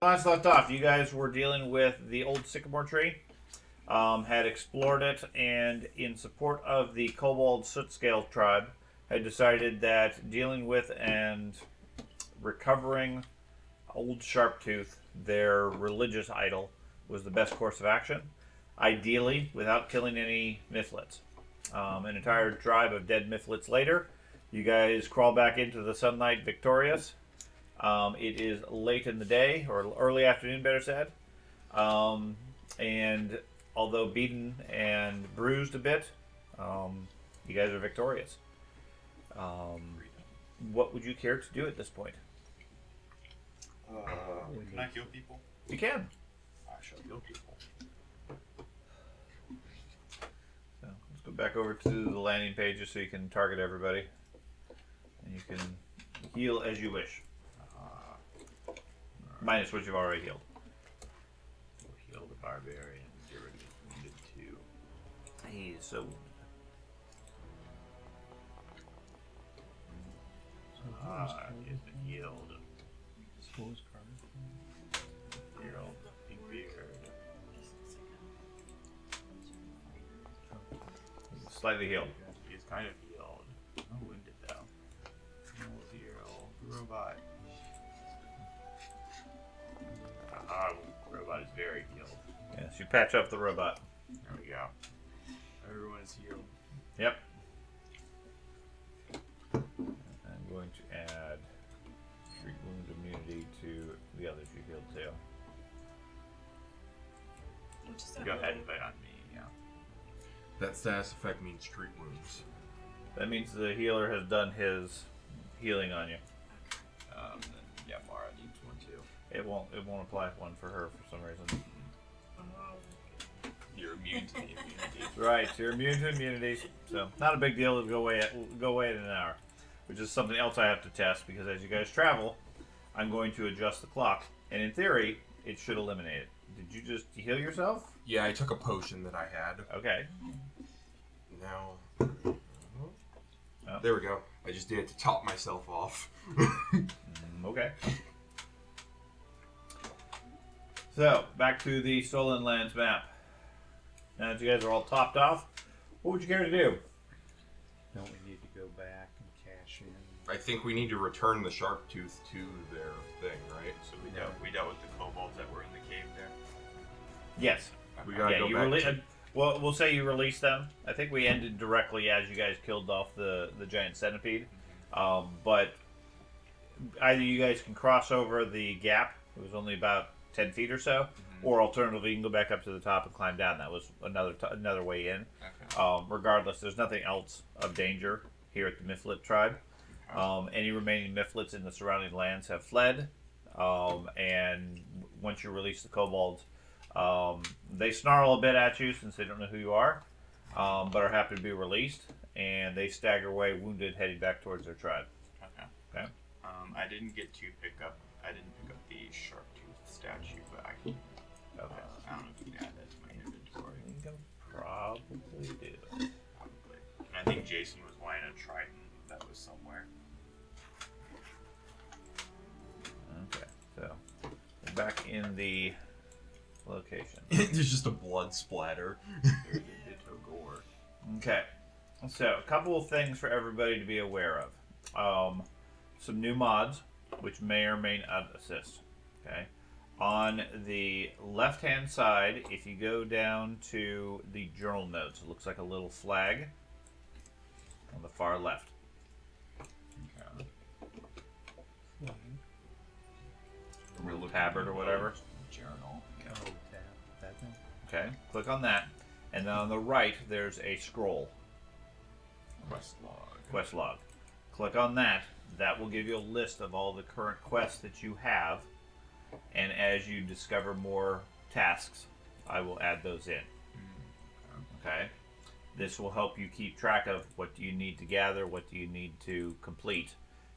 Last left off, you guys were dealing with the old sycamore tree, had explored it, and in support of the Kobold Sootscale tribe, had decided that dealing with and recovering Old Sharptooth, their religious idol, was the best course of action. Ideally, without killing any Mifflets. An entire tribe of dead Mifflets later, you guys crawl back into the sunlight victorious. It is late in the day, or early afternoon, better said. And although beaten and bruised a bit, you guys are victorious. What would you care to do at this point? Can I heal people? You can. I shall heal people. So let's go back over to the landing page just so you can target everybody. And you can heal as you wish. Minus what you've already healed. We'll heal the barbarian. Zero wounded 2. He is so He's been healed. Healed. Beard. slightly healed. He's kind of healed. No wounded though. No heal. Robot. Robot is very healed. Yes, you patch up the robot. There we go. Everyone is healed. Yep. I'm going to add treat wound immunity to the others you healed too. Go ahead and put on me, yeah. That status effect means treat wounds. That means the healer has done his healing on you. Then, yeah, Mara needs one too. It won't apply one for her for some reason. You're immune to the immunity. Right, you're immune to immunities, so not a big deal. It'll go away in an hour, which is something else I have to test because as you guys travel, I'm going to adjust the clock, and in theory, it should eliminate it. Did you just heal yourself? Yeah, I took a potion that I had. Okay. Now, there we go. I just did it to top myself off. Okay. So, back to the Stolen Lands map. Now that you guys are all topped off, what would you care to do? Don't we need to go back and cash in? I think we need to return the Sharptooth to their thing, right? So we dealt with the kobolds that were in the cave there. Yes. We gotta go back to... Well, we'll say you released them. I think we ended directly as you guys killed off the giant centipede. But either you guys can cross over the gap. It was only about 10 feet or so. Or alternatively, you can go back up to the top and climb down. That was another way in. Okay. Regardless, there's nothing else of danger here at the Mifflet tribe. Any remaining Mifflets in the surrounding lands have fled. And once you release the kobolds, they snarl a bit at you since they don't know who you are, but are happy to be released. And they stagger away, wounded, heading back towards their tribe. Okay. I didn't get to pick up. I didn't pick up the Sharptooth statue, but I can. Okay. I don't know if you can add that to my inventory. You can probably do. Probably. And I think Jason was wanting a trident that was somewhere. Okay, so we're back in the location. There's just a blood splatter. There's a ditto gore. Okay, so a couple of things for everybody to be aware of. Some new mods, which may or may not assist. Okay, on the left-hand side, if you go down to the journal notes, it looks like a little flag on the far left. Okay. A little tabard or whatever. Journal. Oh, tab. That thing? Okay, click on that, and then on the right there's a scroll. Quest log. Quest log. Click on that. That will give you a list of all the current quests that you have, and as you discover more tasks, I will add those in. Okay. This will help you keep track of what do you need to gather, what do you need to complete.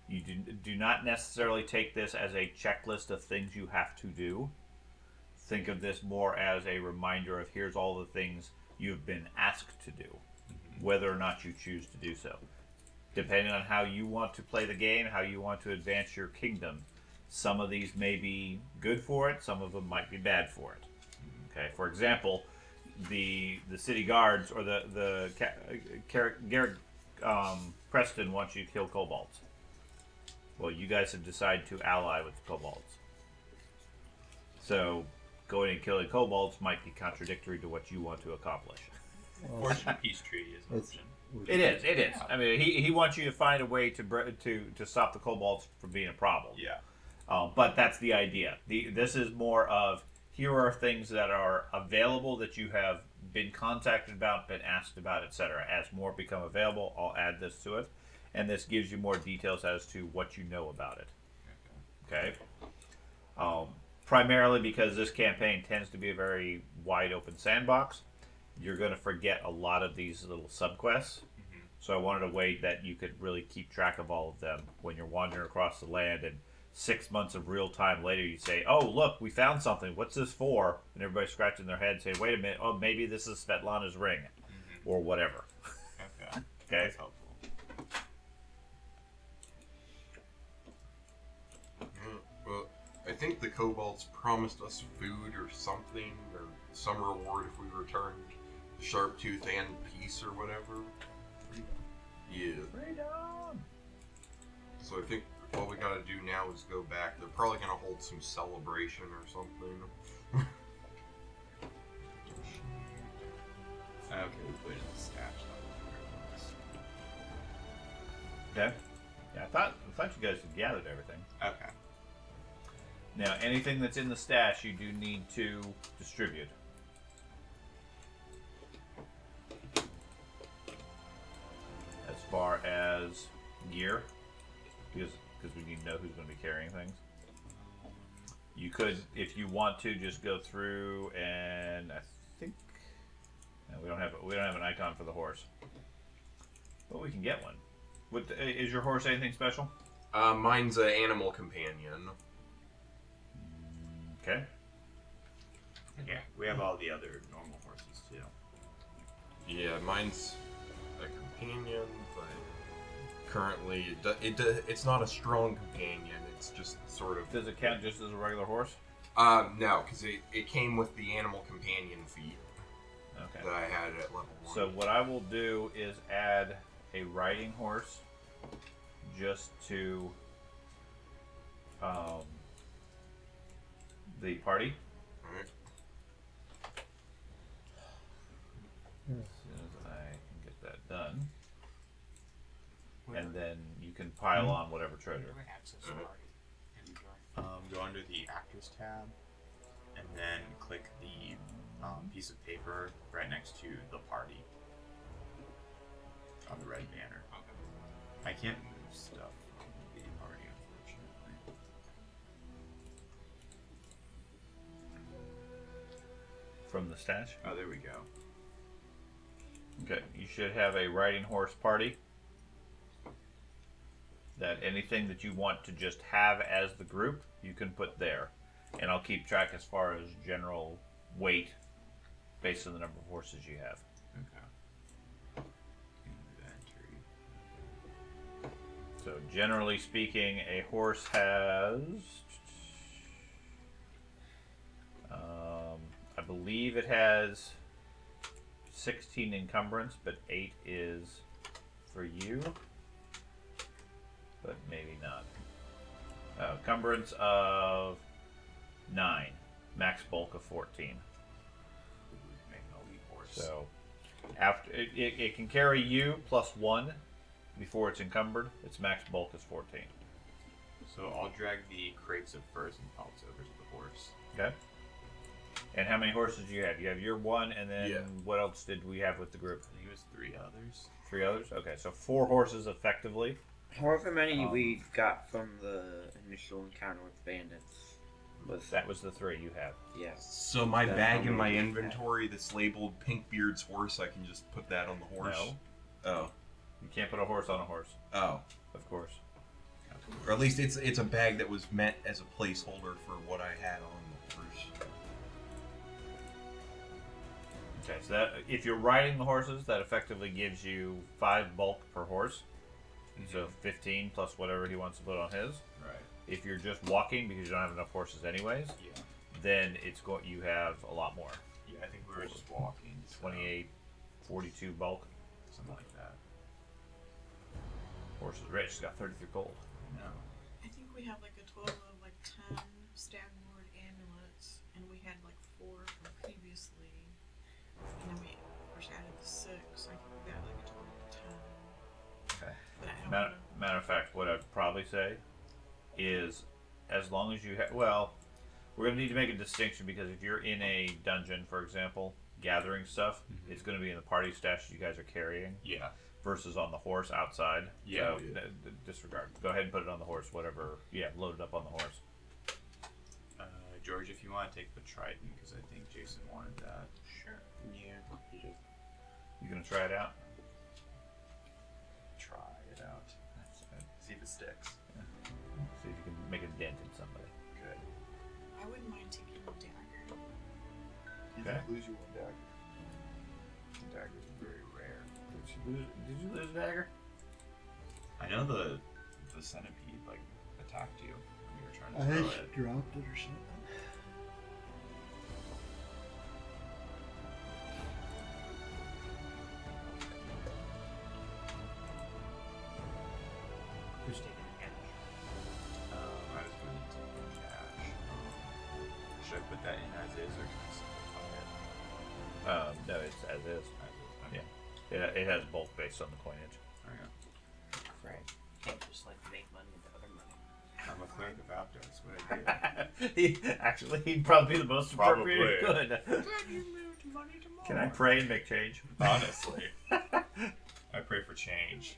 You do not necessarily take this as a checklist of things you have to do. Think of this more as a reminder of here's all the things you've been asked to do, whether or not you choose to do so. Depending on how you want to play the game, how you want to advance your kingdom, Some of these may be good for it. Some of them might be bad for it. Okay. For example, the city guards or Garrett Preston wants you to kill kobolds. Well, you guys have decided to ally with the kobolds. So, going and killing kobolds might be contradictory to what you want to accomplish. Fortune peace treaty is an option. It is. I mean, he wants you to find a way to stop the kobolds from being a problem. Yeah. But that's the idea. This is more of, here are things that are available that you have been contacted about, been asked about, etc. As more become available, I'll add this to it. And this gives you more details as to what you know about it. Okay? Primarily because this campaign tends to be a very wide open sandbox, you're going to forget a lot of these little subquests. Mm-hmm. So I wanted a way that you could really keep track of all of them when you're wandering across the land, and 6 months of real time later you say, oh, look, we found something. What's this for? And everybody's scratching their head saying, wait a minute, oh, maybe this is Svetlana's ring. Mm-hmm. Or whatever. Okay. Okay. That's helpful. Well, I think the kobolds promised us food or something, or some reward if we returned Sharptooth and peace or whatever. Yeah. Freedom! So I think all we gotta do now is go back. They're probably gonna hold some celebration or something. Okay, we put it in the stash. Okay. Yeah, I thought you guys had gathered everything. Okay. Now, anything that's in the stash, you do need to distribute. As far as gear, because we need to know who's going to be carrying things. You could, if you want to, just go through and I think no, we don't have an icon for the horse, but we can get one. What is your horse? Anything special? Mine's an animal companion. Okay. Yeah, we have all the other normal horses too. Yeah, mine's a companion, but currently it's not a strong companion. It's just sort of. Does it count just as a regular horse? No, because it came with the animal companion feat. Okay. That I had at level 1. So what I will do is add a riding horse just to the party. Alright. As soon as I can get that done. And then you can pile on whatever treasure. Go under the actors tab, and then click the piece of paper right next to the party on the red banner. Okay. I can't move stuff from the party, unfortunately. From the stash? Oh, there we go. Okay, you should have a riding horse party. That anything that you want to just have as the group, you can put there. And I'll keep track as far as general weight based on the number of horses you have. Okay. Inventory. So generally speaking, a horse has I believe it has 16 encumbrance, but 8 is for you. But maybe not. Encumbrance of 9. Max bulk of 14. Make an elite horse. So after it can carry you plus 1 before it's encumbered. Its max bulk is 14. So I'll drag the crates of furs and pelts over to the horse. Okay. And how many horses do you have? You have your one, and then what else did we have with the group? I think it was 3 others. 3 others? Okay, so 4 horses effectively. However many we got from the initial encounter with bandits. That was the 3 you have. Yes. So my bag in my inventory that's labeled Pinkbeard's horse, I can just put that on the horse? No. Oh. You can't put a horse on a horse. Oh. Of course. Or at least it's a bag that was meant as a placeholder for what I had on the horse. Okay, so that if you're riding the horses, that effectively gives you 5 bulk per horse. Mm-hmm. So 15 plus whatever he wants to put on his. Right. If you're just walking because you don't have enough horses anyways, Yeah. then you have a lot more. Yeah, I think we were just walking. So 28, 42 bulk. something like that. Horse is rich. He's got 33 gold. No. I think we have like a total of like 10 Stagboard amulets, and we had like 4 from previously, and then we of course added the 6. So I think we got like a total of 10. Okay. But I don't Matter, know. matter of fact, what I'd probably say is, as long as you have, well, we're gonna need to make a distinction because if you're in a dungeon, for example, gathering stuff, it's gonna be in the party stash you guys are carrying Yeah. versus on the horse outside. Yeah. So disregard. Go ahead and put it on the horse. Whatever. Yeah, load it up on the horse. George, if you want to take the Trident, because I think Jason wanted that. Sure. Yeah. You just You gonna try it out? Try it out. See if it sticks. See if you can make a dent in somebody. Good. I wouldn't mind taking a dagger. You Okay. lose your one dagger. Daggers are very rare. Did you lose a dagger? I know the centipede like attacked you when you were trying to I throw it. dropped it or something. who's taking the cash? I was going to take the cash. Should I put that in as is or can I simplify it? No, it's as is. As is. Okay. Yeah. It has bulk based on the coinage. Okay. Right. Can't just like make money with other money. I'm a cleric of Apto, that's what I do. He'd probably be the most appropriate. Probably. Good. Glad you moved money to more. Can I pray and make change? Honestly. I pray for change.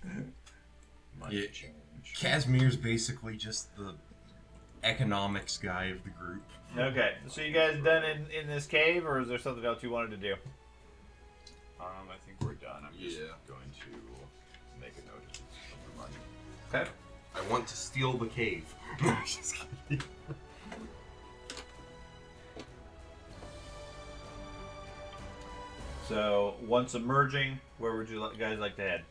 Money Yeah. change. Casimir's basically just the economics guy of the group. Okay, so you guys done in this cave, or is there something else you wanted to do? I think we're done. I'm just Yeah. going to make a note of the money. Okay. I want to steal the cave. Just kidding. So once emerging, where would you guys like to head?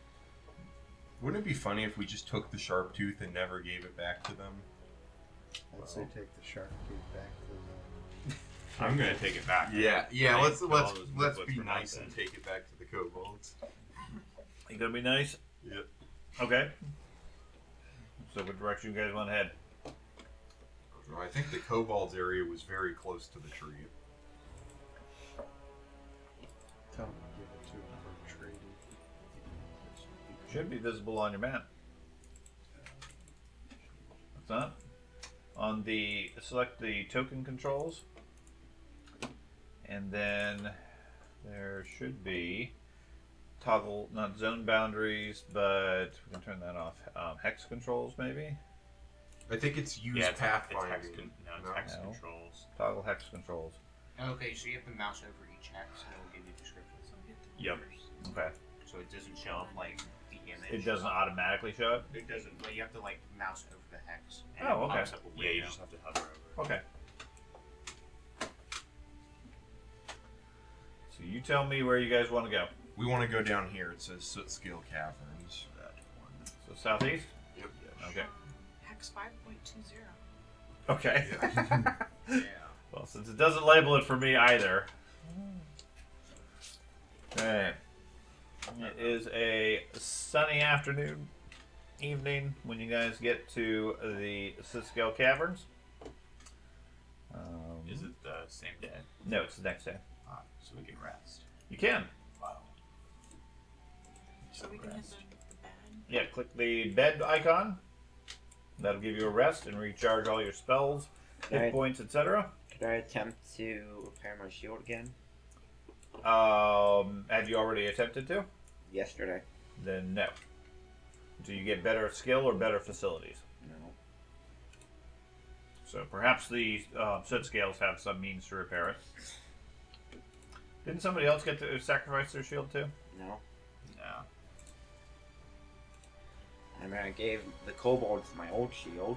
Wouldn't it be funny if we just took the sharp tooth and never gave it back to them? I'd say take the shark tooth back to the. I'm gonna take it back. Yeah, Right. let's All let's those let's booklets be for nice nothing. and take it back to the kobolds. You gonna be nice? Yep. Okay. So what direction you guys want to head? I think the kobolds area was very close to the tree. Tell them to give it to him for trading. Should be visible on your map. It's not. On the select the token controls, and then there should be toggle not zone boundaries, but we can turn that off. Hex controls maybe. I think it's use Yeah, it's pathfinding. hex hex No. controls. Toggle hex controls. Okay, so you have to mouse over each hex and it will give you descriptions. Yep. Okay. So it doesn't show up like the image. It doesn't automatically show up. It doesn't, but you have to like mouse over the hex. Oh, okay. It pops up a Yeah, you window. just have to hover over. Okay. So you tell me where you guys want to go. We want to go down here. It says Sootscale Caverns. That one. So southeast. Yep. Okay. Hex 5.20. Okay. Yeah. Well, since it doesn't label it for me either. Okay. It is a sunny afternoon, evening when you guys get to the Sootscale Caverns. Is it the same day? No, it's the next day. Ah, so we can rest. You can. Wow. So we can hit Rest. the bed. Yeah, click the bed icon. That'll give you a rest and recharge all your spells, hit Right. points, etc. Could I attempt to repair my shield again? Had you already attempted to? Yesterday. Then no. Do you get better skill or better facilities? No. So perhaps the Sootscales have some means to repair it. Didn't somebody else get to sacrifice their shield too? No. No. I mean, I gave the Kobolds my old shield.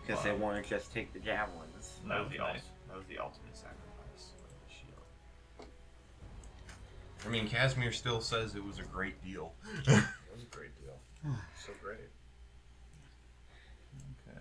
Because they Wow. want to just take the javelins. That was nice. That was the ultimate sacrifice of the shield. I mean, Casimir still says it was a great deal. That was a great deal. So great. Okay.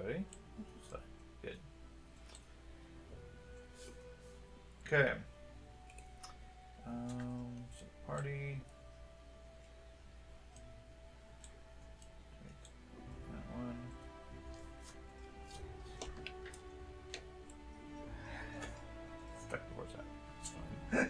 everybody. So, good. Okay. So party. That one. Stuck the horse out. It's fine.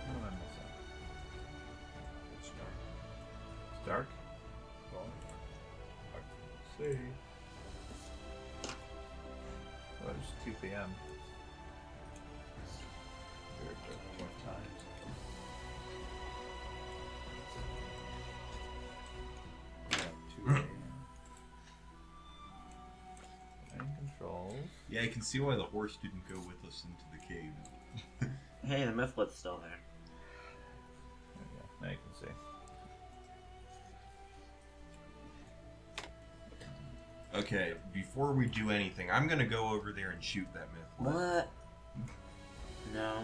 What am I missing? It's dark. It's dark. Well, I can see. Well, it's 2 p.m. There are no more times. Yeah, 2 a.m. Main controls. Yeah, I can see why the horse didn't go with us into the cave. Hey, the Mythlet's still there. There we go. Now you can see. Okay, before we do anything, I'm gonna go over there and shoot that myth. What? No.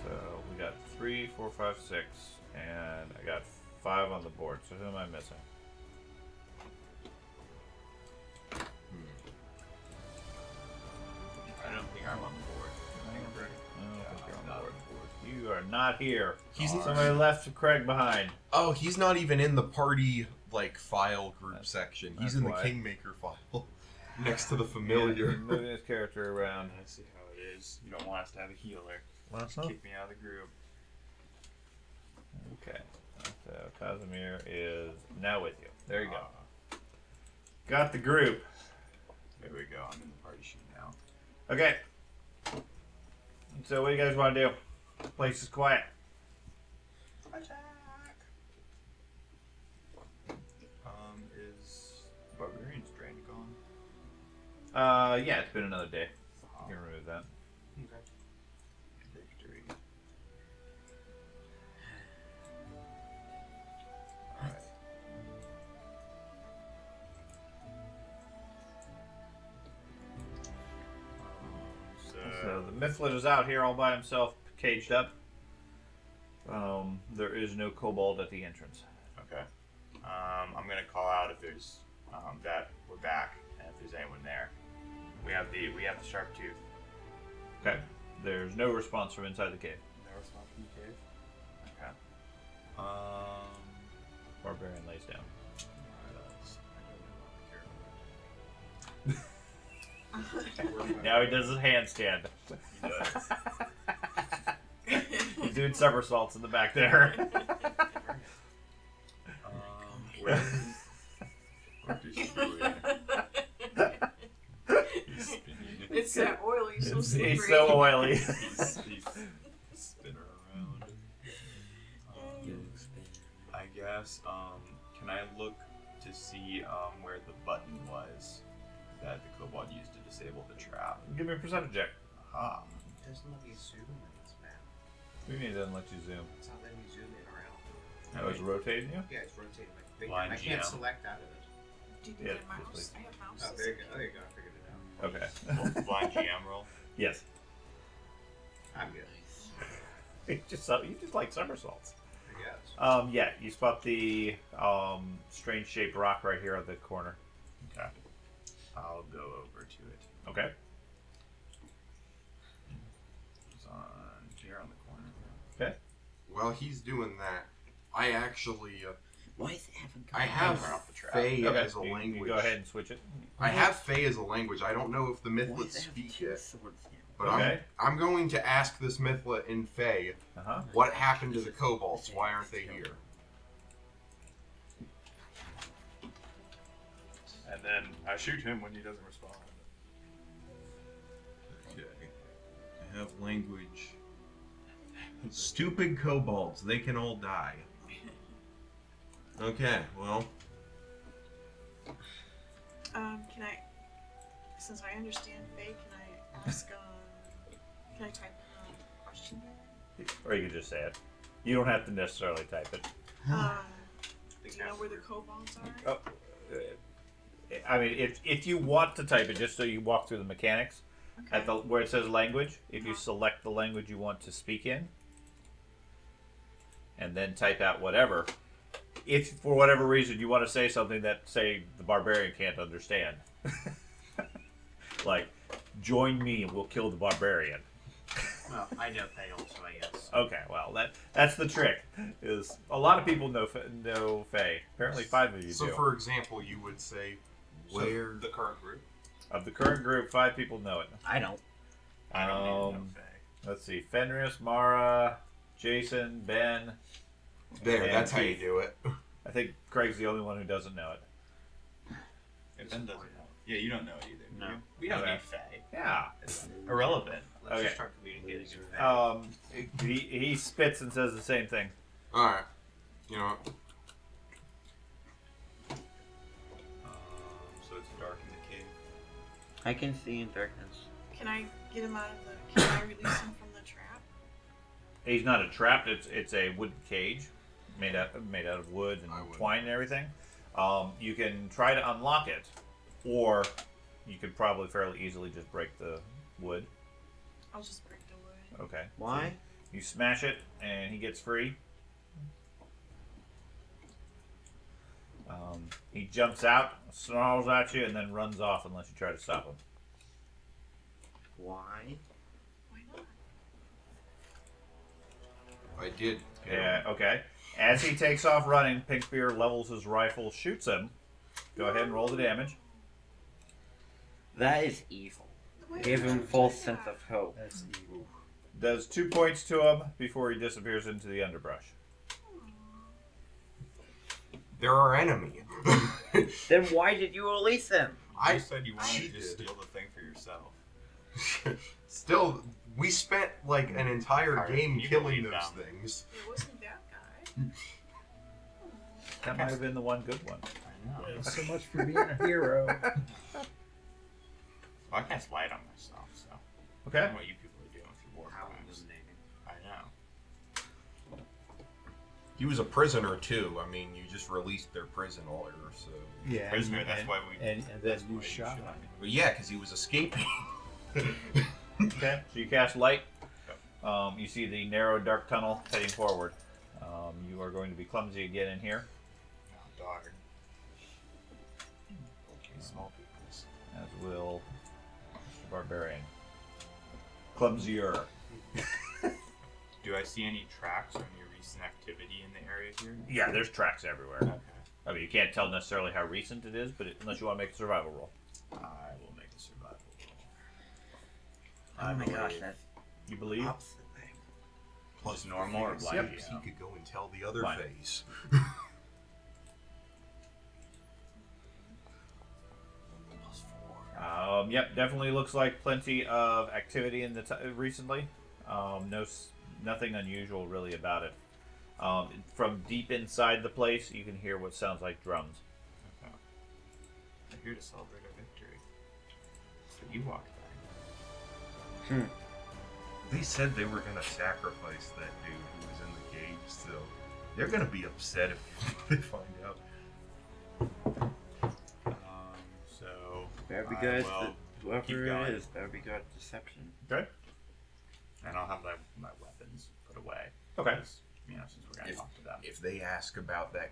So we got 3, 4, 5, 6, and I got 5 on the board. So who am I missing? I don't think I'm on the board. I don't think you're on not the board. on the board. You are not here. He's Somebody left Craig behind. Oh, he's not even in the party file group section. He's that's in the why. Kingmaker file. Next to the Yeah, familiar. moving his character around. I see how it is. You don't want us to have a healer. Just Uh-huh. kick me out of the group. Okay. So Casimir is now with you. There you go. Ah, Got the group. there we go. I'm in the party sheet now. Okay. So what do you guys want to do? The place is quiet. Attack! Is Barbarian's Drain gone? Yeah, it's been another day. You can remove that. Okay. Victory. Alright. So the Mythlet is out here all by himself, caged up. There is no kobold at the entrance. Okay. I'm gonna call out if there's that we're back and if there's anyone there. We have the sharp tooth. Okay. There's no response from inside the cave. No response from the cave. Okay. Barbarian lays down. I don't know. Now he does his handstand. He does. He's doing somersaults in the back there. Where? What is he doing? He's spinning. It's that oily, so slippery. He's so oily. He's spinning around. I guess. Can I look to see where the button was that the kobold used to disable the trap? Give me a percentage check. Aha. It doesn't let me zoom in this map. What do you mean it doesn't let you zoom? It's not letting me zoom in or out. Oh, it's rotating you? Yeah, it's rotating my finger. Blind I can't GM. select out of it. Did you Yeah, get a mouse? just I have mouse. Oh, there you go. There you go. I figured it out. Okay. Blind GM roll. Yes. I'm good. You just like somersaults. I guess. Yeah, you spot the strange shaped rock right here at the corner. Okay. I'll go over to it. Okay. It's on here on the corner. Okay. While he's doing that, I actually Why is it having I Turn have off the trap. Fey Okay. as a You language. go ahead and switch it. I have Fey as a language. I don't know if the mythlets speak it, but Okay. I'm going to ask this mythlet in Fey, Uh-huh. what happened to the kobolds? Why aren't they here? And then I shoot him when he doesn't respond. Okay. I have language. Stupid kobolds. They can all die. Okay, well, Can I, since I understand Faye, can I ask, can I type a question there? Or you can just say it. You don't have to necessarily type it. Do you know where the kobolds are? Oh, I mean, if you want to type it, just so you walk through the mechanics, Okay. at the where it says language, if you select the language you want to speak in, and then type out whatever, if for whatever reason you want to say something that, say, the barbarian can't understand, like, join me and we'll kill the barbarian. Well, I know Faye also, I guess. Okay, well, that's the trick. Is a lot of people know Faye. Apparently 5 of you So, do. for example, you would say, where... The current group. Of the current group, 5 people know it. I don't. I don't even know Faye. Let's see. Fenris, Mara, Jason, Ben. There, and that's how you Keith. do it. I think Craig's the only one who doesn't know it. Ben doesn't know. Yeah, you don't know it either. No. do you? We don't Okay. need Faye. Yeah. It's irrelevant. Let's Okay. just start communicating with Faye. He spits and says the same thing. Alright. You know what? So it's dark in the cave. I can see in darkness. Can I get him out of the? Can I release him from the trap? He's not a trap. It's a wooden cage made out of wood and I would. twine and everything. You can try to unlock it, or you could probably fairly easily just break the wood. I'll just break the wood. Okay. Why? You smash it, and he gets free. He jumps out, snarls at you, and then runs off unless you try to stop him. Why? Why not? I did. Yeah, okay. As he takes off running, Pinkbeard levels his rifle, shoots him. Go ahead and roll the damage. That is evil. Why Give would him you false do sense that? of hope. That's evil. Does 2 points to him before he disappears into the underbrush. There are enemies. Then why did you release him? I You said you wanted to cheated. steal the thing for yourself. Still, we spent like an entire Alright, game you killing believe those them. things. It wasn't that guy. That might have been the one good one. I know. So much for being a hero. Well, I cast light on myself, so I Okay. don't know what you people are doing for war How crimes. illuminating. I know. He was a prisoner too. I mean, you just released their prison order, so. Yeah. Prisoner, that's why we. And then that's you why shot him. But yeah, because he was escaping. Okay. So you cast light. You see the narrow, dark tunnel heading forward. You are going to be clumsy again in here, Oh, darn. Okay, small peoples. as will Mr. Barbarian. Clumsier. Do I see any tracks or any recent activity in the area here? Yeah, there's tracks everywhere. Okay. I mean, you can't tell necessarily how recent it is, but unless you want to make a survival roll. I will make a survival Oh my gosh, that's You believe? opposite thing. roll. Plus normal or blind? Yep, Yeah. he could go and tell the other Fine. phase. Plus 4. Yep, definitely looks like plenty of activity in the recently. Nothing unusual really about it. From deep inside the place, you can hear what sounds like drums. Okay. We're here to celebrate our victory. So you walked by. They said they were gonna sacrifice that dude who was in the cage, so they're gonna be upset if they find out. So Better be I good. will keep Whoever going. it is, better be good at deception. Okay. And I'll have my weapons put away. Okay. Because, you know, since we're gonna If- talk to them. If they ask about that,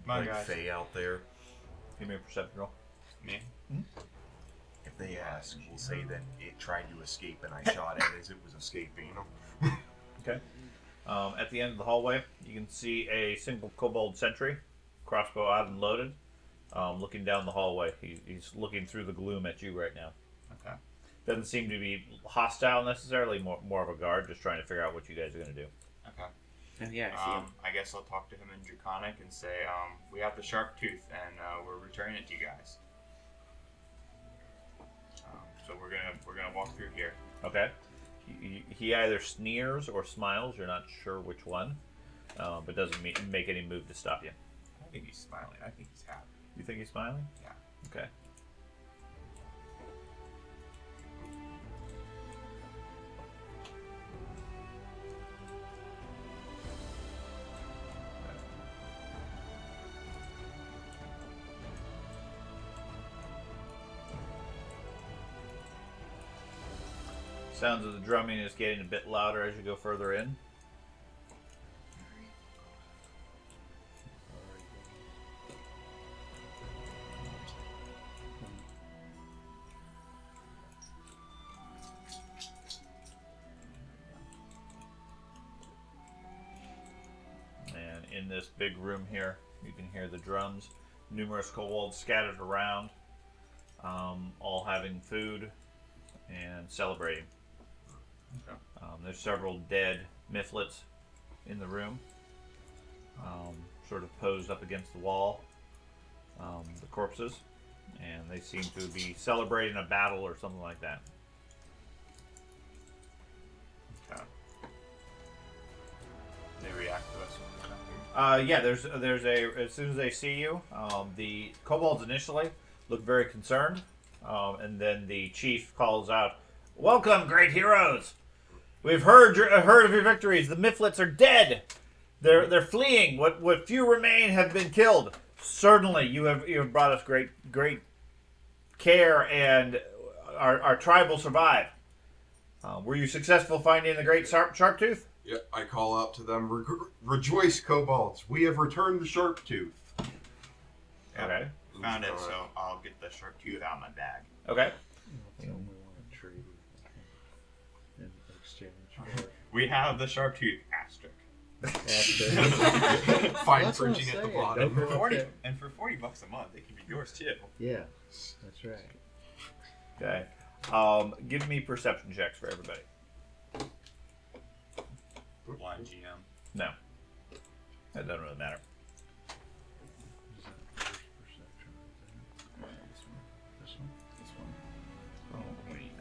My like guys. Faye out there, Give me a perception roll. Me? if they ask, we'll say that it tried to escape and I shot it as it was escaping. Okay. At the end of the hallway, you can see a single kobold sentry, crossbow out and loaded, looking down the hallway. He's looking through the gloom at you right now. Okay. Doesn't seem to be hostile necessarily, more of a guard, just trying to figure out what you guys are going to do. Okay. Oh yeah, I see him. I guess I'll talk to him in Draconic and say, we have the sharp tooth and we're returning it to you guys. So we're gonna walk through here. Okay. He either sneers or smiles. You're not sure which one, but doesn't make any move to stop you. I think he's smiling. I think he's happy. You think he's smiling? Yeah. Okay. Sounds of the drumming is getting a bit louder as you go further in. And in this big room here, you can hear the drums. Numerous kobolds scattered around, all having food and celebrating. Okay. There's several dead mifflets in the room, sort of posed up against the wall, the corpses, and they seem to be celebrating a battle or something like that. Okay. They react to us when we come here. Yeah, there's a, as soon as they see you, the kobolds initially look very concerned, and then the chief calls out, "Welcome, great heroes! We've heard of your victories. The mifflets are dead. They're fleeing. What few remain have been killed. Certainly, you have brought us great care, and our tribe will survive. Were you successful finding the great Sharptooth?" Yeah, I call out to them, "Rejoice, kobolds! We have returned the sharp tooth." Okay. Found it, so I'll get the sharp tooth out of my bag. Okay. Tell them we want to trade in exchange for We have the sharp tooth asterisk. Fine That's what I'm printing at the saying. bottom. Don't go $40 there. and for $40 a month, they can be yours too. Yeah, that's right. Okay. Give me perception checks for everybody. One GM. No. That doesn't really matter. Is that first perception right there? This one? This one. Oh, wait.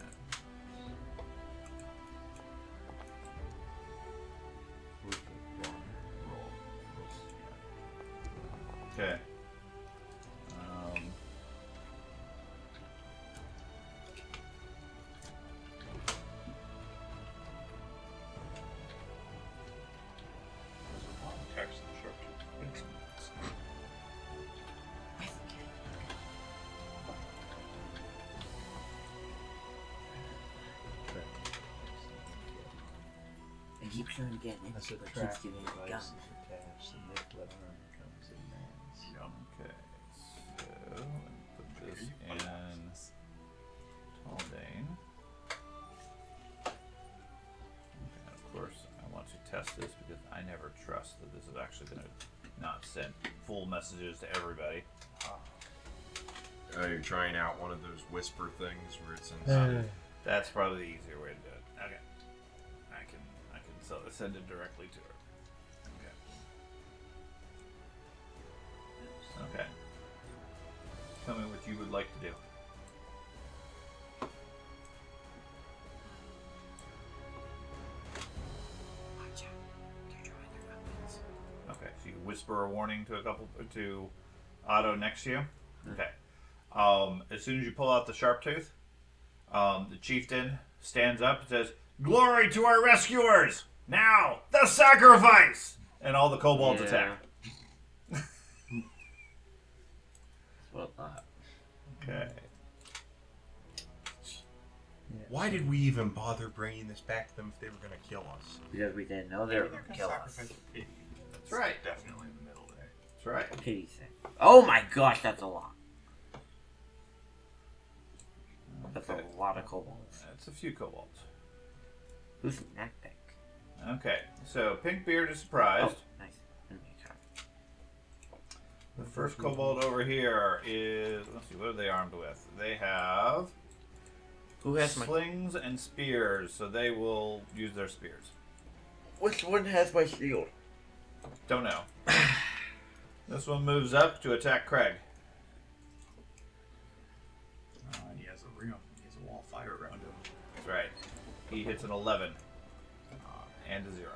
With the bomb. Roll. Okay. There's a lot of text in the sharp tooth. I keep trying to get it, That's a but track keeps giving me a gun. device is attached. The nicklet arm comes in man's. Okay. So, let me put this in Taldane. Okay, of course, I want to test this because I never trust that this is actually going to not send full messages to everybody. You're trying out one of those whisper things where it's inside. That's probably the easier way to do it. Okay. I can send it directly to her. Okay. Okay. Tell me what you would like to do. Watch out. They're drawing their weapons. Okay, so you whisper a warning to Otto next to you. Okay. As soon as you pull out the Sharptooth, the chieftain stands up and says, "Glory to our rescuers! Now, the sacrifice!" And all the kobolds attack. That's what I thought. Okay. Why did we even bother bringing this back to them if they were going to kill us? Because we didn't know they were going to kill us. Sacrifice a pig. That's right. Definitely in the middle there. That's right. Pity thing. Oh my gosh, that's a lot. That's Okay. a lot of kobolds. That's a few kobolds. Who's neck pick? Okay, so Pinkbeard is surprised. Oh, nice. Let me try. The first kobold over here is, let's see, what are they armed with? They have Who has my? slings and spears, so they will use their spears. Which one has my shield? Don't know. This one moves up to attack Craig. And he has a wall of fire around him. That's right. He hits an 11 and a 0.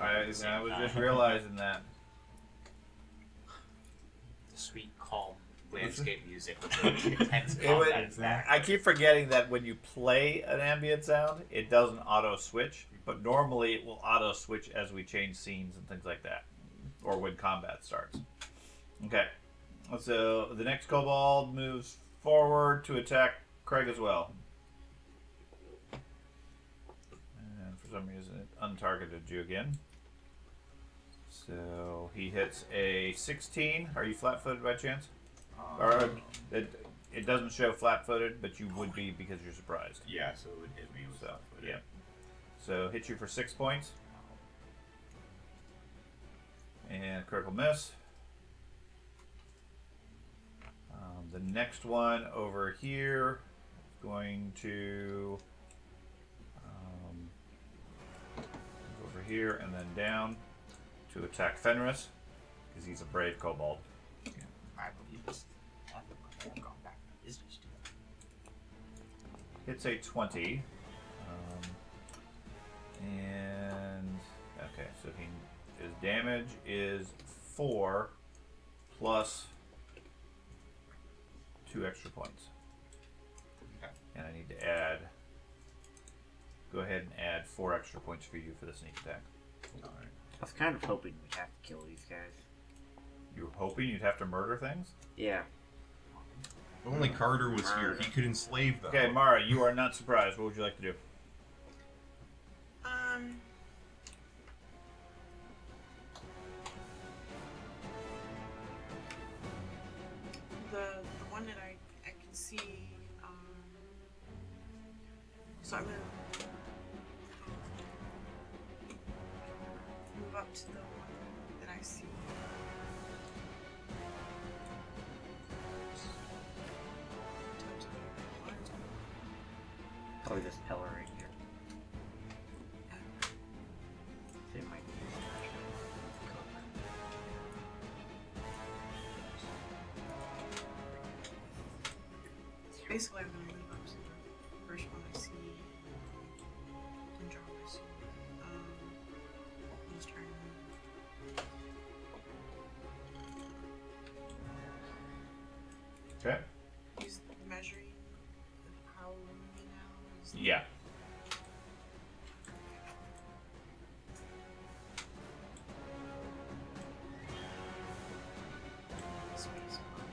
I was just realizing that. The sweet, calm landscape music with the intense It would- combat is back. I keep forgetting that when you play an ambient sound, it doesn't auto switch, but normally it will auto switch as we change scenes and things like that, or when combat starts. Okay. So the next kobold moves forward to attack Craig as well. And for some reason it untargeted you again. So he hits a 16. Are you flat-footed by chance? Or it doesn't show flat-footed, but you would be because you're surprised. Yeah, so it would hit me with So flat-footed. yeah. So hit you for 6 points. And critical miss. The next one over here is going to move over here and then down to attack Fenris because he's a brave kobold. I believe this. I haven't gone back to business deal. Hits a 20. And okay, so his damage is 4 plus 2 extra points. Okay. And I need to add. Go ahead and add 4 extra points for you for the sneak attack. Alright. I was kind of hoping we'd have to kill these guys. You were hoping you'd have to murder things? Yeah. If only Carter was here, he could enslave them. Okay, Mara, you are not surprised. What would you like to do? The one that I can see, so I'm gonna move up to the one that I see. Probably this Ella right here. They might be. Basically, I'm gonna move up to the first one I see and draw my sword. Just trying to Okay. use measuring how long now is. Yeah. Space bar.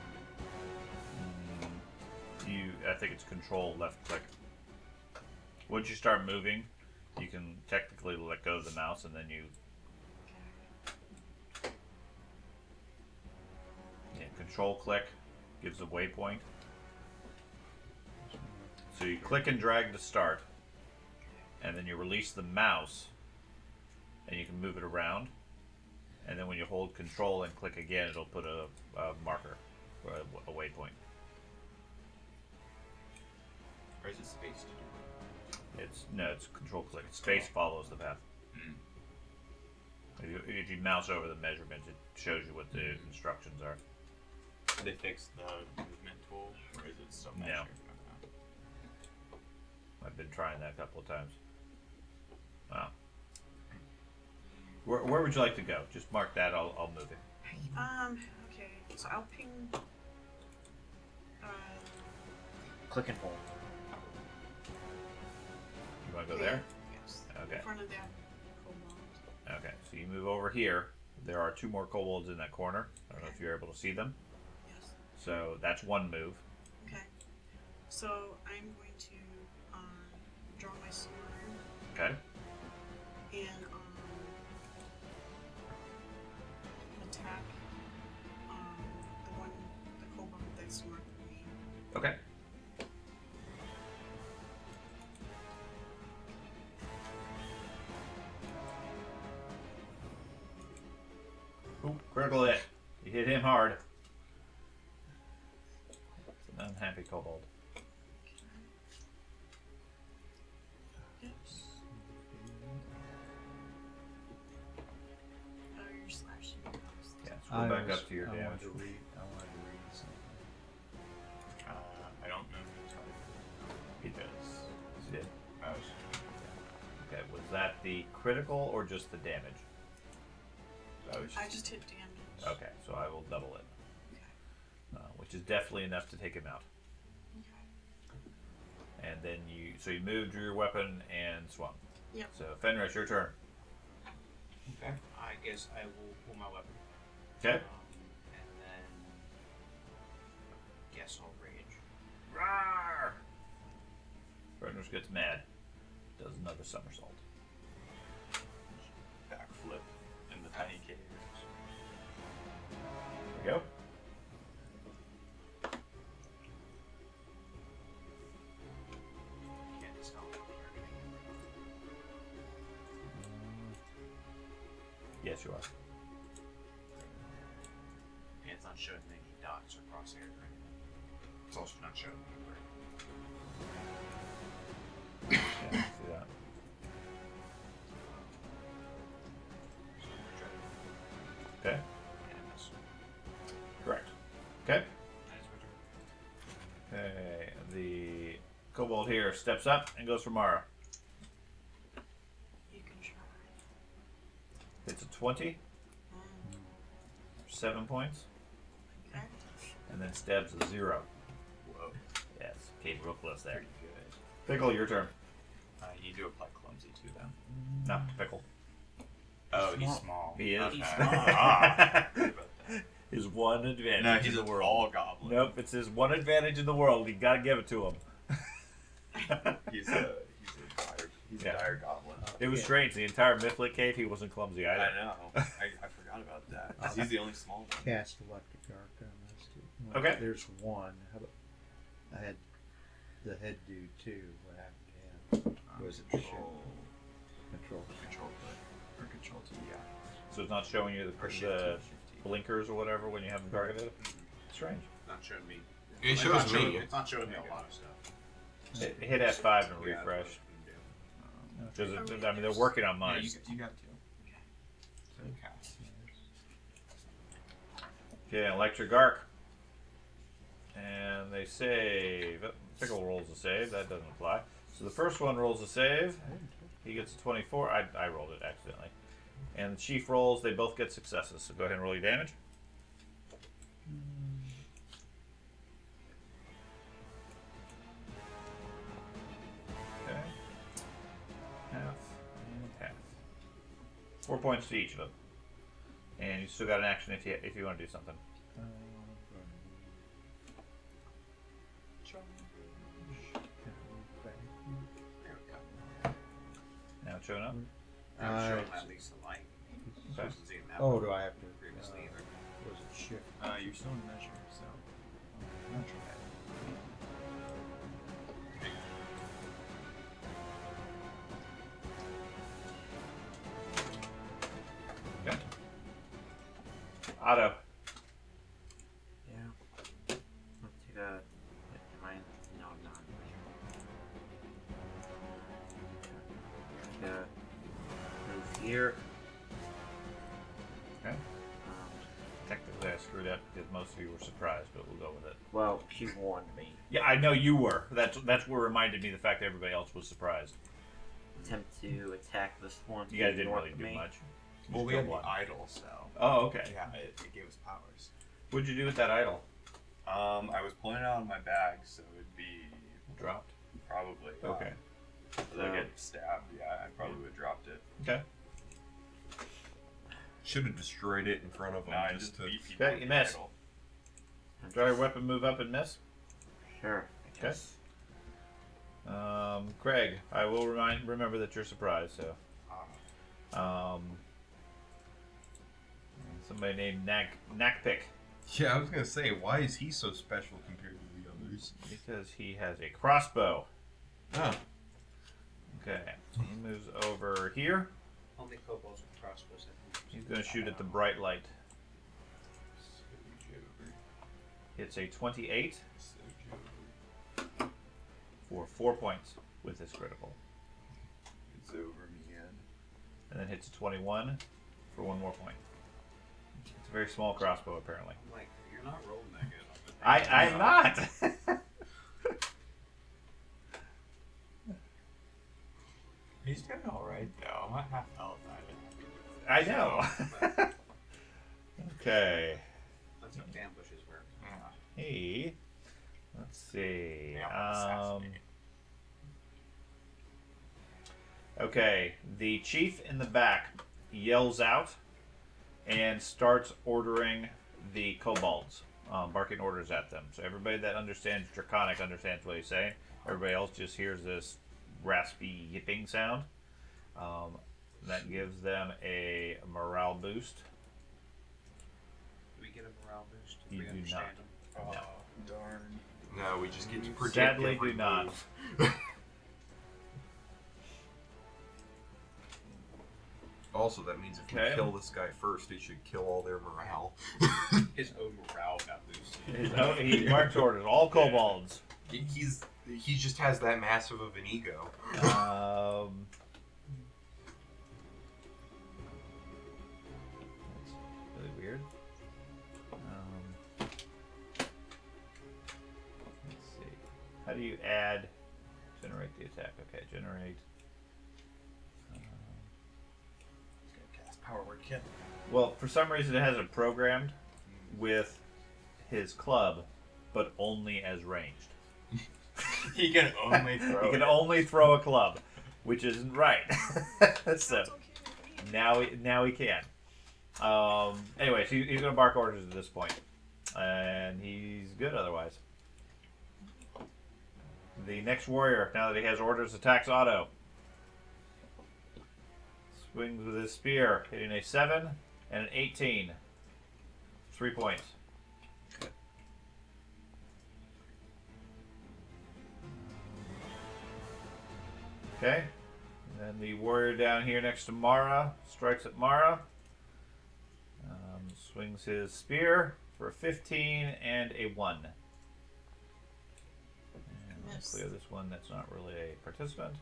I think it's control left click. Once you start moving, you can technically let go of the mouse and then you. Yeah, control click gives a waypoint. So you click and drag to start, and then you release the mouse, and you can move it around. And then when you hold control and click again, it'll put a marker, or a waypoint. Or is it space to do it? It's control click. Space follows the path. If you mouse over the measurements, it shows you what the instructions are. Did they fix the movement tool, or is it still No. measure? I've been trying that a couple of times. Wow. Where would you like to go? Just mark that. I'll move it. Okay. So I'll ping. Click and hold. You want to go there? Yes. Okay. In front of that kobold. Okay. So you move over here. There are 2 more kobolds in that corner. I don't know if you're able to see them. Yes. So that's one move. Okay. So I'm going to draw my sword Okay. and attack the kobold that's north of me. Okay. Ooh, critical hit. You hit him hard. It's an unhappy kobold. Yes. Oh, you're slashing. Yeah, scroll back up to your I damage. wanted to read something. I don't know if it's He does. He did. Okay, was that the critical or just the damage? I just hit damage. Okay, so I will double it, Okay. which is definitely enough to take him out. Okay. And then you moved, drew your weapon, and swung. Yep. So Fenris, your turn. Okay. I guess I will pull my weapon. Okay. And then Yes, I'll rage. Rawr! Brenner's gets mad. Does another somersault. Backflip in the tiny cave. There we go. Can't stop it. Yes, you are. And it's not showing me any dots or crosshairs or anything. It's also not showing me where. Yeah, I see that. So I'm gonna try to Okay. hit him this. Correct. Okay. That is my turn. Okay. The kobold here steps up and goes for Mara. You can try. It's a 20, Mm, 7 points, okay. and then stabs a 0. Whoa. Yes, came real close there. Pretty good. Pickle, your turn. You need to apply clumsy too, then. Not to Pickle. Oh, he's small. He is. Okay. He's small. Ah. Sorry about that. His one advantage No, in he's the a world. tall goblin. Nope, it's his one advantage in the world. You gotta give it to him. He's a Yeah. dire goblin. It was strange. The entire Mifflin cave, he wasn't clumsy either. I know. I forgot about that. 'Cause he's the only small one. Cast Electric Arc on those two. Well, Okay. There's one. How about I had the head dude too. What happened to him? Was it control? Control. Control click. Or control T, yeah. So it's not showing you Or the shift T. blinkers or whatever when you have them targeted? Strange. Not showing me. It It's shows not showing me. It's not showing me a lot of stuff. Hit F5 and Yeah, refresh. that's what we Because Are we- I mean, they're working on can do. mine. You got two. Okay. So cast. Okay, electric arc. And they save. Pickle rolls a save. That doesn't apply. So the first one rolls a save. He gets a 24. I rolled it accidentally. And the chief rolls. They both get successes. So go ahead and roll your damage. Okay. Half and half. 4 points to each of them. And you still got an action if you want to do something. There we go. Now it's showing up. I'm showing at least the light. So I Okay. wasn't seeing that Oh, one do I have to? previously either. Was it shift? You're still in measure, so. Not try it. Okay. Otto. Yeah. Let's take a. Am I? No, I'm not. Take a move here. Okay. Um, Technically, I screwed up because most of you were surprised, but we'll go with it. well, she warned me. Yeah, I know you were. That's what reminded me of the fact that everybody else was surprised. Attempt to attack this one. You guys didn't north really of do me. much. You Well, just we killed had one. the idol, so. Oh, okay. Yeah, it gave us powers. What'd you do with that idol? I was pulling it out of my bag, so it'd be Dropped. probably. Okay. If I get stabbed, yeah, I probably would have dropped it. Okay. Should have destroyed it in front of No, him I just just to. beat people Okay, with you the missed. idol. Draw your weapon, move up, and miss. Sure. I Okay. guess. Craig, I will remember that you're surprised. So, somebody named Nakpik, Yeah, I was gonna say, why is he so special compared to the others? because he has a crossbow. Oh, Okay, he moves over here. Only kobolds with crossbows have He's going to shoot at the bright light. It's a 28 for 4 points with his critical, It's over me, Ed. and then hits a 21 for 1 more point. It's a very small crossbow, apparently. I'm like, you're not rolling that good on the I'm not. He's doing alright, though. I'm at half health. I know. Okay. That's how ambushes work. Hey, let's see. Yeah, assassinate. Okay, the chief in the back yells out and starts ordering the kobolds. barking orders at them. So everybody that understands Draconic understands what he's saying. Everybody else just hears this raspy yipping sound. That gives them a morale boost. Do we get a morale boost if You we do understand not. them? No. Oh, darn. No, we just get to predict. Sadly, every do not. move. Also, that means if we Okay. kill this guy first, it should kill all their morale. His own morale got boosted. He marks orders. All kobolds. He just has that massive of an ego. That's really weird. Let's see. How do you add? Generate the attack. Okay, generate. Cast power word kill. Well, for some reason, it has it programmed with his club, but only as ranged. He can only throw. He can only throw a club, which isn't right. That's So okay with me. now he can. Anyway, so he's gonna bark orders at this point, and he's good otherwise. The next warrior, now that he has orders, attacks auto. Swings with his spear, hitting a 7 and an 18. 3 points. Okay. And then the warrior down here next to Mara strikes at Mara. Swings his spear for a 15 and a 1. And let's Miss. clear this one that's not really a participant.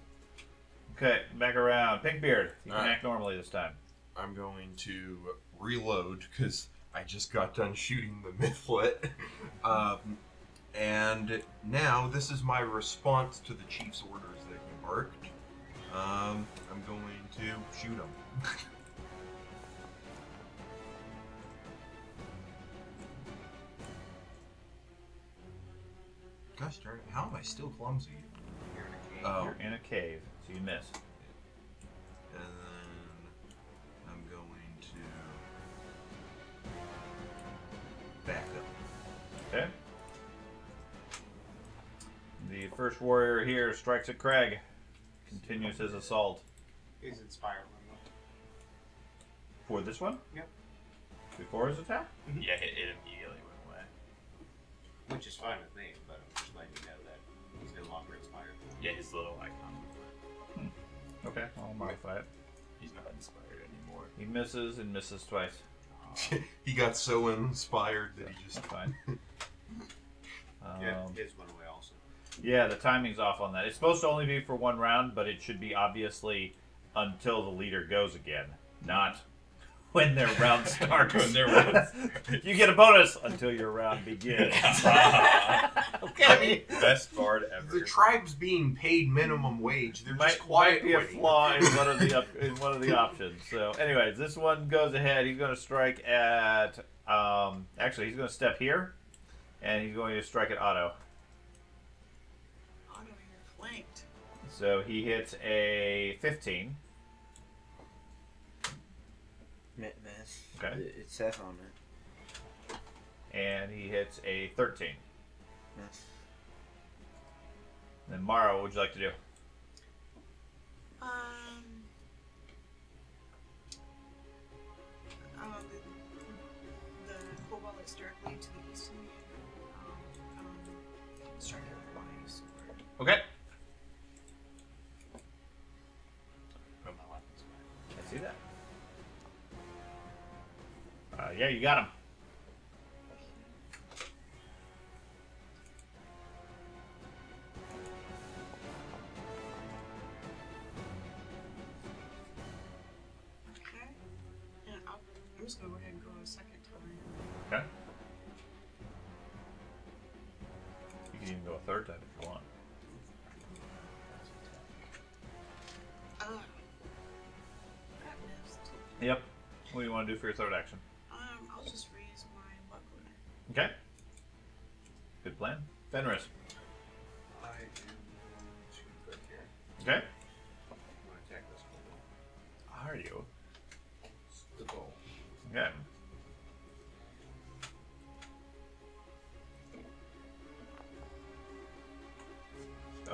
Okay, back around. Pinkbeard, you can Alright. act normally this time. I'm going to reload because I just got done shooting the Mythlet. And now this is my response to the chief's orders that he barked. I'm going to shoot him. Gosh darn it, how am I still clumsy? You're in a cave. Oh. You're in a cave, so you miss. And then I'm going to back up. Okay. The first warrior here strikes at Craig. Continues his assault. He's inspired one. For this one? Yep. Before his attack? Yeah, it immediately went away. Which is fine with me, but I'm just letting you know that he's no longer inspired. Yeah, his little icon. Okay, I'll modify it. He's not inspired anymore. He misses and misses twice. He got so inspired that he just That's fine. Yeah, his went away also. Yeah, the timing's off on that. It's supposed to only be for one round, but it should be obviously until the leader goes again, not when their round starts. When their round You get a bonus until your round begins. Okay. Best bard ever. the tribe's being paid minimum wage. They're just Might quiet be a quitting. flaw in one of the options. So, anyways, this one goes ahead. He's going to strike at. Actually, he's going to step here, and he's going to strike at Otto. Otto, you're flanked. So he hits a 15. Miss. Okay. It says on it. And he hits a 13. Miss. Then Mara, what would you like to do? The Kobold that's directly to the east of me. Strike it with my sword. Okay. Put my weapons back. I see that. Yeah, you got him. Okay. And I'm just gonna go ahead and go a second time. Okay. You can even go a third time if you want. That missed. Yep. What do you want to do for your third action? I'll just raise my buckler. Okay. Good plan. Fenris. I am going to put here. Okay. I'm going to attack this one. Are you? It's the goal. Okay.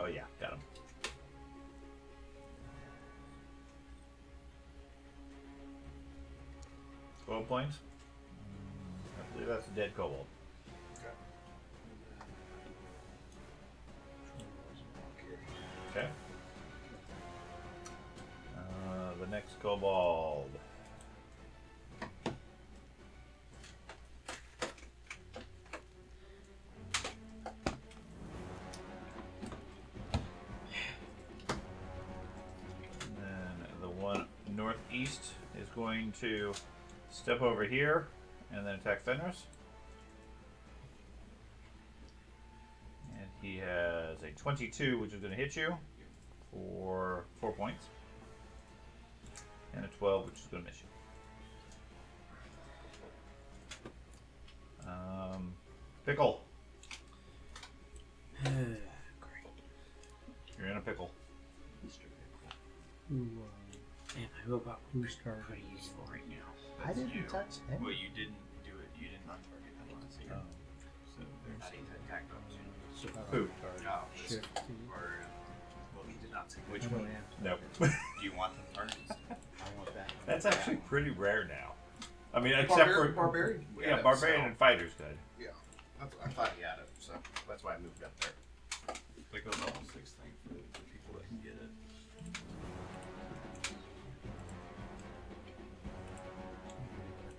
yeah, got him. Points. I believe that's a dead kobold. Okay. The next kobold. And then the one northeast is going to step over here and then attack Fenris. And he has a 22, which is going to hit you for 4 points. And a 12, which is going to miss you. Pickle. Great. You're in a pickle. Mr. Pickle. Who, And who about who's target? What are you used for right now? I didn't You. touch him. Well, you didn't do it. You didn't on target that last year. Oh. So there's I didn't attack opportunity. So how Who? about Oh, target? this Shift T. or well, he did not say I which don't one. have to. Nope. Do you want the targets? I want that one. That's actually pretty rare now. I mean, except for barbarian. Yeah, barbarian and fighter's good. Yeah, I thought he had it, so that's why I moved up there. Like a level 6 thing for the people that can get it.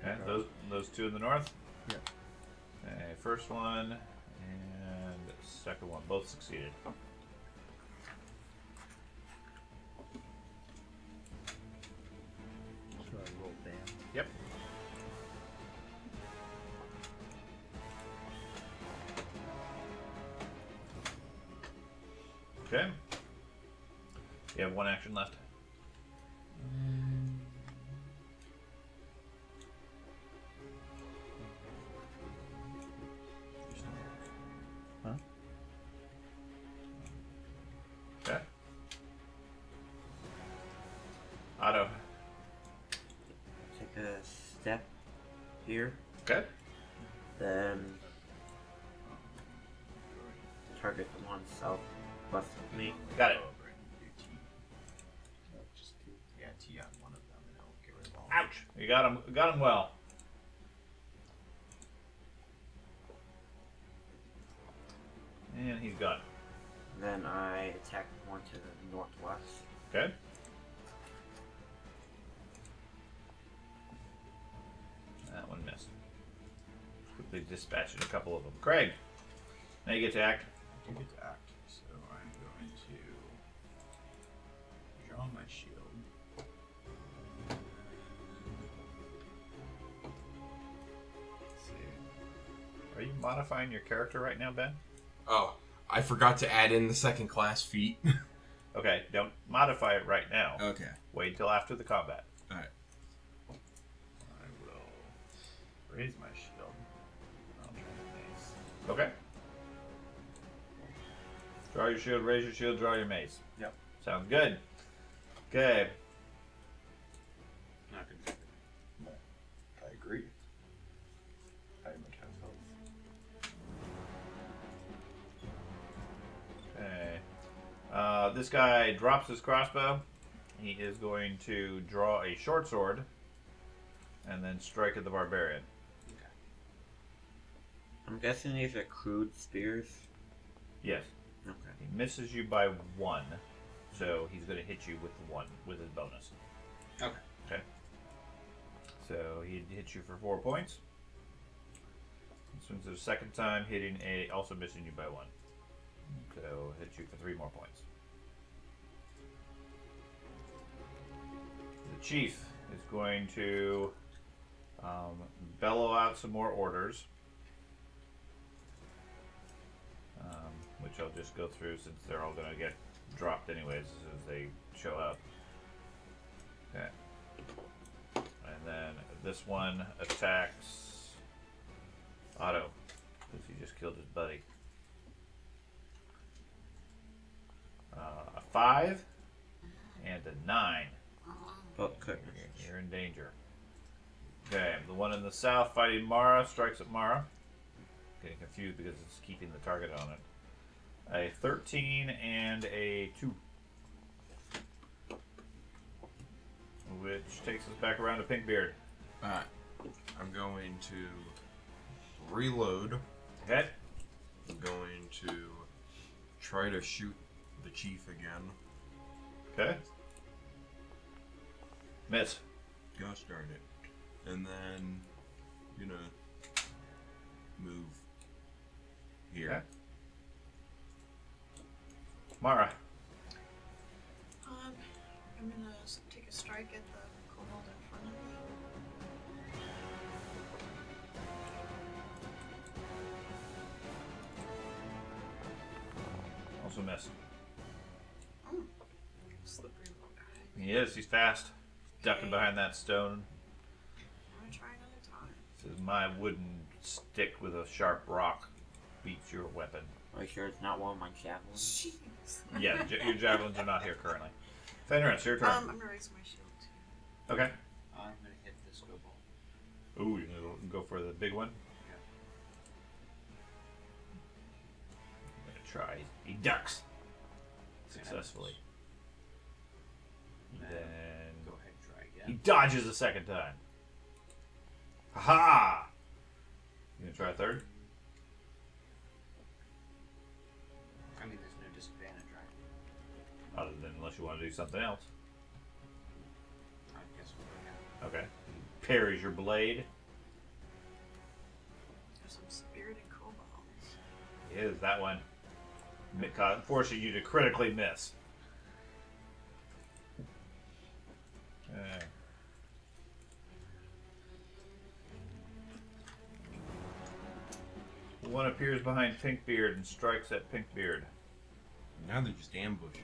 Okay, those two in the north. Yep. Okay, first one and second one both succeeded. So I roll down. Yep. Okay. You have one action left. Huh? Okay. Otto. take a step here, Okay. then target the one southwest of me. Got it. Just yeah, T on one of them, and it'll get rid of all. Ouch. You got him. Got him well. And he's gone. Then I attack one to the northwest. Okay. That one missed. Quickly dispatching a couple of them. Craig, now you get to act. I get to act, so I'm going to draw my shield. Let's see. Are you modifying your character right now, Ben? Oh, I forgot to add in the second class feat. Okay, don't modify it right now. Okay. Wait till after the combat. Alright. I will raise my shield. I'll try the mace. Okay. Draw your shield, raise your shield, draw your mace. Yep. Sounds good. Okay. Not good. I agree. I much have health. Okay. This guy drops his crossbow. He is going to draw a short sword and then strike at the barbarian. I'm guessing these are crude spears. Yes. Okay. He misses you by 1, so he's going to hit you with 1 with his bonus. Okay. Okay. So he hits you for 4 points. Swings it a second time, hitting also missing you by 1. So hit you for 3 more points. The chief is going to bellow out some more orders, which I'll just go through since they're all going to get dropped anyways as soon as they show up. Okay. And then this one attacks Otto, because he just killed his buddy. A 5 and a 9. But could. You're in danger. Okay, the one in the south fighting Mara strikes at Mara. Getting confused because it's keeping the target on it. A 13 and a 2. Which takes us back around to Pinkbeard. Alright. I'm going to reload. Okay. I'm going to try to shoot the chief again. Okay. Miss. Gosh darn it. And then gonna move here. Okay. Mara. I'm gonna take a strike at the kobold in front of me. Also miss. Oh, slippery little guy. He is. He's fast. Ducking behind that stone. I'm gonna try another time. Says my wooden stick with a sharp rock beats your weapon. Are you sure it's not one of my javelins? Jeez. Yeah, your javelins are not here currently. Fenrir, it's your turn. I'm gonna raise my shield too. Okay. I'm gonna hit this kobold. Ooh, you're gonna go for the big one? I'm gonna try. He ducks. Successfully. And Then go ahead and try he again. dodges a second time. Ha! You gonna try a third? I mean, there's no disadvantage, right? Other than unless you want to do something else. I guess we'll go again. Okay. He parries your blade. There's some spirited kobolds. Is that one forcing you to critically miss. Okay. One appears behind Pinkbeard and strikes at Pinkbeard. Now they're just ambushing.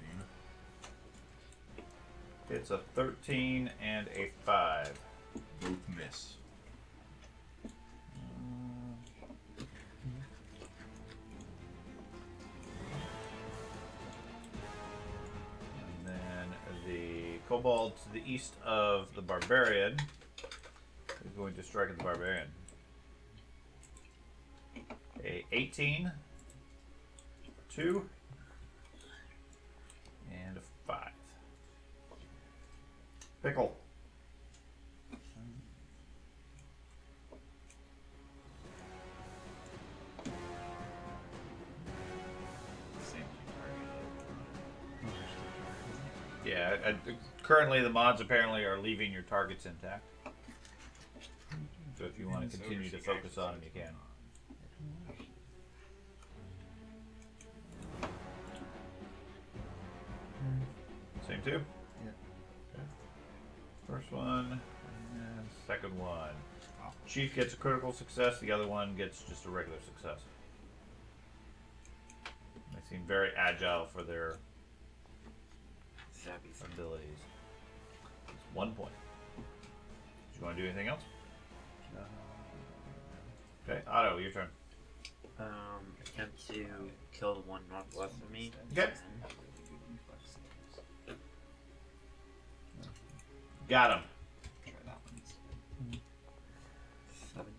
It's a 13 and a 5. Both miss. And then the kobold to the east of the barbarian is going to strike at the barbarian. A 18, 2, and a 5. Pickle. Yeah, currently the mods apparently are leaving your targets intact. So if you want to continue to focus on them, you can. Same two? Yeah. Okay. First one and second one. Chief gets a critical success, the other one gets just a regular success. They seem very agile for their Savvy. abilities. It's 1 point. Do you want to do anything else? Okay, Otto, your turn. Attempt to kill the one northwest of me. Okay. Got him. Try that one. 7.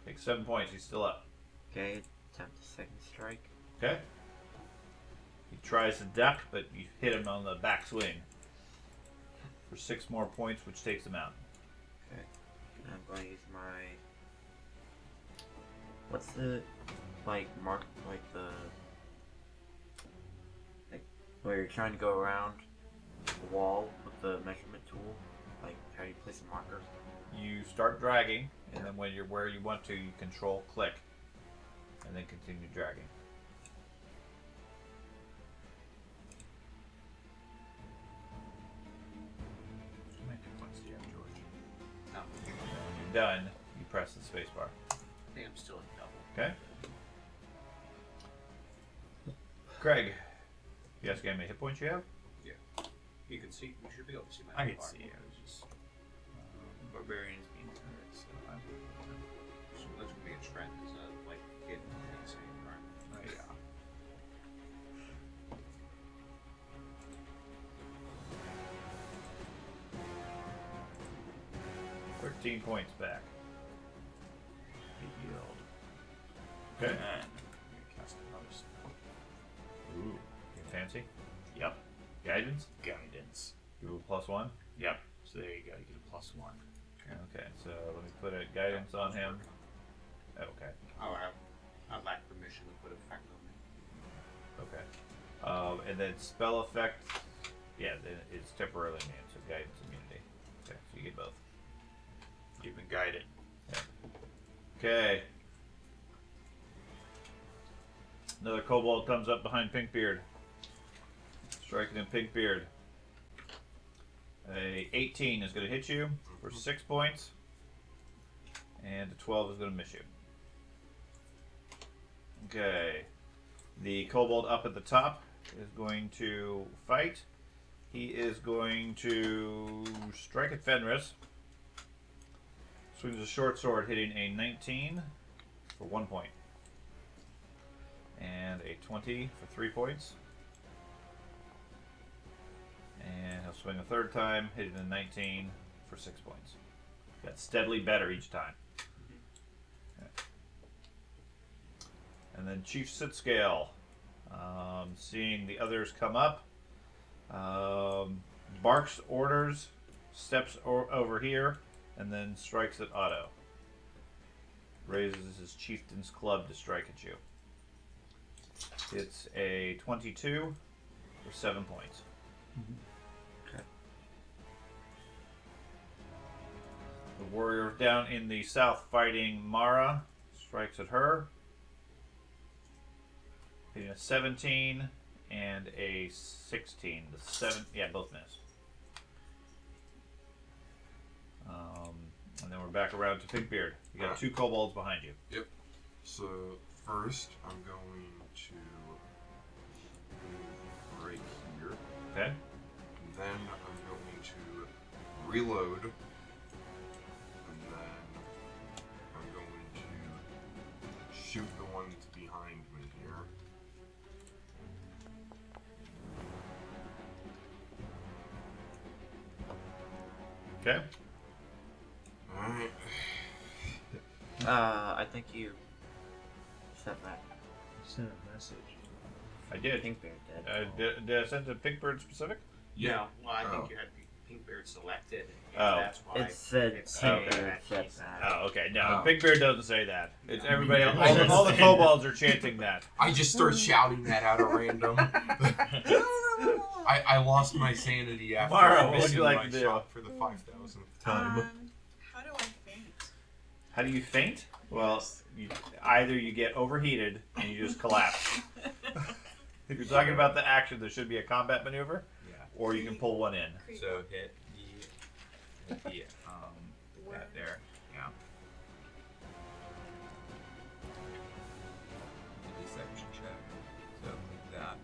Take 7 points, he's still up. Okay, attempt a second strike. Okay. He tries to duck, but you hit him on the backswing for 6 more points, which takes him out. Okay. And I'm going to use my... What's the, like, mark, like the... Like, where you're trying to go around the wall with the measurement tool? Like, how do you place a marker? You start dragging, and then when you're where you want to, you control click, and then continue dragging. How many hit points do you have, George? No, And when you're done, you press the spacebar. I think I'm still at double. Okay? Craig, you ask how many hit points you have? You can see. You should be able to see my. I can bar. see it. It was just Barbarians being turrets, so that's gonna be a trend. Is like hidden insane, right? Yeah. 13 points back. He healed. Okay. and cast another spell. fancy. Yep. Guidance. Guidance. Give him a +1. Yep. So there you go. You get a +1. Okay, so let me put a guidance on him. Okay. Oh, I lack permission to put effect on me. Okay. And then spell effect. Yeah, then it's temporarily immune, so guidance immunity. Okay, so you get both. You've been guided. Okay. Another kobold comes up behind Pinkbeard. Striking him Pinkbeard. A 18 is going to hit you for 6 points. And a 12 is going to miss you. Okay. The kobold up at the top is going to fight. He is going to strike at Fenris. Swings a short sword, hitting a 19 for 1 point. And a 20 for 3 points. And he'll swing a third time, hitting a 19 for 6 points. Got steadily better each time. Okay. And then Chief Sootscale, seeing the others come up, barks orders, steps over here, and then strikes at Otto. Raises his chieftain's club to strike at you. It's a 22 for 7 points. Okay. The warrior down in the south fighting Mara strikes at her. Hitting a 17 and a 16. The 7, yeah, both miss. And then we're back around to Pinkbeard. You got 2 kobolds behind you. Yep. So first, I'm going to move right here. Okay. And then I'm going to reload. And then I'm going to shoot the one that's behind me here. Okay. Alright. I think you sent that. Send a message. I did. Pinkbeard did. Did I send to Pinkbeard specific? Yeah. Well, I Oh. think you had Pinkbeard selected. And Oh. that's why It said it's Pinkbeard saying said he's- that. Oh, okay. No, Oh. Pinkbeard doesn't say that. It's No. everybody else. All the kobolds are chanting that. I just start shouting that out at random. I lost my sanity after Mara, what would missing you like my to do? shot for the 5,000th time. How do I faint? How do you faint? Well, either you get overheated and you just collapse. If you're talking about the action, there should be a combat maneuver, Yeah. or you can pull one in. So hit the that there. Yeah. Deception check. So like that.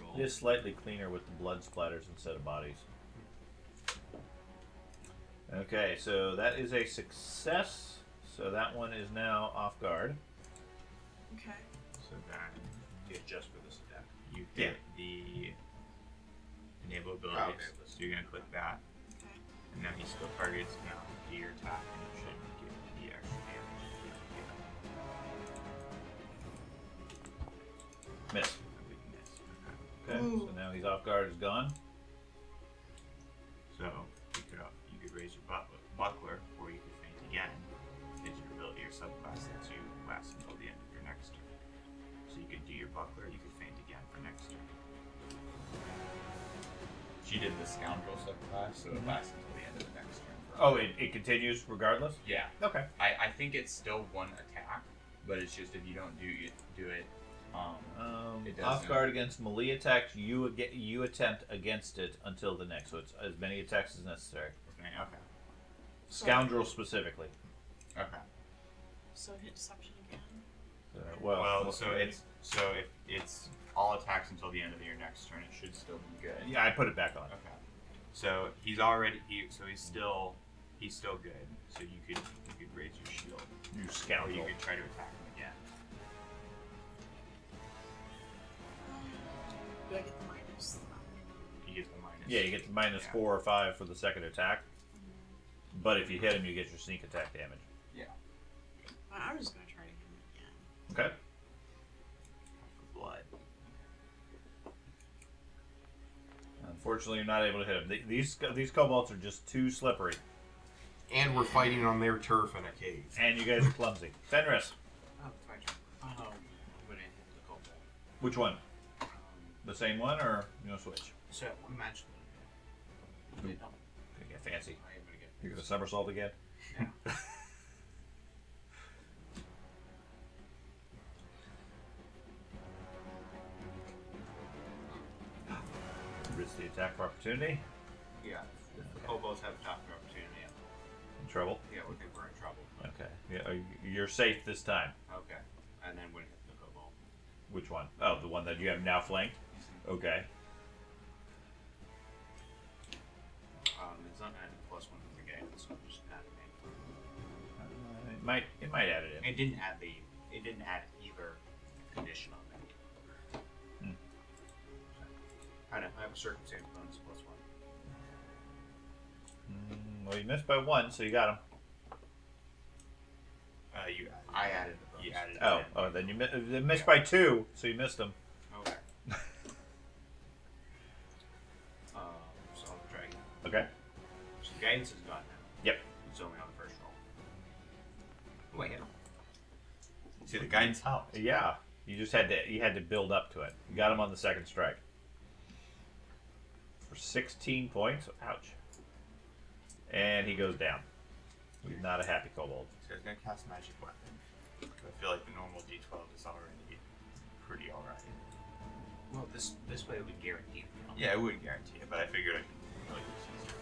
Roll. It is slightly cleaner with the blood splatters instead of bodies. Okay, so that is a success. So that one is now off guard. Okay. So that just for this attack. You hit the enable abilities. Oh, okay. So you're gonna click that, Okay. and now he still targets. Now do your attack, and it should give the extra damage. Miss. Weakness. Okay, Ooh. so now he's off guard, is gone. So you could raise your buckler, or you could faint again. Is your ability or subclass that you last until the end of your next turn. So you could do your buckler, you could faint again for next turn. She did the scoundrel subclass, so it lasts until the end of the next turn. Oh, it continues regardless? Yeah. Okay. I think it's still one attack, but it's just if you don't do it, it doesn't. Off guard against melee attacks, you attempt against it until the next. So it's as many attacks as necessary. Okay. Scoundrel specifically. Okay. So hit deception again. Well, so if it's all attacks until the end of your next turn, it should still be good. Yeah, I put it back on. Okay. So he's still good. So you could raise your shield, You or you scoundrel. could try to attack him again. Do I get the minus? He gets the minus. Yeah, you get the minus Yeah. 4 or 5 for the second attack. But if you hit him, you get your sneak attack damage. I'm just gonna try to hit him again. unfortunately, you're not able to hit him. These kobolds are just too slippery. And we're fighting on their turf in a cave. And you guys are clumsy. Fenris, Oh, it's my turn. I'm gonna hit the kobold. which one? Um, The same one, or you know, switch? so one match. No, Gonna get fancy. I am gonna get. You're gonna somersault again. Yeah. Risk the attack for opportunity. Yeah. If the kobolds have attack opportunity, In trouble. yeah, we think we're in trouble. Okay. Yeah, you're safe this time. Okay. And then when it hits the kobold. Which one? Oh, the one that you have now flanked. Okay. It's not added +1 from the game, so I'm just adding it. It might add it in. It didn't add either condition on it. Hmm. I know. I have a circumstance bonus +1. Well, you missed by one, so you got him. You added. I added the bonus. You added. it Oh, in. oh, then you missed by two, so you missed him. Okay. So I'll try again. Okay. So the guidance is gone now. Yep. It's only on the first roll. Oh, I hit him. See, the guidance helped. Yeah. You just had to build up to it. You got him on the second strike. For 16 points. Ouch. And he goes down. He's not a happy kobold. So I was gonna cast magic weapon. I feel like the normal D12 is already pretty alright. Well, this way it would guarantee. Yeah, I wouldn't guarantee it, but I figured I could really use it.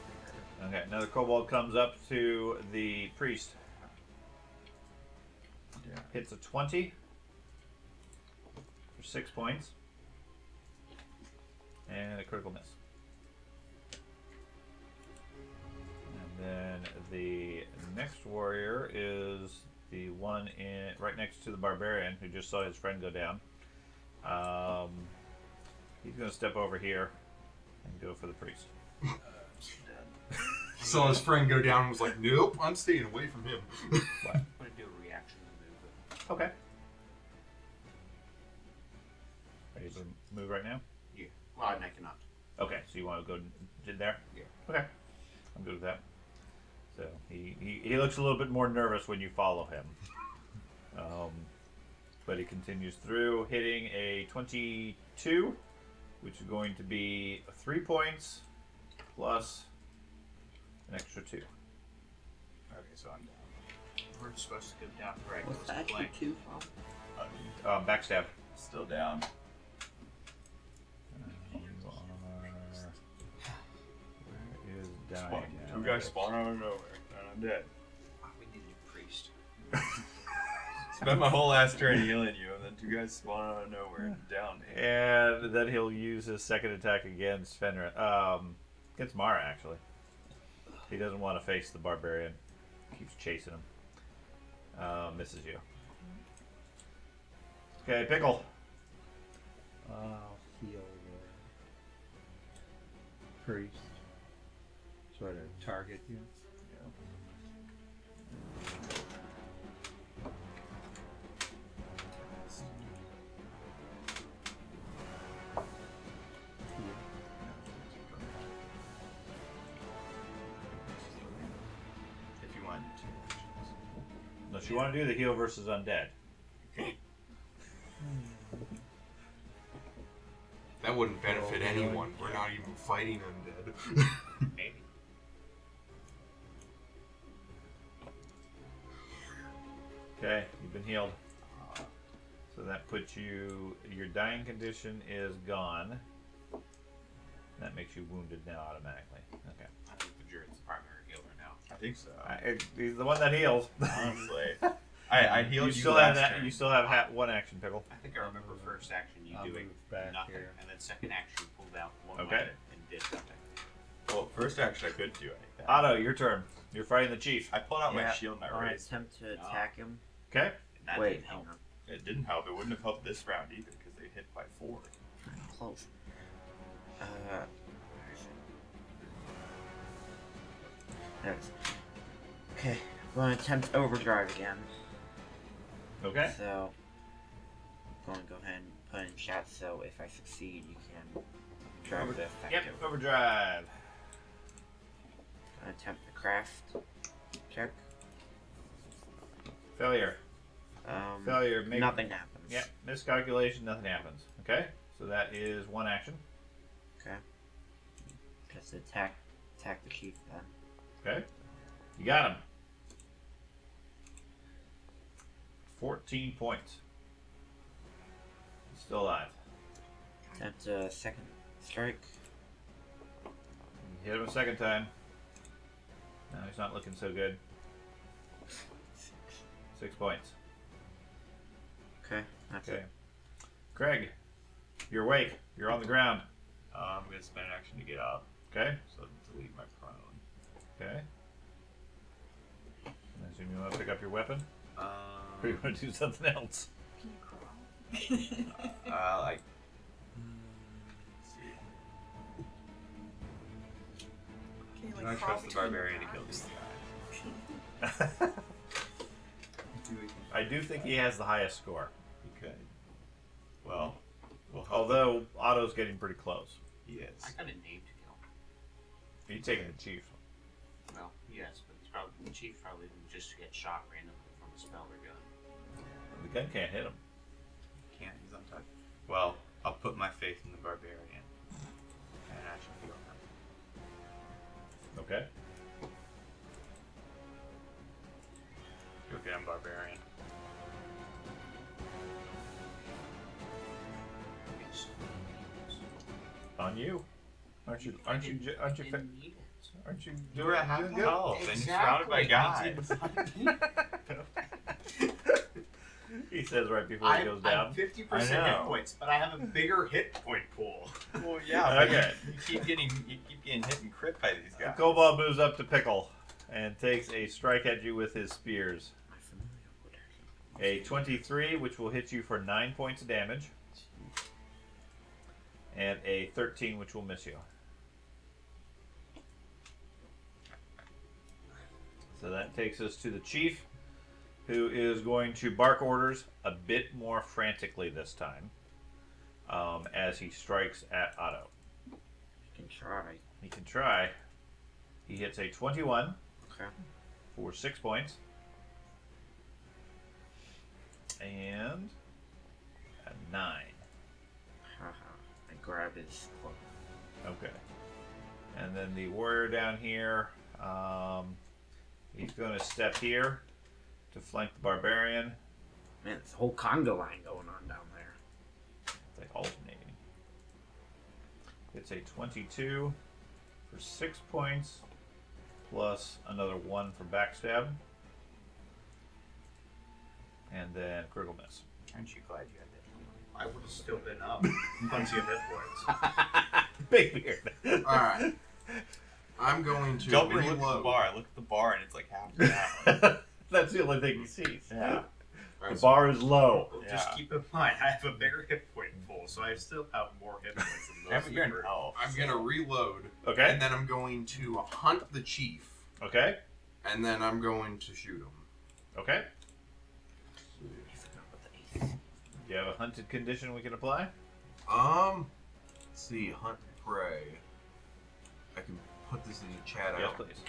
Okay, another kobold comes up to the priest. Yeah. Hits a 20 for 6 points. And a critical miss. And then the next warrior is the one right next to the barbarian who just saw his friend go down. He's going to step over here and go for the priest. Saw his friend go down and was like, nope, I'm staying away from him. I'm gonna do a reaction to move it. Okay. Ready to move right now? Yeah. Well, and I cannot. Okay, so you want to go there? Yeah. Okay, I'm good with that. So he looks a little bit more nervous when you follow him. But he continues through, hitting a 22, which is going to be 3 points plus an extra 2. Okay, so I'm down. We're supposed to go down right. What's Let's that play. actually 2 from? Backstab. Still down. You are... Where is dying? Two guys spawn out of nowhere, and I'm dead. Oh, we need a new priest. Spent my whole last turn healing you, and then two guys spawn out of nowhere and down me. And then he'll use his second attack against Fenrir. Against Mara, actually. He doesn't want to face the barbarian. Keeps chasing him. Misses you. Okay, Pickle. I'll heal the priest. Sort of target you. If you want two actions. Unless you want to do the heal versus undead. That wouldn't benefit anyone. We're not even fighting undead. Maybe. Okay, you've been healed. So that puts you. Your dying condition is gone. That makes you wounded now automatically. Okay. I think the Druid's the primary healer now. I think so. He's the one that heals. Honestly. I healed you still have last that. turn. You still have one action, Pickle. I think I remember first action you I'll doing move back nothing, here. and then second action you pulled out one Okay. weapon and did nothing. Well, first action I couldn't do anything. Otto, your turn. You're fighting the chief. I pulled out my Yeah, shield and I I'll raised. attempt to attack him. Okay. That Wait, didn't hang help. on. It didn't help. It wouldn't have helped this round either because they hit by 4. Close. There it is. Okay, I'm going to attempt overdrive again. Okay. So, I'm going to go ahead and put in chat so if I succeed, you can Drive the effect. Yep, overdrive. Attempt the craft check. Failure. Failure. Nothing happens. Yep, miscalculation, nothing happens. Okay, so that is one action. Okay. Just attack the chief then. Okay, you got him. 14 points. He's still alive. Attempt a second strike. You hit him a second time. No, he's not looking so good. 6 points. Okay. That's Okay. it. Craig, you're awake. You're on the ground. I'm gonna spend an action to get up, Okay. so delete my prone. Okay. And I assume you want to pick up your weapon? Um, Or you want to do something else? Can you crawl? like. Let's see. Can you I'm like gonna crawl trust the between barbarian to your kill abs? this guy. I do think he has the highest score. He could. Well, we'll hope Although Otto's getting pretty close. he is. I got a name to kill. He's taking the chief. Well, yes, but it's probably the chief probably didn't just get shot randomly from a spell or gun. The gun can't hit him. Can't. He's untouched. Well, I'll put my faith in the barbarian and action heal him. Okay. Go get him, barbarian. On you. Aren't you? Aren't you? Aren't you? Didn't need it. Aren't you? You were at half doing good? health and you're surrounded by guys. He says right before he goes down. I'm 50% I know. hit points, but I have a bigger hit point pool. Well, yeah. Okay. You keep getting hit and crit by these guys. Kobold moves up to Pickle and takes a strike at you with his spears. A 23, which will hit you for 9 points of damage. And a 13, which will miss you. So that takes us to the chief, who is going to bark orders a bit more frantically this time, as he strikes at Otto. You can try. He can try. He hits a 21 Okay. for 6 points. And a 9. Haha. I grab his cloak. Okay. And then the warrior down here, he's going to step here to flank the barbarian. Man, it's a whole conga line going on down there. It's like alternating. It's a 22 for 6 points, plus another 1 for backstab. And then critical miss. Aren't you glad you had that? I would have still been up. Plenty of hit points. Big beard. Alright. I'm going to Don't look at the reload. bar. Look at the bar and it's like half down. That's the only thing he sees. Yeah. The bar is low. Just Yeah. keep in mind, I have a bigger hit point pool, so I still have more hit points than Yeah, those but you're an super- elf. I'm going to reload. Okay. And then I'm going to hunt the chief. Okay. And then I'm going to shoot him. Okay. I forgot about the ace. Do you have a hunted condition we can apply? Let's see, hunt and prey. I can put this in the chat. Yes, please.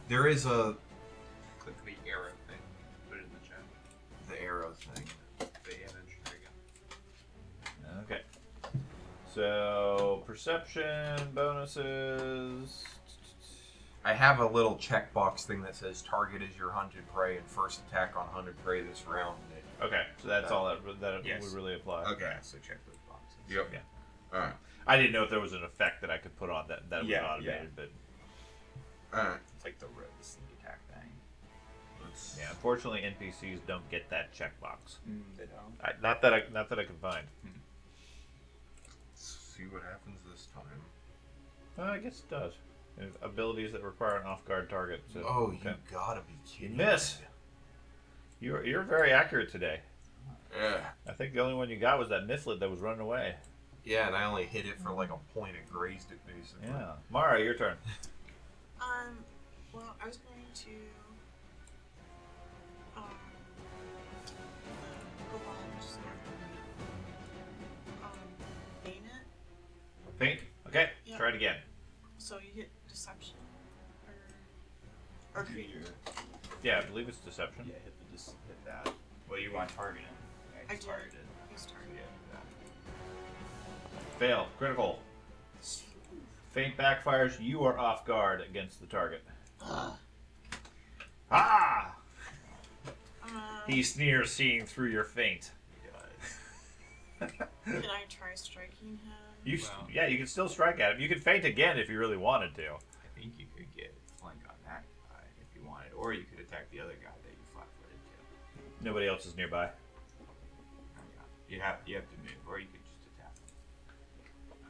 There is Click the arrow thing. Put it in the chat. the arrow thing. The image. There you go. Okay. So, perception, bonuses. I have a little checkbox thing that says target is your hunted prey and first attack on hunted prey this round. Okay, so that's all that Yes. would really apply. Okay. Yeah, so check those boxes. Yep. Yeah. Alright. I didn't know if there was an effect that I could put on that was Yeah, automated, but Alright. It's like the sneak attack thing. yeah, unfortunately NPCs don't get that checkbox. They don't. Not that I can find. Let's see what happens this time. I guess it does. Abilities that require an off-guard target. So, Oh, you okay. gotta be You kidding. miss. You're very accurate today. Yeah. I think the only one you got was that Mifflin that was running away. Yeah, and I only hit it for like a point. It grazed it basically. Yeah. Mara, your turn. Well, I was going to, the Kobolds, paint it. Paint. Okay. try it again. So you hit deception or creature. Yeah, I believe it's deception. Yeah, hit that. Well, you want targeting. Yeah, I he's did. targeted. He's So targeted. yeah, do that. Fail. Critical. Feint backfires. You are off guard against the target. Ah! He sneers, seeing through your feint. He does. Can I try striking him? Yeah, you can still strike at him. You can feint again if you really wanted to. I think you could get flank on that guy if you wanted, or you could attack the other guy that you flat-footed to. Nobody else is nearby. You have to move, or you could just attack.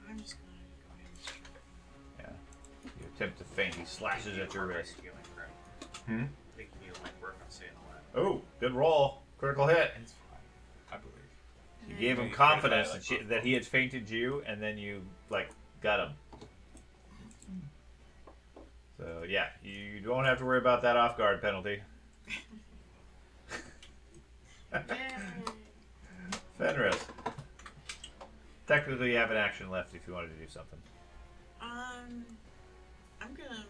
I'm just gonna go ahead and strike him. Yeah. You attempt to feint. He slashes at your wrist. Hmm? I think you might work on saying a lot. Oh, good roll. Critical hit. It's fine, I believe. You gave him You confidence tried that, that he had fainted you, and then you, got him. So, yeah, you don't have to worry about that off guard penalty. Yay! Fenris. Technically, you have an action left if you wanted to do something. I'm gonna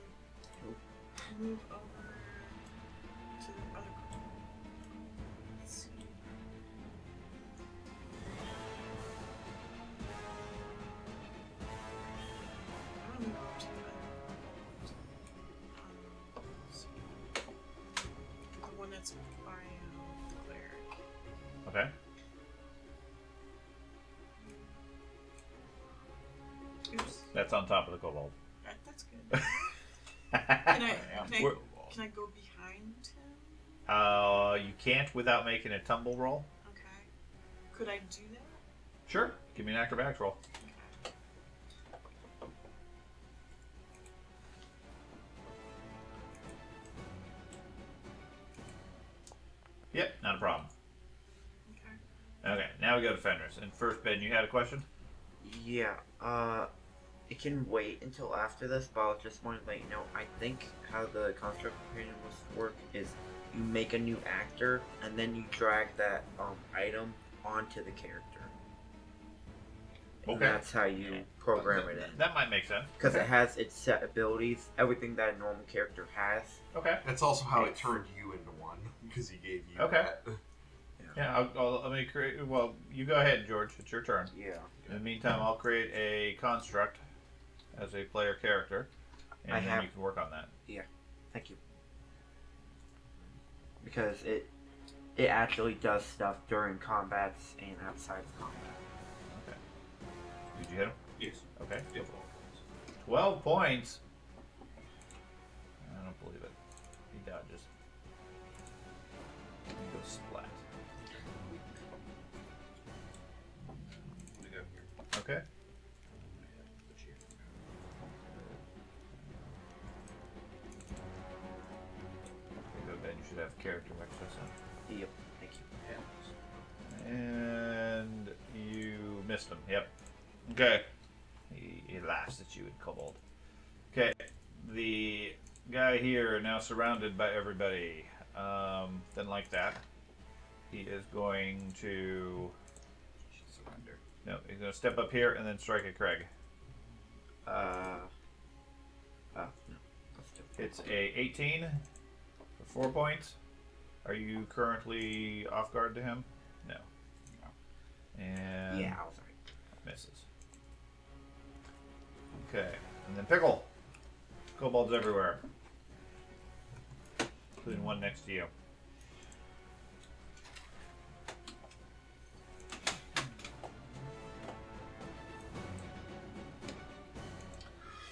move over to the other corner. Let's see. I'm gonna move over to the other let's see. The one that's by the cleric. Okay. Oops, That's on top of the kobold. that's good. Can We're- I go behind him? You can't without making a tumble roll. Okay. Could I do that? Sure. Give me an acrobatics roll. Okay. Yep, not a problem. Okay. Okay, now we go to Fenris. And first, Ben, you had a question? Yeah, it can wait until after this, but I just wanted to let you know, I think how the construct companion must work is you make a new actor, and then you drag that item onto the character. And Okay. that's how you program it in. That might make sense. Because it has its set abilities, everything that a normal character has. Okay. That's also how it turned you into one, because he gave you Okay. that. Yeah, let me create. Well, you go ahead, George. It's your turn. Yeah. In the meantime, I'll create a construct as a player character, and I then have- you can work on that. Thank you. Because it actually does stuff during combats and outside of combat. Okay. Did you hit him? Yes. Okay. Yeah. 12 points. I don't believe it. He dodges. He goes splat. We go here. Okay. Put you. There you go, Ben. You should have character access on. Yep. Thank you. And you missed him. Yep. Okay. He laughs at you in Kobold. Okay. The guy here now surrounded by everybody. Then like that. He is going to. Surrender. No, he's going to step up here and then strike at Craig. Oh, no. Let's do it. It's a 18 for 4 points. Are you currently off guard to him? No. And Yeah, I was right. misses. Okay, and then Pickle. Kobolds everywhere, including one next to you.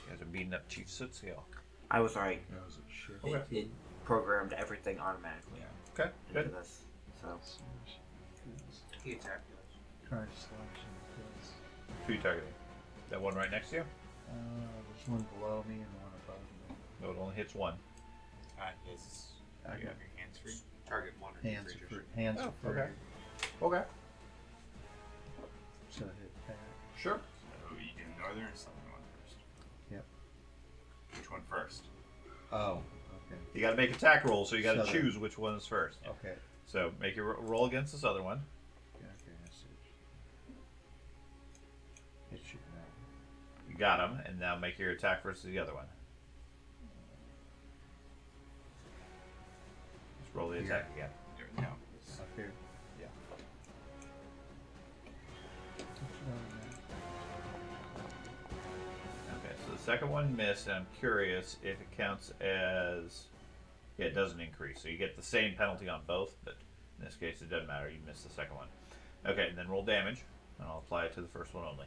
You guys are beating up Chief Sootscale. I was right. That was a shit. Okay. It programmed everything automatically Okay, into good. this. So, He attacked us. Try slashing kills. Who are you targeting? That one right next to you? There's one below me and one above me. No, it only hits one. His. I You got have your hands free. Target one or two hands creatures. free. Hands Oh, free. okay. Okay. So hit that. Sure. So you do northern or southern one first? Yep. Which one first? Oh, okay. You got to make attack rolls, so you got to Southern. choose which one is first. Okay. So make your roll against this other one. Okay, I see. Hit you now. You got him, and now make your attack versus the other one. Just roll the attack again. No. Up here. Yeah. Okay, so the second one missed, and I'm curious if it counts as... Yeah, it doesn't increase, so you get the same penalty on both, but in this case it doesn't matter, you missed the second one. Okay, and then roll damage, and I'll apply it to the first one only.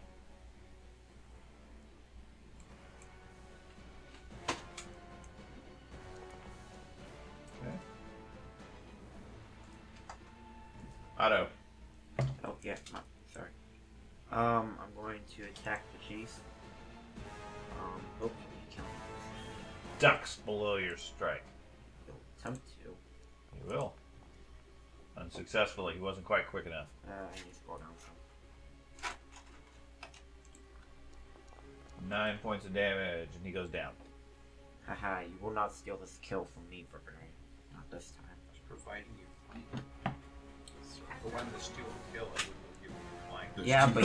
Okay. Otto. Oh yeah, no, sorry. I'm going to attack the cheese. Hopefully he counts. Ducks below your strike. He'll attempt to. He will. Unsuccessfully, he wasn't quite quick enough. I need to scroll down some. 9 points of damage, and he goes down. Haha, you will not steal this kill from me, Barbarian. Not this time. Just providing you flank. So if I wanted to steal a kill, I would give you flank. Yeah, but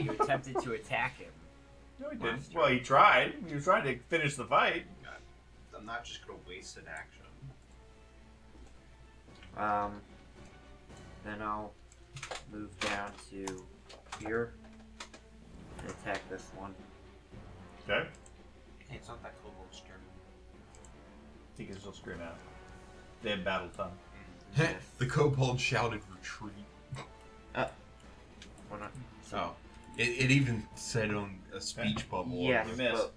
you attempted to attack him. No, he didn't. Well, he tried. He was trying to finish the fight. I'm not just gonna waste an action. Then I'll move down to here and attack this one. Okay. Hey, it's not that Kobold's turn. He can still scream out. They have battle tongue. The kobold shouted retreat. Why not? Oh. It even said on a speech bubble. Yes, You missed. but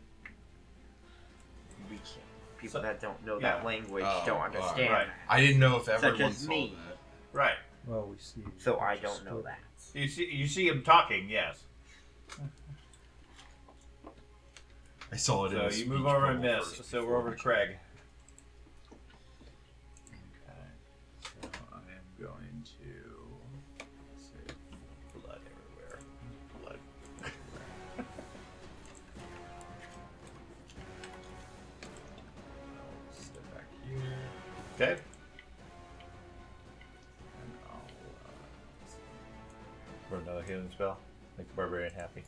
we can't. People So- that don't know yeah. that language Oh, don't understand right. that. I didn't know if Such everyone as saw me. that. Right. Well, we see. So I don't know that. You see him talking, yes. I saw it in So a you speech move over and bubble miss. first So we're before over to we- Craig. Okay. So I am going to. Let's see. Blood everywhere. Blood. I'll step back here. Okay. And I'll. Let's see. For another healing spell. Make the barbarian happy.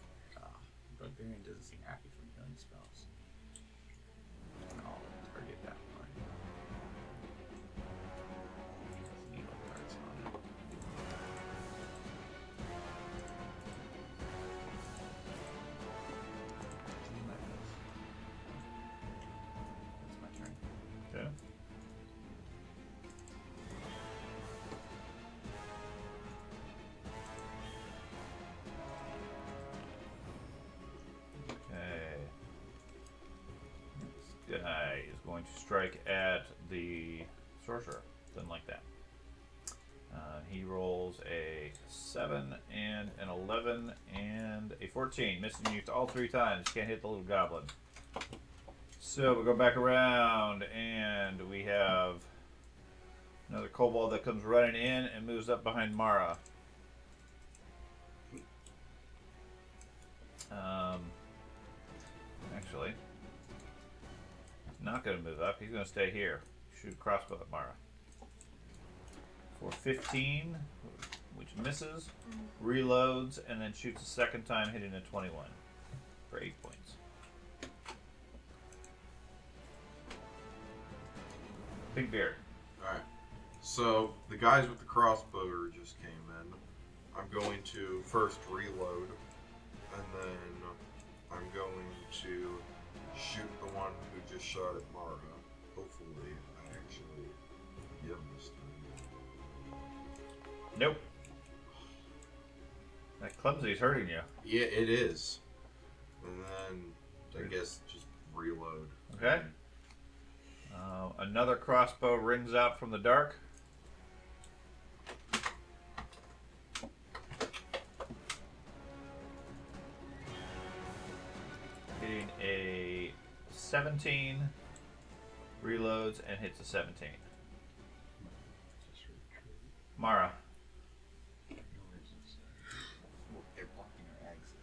Barbarian doesn't seem happy from healing spells. And I'll target that one. Doesn't need all cards on it. That's my turn. Okay. Okay. This guy is going to strike at the sorcerer. Doesn't like that. He rolls a 7 and an 11 and a 14. Missing you all 3 times. Can't hit the little goblin. So we'll go back around and we have another kobold that comes running in and moves up behind Mara. Actually, he's not going to move up. He's going to stay here. Shoot a crossbow at Mara. For 15, which misses, reloads, and then shoots a second time, hitting a 21 for 8 points. Big beard. Alright. So, the guys with the crossbow just came in. I'm going to first reload, and then I'm going to shoot the one who just shot at Mara. Hopefully, I actually get him this time. Nope. That clumsy's hurting you. Yeah, it is. And then, I guess, just reload. Okay. Another crossbow rings out from the dark. Hitting a 17, reloads, and hits a 17. Mara. They're blocking our exit.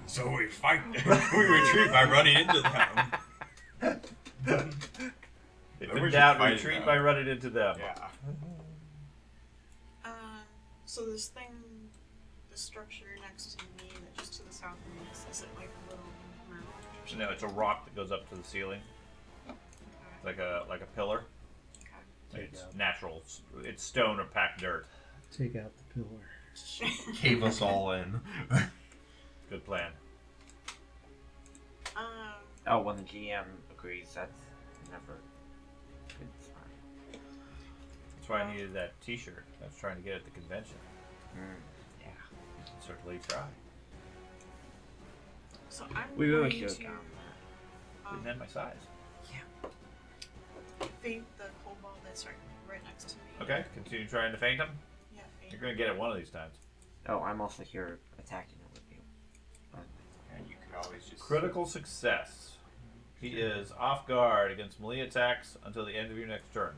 So we fight. We retreat by running into them. If I in wish doubt, you'd fight retreat them. by running into them. Yeah. So this structure next to me that just to the south of me? Is it like a little mound or something? No, it's a rock that goes up to the ceiling, Okay. like a pillar. Okay. It's natural. It's stone or packed dirt. Take out the pillar. Cave us all in. Good plan. Oh, when the GM agrees, that's never a good sign. That's why I needed that T-shirt. I was trying to get at the convention. Yeah. Certainly try. So I'm We really going should to have Didn't have my size. feint the kobold that's right next to me. Okay, continue trying to feint him. Yeah, feint. You're gonna get it one of these times. Oh, I'm also here attacking it with you. And you could always just Critical success. He is off guard against melee attacks until the end of your next turn,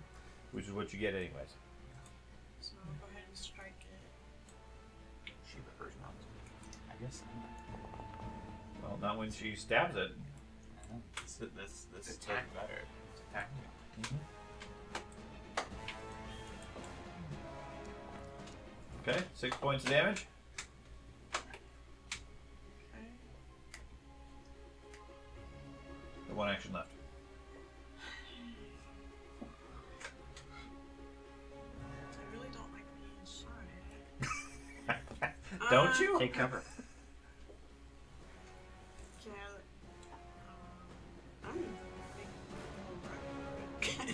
which is what you get anyways. So I'll go ahead and strike it. She prefers not to. I guess not. Well, not when she stabs it. This attack better. It's attack. Okay, 6 points of damage. Okay. The one action left. I really don't like being inside. Don't you? Take cover. Can I, I'm gonna make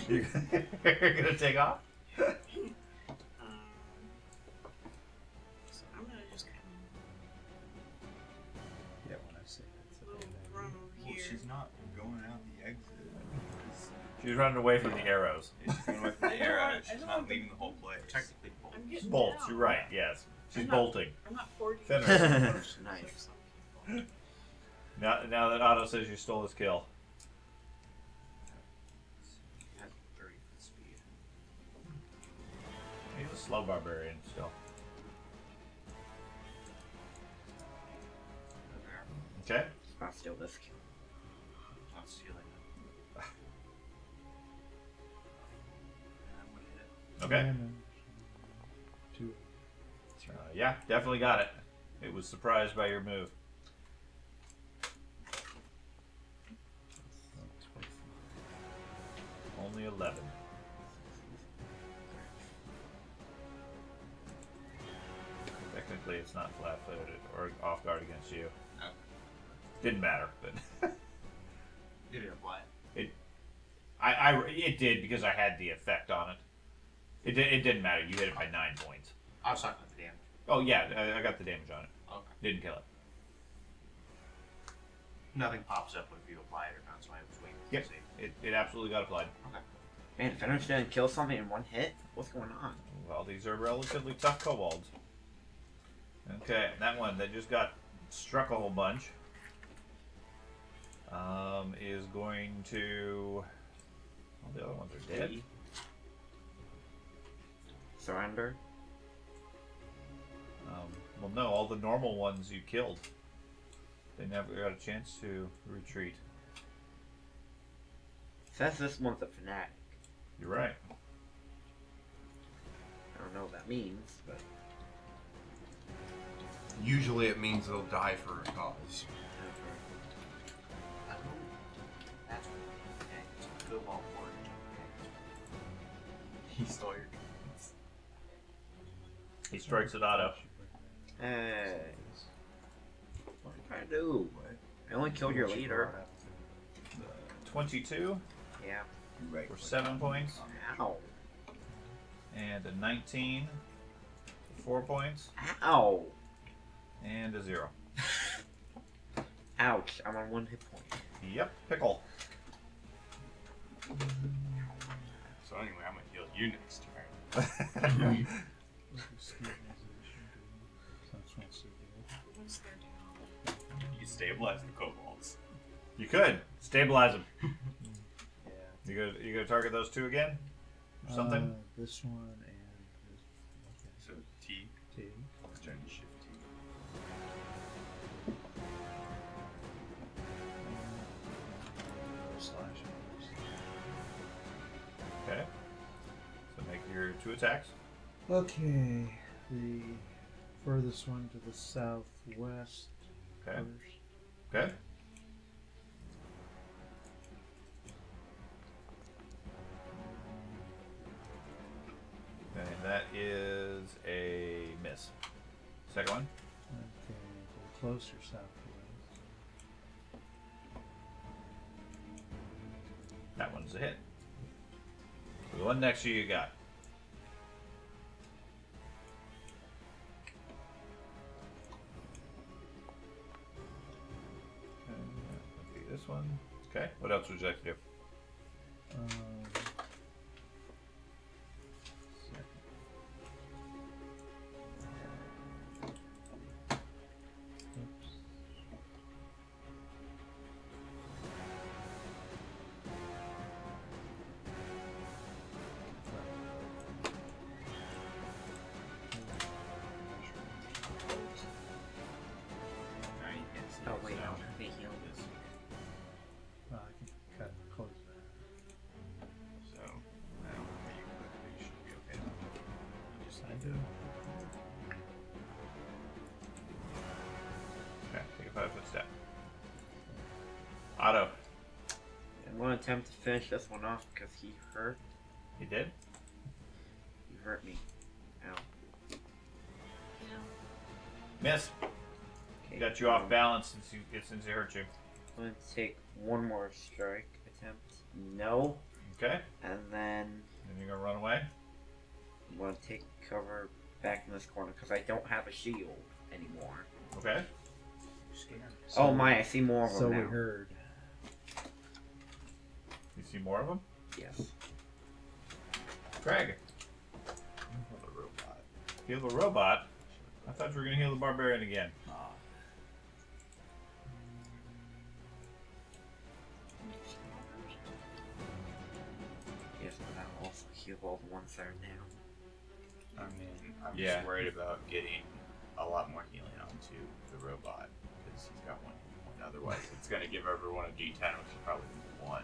a little run. You're gonna take off? So I'm gonna just kind Yeah, when I say that's of a little bad run idea. over Well, here. she's not going out the exit. She's running away from the arrows. She's going away from I the don't arrow. want- I She's don't not want the- leaving the whole place. Technically, both. I'm getting Bolts, down. you're right, yes. She's I'm not- bolting. I'm not hoarding. Thinner. Nice. Nice. Like some people. Now that Otto says you stole his kill. She has 30-foot speed. He's a slow barbarian still. Okay. I'll steal this kill. Not stealing it. I'm gonna hit. Okay. Damage. 2. Yeah, definitely got it. It was surprised by your move. Only 11. Technically, it's not flat-footed or off guard against you. Okay. Didn't matter, but Did it apply? it did because I had the effect on it. It didn't matter. You hit it by 9 points. I was talking about the damage. Oh yeah, I got the damage on it. Okay. Didn't kill it. Nothing pops up if you apply it or not, so I was waiting Yep. to see. It absolutely got applied. Man, if anyone's gonna kill something in one hit, what's going on? Well, these are relatively tough kobolds. Okay, that one that just got struck a whole bunch is going to. All the other ones are dead. Surrender. Well, no, all the normal ones you killed. They never got a chance to retreat. Says this one's a fanatic. You're right. I don't know what that means, but Usually it means they'll die for a cause. That's what it's a good ball for it. He stole your guns. He strikes at Otto. hey, what am I trying to do? I only killed your leader. 22 Yeah. for 7 points, Ow. and a 19 for 4 points, Ow. and a 0. Ouch. I'm on 1 hit point. Yep, pickle. So anyway, I'm gonna heal you next turn. Once they're down. You stabilize the kobolds. You could stabilize them. Yeah. You gonna target those two again? Or something? This one and this. Okay. So T. T. Turn to shift T. Slash. Okay. So make your 2 attacks. Okay. The furthest one to the southwest. Okay. First. Okay. And that is a miss. Second one. Okay, a little closer southwest. That one's a hit. So the one next to you got. Okay, this one. Okay. What else would you like to do? Oops. Now you can see Oh it's wait, no, down. they healed this. Well, I can cut and close that. So, I don't know how you click, but you should be okay. You just I need do. Okay. Take a 5-foot step. Otto. I'm gonna attempt to finish this one off because he hurt. You did? You hurt me. Ow. Miss. Okay. Got you off balance since he hurt you. I'm gonna take one more strike attempt. No. Okay. And then And you're gonna run away. I'm gonna take cover back in this corner because I don't have a shield anymore. Okay. scared. Oh my, I see more of them So now. we heard. You see more of them? Yes. Craig. Heal the robot. Heal the robot. I thought you were gonna heal the barbarian again. Yes, but I'll also heal all the ones that are down. I mean, I'm Yeah. just worried about getting a lot more healing onto the robot because he's got one hit point. Otherwise, it's going to give everyone a D10, which is probably one.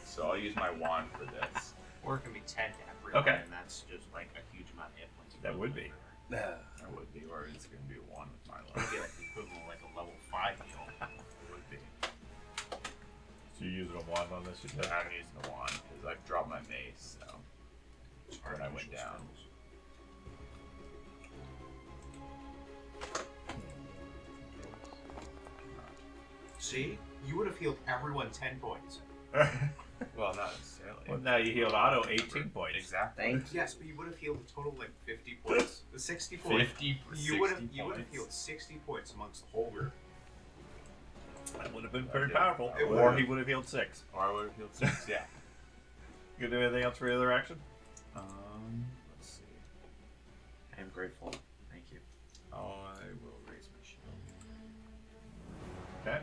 So I'll use my wand for this. Or it can be 10 to everyone, Okay. and that's just like a huge amount of hit points. That would be. That would be, or it's going to be a 1 with my It would luck. be like the equivalent of like a level 5 heal. It would be. So you're using a wand on this, you said? I'm using the wand because I've dropped my mace, so when I went down. See? You would have healed everyone 10 points. Well, not necessarily. Well, now you healed Otto 18 points. Exactly. Thank you. Yes, but you would have healed a total of like 50 points. 60 points. 50 You would have 60 healed points. 60 points amongst the whole group. That would have been pretty Okay. powerful. It Or would've. he would have healed 6. Or I would have healed 6, yeah. You gonna do anything else for your other action? Let's see. I'm grateful. Thank you. Oh, I will raise my shield. Okay.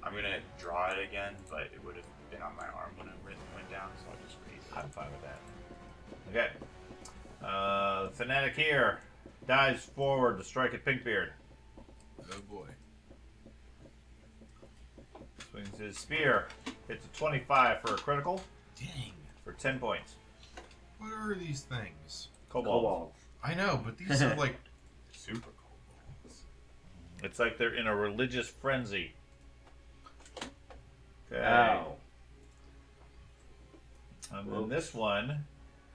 I'm gonna draw it again, but it would have been on my arm when it went down, so I'll just raise it. I'm fine with that. Okay. The fanatic here dives forward to strike at Pinkbeard. Oh boy. Swings his spear. Hits a 25 for a critical Dang. for 10 points. What are these things? Cobalt. I know, but these are like Super cool. It's like they're in a religious frenzy. Okay. Oh. And then this one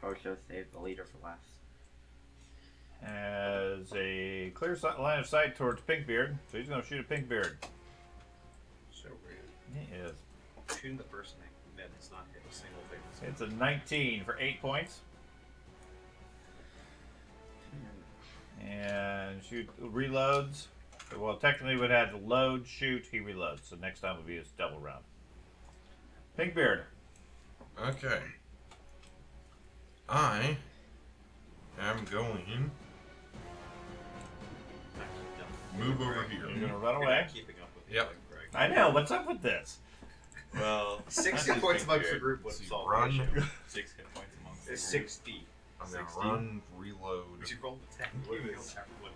Probably should have saved the leader for last. has a clear line of sight towards Pinkbeard, so he's going to shoot at Pinkbeard. So weird. He is. Shooting the first thing, then it's not hit a single thing. It's a 19 for 8 points. And shoot reloads. Well, technically, it would have to load, shoot, he reloads. So next time will be his double round. Pinkbeard. okay. I am going move over You're here. going to run You're away. not keeping up with Yep. it, Greg. I know. What's up with this? Well, 60 points amongst the group would have So solved run. the issue. 6 hit points amongst the It's group. 60. I'm gonna 60. run, reload, But you rolled a 10. You would have healed everyone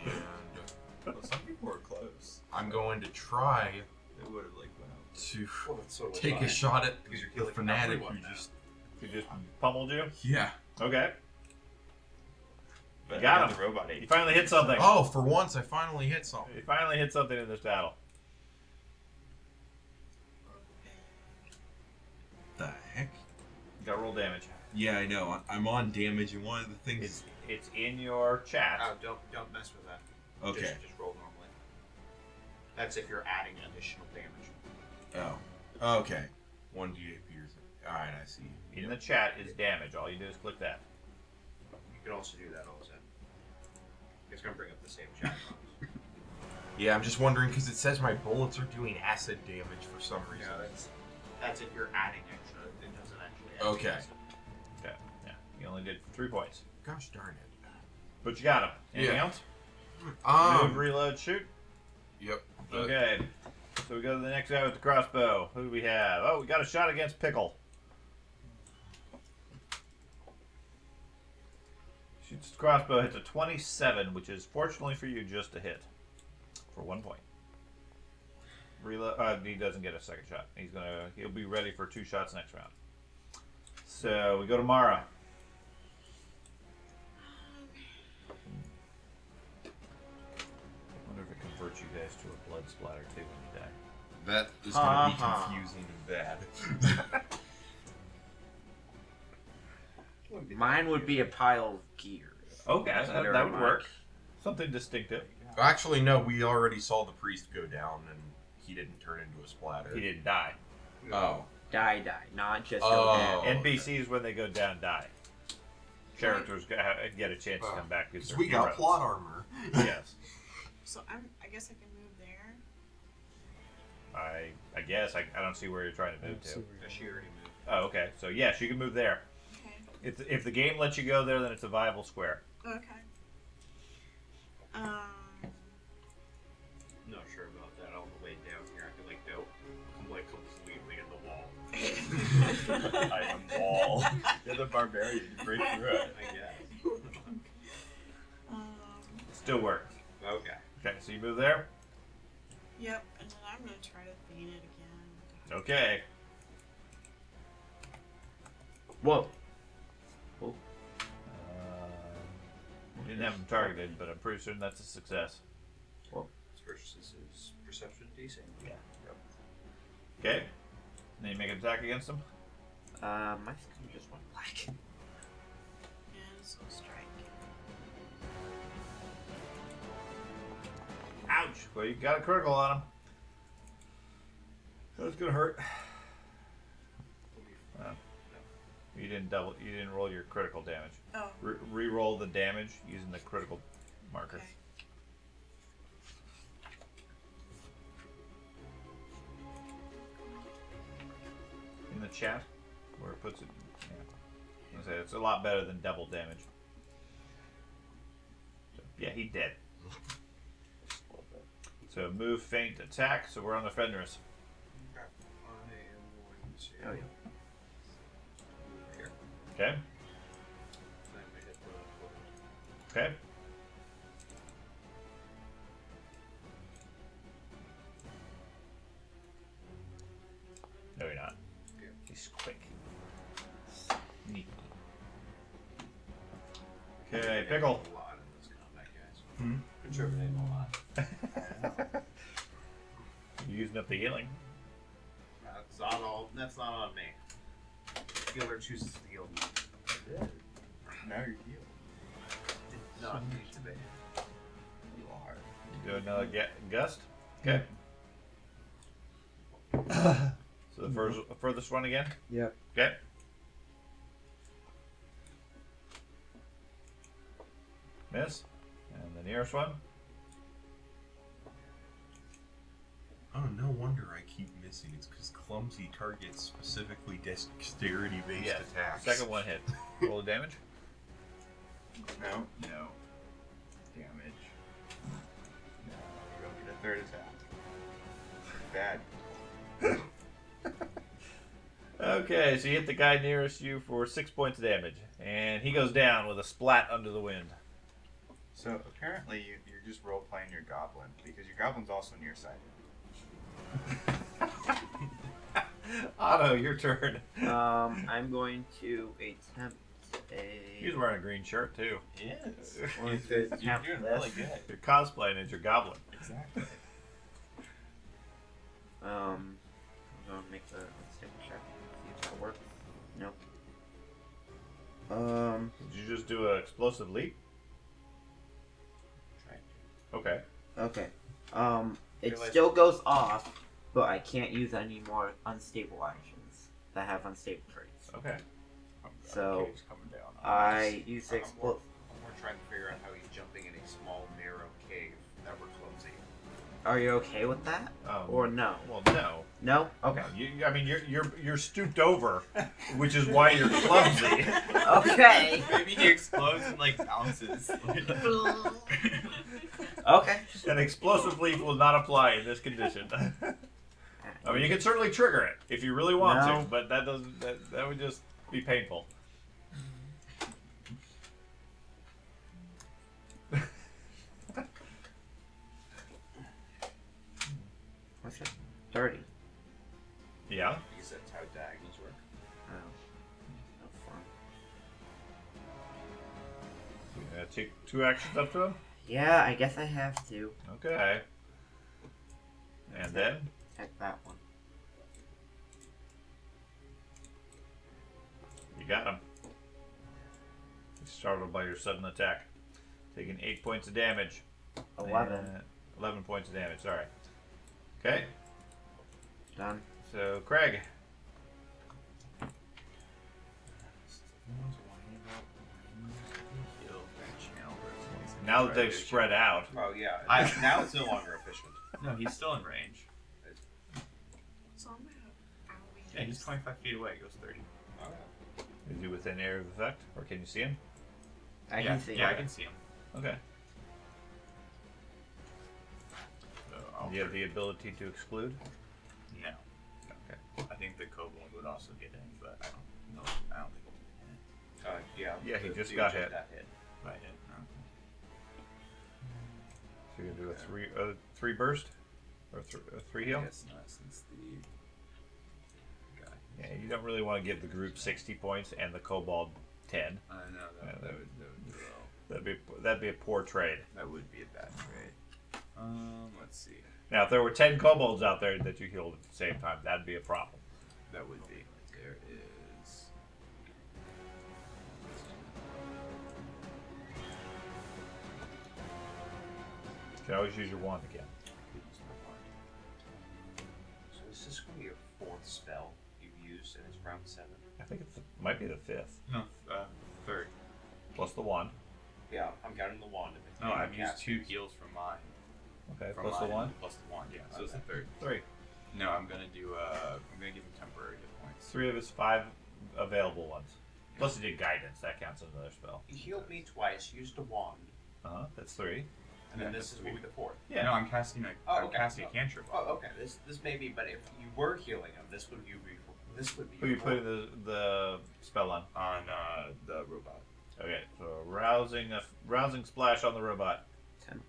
10. and Well, some people were close. I'm going to try They would have like went out. to Well, that's so take a fine. shot at Because you're the killing fanatic everyone who now. just He just pummeled you? yeah. Okay. But Got I got him. the robot You 8. finally hit something. Oh, for once I finally hit something. You finally hit something in this battle. The heck? You got to roll damage. Yeah, I know. I'm on damage, and one of the things. It's in your chat. Oh, don't mess with that. Okay. Just roll normally. That's if you're adding additional damage. Oh. Okay. 1d8 piercing. Alright, I see. In the chat is damage. All you do is click that. You can also do that also. It's gonna bring up the same chat box. Yeah, I'm just wondering because it says my bullets are doing acid damage for some reason. Yeah, that's if you're adding extra. It doesn't actually add Okay. acid. Okay. Yeah. You only did 3 points. Gosh darn it. But you got him. Anything Yeah. else? Move, Um. reload, shoot. Yep. Okay. So we go to the next guy with the crossbow. Who do we have? Oh, we got a shot against Pickle. Shoots the crossbow, hits a 27, which is fortunately for you just a hit. For 1 point. Reload. He doesn't get a second shot. He'll be ready for 2 shots next round. So we go to Mara. I wonder if it converts you guys to a blood splatter too when you die. That is going to be confusing and bad. Mine would be a pile of gear. Okay, Thank you that very would much. work. Something distinctive. Actually, no. We already saw the priest go down, and he didn't turn into a splatter. He didn't die. Oh. Die, not just Oh. go down. NPCs, when they go down, die. Characters get a chance to come back because we they're got heroes. plot armor. Yes. So I guess I can move there. I guess. I don't see where you're trying to move to. She already moved. Oh, okay. So, yes, you can move there. Okay. If the game lets you go there, then it's a viable square. Okay. Not sure about that. On the way down here, I feel like I'm like completely in the wall. I am wall. You're the barbarian. You break through it. I guess. Still works. Okay. Okay, so you move there? Yep, and then I'm gonna try to feed it again. Okay. Whoa. You didn't have him targeted, but I'm pretty certain that's a success. Versus his perception DC. Yeah. Okay. Then you make an attack against him? My screen just went black. And so strike. Ouch! Well, you got a critical on him. That's gonna hurt. You didn't roll your critical damage. Oh. Re-roll the damage using the critical marker. Okay. In the chat, where it puts it. Yeah. I say it's a lot better than double damage. So, yeah, he dead. So move, feint, attack. So we're on the Fenris. I am going to. Oh, yeah. Here. Okay. Then we hit the. Okay. No, you're not. Yeah. He's quick. Neat. Okay, Pickle. A lot in this combat, guys. Hmm? Contributing a lot. You're using up the healing. That's not all. That's not on me. Healer chooses to heal me. Now you're healed. Did not need to be. You are. Do another gust. Okay. So the furthest one again. Yep. Okay. Miss. And the nearest one. Oh, no wonder I keep missing. It's because clumsy targets specifically dexterity-based Yes. attacks. Second one hit. Roll the damage. No. No. Damage. No. You don't get a third attack. Bad. Okay, so you hit the guy nearest you for 6 points of damage, and he goes down with a splat under the wind. So apparently you're just role playing your goblin because your goblin's also nearsighted. Otto, your turn. I'm going to attempt a He's wearing a green shirt too. Yes. Or You're could doing have really this. good. You're cosplaying as your goblin. Exactly. I'm gonna make the unstable check. See if that works. Nope. Did you just do an explosive leap? Try Okay. Okay. It Realize- still goes off, but I can't use any more unstable actions that have unstable traits. Okay. So, Cave's coming down on us. I use the I'm explo- more trying to figure out how he's jumping in a small, narrow cave that we're clumsy. Are you okay with that? Or no? Well, no. No? Okay. I mean, you're stooped over, which is why you're clumsy. Okay. Maybe he explodes and like bounces. Okay. An explosive leap will not apply in this condition. I mean, you can certainly trigger it if you really want No. to, but that doesn't. That would just be painful. What's it? 30. Yeah. Because that's how diagonals work. Oh. No fun. Take 2 actions up to him. Yeah, I guess I have to. Okay. And then Check that one. you got him. He's startled by your sudden attack, taking 8 points of damage. 11. 11 points of damage. Sorry. Okay. Done. So Craig. Now that they've spread out, Oh yeah. I- Now it's no longer efficient. No, he's still in range. So I'm gonna owie. Yeah, he's 25 feet away. He goes 30. Oh, is he within area of effect, or can you see him? I yeah, can see Yeah, I it. can see him. Okay. So I'll Do you have the ability to exclude? No. Okay. I think the kobold would also get in, but I don't know. I don't think he'll get yeah. Yeah, he the just dude got hit. in by hit. No. So you're gonna do a three burst, or a 3 heal? Yes, not since the guy. Yeah, you don't really want to give the group 60 points and the kobold 10. I know Yeah, that would do well. That'd be a poor trade. That would be a bad trade. Let's see. Now, if there were 10 kobolds out there that you healed at the same time, that'd be a problem. That would be. There is. You can always use your wand again. So is this going to be your 4th spell you've used, and it's round 7? I think it might be the 5th, No, third. plus the wand. Yeah, I'm counting the wand. If it's No, I've being used cast. 2 heals from mine. Okay, From plus the mine wand. Plus the wand, yeah. So it's the third. 3. No, I'm gonna do. I'm gonna give him temporary hit points. 3 of his 5 available ones. Plus he did guidance, that counts as another spell. You healed me twice, used a wand, That's 3. and then Yeah, this that's is will be the 4th. Yeah. No, I'm casting a. Oh, I'm okay. casting a cantrip. Oh, okay. This may be, but if you were healing him, this would be Who you your putting fourth. the spell on? On the robot. Okay, so rousing splash on the robot. 10.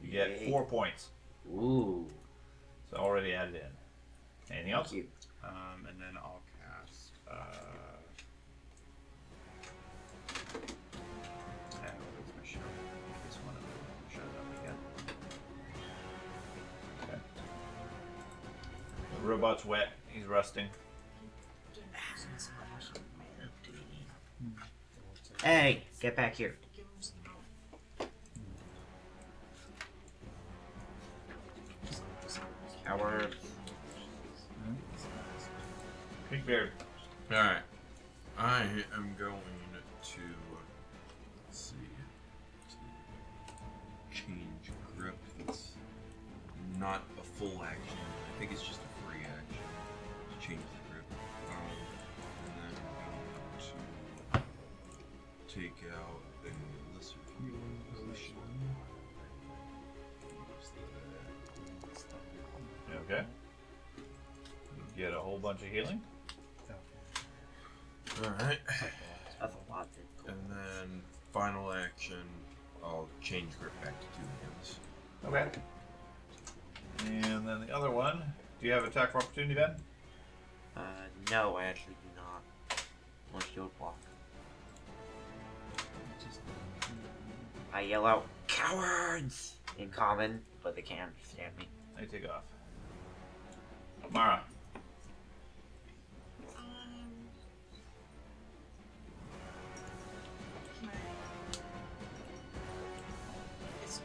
You get Yay. 4 points. Ooh. So already added in. Anything else? Thank you. And then I'll cast. Where's my shield? This one of them shut up again. The robot's wet. He's rusting. Hey, get back here. Give him some help. Coward. Pink beard. Alright. I am going to, let's see, to change grip. It's not a full action. I think it's just a free action to change the grip. And then I'm going to take out a lesser healing potion. Use that. Okay. You get a whole bunch of healing. Alright. That's a lot, dude. Cool. And then final action, I'll change grip back to 2 hands. Okay. And then the other one. Do you have attack for opportunity, Ben? No, I actually do not. Or shield block. I yell out, "Cowards!" in common, but they can't understand me. I take off. Mara. Can I? It's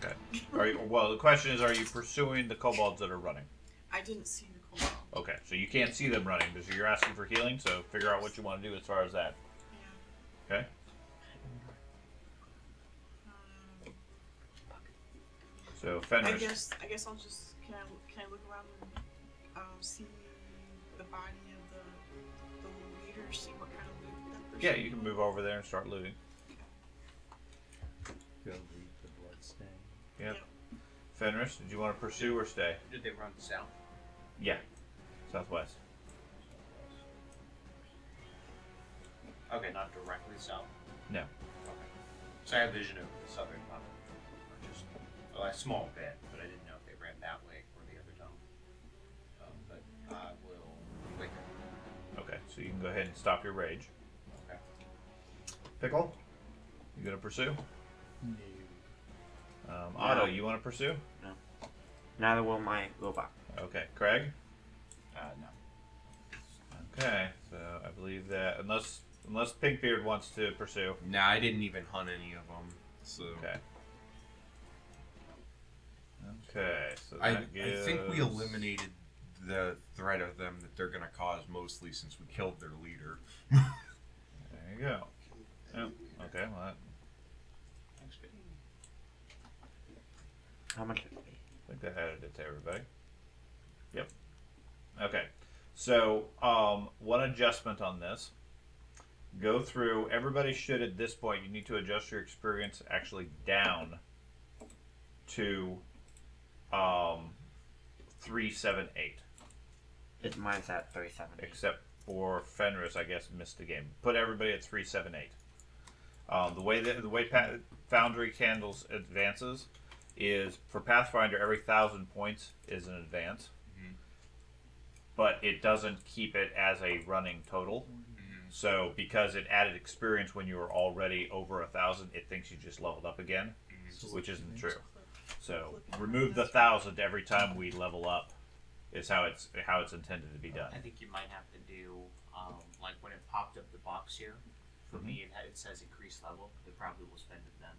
Okay. Are you, well, the question is, are you pursuing the kobolds that are running? I didn't see the kobold. Okay, so you can't see them running, so you're asking for healing, so figure out what you want to do as far as that. Yeah. Okay? So, I Fenris. guess I'll just can I look around and see the body of the leader, see what kind of loot that person. Yeah, you can move over there and start looting. Go read the bloodstain. Yep. Fenris, did you want to pursue or stay? Did they run south? Yeah. Southwest. Okay, not directly south. No. Okay. So I have vision of the southern tunnel, or just a small bit, but I didn't know if they ran that way or the other tunnel. But I will wait there. Okay, so you can go ahead and stop your rage. Okay. Pickle, you gonna pursue? No. Otto, you want to pursue? Neither will my robot. Okay, Craig. No. Okay, so I believe that unless Pinkbeard wants to pursue. Nah, I didn't even hunt any of them. So Okay. Okay, so I that gives... think we eliminated the threat of them that they're gonna cause mostly since we killed their leader. There you go. Yep. Okay, well, that, Thanks, Pete. How much? I think that added it to everybody. Yep. Okay. So, one adjustment on this. Go through. Everybody should at this point. You need to adjust your experience actually down to 378. It's mine's at 370. Except for Fenris, I guess missed the game. Put everybody at 378. The way Foundry handles advances is for Pathfinder, every 1,000 points is an advance, but it doesn't keep it as a running total. So because it added experience when you were already over 1,000, it thinks you just leveled up again, which isn't true. So remove the 1,000 every time we level up, is how it's intended to be done. I think you might have to do, like when it popped up the box here, for me it says increase level. It probably will spend it then.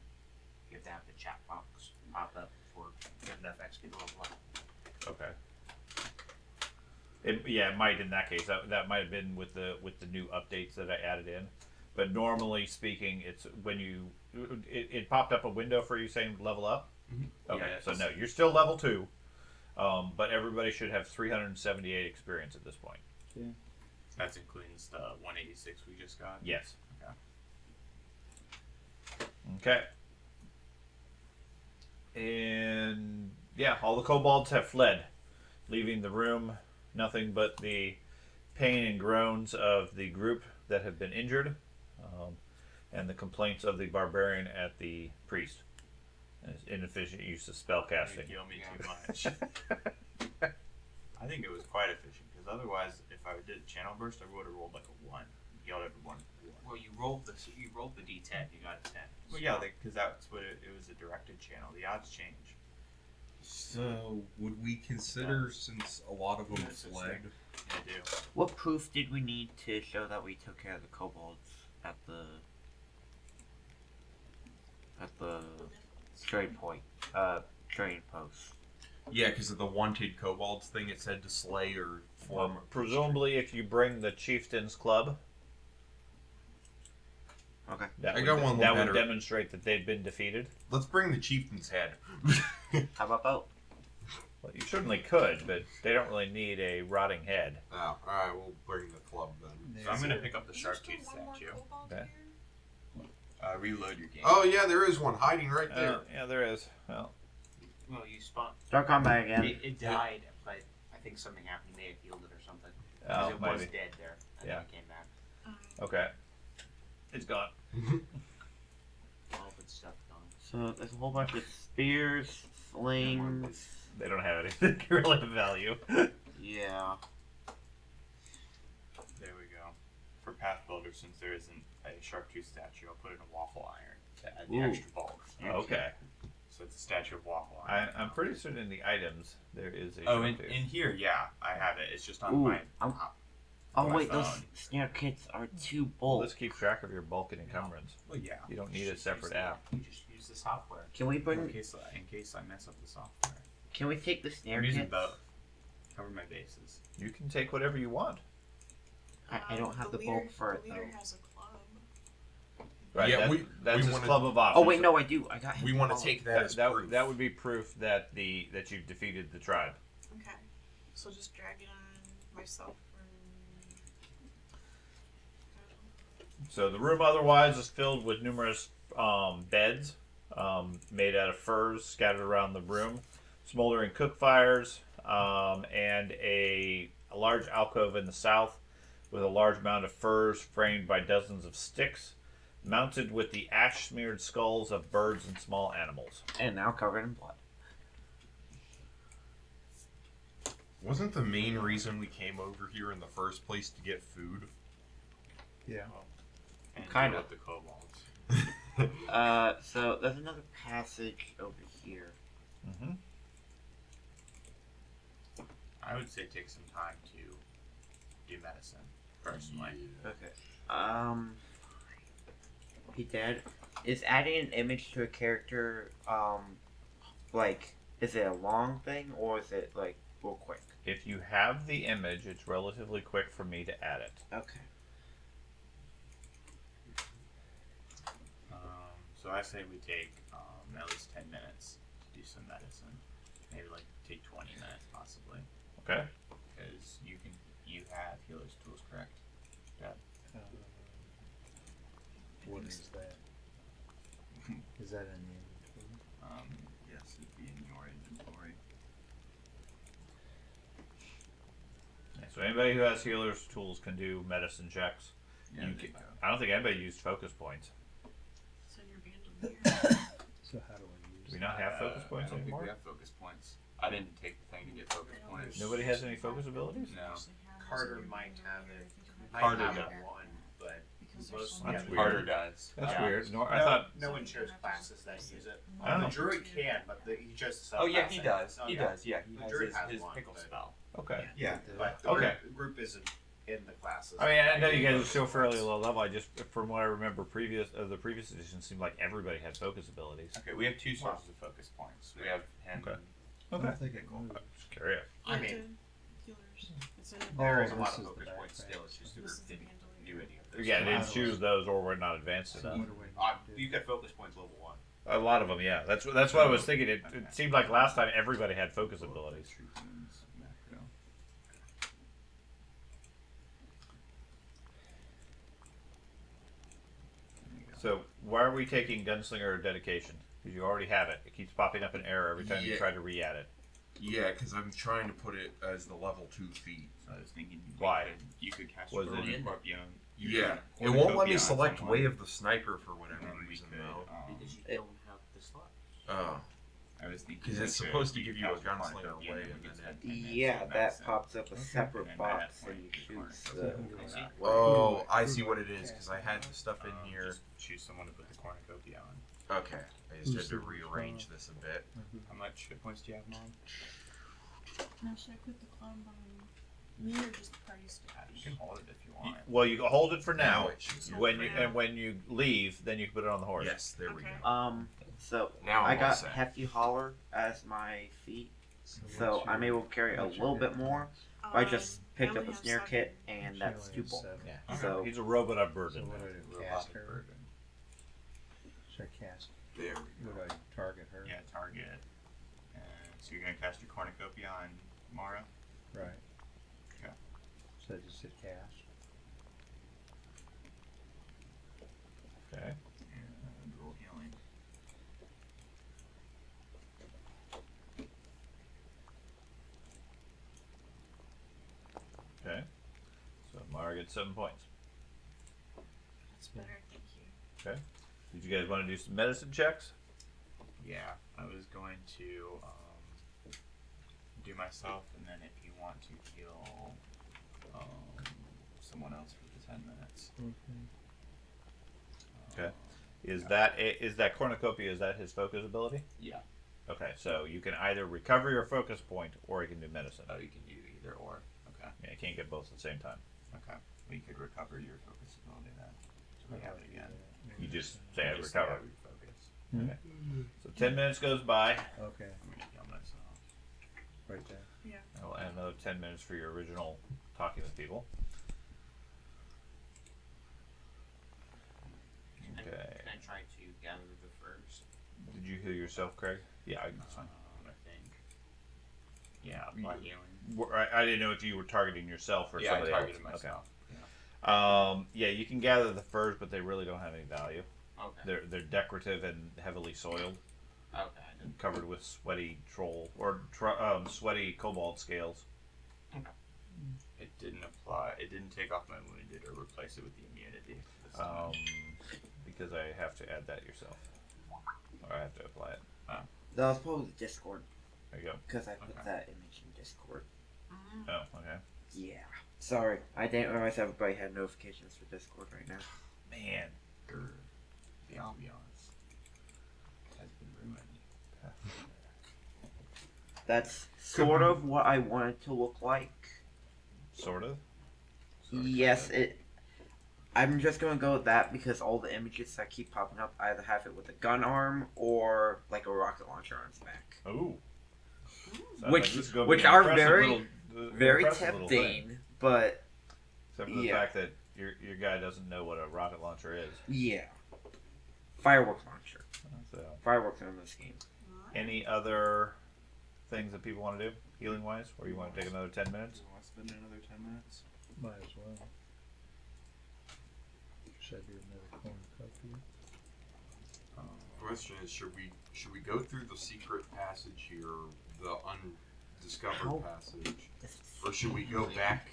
You have to have the chat box pop up for you have enough XP to level up. Okay. It might in that case. That might have been with the new updates that I added in. But normally speaking, it's when it popped up a window for you saying level up. Okay, Yeah, so no, you're still level 2, but everybody should have 378 experience at this point. That's including the 186 we just got. Yes. Okay. Okay. And yeah, all the kobolds have fled, leaving the room. Nothing but the pain and groans of the group that have been injured, and the complaints of the barbarian at the priest and his inefficient use of spellcasting. Heal me too much. I think it was quite efficient because otherwise, if I did channel burst, I would have rolled like a 1. Healed everyone. Well, you rolled the D10, you got a 10. Well, yeah, because that's what it was, a directed channel. The odds change. So would we consider, since a lot of them Yes, it's fled? I do. What proof did we need to show that we took care of the kobolds at the trade point, trading post? Yeah, because of the wanted kobolds thing, it said to slay or form. Presumably, if you bring the chieftain's club, Okay. that I would, got one that better. would demonstrate that they've been defeated. Let's bring the chieftain's head. How about both? Well, you certainly could, but they don't really need a rotting head. Oh, alright, we'll bring the club then. So I'm gonna pick up the Is there sharp still tooth one more statue. kobold Okay. here? Reload your game. Oh yeah, there is one hiding right there. Yeah, there is. Well, Well, you spawned. Start combat again. It died, but I think something happened. You may have healed it or something. oh, Because it was maybe. dead there, and Yeah. then it came back. Okay. It's gone. All of its stuff gone. So there's a whole bunch of spears, slings. They don't have anything really of value. Yeah. There we go. For path builder, since there isn't a sharp tooth statue, I'll put in a waffle iron to add the Ooh. extra bulk. Okay. So it's a statue of waffle iron. I'm pretty certain in the items there is a. Oh, sharp tooth. in here, yeah, I have it. It's just on Ooh, my. Oh my wait, those phone. snare kits are too Well, bulk. this keeps track of your bulk and encumbrance. Well, yeah. You don't need a Just separate use app. You just use the software. Can we In bring? case I mess up the software. Can we take the snare I'm using kits? both. Cover my bases. You can take whatever you want. I don't have the bulk for it The leader though. has a club. Right. Yeah, that's we his wanna- club of options. Oh wait, no, I do. I got him. We want to follow. take that That, as that, proof. that would be proof that that you've defeated the tribe. Okay. So just drag it on myself or. So the room otherwise is filled with numerous beds made out of furs scattered around the room, smoldering cook fires, and a large alcove in the south with a large mound of furs framed by dozens of sticks, mounted with the ash-smeared skulls of birds and small animals. And now covered in blood. Wasn't the main reason we came over here in the first place to get food? Yeah. And Kinda. deal with the kobolds. So there's another passage over here. Mm-hmm. I would say take some time to do medicine, personally. Okay. Hey Dad, is adding an image to a character, like, is it a long thing or is it like real quick? If you have the image, it's relatively quick for me to add it. Okay. So I say we take at least 10 minutes to do some medicine. Maybe like take 20 minutes possibly. Okay. Because you have healer's tools, correct? What is that? Is that in the inventory? Yes, it'd be in your inventory. Yeah, so anybody who has healer's tools can do medicine checks. Yeah, You there can- you go. I don't think anybody used focus points. It's in your bandolier. So how do I use Do we that? not have focus points I don't anymore? think we have focus points. I didn't take the thing to get focus points. Nobody has any focus abilities? No. Carter might have it. Might Carter have does. one, but Because most That's yeah, weird. Carter does. That's Yeah. weird. No, I no, thought. no one shares classes that use it. Oh. The druid can, but he just Oh yeah, he does. Oh, He yeah. does. Yeah, he The has druid has his one, pickle but- spell. Okay. Yeah, but the Okay. group isn't in the classes. I mean, I know you guys are still fairly low level. I just, from what I remember, the previous edition seemed like everybody had focus abilities. Okay, we have two sources of focus points. We have him. Okay. I don't think it moves. I'm just curious. I You mean- have to- healers. It's in Oh, There is a this lot is of the focus points backpack. still. It's just the This group is the didn't do bandolier. any of those. Yeah, they How didn't do choose those or were not advanced So enough. what do I need to do? You get focus points level 1. A lot of them, yeah. That's what I was thinking. It seemed like last time everybody had focus abilities. Macro. So why are we taking Gunslinger Dedication? Because you already have it. It keeps popping up an error every time you Yeah. try to re-add it. Yeah, because I'm trying to put it as the level 2 feat. So I was thinking Why? you could cast Was your it- Cornucopia. Yeah, it won't let me select Way of the Sniper for whatever And we reason could, though. Because you It- don't have the slot. Oh, I was thinking 'Cause we it's could- supposed to you give could you a cast your gunslinger Cornucopia way and and we could then spend 10 minutes Yeah, with that medicine. pops up a separate And box that and you way you choose can the. Cornucopia. oh, I see what it is because I had the stuff in Just here. choose someone to put the Cornucopia on. Okay, I just had to rearrange this a bit. How much hit points do you have, Mom? Now should I put the club on me or just the party staff? You can hold it if you want. Well, you can hold it for now. it should go. When you leave, then you can put it on the horse. Yes, there we Okay. go. So Now I I'm all got set. Hefty Holler as my feet, so what's I'm your- able to carry a what's your little bit hit more. Um, I just picked I up only a have snare 7. kit, and She that's only too has bulk. 7. Yeah. So He's a robot of So burden. what do I do? Robotic Cast her? burden. Should I cast? There we Would I target her? Yeah, target. So you're gonna cast your Cornucopia on Mara. Right. Okay. So I just hit cast. Okay. And roll healing. Okay. So Mara gets 7 points. That's better, thank you. Okay. Did you guys want to do some medicine checks? Yeah, I was going to do myself, and then if you want to heal someone else for this 10 minutes. Okay. Is that cornucopia? Is that his focus ability? Yeah. Okay, so you can either recover your focus point, or you can do medicine. Oh, you can do either or. Okay. Yeah, you can't get both at the same time. Okay. We could recover your focus ability then. So we have it again. You just say I Just recover. refocus. Okay. So 10 minutes goes by. Okay, I'm gonna heal myself. right there. I'll add another 10 minutes for your original talking with people. Okay. Can I try to gather the furs? Did you heal yourself, Craig? Yeah, that's fine. I think. Yeah, by healing. I didn't know if you were targeting yourself or Yeah, I somebody targeted else. myself. Okay. Yeah, you can gather the furs, but they really don't have any value. Okay. They're decorative and heavily soiled, Okay. and covered with sweaty sweaty kobold scales. It didn't apply. It didn't take off my wounded or replace it with the immunity. This time. Because I have to add that yourself, or I have to apply it. That was probably the Discord, There you go. because I put Okay. that image in Discord. Oh, okay. Yeah. Sorry, I didn't realize everybody had notifications for Discord right now. Man, Grr. The ambiance has been ruined. That's sort of what I want it to look like. sort of. Yes, it. I'm just gonna go with that because all the images that keep popping up either have it with a gun arm or like a rocket launcher on its back. Oh. Which are very tempting, but Except for the yeah. fact that your guy doesn't know what a rocket launcher is. yeah. Fireworks launcher. So, Fireworks are in this game. any other things that people want to do, healing wise, or you want to take another 10 minutes? You want to spend another 10 minutes? Might as well. Should I do another cornucopia? Question is, should we go through the secret passage here, the undiscovered How? passage, or should we go back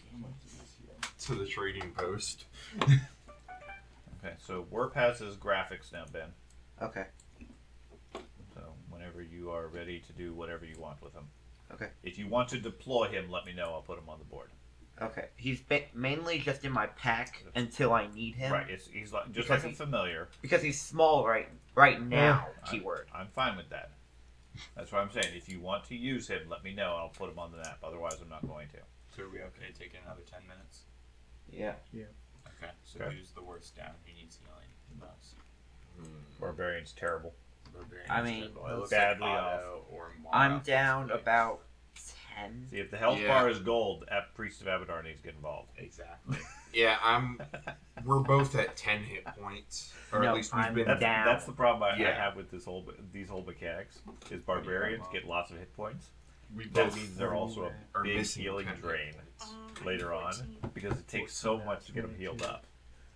to the trading post? Okay, so Warp has his graphics now, Ben. Okay. So whenever you are ready to do whatever you want with him. Okay. If you want to deploy him, let me know. I'll put him on the board. Okay. He's mainly just in my pack until I need him. Right. He's like just Because like a familiar. Because he's small right now. Keyword. I'm fine with that. That's what I'm saying. If you want to use him, let me know. And I'll put him on the map. Otherwise, I'm not going to. So are we okay taking another 10 minutes? Yeah. Okay. So Okay. who's the worst down? Who needs healing the most? Barbarian's terrible. Barbarian I is mean, terrible. It looks badly like off. Otto or Mara I'm down possibly. about 10. See, if the health Yeah. bar is gold, Priest of Abaddar needs to get involved. Exactly. Yeah, we're both at 10 hit points, or No, at least we've I'm been. down. That's the problem I Yeah. have with these whole mechanics. Is barbarians get lots of hit points. We That both means they're also a are big missing healing 10 hit drain points. later on because it takes so much to get them healed up.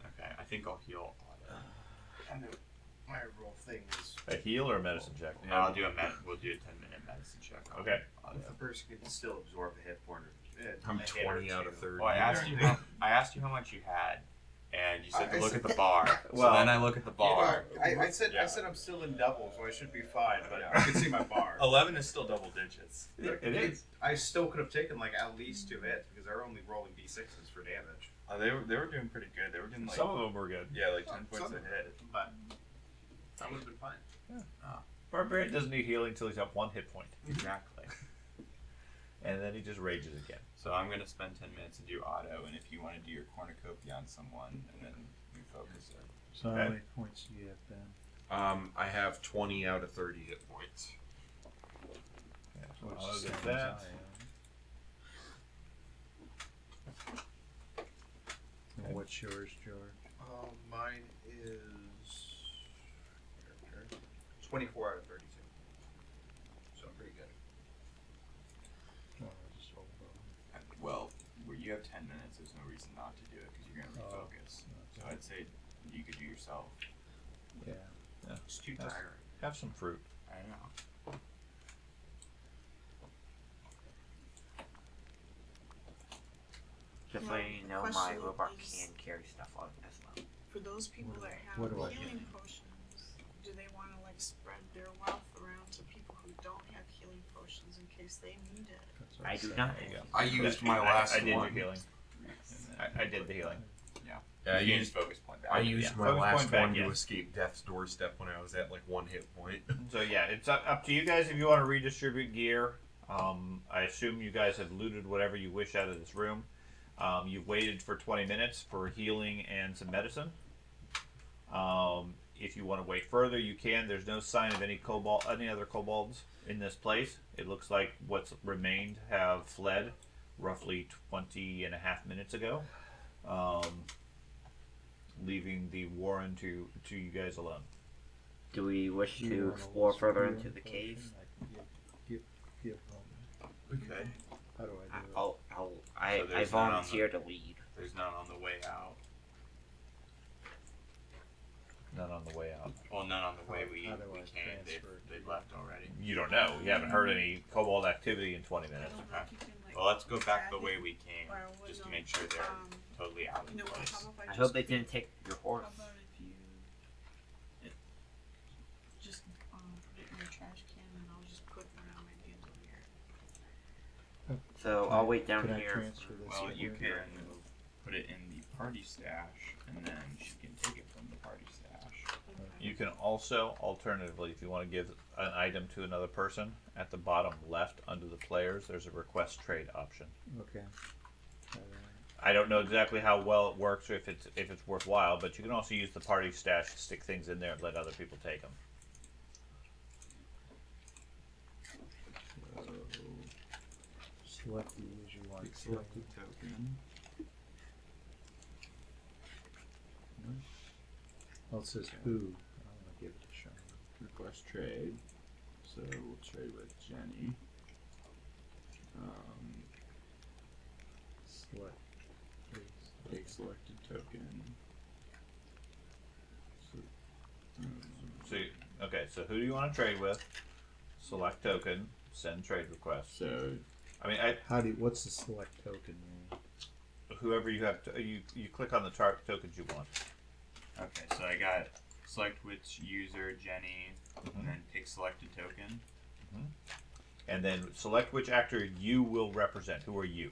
Okay, I think I'll heal Otto. And my roll thing is A heal or a medicine check? We'll do a 10-minute medicine check. on Okay. Otto. if the person can still absorb a hit point. I'm a hit or 20 out of two. 30. Well, I asked you how much you had, and you said I to look said- at the bar. Well, so then I look at the bar. I said I'm still in double, so I should be fine. But I can see my bar. 11 is still double digits. It is. I still could have taken like at least 2 hits because they're only rolling d6s for damage. They were doing pretty good. They were getting like Some of them were good. like 10 Some points a of hit. But that would have been fine. Barbarian doesn't need healing until he's at 1 hit point, Exactly. and then he just rages again. So I'm gonna spend 10 minutes and do Otto, and if you want to do your cornucopia on someone, and then refocus it. So Okay. how many points do you have, Ben? I have 20 out of 30 hit points. Yeah, so Which I'll is get the same that. as I am. And what's yours, George? Mine is 24 out of 32. So pretty good. Oh, I'll just hold on. Well, where you have 10 minutes, there's no reason not to do it because you're gonna Oh. refocus. So I'd say you could do yourself. Yeah. It's too That's- tiring. Have some fruit. I know. Just so Well, you know, my question robot is- can carry stuff on as well. For those people that what have do I healing get? potions, do they want to like spread their wealth around to people who don't have healing potions in case they need it? That's what I do said. not. There you go. I used my last I did one. your healing. I did the healing. I You can used just focus point back. I used Yeah, my focus last point back, one to yes. escape death's doorstep when I was at like 1 hit point. So yeah, it's up to you guys if you want to redistribute gear. I assume you guys have looted whatever you wish out of this room. You've waited for 20 minutes for healing and some medicine. If you want to wait further, you can. There's no sign of any other kobolds in this place. It looks like what's remained have fled roughly 20 and a half minutes ago, leaving the warren to you guys alone. Do we wish Do you to want a explore lesser further healing into the potion? cave? I can give We could. How do I do it? I So there's none on volunteer to lead. There's none on the way out. None on the way out. Well, none on the way we How do I came. transfer it? They've left already. You don't know. You haven't heard any kobold activity in 20 I minutes. don't know if you can, like, Well, let's go back the add way it, we came, or just to no, make sure they're totally out of you know what, place. how about if I I hope just they didn't take your horse. How about if you just put it in your trash can and I'll just put one on my hands over here. So I'll wait down Can I here. transfer this? Well, you here? can put it in the party stash, and then she can take it from the party stash. You can also, alternatively, if you want to give an item to another person, at the bottom left under the players, there's a request trade option. Okay. I don't know exactly how well it works or if it's worthwhile, but you can also use the party stash to stick things in there and let other people take them. Select the user you want. Pick selected token. Oh, it says who. I'm gonna give it a shot. Request trade. So we'll trade with Jenny. Select. Take selected token. So who do you want to trade with? Select token. Send trade request. So I mean, What's the select token mean? whoever you have, you click on the tokens you want. okay, so I got select which user, Jenny, Mhm. and then pick selected token. And then select which actor you will represent. Who are you?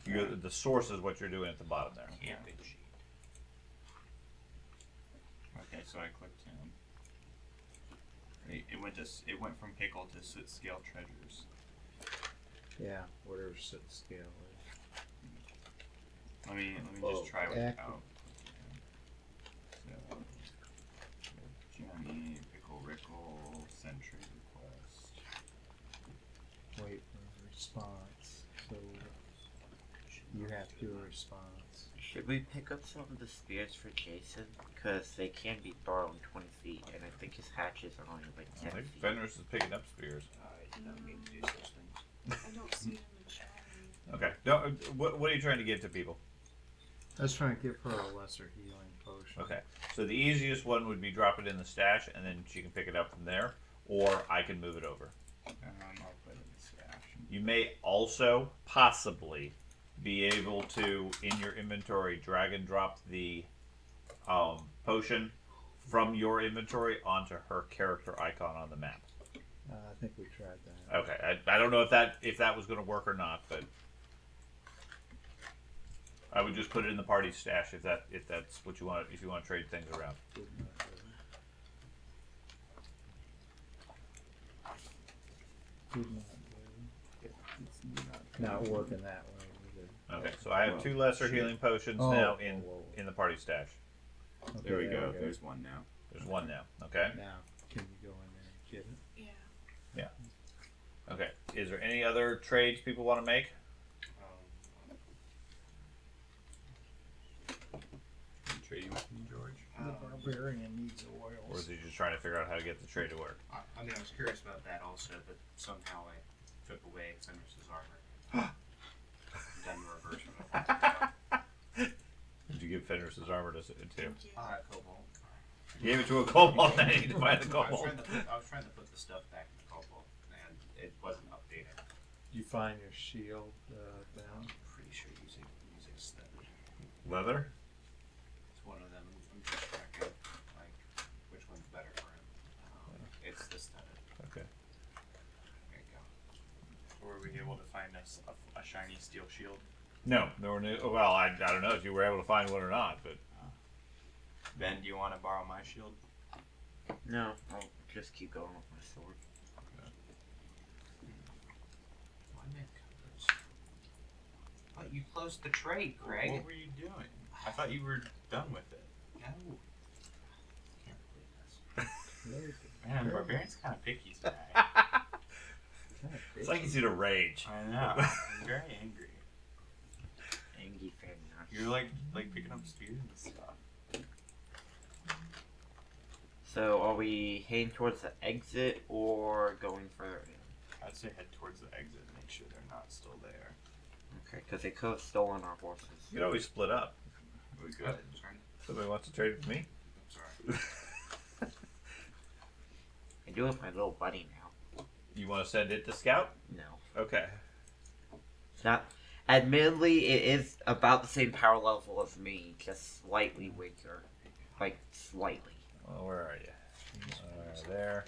Okay. The source is what you're doing at the bottom there. Camping sheet. Okay, so I clicked him. It went from pickle to Sootscale treasures. Yeah, whatever scale is. Let me Oh, just try active. without. So Jenny, pickle, rickle, send trade request. Wait for a response. So you have to do a response. Should we pick up some of the spears for Jason? Because they can be thrown 20 feet, and I think his hatches are only like I 10 think feet. Fenris is picking up spears. I did not mean to do such things. I don't see them in chat. Okay. What are you trying to give to people? I was trying to give her a lesser healing potion. Okay. So the easiest one would be drop it in the stash, and then she can pick it up from there, or I can move it over. I'll put it in the stash. You may also possibly be able to, in your inventory, drag and drop the potion from your inventory onto her character icon on the map. I think we tried that. Okay, I don't know if that was going to work or not, but I would just put it in the party stash if that's what you want, if you want to trade things around. Did not do. Did not do. Not working that way either. Okay, so I have two lesser healing potions Oh, now whoa. in the party stash. Okay, There we go. There's one now. There's one now. Okay. Now, can you go in there and get it? Yeah. Okay. Is there any other trades people want to make? Trading with me, George. The barbarian needs Or oils. is he just trying to figure out how to get the trade to work? I mean, I was curious about that also, but somehow I took away Fenris's armor. Done the reverse of it. Did you give Fenris's armor to? Thank you. Cobalt. You gave it to a kobold. I need to find the I was kobold. trying to put the stuff back in the Cobalt, and it wasn't updated. You find your shield down. Pretty sure using stuff. Leather. It's one of them. I'm just tracking like which one's better for him. It's the studded. Okay. There you go. Were we able to find a shiny steel shield? No, there were no. Well, I don't know if you were able to find one or not, but Ben, do you want to borrow my shield? No, I'll just keep going with my sword. Why make covers? But you closed the trade, Craig. What were you doing? I thought you were done with it. No. Can't believe this. Man, Barbarian's kind of picky today. it's like he's in a rage. I know. I'm very angry. Angie fan. You're like picking up spears and stuff. So, are we heading towards the exit or going further in? I'd say head towards the exit and make sure they're not still there. Okay, because they could have stolen our horses. You could always split up. We good. Sorry. Somebody wants to trade with me. I'm sorry. I do with my little buddy now. You want to send it to scout? No. Okay. It's not. Admittedly, it is about the same power level as me, just slightly weaker. Like, slightly. Well, where are you? There.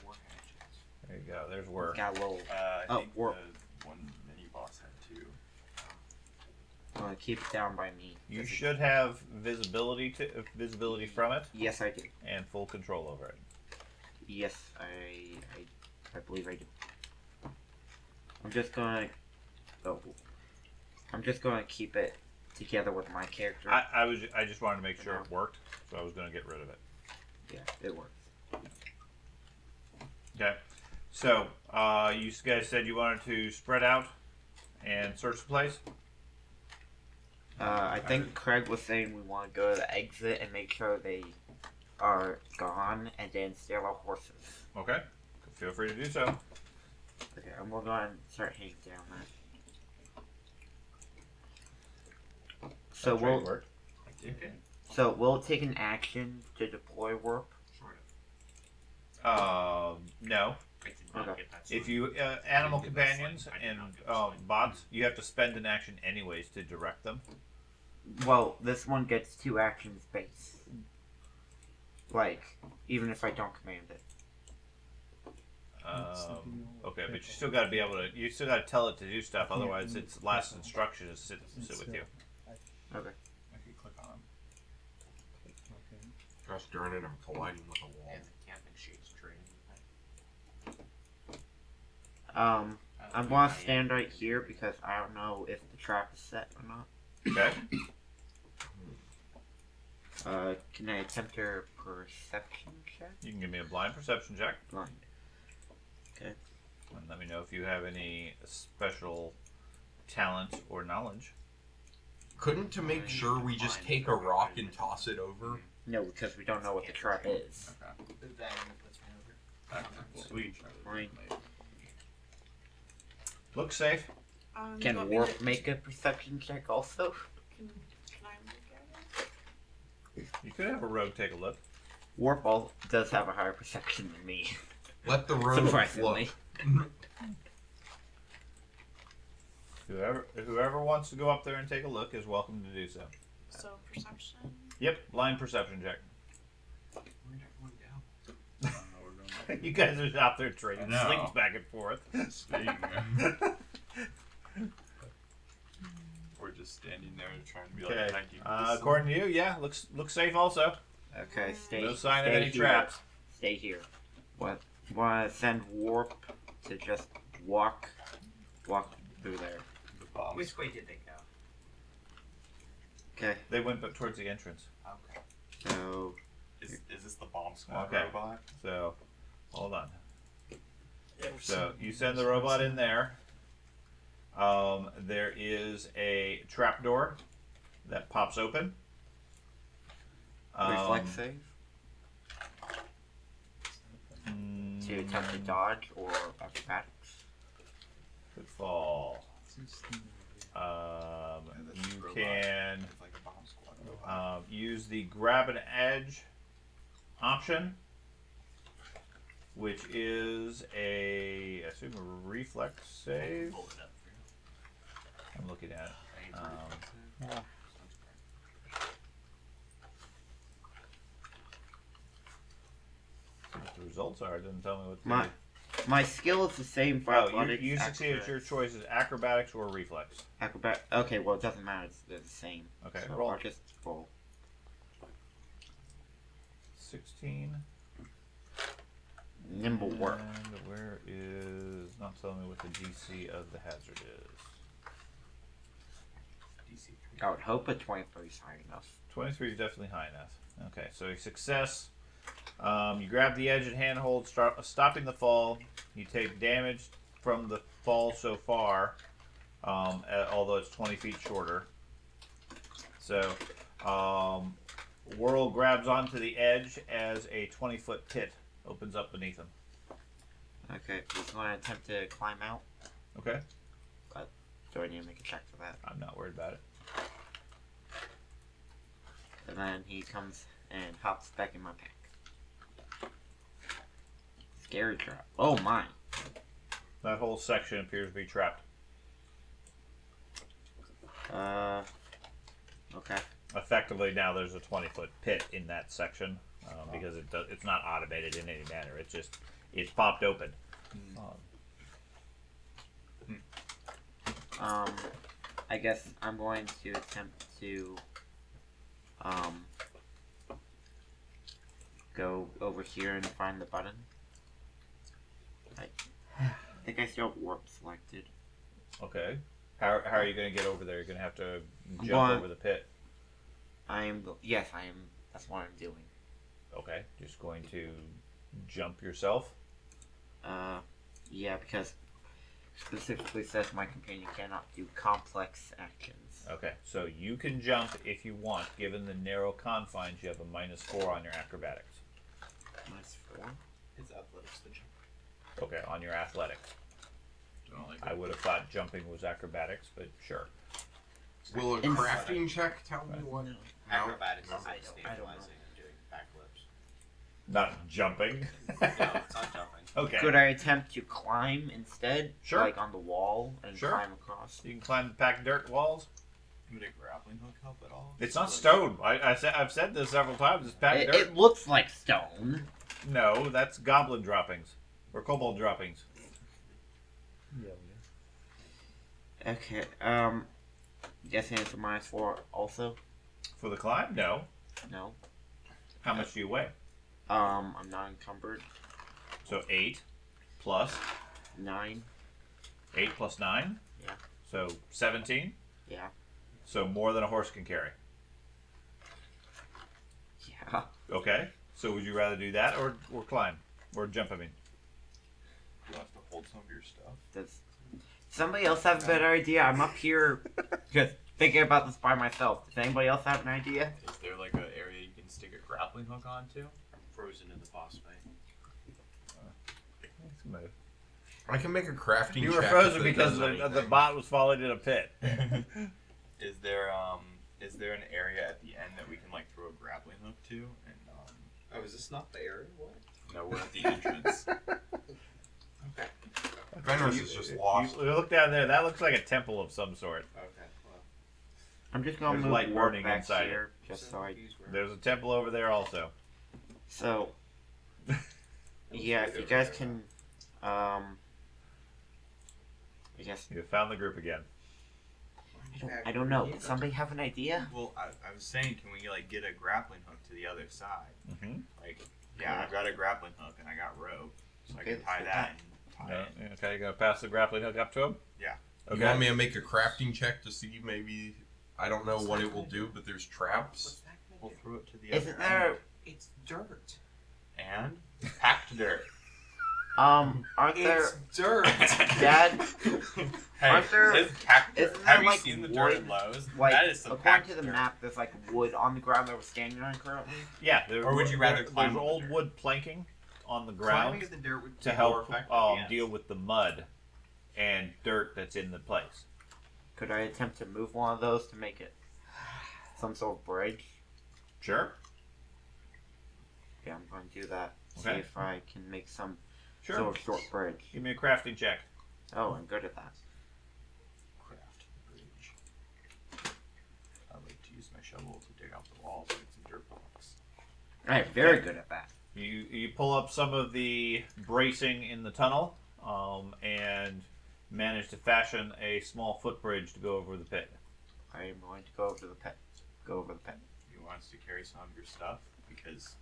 There you go. There's work. Got a little. I think work. the one mini boss had 2. Keep it down by me. You should have visibility from it Yes, I do. and full control over it. Yes, I believe I do. I'm just gonna keep it together with my character. I just wanted to make sure it worked, so I was going to get rid of it. Yeah, it works. Okay. So, you guys said you wanted to spread out and search the place? I think Craig was saying we want to go to the exit and make sure they are gone and then steal our horses. Okay. Feel free to do so. Okay, I'm going to start heading down that. So Trade we'll work. we'll take an action to deploy warp. No. I did not Okay. get that. If you animal companions and bots, you have to spend an action anyways to direct them. Well, this one gets 2 actions base. Like, even if I don't command it. Okay, but you still got to be able to. You still got to tell it to do stuff. Otherwise, its last instruction is sit with you. Okay. I could click on them. Gosh darn it, I'm colliding with a wall. And the camping sheets trading. I'm going to stand right here because I don't know if the trap is set or not. Okay. Can I attempt a perception check? You can give me a blind perception check. Blind. Okay. And let me know if you have any special talent or knowledge. Couldn't to make sure we just take a rock and toss it over? No, because we don't know what the trap is. Okay. The value puts me over. Sweet. Fine. Looks safe. You Can want me Warp to- make a perception check also? Can I look at it? You could have a rogue take a look. Warp does have a higher perception than me. Let the road Surprisingly. look. Whoever wants to go up there and take a look is welcome to do so. So perception. Yep, blind perception check. Where'd everyone go? I don't know where we're going. You guys are out there trading I know. slings back and forth. We're just standing there trying to be Okay. like, thank you. for this." According to you, yeah, looks safe also. Okay, stay. No sign of stay any here. traps. Stay here. What? Want to send Warp to just walk through there? The bombs. Which way did they go? Okay. They went but towards the entrance. Okay. So Is this the bomb squad Okay. robot? So, hold on. So you send the robot in there. There is a trapdoor that pops open. reflex save mm, to attempt to dodge or acrobatics. Good fall. this You robot can It's like a bomb squad robot. use the grab an edge option, which is I assume a reflex save. Pull it up for you. I'm looking at it. I need to Um, what the results are. It doesn't tell me what the My My skill is the same for Oh, athletics. you succeeded. Your choice is acrobatics or reflex. Acrobat. Okay, well it doesn't matter. They're the same. Okay, So roll. I'll just roll. 16. Nimble work. And where is... Not telling me what the DC of the hazard is. DC. I would hope a 23 is high enough. 23 is definitely high enough. Okay, so a success. You grab the edge and handhold, stopping the fall. You take damage from the fall so far, although it's 20 feet shorter. So, Whirl grabs onto the edge as a 20-foot pit opens up beneath him. Okay, he's going to attempt to climb out. Okay. So I need to make a check for that. I'm not worried about it. And then he comes and hops back in my pack. Scary trap. Oh my. That whole section appears to be trapped. Okay. Effectively, now there's a 20-foot pit in that section because it's not automated in any manner. It's popped open. I guess I'm going to attempt to go over here and find the button. I think I still have warp selected. Okay. How are you going to get over there? You're going to have to jump Well, over the pit. Yes, I am. That's what I'm doing. Okay. Just going to jump yourself. Yeah, because specifically says my companion cannot do complex actions. Okay. So you can jump if you want. Given the narrow confines, you have a -4 on your acrobatics. -4? His athletics to jump. Okay, on your athletics. Don't like I would have thought jumping was acrobatics, but sure. Will a In- crafting check tell me what? No. Acrobatics No. is like I don't stabilizing and doing backflips. Not jumping. No, it's not jumping. Okay. Could I attempt to climb instead? Sure. Like on the wall and Sure. climb across? You can climb the packed dirt walls. Would a grappling hook help at all? It's not stone. I've said this several times. It's packed dirt. It looks like stone. No, that's goblin droppings or kobold droppings. Okay, guessing it's a -4 also? For the climb? No. No. How much do you weigh? I'm not encumbered. So 8 plus 9. 8 plus 9. Yeah. So 17. Yeah. So more than a horse can carry. Yeah. Okay. So would you rather do that or climb or jump? I mean. You'll have to hold some of your stuff. Does somebody else have a better idea? I'm up here just thinking about this by myself. Does anybody else have an idea? Is there like an area you can stick a grappling hook onto? I'm frozen in the boss fight. I can make a crafting You check. were if frozen it because does the anything. bot was falling in a pit. Is there an area at the end that we can like throw a grappling hook to? And Oh, is this not the area? What? no, we're at the entrance. Fenris is just lost. You look down there. That looks like a temple of some sort. Okay, well. I'm just gonna There's move light warp burning back inside it. here, just so I. There's a temple over there also. So. Yeah, if you guys can, I guess You found the group again. I don't know. Does somebody have an idea? Well, I was saying, can we like get a grappling hook to the other side? Mm-hmm. Like, yeah, I've got a grappling hook and I got rope, so I Okay, can let's tie do that and tie it. Okay, you gonna pass the grappling hook up to him? Yeah. Okay. You want me to make a crafting check to see maybe? I don't know what it will do, but there's traps. We'll throw it to the Isn't other there? end. It's dirt. And packed dirt. Aren't there? It's dirt. Dad, Hey, Aren't there- it's packed dirt. isn't there, Have you like, seen the dirt at wood? Lowe's? Like, that is some according packed to the dirt. map, there's like wood on the ground that we're standing on currently. Yeah. Or would you rather climb There's on the old dirt? wood planking on the Climbing ground the dirt would to be more help effective, yes. deal with the mud and dirt that's in the place. Could I attempt to move one of those to make it some sort of bridge? Sure. Yeah, I'm going to do that. See Okay. if I can make some Sure. sort of short bridge. Give me a crafting check. Oh, I'm good at that. Craft bridge. I like to use my shovel to dig out the walls and get some dirt blocks. Alright, very good at that. You pull up some of the bracing in the tunnel, and manage to fashion a small footbridge to go over the pit. I am going to go over the pit. Go over the pit. You want us to carry some of your stuff because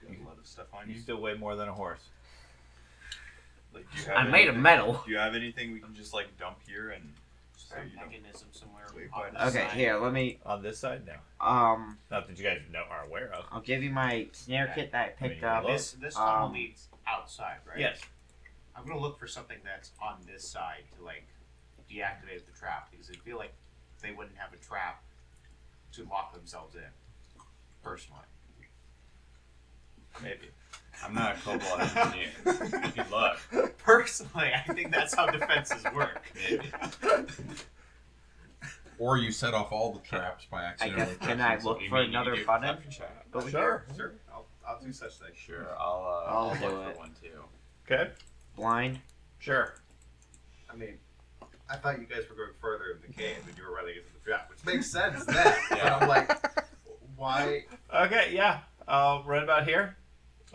you've got a lot of stuff on You you. still weigh more than a horse. Like, do you have I'm made of anything- metal. Do you have anything we can just like dump here and Is so there a you don't mechanism somewhere? wait on by the the Okay, side? here, let me. On this side, no. Um, Not that you guys are aware of. I'll give you my snare kit that I picked I up. mean, This tunnel Um, leads outside, right? Yes. I'm gonna look for something that's on this side to like deactivate the trap because I feel like they wouldn't have a trap to lock themselves in. Personally, maybe. I'm not a Kobold engineer. You can look. personally, I think that's how defenses work. Maybe. Or you set off all the traps by I accident. guess, can I look You for mean you another do button? perception check? Over Sure. here? Sure, I'll do such things. Sure. I'll I'll do look it. for one too. Okay. Blind. Sure. I mean, I thought you guys were going further in the cave and you were running into the trap, which makes sense then. But I'm like, why? Okay, yeah. Right about here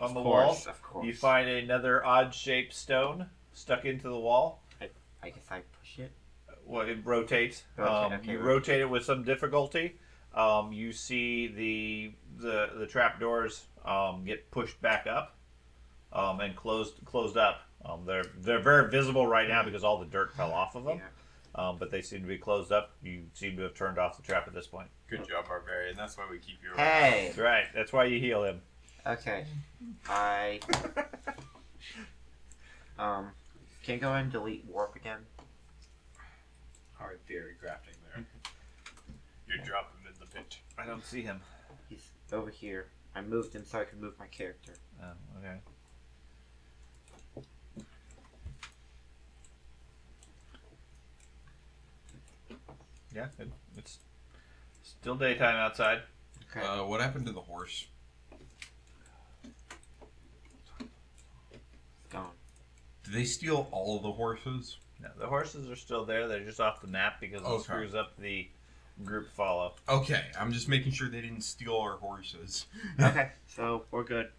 on the Of wall, course. you find another odd-shaped stone stuck into the wall. I guess I push it. Well, it rotates. Rotate, okay, You rotate. rotate it with some difficulty. You see the trap doors get pushed back up and closed up. They're very visible right now because all the dirt fell off of them. Yeah. But they seem to be closed up. You seem to have turned off the trap at this point. Good job, Barbarian. That's why we keep you around. Hey. That's right. That's why you heal him. Okay. I can you go ahead and delete warp again. Hard theory crafting there. You drop him in the pit. I don't see him. He's over here. I moved him so I can move my character. Oh, okay. Yeah, it's still daytime outside. Okay. What happened to the horse? Gone. Did they steal all of the horses? No, the horses are still there. They're just off the map because it Okay. screws up the group follow. Okay, I'm just making sure they didn't steal our horses. Okay. So we're good.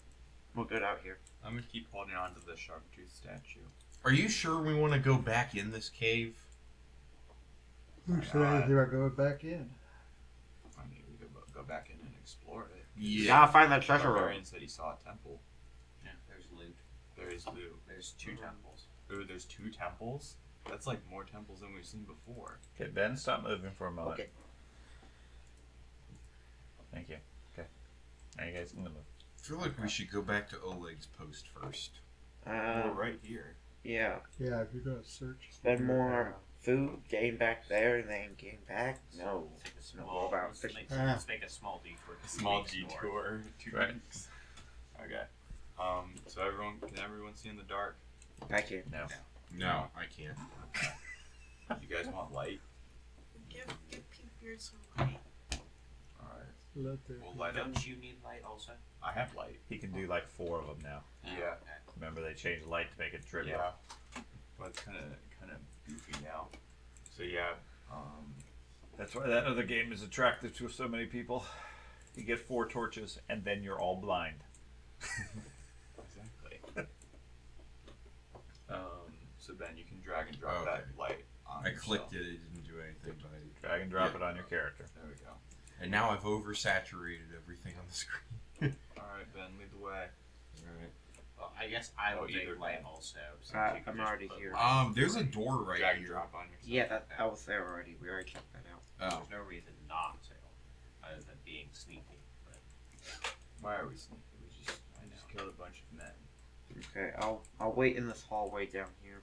We're good out here. I'm gonna keep holding on to the sharp tooth statue. Are you sure we want to go back in this cave? Who said anything about going back in? I mean, we could go back in and explore it. You gotta find that treasure room. Barbarian said he saw a temple. Yeah, there's loot. There is loot. There's two temples. Ooh, there's 2 temples? That's like more temples than we've seen before. Okay, Ben, stop moving for a moment. Okay. Thank you. Okay. Now you guys can move. I feel like we should go back to Oleg's post first. We're right here. Yeah. Yeah, if you're gonna search. Spend more food, gain back there, and then gain back. No. Take a No, small. about Let's six- make, Ah. let's make a small detour. A small 2 weeks north. detour. 2 Right. weeks. Okay. So can everyone see in the dark? I can. No. No, I can't. You guys want light? Give Pink Beard some light. Alright. Let the We'll light up. Don't you need light also? I have light. He can do like 4 of them now. Yeah. Remember, they changed light to make it trivial. Yeah. But it's kind of goofy now. So yeah. That's why that other game is attractive to so many people. You get 4 torches, and then you're all blind. Exactly. So Ben, you can drag and drop Okay. that light on I yourself. clicked it, it didn't do anything, but Drag and drop Yeah. it on your character. There we go. and now I've oversaturated everything on the screen. Alright, Ben, lead the way. Alright. Well, I guess I Oh, will take either light way. also. Since Uh, you can I'm just already put here. light. There's a door right Drag and here. drop on yourself. Yeah, I was there already. We already checked that out. Oh, There's no reason not to, other than being sneaky. But Why are we sneaky? I just killed a bunch of men. Okay, I'll wait in this hallway down here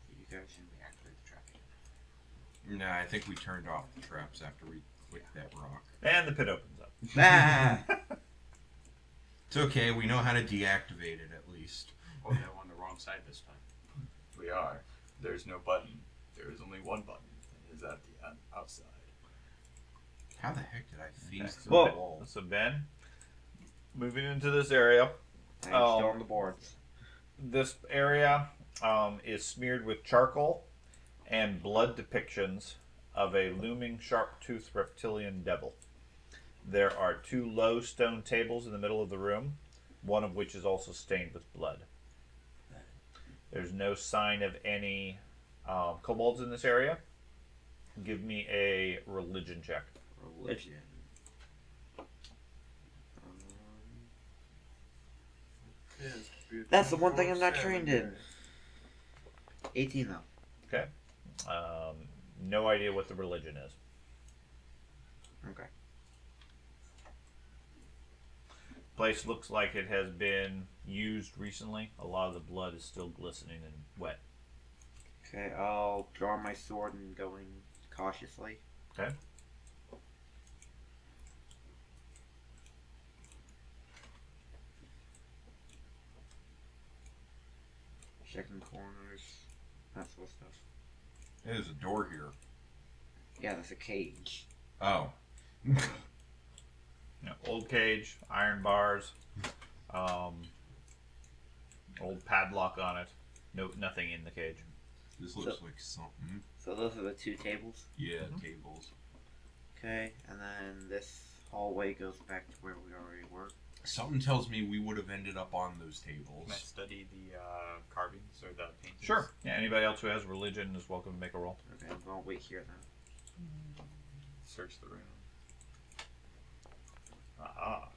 for you guys. should we activate the trap again? nah, I think we turned off the traps after we clicked that rock. And the pit opens up. Ah! It's okay, we know how to deactivate it at least. Or they're on the wrong side this time. We are. There's no button. There is only one button. It is at the outside. How the heck did I phase through Well- the wall? So Ben, moving into this area. I'm still on the boards. This area is smeared with charcoal and blood depictions of a looming sharp-toothed reptilian devil. There are 2 low stone tables in the middle of the room. one of which is also stained with blood. There's no sign of any kobolds in this area. Give me a religion check. Religion. That's the one thing I'm not trained in. 18 though. Okay. No idea what the religion is. Okay. Place looks like it has been used recently. A lot of the blood is still glistening and wet. Okay, I'll draw my sword and go in cautiously. Okay. Checking corners, that sort of stuff. There's a door here. Yeah, that's a cage. Oh. Yeah, old cage, iron bars, old padlock on it. No, nothing in the cage. This looks like something. So those are the two tables. Yeah, tables. Okay, and then this hallway goes back to where we already were. Something tells me we would have ended up on those tables. Can I study the carvings or the paintings? Sure. Yeah, anybody else who has religion is welcome to make a roll. Okay, I'm gonna wait here then. Search the room. Aha.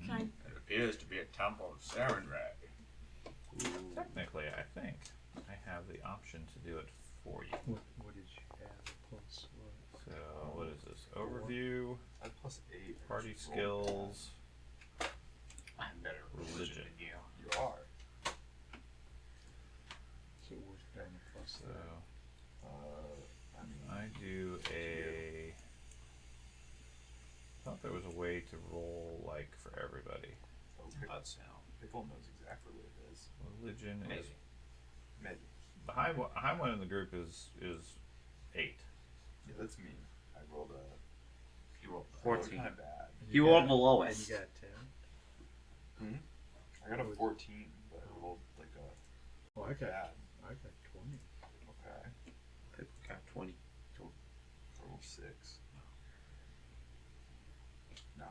Can I, It appears to be a temple of Sarenrae. Technically, I think I have the option to do it for you. What did you have? Plus what? So, what is this? Overview, I have +8. party skills, I'm better at religion than you. You are. So what's down the plus so there? I mean, I do a... I thought there was a way to roll, like, for everybody. that's now. Pickle knows exactly what it is. Religion is... Maybe. Maybe. The high one in the group is 8. Yeah, that's me. I rolled a. You rolled 14. Kind of bad. You rolled the And lowest. you got 10. I got a 14, but I rolled like a Oh, I got bad. 20. Okay. People got 20. I rolled 6. Nah.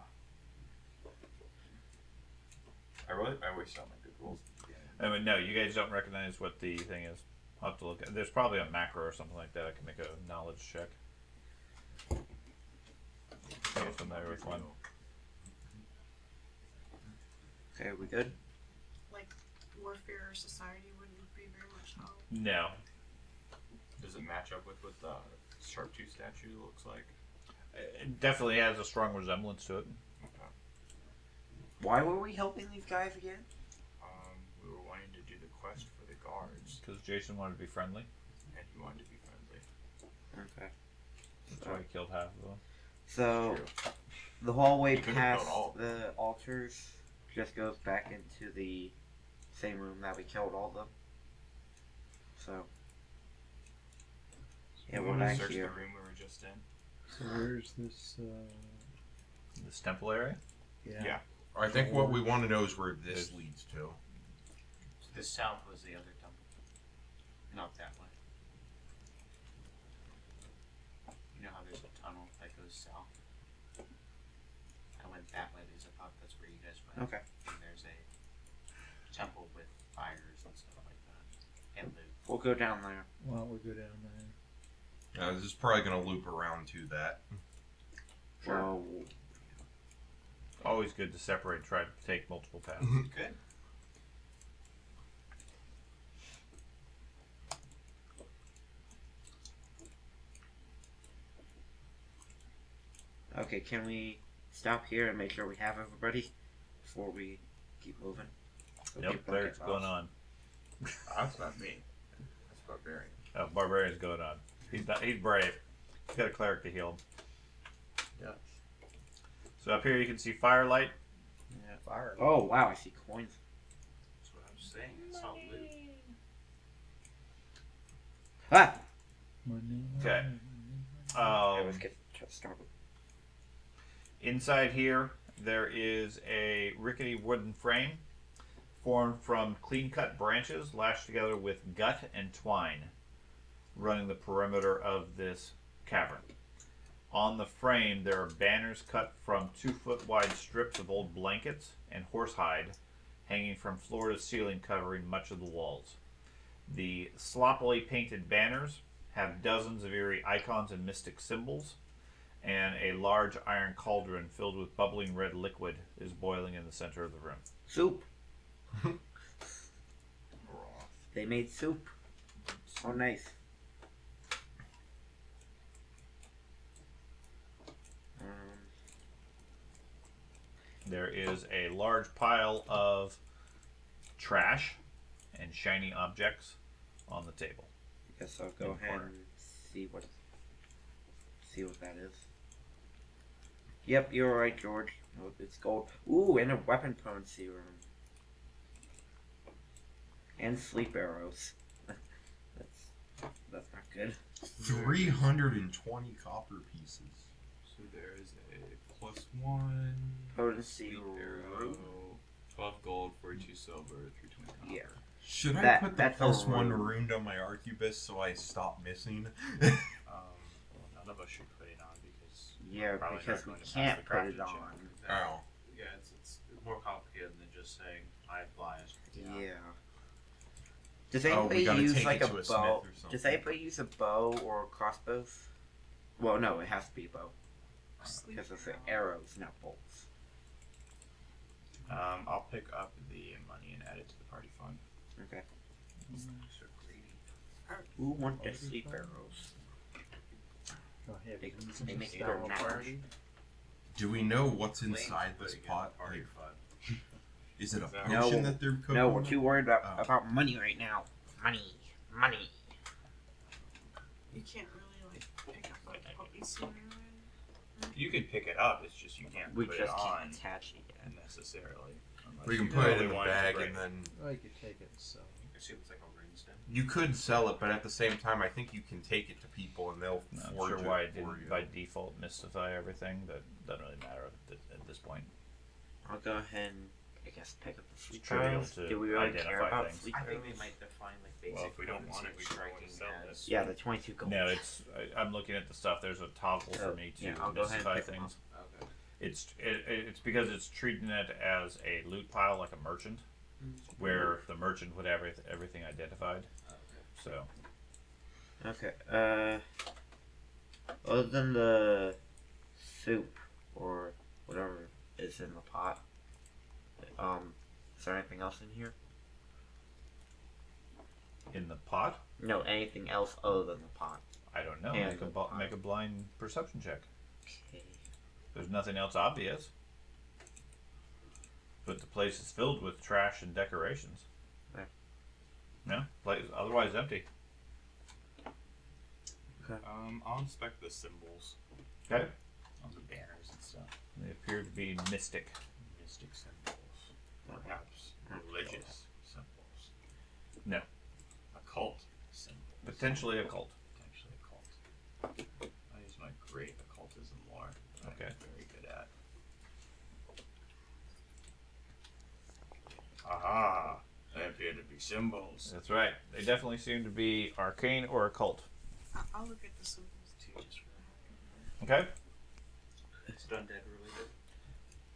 I always saw my good rolls at the beginning. I mean, no, you guys don't recognize what the thing is. I'll have to look at. There's probably a macro or something like that. I can make a knowledge check. Get familiar with one. Okay, we good? like, warfare society wouldn't be very much help. No, Does it match up with what the Sharp Tooth statue looks like? it definitely has a strong resemblance to it. Okay. Why were we helping these guys again? We were wanting to do the quest for the guards, Because Jason wanted to be friendly. and he wanted to be friendly. Okay. That's why he killed half of them. So, True. the hallway You could've past killed all. the altars just goes back into the same room that we killed all of them. So, yeah, You we're wanna back search here. the room we were just in? So where's this? This temple area. Yeah. I think what we want to know is where this leads to. So the south was the other temple. Not that way. You know how there's a tunnel that goes south? I went that way because I thought that's where you guys went. Okay. And there's a temple with fires and stuff like that. And loot. We'll go down there. Why don't we go down there? This is probably going to loop around to that. So, Always good to separate. Try to take multiple paths. Good. okay, can we stop here and make sure we have everybody before we keep moving? So Nope, people don't there's get going lost. on. That's not me. That's barbarian. Oh, barbarian's going on. He's not. He's brave. He's got a cleric to heal him. Yes. So up here you can see firelight. Yeah. Fire. Oh, wow, I see coins. That's what I was saying. It's all loot. Ah! Money. Okay. Okay, let's get started. Inside here, there is a rickety wooden frame formed from clean-cut branches lashed together with gut and twine, running the perimeter of this cavern. On the frame, there are banners cut from 2-foot wide strips of old blankets and horsehide, hanging from floor to ceiling, covering much of the walls. The sloppily painted banners have dozens of eerie icons and mystic symbols, and a large iron cauldron filled with bubbling red liquid is boiling in the center of the room. Soup. They made soup. Oh, nice. There is a large pile of trash and shiny objects on the table. I guess I'll go ahead and see what that is. Yep, you're right, George. Oh, it's gold. Ooh, and a weapon potency room. And sleep arrows. That's not good. 320 copper pieces. So there is a +1 Potency sleep arrow, room. 12 gold, 42 silver, 320 copper. Yeah. Should I That- put the that's a +1 rune. rune on my arquebus so I stop missing? Well, none of us should put it on because Yeah, we're probably because not we going to pass can't the put it crafting check. on. Oh. Yeah, it's more complicated than just saying I have blind. Yeah. Does Oh, we anybody gotta use take like it a to a smith bow? or something. Does anybody use a bow or crossbows? Well, no, it has to be a bow because it's arrows, not bolts. I'll pick up the money and add it to the party fund. Okay. So greedy. Who want the sleep arrows? Go ahead. They make Stone good match. party. Do we know what's Flames inside this putting in pot? the party Like, fund. is it a No. potion that they're cooking? No, we're too worried Oh. about money right now. Money. You can't really like pick up like potency or anything. You can pick it up. It's just you can't We put just it on can't attach it yet. necessarily. unless We can you put it really in a want to bag break and it. then Or you could take it and sell it. I assume it's like a rune stem. you could sell it, but at the same time, I think you can take it to people and they'll Not forge sure it why it for didn't you. by default mystify everything. That doesn't really matter at this point. I'll go ahead and I guess pick up the sleep trivial arrows. to Do we really care identify about things. sleep I think arrows? they might define like basic. Well, if we don't want it, we potency don't want to striking sell as- this. Yeah, the 22 gold. No, I'm looking at the stuff. There's a toggle for Oh, me to yeah, I'll go ahead and mystify pick 'em things. Okay. It's because it's treating it as a loot pile, like a merchant, where the merchant would have everything identified. So Okay. Other than the soup or whatever is in the pot, is there anything else in here? in the pot, No, anything else other than the pot. I don't know. And Make a the pot. make a blind perception check. Okay. There's nothing else obvious, but the place is filled with trash and decorations. Yeah. No, place otherwise empty. I'll inspect the symbols Okay, on the banners and stuff. they appear to be mystic. Mystic symbols, perhaps religious symbols. No. Occult symbols. Potentially occult. Potentially occult. I use my great occultism lore. that Okay. I'm very good at. Aha! They appear to be symbols. That's right. They definitely seem to be arcane or occult. I'll look at the symbols too, just for the heck of it. Okay. It's undead related.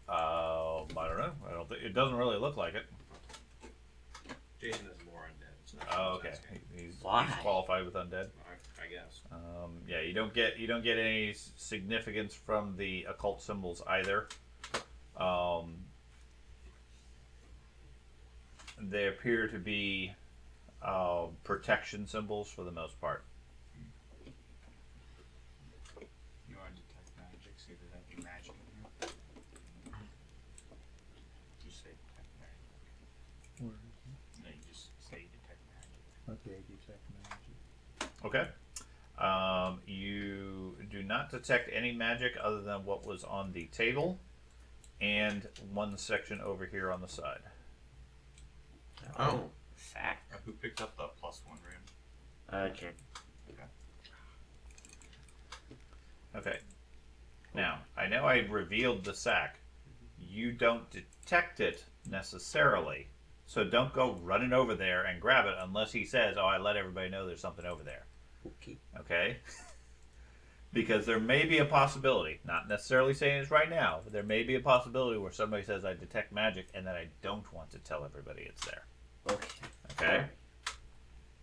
I don't know. I don't think it doesn't really look like it. Jason has more undead. It's not Oh, what I okay. was asking. He's Why? qualified with undead. I guess. Yeah, you don't get any significance from the occult symbols either. They appear to be protection symbols for the most part. You want to detect magic? See if there's any magic in here. Just say detect magic. Where No, you just say detect magic. Okay, detect magic. Okay. You do not detect any magic other than what was on the table and one section over here on the side. Oh. Sack. Who picked up the +1 rune? Jen. Okay. Now, I know I revealed the sack. You don't detect it necessarily. So don't go running over there and grab it unless he says, "Oh, I let everybody know there's something over there." Okay. Okay? Because there may be a possibility, not necessarily saying it's right now, but there may be a possibility where somebody says I detect magic and then I don't want to tell everybody it's there. Okay. Okay?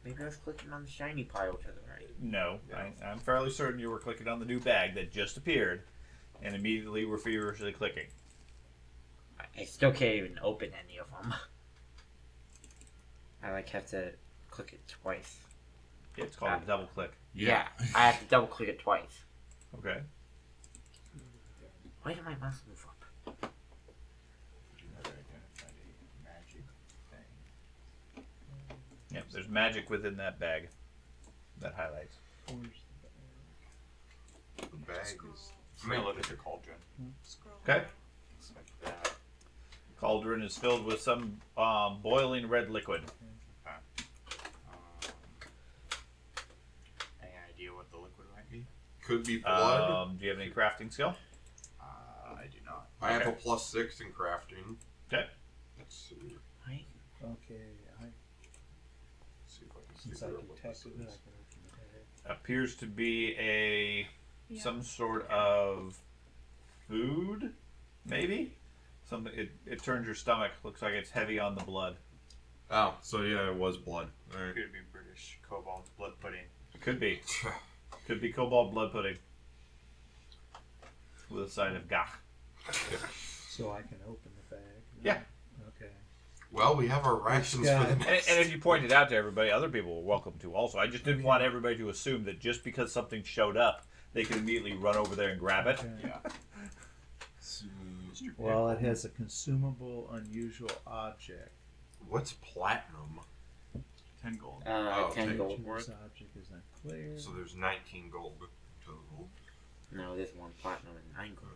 Maybe I was clicking on the shiny pile to the right. No, I'm fairly certain you were clicking on the new bag that just appeared and immediately were feverishly clicking. I still can't even open any of them. I have to click it twice. Yeah, it's called a double click. Yeah, I have to double click it twice. Okay. Why did my mouse move up? Never identified a magic thing. Yep, there's magic within that bag that highlights. The bag is. I'm gonna look at the cauldron. Scroll Okay. down. It's like that. Cauldron is filled with some boiling red liquid. Any idea what the liquid might be? Could be blood. Do you have any crafting skill? I do not. I have okay. a +6 in crafting. Okay. Let's see. Okay, See if I can since I figure out what this detected it, I is. can open the bag. Appears to be a Yeah. some sort of food, maybe. Something. It turns your stomach. Looks like it's heavy on the blood. Oh, so yeah, it was blood. All right. Could be British kobold blood pudding. It could be. Could be cobalt blood pudding with a side of gach. So I can open the bag. Yeah. Okay. Well, we have our rations for the And next. if you point it out to everybody, other people were welcome to also. I just didn't want everybody to assume that just because something showed up, they could immediately run over there and grab it. Okay. Yeah. Well, it has a consumable, unusual object. What's platinum? 10 gold. 10 okay. gold This worth. object is not clear. So there's 19 gold total. No, there's 1 platinum and 9 gold.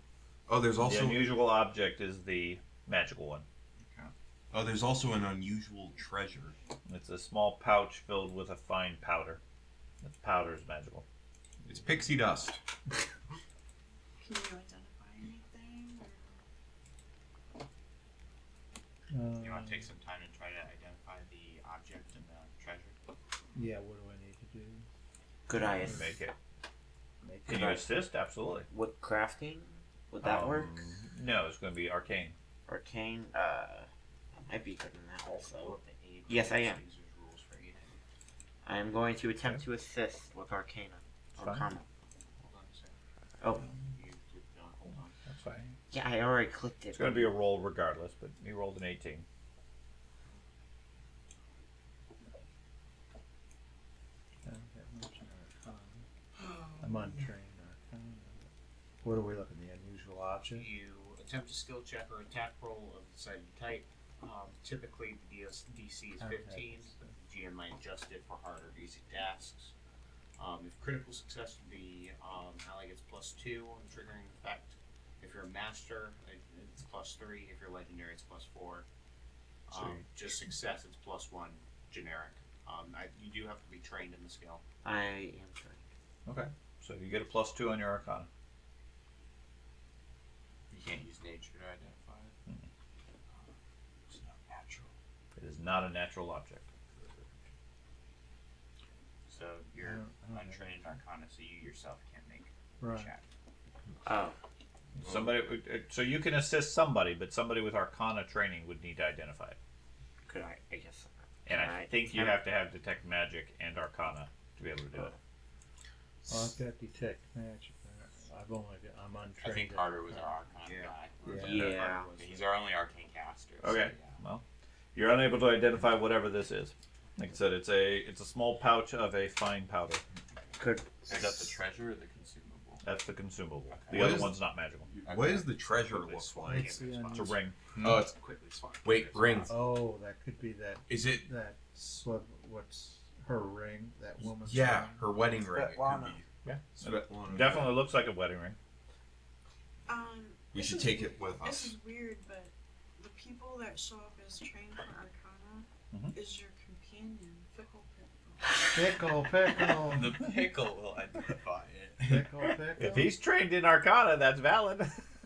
Oh, there's The also. unusual object is the magical one. Oh, there's also an unusual treasure. It's a small pouch filled with a fine powder. The powder is magical. It's pixie dust. Can you identify anything? You want to take some time and try to identify the object and the treasure? Yeah, what do I need to do? Could I Make it. Make Can it you Right. assist? Absolutely. Would crafting? Would that work? No, it's going to be arcane. Arcane? I might be good in that also. Yes, I am. These are rules for eating. I am going to attempt to assist with Arcana. Fine. Arcana. Hold on a second. Oh, You did not hold on. That's fine. yeah, I already clicked it. It's going to be a roll regardless, but you rolled an 18. I don't have much in Arcana. I'm untrained Arcana. What are we looking at? The unusual object? You attempt a skill check or attack roll of the cited type. Typically, the DC is Okay. 15. The GM might adjust it for harder, easy tasks. If critical success would be, ally gets +2 on triggering effect. If you're a master, it's +3. If you're legendary, it's +4. Just success, it's +1 generic. You do have to be trained in the skill. I am trained. Okay. So you get a +2 on your arcana. You can't use nature to identify it. It's not natural. It is not a natural object. So you're I don't untrained in Arcana, so you yourself can't make a Right. check. Oh, Somebody. So you can assist somebody, but somebody with arcana training would need to identify it. could I guess. And I Alright. think you have to have detect magic and arcana to be able to do it. Well, I've got detect magic. I'm untrained. I think in Carter was Arcana. our Arcana guy. Yeah. Yeah. He's our only arcane caster. so Okay. yeah. Well, you're unable to identify whatever this is. Like I said, it's a small pouch of a fine powder. Could Is that the treasure or the consumable? That's the consumable. Okay. The What other is- one's not magical. What does the treasure Quickly look swap. like? It's the It's a unusual- ring. Oh, it's Quickly swap. wait, ring. Oh, that could be that. Is it? That's what's her ring? That woman's Yeah, ring? her wedding ring. It could Svetlana. be. Yeah. Svetlana. Definitely looks like a wedding ring. We This should is take it with This us. is weird, but the people that show up as trained for Arcana Mhm. is your companion, Fickle Pickle, pickle. The pickle will identify it. Pickle, pickle. If he's trained in arcana, that's valid.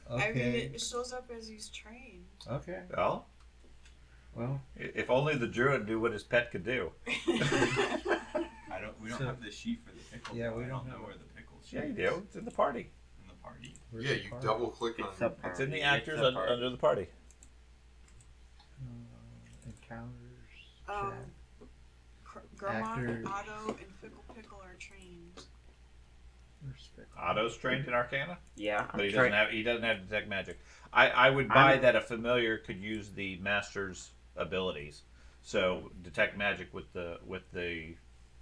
I mean, Okay. it shows up as he's trained. Okay. Well, Well, if only the druid knew what his pet could do. We don't So- have the sheet for the pickle. Yeah, though. we I don't know have where it. the pickle's Yeah, you do. It's in the party. In the party. Where's Yeah, the you card? double click on. It's a It's in the party. actors It's a party. under the party. Encounters. Um, Chat. Grandma, Actors. Otto, and Fickle Pickle are trained. Where's Fickle? Otto's trained in Arcana, Yeah, but he trying- doesn't have detect magic. I would buy I'm- that a familiar could use the master's abilities. So detect magic with the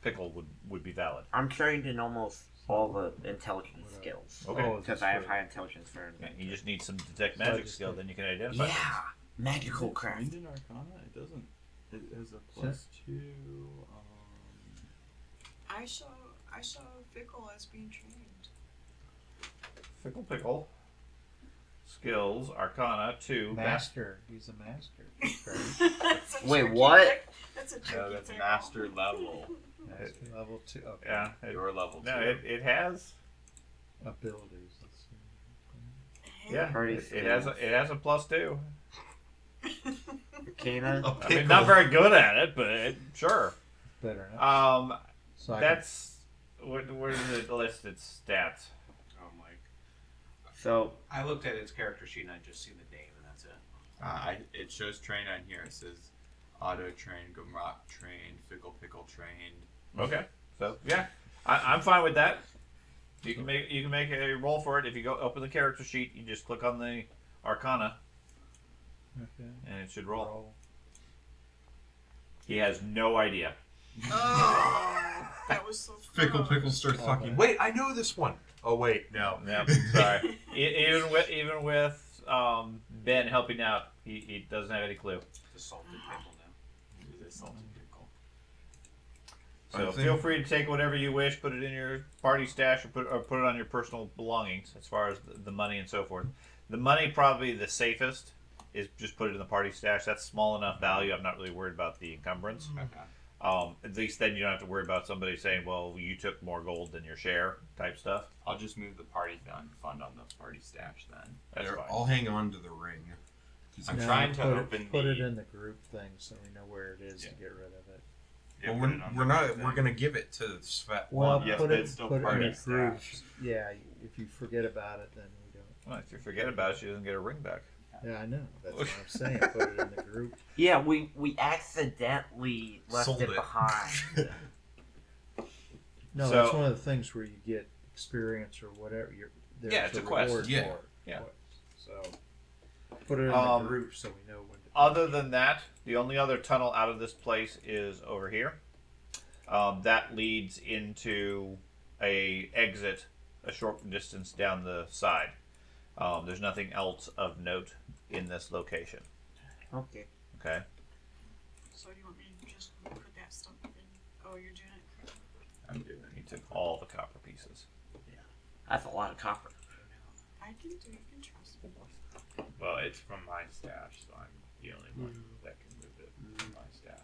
pickle would be valid. I'm trained in almost all the intelligence skills. Okay. Oh, Because that's I have right. high intelligence for Yeah, you just need some detect So I magic just skill, did- then you can identify. Yeah, magical Is it craft. trained in Arcana? It doesn't. It has a +2. I saw Fickle as being trained. Fickle pickle. Skills Arcana 2. Master. He's a master. That's a Wait, tricky what? pick. That's a tricky No, that's pickle. master level. Master level 2. Okay. Yeah. Your level 2. No, it has. Abilities. Let's see. Yeah. Party It has a +2. Arcana. I mean, not very good at it, but sure. Better enough. So I can- That's where does it list its stats? Oh, Mike. So, I looked at its character sheet and I just see the name and that's it. It shows train on here. It says auto train, Gumrock trained, Fickle Pickle trained. Okay, so yeah, I'm fine with that. You can make a roll for it if you go open the character sheet. You just click on the Arcana Okay. and it should roll. He has no idea. Oh, that was so Fickle gross. Pickle starts Oh, talking. man. Wait, I know this one. Oh wait, no. No, sorry. Even with Ben helping out, he doesn't have any clue. The salted pickle now. It is salted pickle. So I think- feel free to take whatever you wish, put it in your party stash, or put it on your personal belongings as far as the money and so forth. The money probably the safest is just put it in the party stash. That's small enough value. I'm not really worried about the encumbrance. Okay. At least then you don't have to worry about somebody saying, "Well, you took more gold than your share," type stuff. I'll just move the party fund on the party stash then. That's There, fine. I'll hang on to the ring. I'm No, trying to put open Put it the- in the group thing so we know where it is Yeah. to get rid of it. Yeah, Well, put it on we're the not. thing. We're gonna give it to Svet. Well, one. Yes, put but it, it's still put it part in of the the group. stash. Yeah, if you forget about it, then we don't. Well, if you forget about it, she doesn't get her ring back. Yeah, I know. That's what I'm saying. Put it in the group. yeah, we accidentally left Sold it it. behind. No, So- that's one of the things where you get experience or whatever. There's Yeah, it's a quest. reward Yeah. for it. Yeah. So put it in Um, the group so we know when to. Other than that, the only other tunnel out of this place is over here. That leads into a exit a short distance down the side. There's nothing else of note in this location. Okay. Okay. So do you want me to just put that stuff in? Oh, you're doing it. I'm doing He it. took all the copper pieces. That's a lot of copper. I can do. You can trust me. Well, it's from my stash, so I'm the only one that can move it from my stash.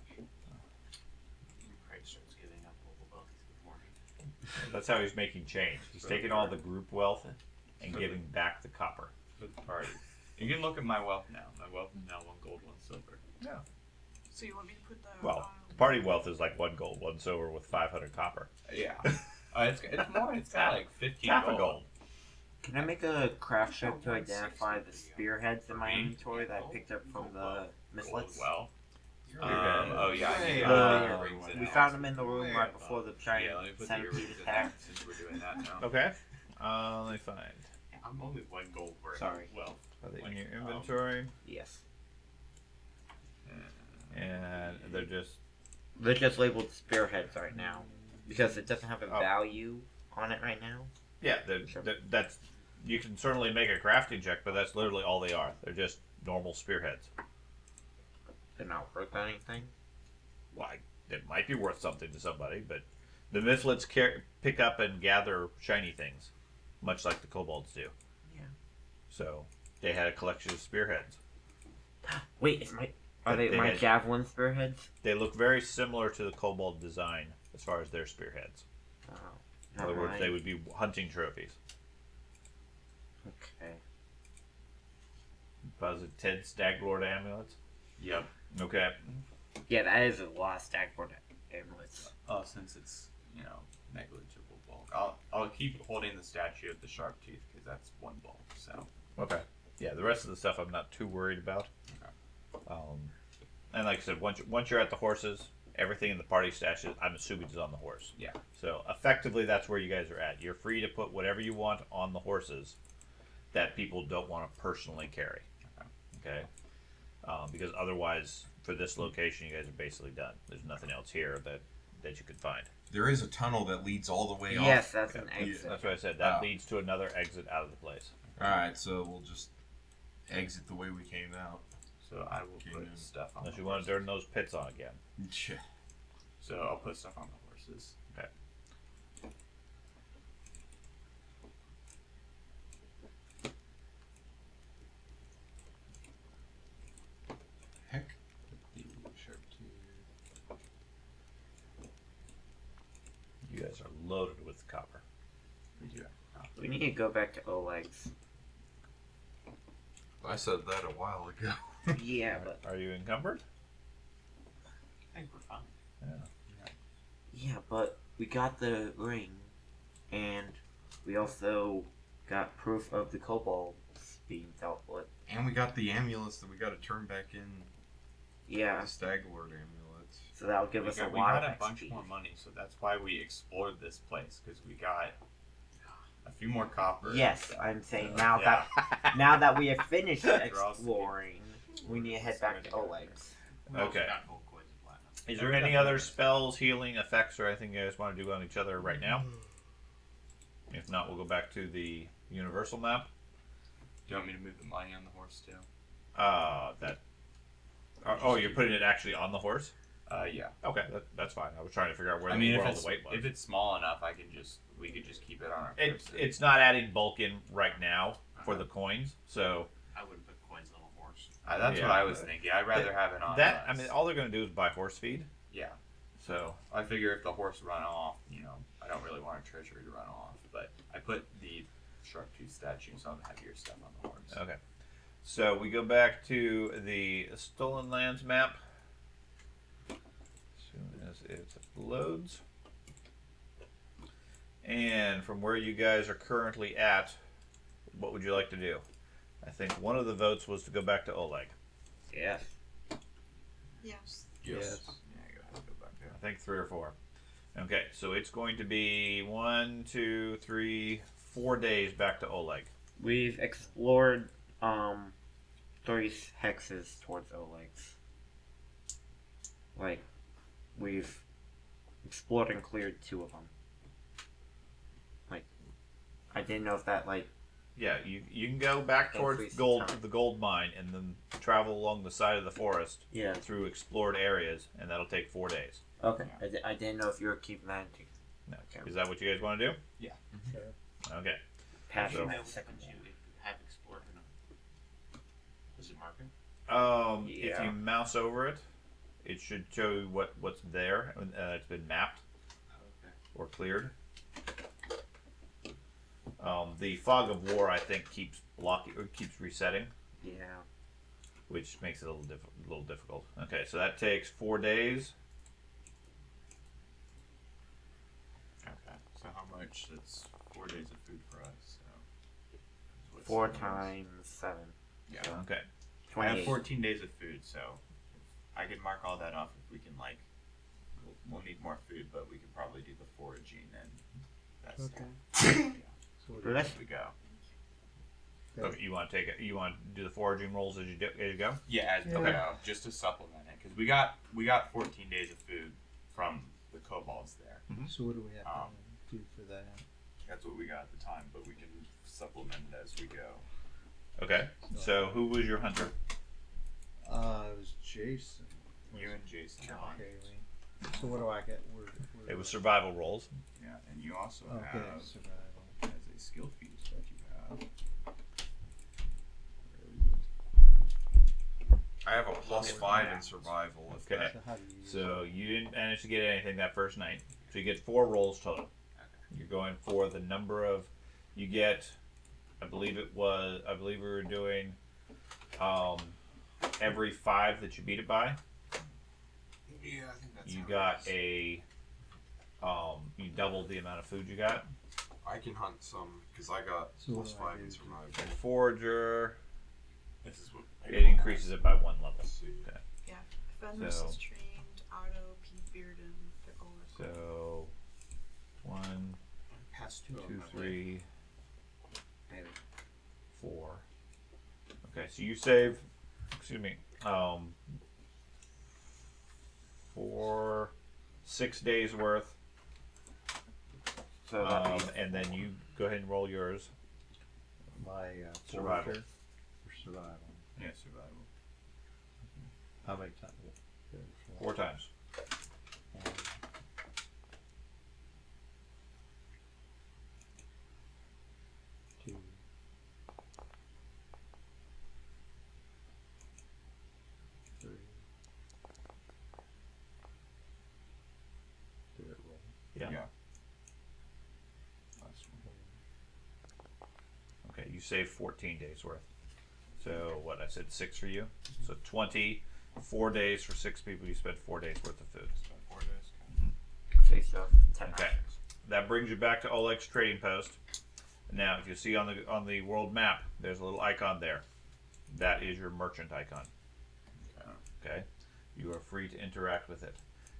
Craig starts giving up all the wealth he's before me. That's how he's making change. He's taking all the group wealth and giving back the copper. For the party. You can look at my wealth now. My wealth is now 1 gold, 1 silver. So you want me to put the? Well, the party wealth is like 1 gold, 1 silver with 500 copper. Yeah. It's more. It's got like 15 Half gold. a gold. Can I make a craft check to identify the spearheads in my inventory that I picked up from the Gold mistlets? well. Spearhead. Oh yeah. I need The- earrings in We now. found them in the room right before the giant Yeah, let me put the centipede earrings in attack. now since we're doing that now. Okay. Let me find. I'm only 1 gold worth. Sorry. Well, Are they in Like, your inventory? Yes. And they're just. They're just labeled spearheads right now because it doesn't have a Oh. value on it right now. Yeah, that's. You can certainly make a crafting check, but that's literally all they are. They're just normal spearheads. They're not worth anything. Why? It might be worth something to somebody, but the Mithlets pick up and gather shiny things, much like the Kobolds do. Yeah. So they had a collection of spearheads. Wait, are they They my had- javelin spearheads? They look very similar to the Kobold design as far as their spearheads. Oh, In other never words, mind. they would be hunting trophies. Okay. Positive 10 Staglord amulets. Yep. Okay. Yeah, that is a lot of stagboard amulets. Since it's negligible bulk. I'll keep holding the statue of the sharp tooth because that's one bulk. So Okay. Yeah, the rest of the stuff I'm not too worried about. And like I said, once you're at the horses, everything in the party stash, I'm assuming, is on the horse. yeah. So effectively, that's where you guys are at. You're free to put whatever you want on the horses that people don't want to personally carry. Okay. Because otherwise, for this location, you guys are basically done. There's nothing else here that you could find. There is a tunnel that leads all the way off. Yes, that's an exit. That's what I said. That Oh. leads to another exit out of the place. Alright, so we'll just exit the way we came out. So I will Okay, put then. stuff on. Unless the you want to horses. turn those pits on again. So I'll put stuff on the horses. Okay. Heck. The sharp tooth. You guys are loaded with copper. We do. We need to go back to Oleg's. I said that a while ago. Yeah, but Are you encumbered? I think we're fine. yeah, but we got the ring, and we also got proof of the kobolds being dealt with. And we got the amulets that we got to turn back in. Yeah, The Staglord amulets. so that'll give us a we lot got of a bunch XP. more money, so that's why we explored this place because we got a few more copper. Yes, So- I'm saying so, now yeah. that now that we have finished They're all exploring, we need to head back to Oleg's. We also Okay. got gold coins and platinum. Is there any other spells, healing effects, or anything you guys want to do on each other right now? If not, we'll go back to the universal map. Do you want me to move the money on the horse too? Oh, you're putting it actually on the horse? Yeah. Okay, that's fine. I was trying to figure out where, I mean, where if all it's the weight was. if it's small enough, we could just keep it on our person. It's not adding bulk in right now for the coins, so I wouldn't put coins on a horse. That's Yeah, what I was but- thinking. I'd rather have it on that us. I mean, all they're going to do is buy horse feed. Yeah. So I figure if the horse run off, I don't really want a treasury to run off, but I put the sharp tooth statue, so I'll have your stuff on the horse. okay, so we go back to the Stolen Lands map. As soon as it loads, and from where you guys are currently at, what would you like to do? I think one of the votes was to go back to Oleg. Yes. Yes. Yeah, go ahead and go back there. I think 3 or 4. Okay, so it's going to be 1, 2, 3, 4 days back to Oleg. We've explored 3 hexes towards Oleg's. Like, we've explored and cleared 2 of them. Like, I didn't know if that, like, Yeah, you can go back towards Increase gold time. the gold mine and then travel along the side of the forest yeah. through explored areas, and that'll take 4 days. Okay. I didn't know if you were keeping that into No, Okay. is that what you guys want to do? Yeah. Okay. passion I and would second put one. you have explored or not. Does it mark it? If Yeah. you mouse over it, it should show you what's there. It's been mapped Okay. or cleared. The fog of war, I think, keeps blocking or keeps resetting, Yeah. which makes it a little difficult. Okay, so that takes 4 days. Okay. So how much? That's 4 days of food for us. So what's 4 the- times 7. Yeah. Okay. I have 28. 14 days of food, so I could mark all that off if we can, like, we'll need more food, but we could probably do the foraging and that's Okay. So what For this? as we go. Okay, you want to take it? You want to do the foraging rolls as you go? Yeah, as we Okay. go, just to supplement it, because we got 14 days of food from the kobolds there. So what do we have Um, to do for that? That's what we got at the time, but we can supplement it as we go. Okay. So who was your hunter? It was Jason. You and Jason. Haley. So what do I get? It was survival rolls. Yeah, and you also Okay, have survival. as a skill feat that you have. I have a +5 in survival. If Okay. that, So how do you use So you didn't manage to get anything that first night. So you get 4 rolls total. You're going for the number of you get. I believe we were doing every 5 that you beat it by. Yeah, I think that's You got a You doubled the amount of food you got. I can hunt some because I got So what do I +5 do? in survival. Forager, This is what it increases it by 1 level. Let's see. Okay. Yeah. Fenris So- is trained, Otto, Pete Bearden, Pickle. So 1, Past 2 2, 3, Maybe. 4. Okay, so you save. Excuse me. 6 days worth. So that means And then you go ahead and roll yours. My Survival. forager or survival. Yeah, survival. How many times? 4 times. 1, 2, 3. Did it roll? Yeah. Last one. Okay, you save 14 days worth. So what I said 6 for you. So 24 days for 6 people. You spent 4 days worth of food. Spent 4 days. face off 10 Okay. actions. That brings you back to Oleg's trading post. Now, if you see on the world map, there's a little icon there. That is your merchant icon. Okay, you are free to interact with it.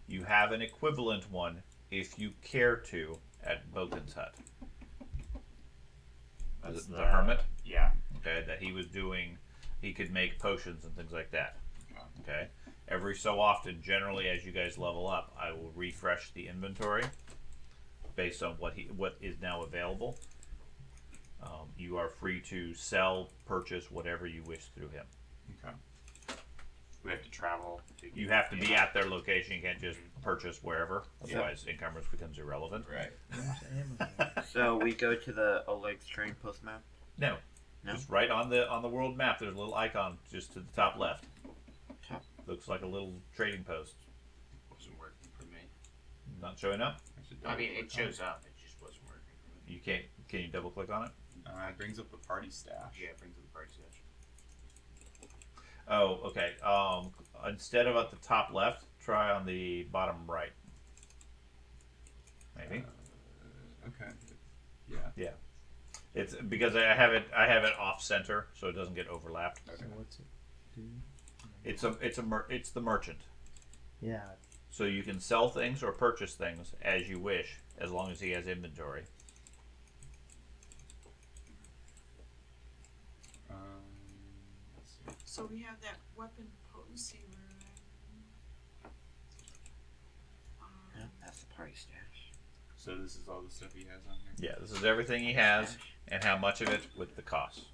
You have an equivalent one if you care to at Boken's hut. That's The hermit. Yeah. Okay, that he was doing. He could make potions and things like that. Okay, every so often, generally as you guys level up, I will refresh the inventory based on what is now available. You are free to sell, purchase whatever you wish through him. Okay. We have to travel to get You have to be at their location. You can't just purchase wherever, otherwise encumbrance becomes irrelevant. Right. Where's Amazon? So we go to the Oleg's train post map. No, No? just right on the world map. There's a little icon just to the top left. Top. Looks like a little trading post. Wasn't working for me. Not showing up. I mean, it shows up. It just wasn't working for me. You can't. Can you double click on it? It brings up the party stash. Yeah, it brings up the party stash. Oh, okay. Instead of at the top left, try on the bottom right. Maybe. Okay. Yeah. Yeah. It's because I have it off center, so it doesn't get overlapped. So what's it do? It's the merchant. Yeah, So you can sell things or purchase things as you wish, as long as he has inventory. Let's see. So we have that weapon potency rune. Yeah, that's the party stash. So this is all the stuff he has on here. Yeah, this is everything he has and how much of it with the cost.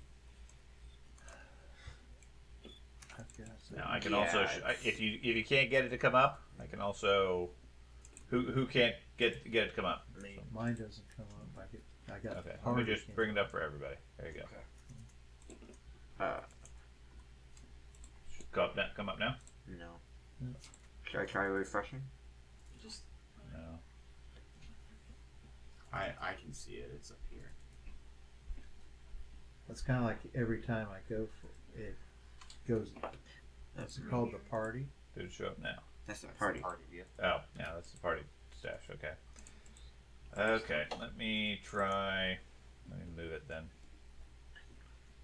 I've got some. Now I can also, if you can't get it to come up, I can also, who can't get it to come up. Me. So mine doesn't come up. I got. Okay, let me party just came bring it up for everybody. There you go. Should come up now? No. No. Should I try refreshing? Just No. I can see it. It's up here. It's kind of like every time I go for it goes. That's It's called the party. Did it show up now? That's the That's party. the party, yeah. Oh, yeah, that's the party stash. Okay. Okay, let me try. Let me move it then.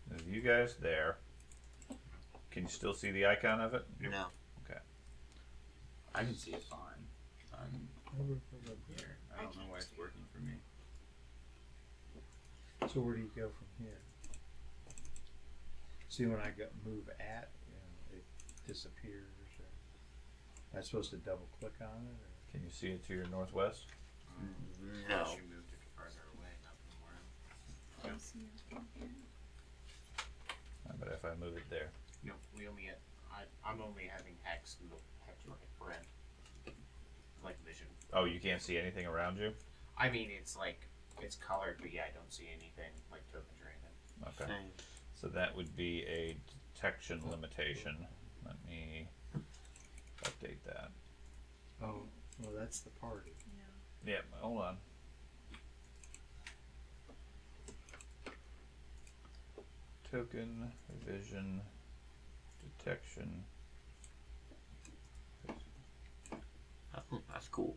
Move you guys there. Can you still see the icon of it? No. I can see it fine. I'm Over for the- here. I don't know why it's working for me. So where do you go from here? See, when I go move it disappears. Or am I supposed to double click on it? Or? Can you see it to your northwest? No. Unless you moved it farther away, not from where I'm. see it from here. How about if I move it there? No, we only get. I'm only having hex red. Like vision. Oh, you can't see anything around you? I mean, it's like it's colored, but yeah, I don't see anything like tokens or anything. Okay. Same. So that would be a detection limitation. Let me update that. Oh, well, that's the party. Yeah. Yeah, hold on. Token, vision, detection. Oh, that's cool.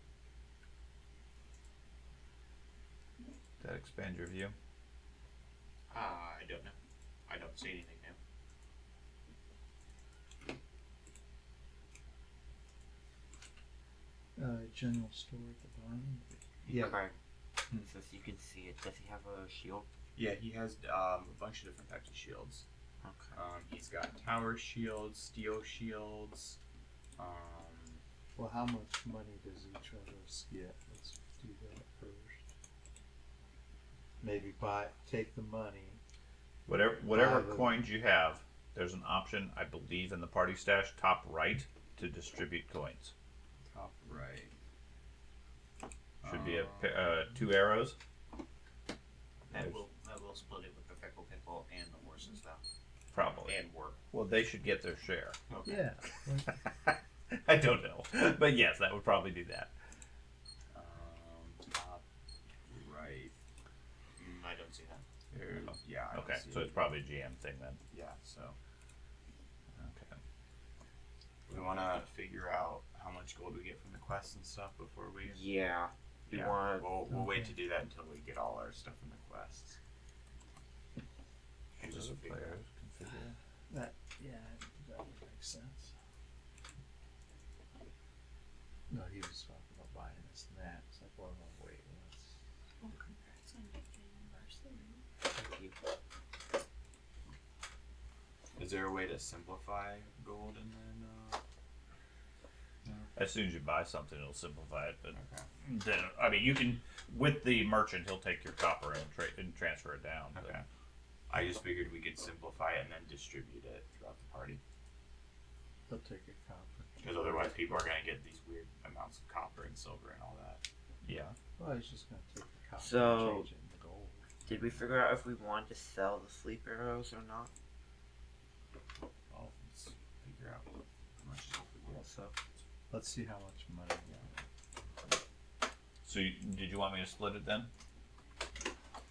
expand your view. I don't know. I don't see anything new. General store at the bottom. Yeah. Okay. So you can see it. Does he have a shield? Yeah, he has a bunch of different types of shields. Okay. He's got tower shields, steel shields. Well, how much money does each of us get? Let's do that first. Maybe take the money. Whatever Buy the- coins you have, there's an option, I believe, in the party stash, top right, to distribute coins. Top right. Should be 2 arrows. I will split it with the Fickle Pickle and the horses, though. Probably. And work. Well, they should get their share. Okay. Yeah. I don't know, but yes, that would probably do that. Top right. I don't see that. Yeah. I don't Okay, see so it. it's probably a GM thing then. Yeah. So Okay. we want to figure out how much gold we get from the quests and stuff before we. Yeah. You Yeah. want? We'll wait to do that until we get all our stuff in the quests. And just figure out. Players configure. That would make sense. No, he was talking about buying this and that. It's like, well, no, wait, let's. Well, congrats on making anniversary. Thank you. Is there a way to simplify gold and then? As soon as you buy something, it'll simplify it. But Okay. then, I mean, you can, with the merchant, he'll take your copper and transfer it down. but- Okay. I just figured we could simplify it and then distribute it throughout the party. They'll take a copper. Because otherwise, people are gonna get these weird amounts of copper and silver and all that. Yeah. Well, he's just gonna take the copper So- and change it into gold. Did we figure out if we wanted to sell the sleep arrows or not? Well, let's figure out how much stuff we get. Also. Let's see how much money. So, did you want me to split it then?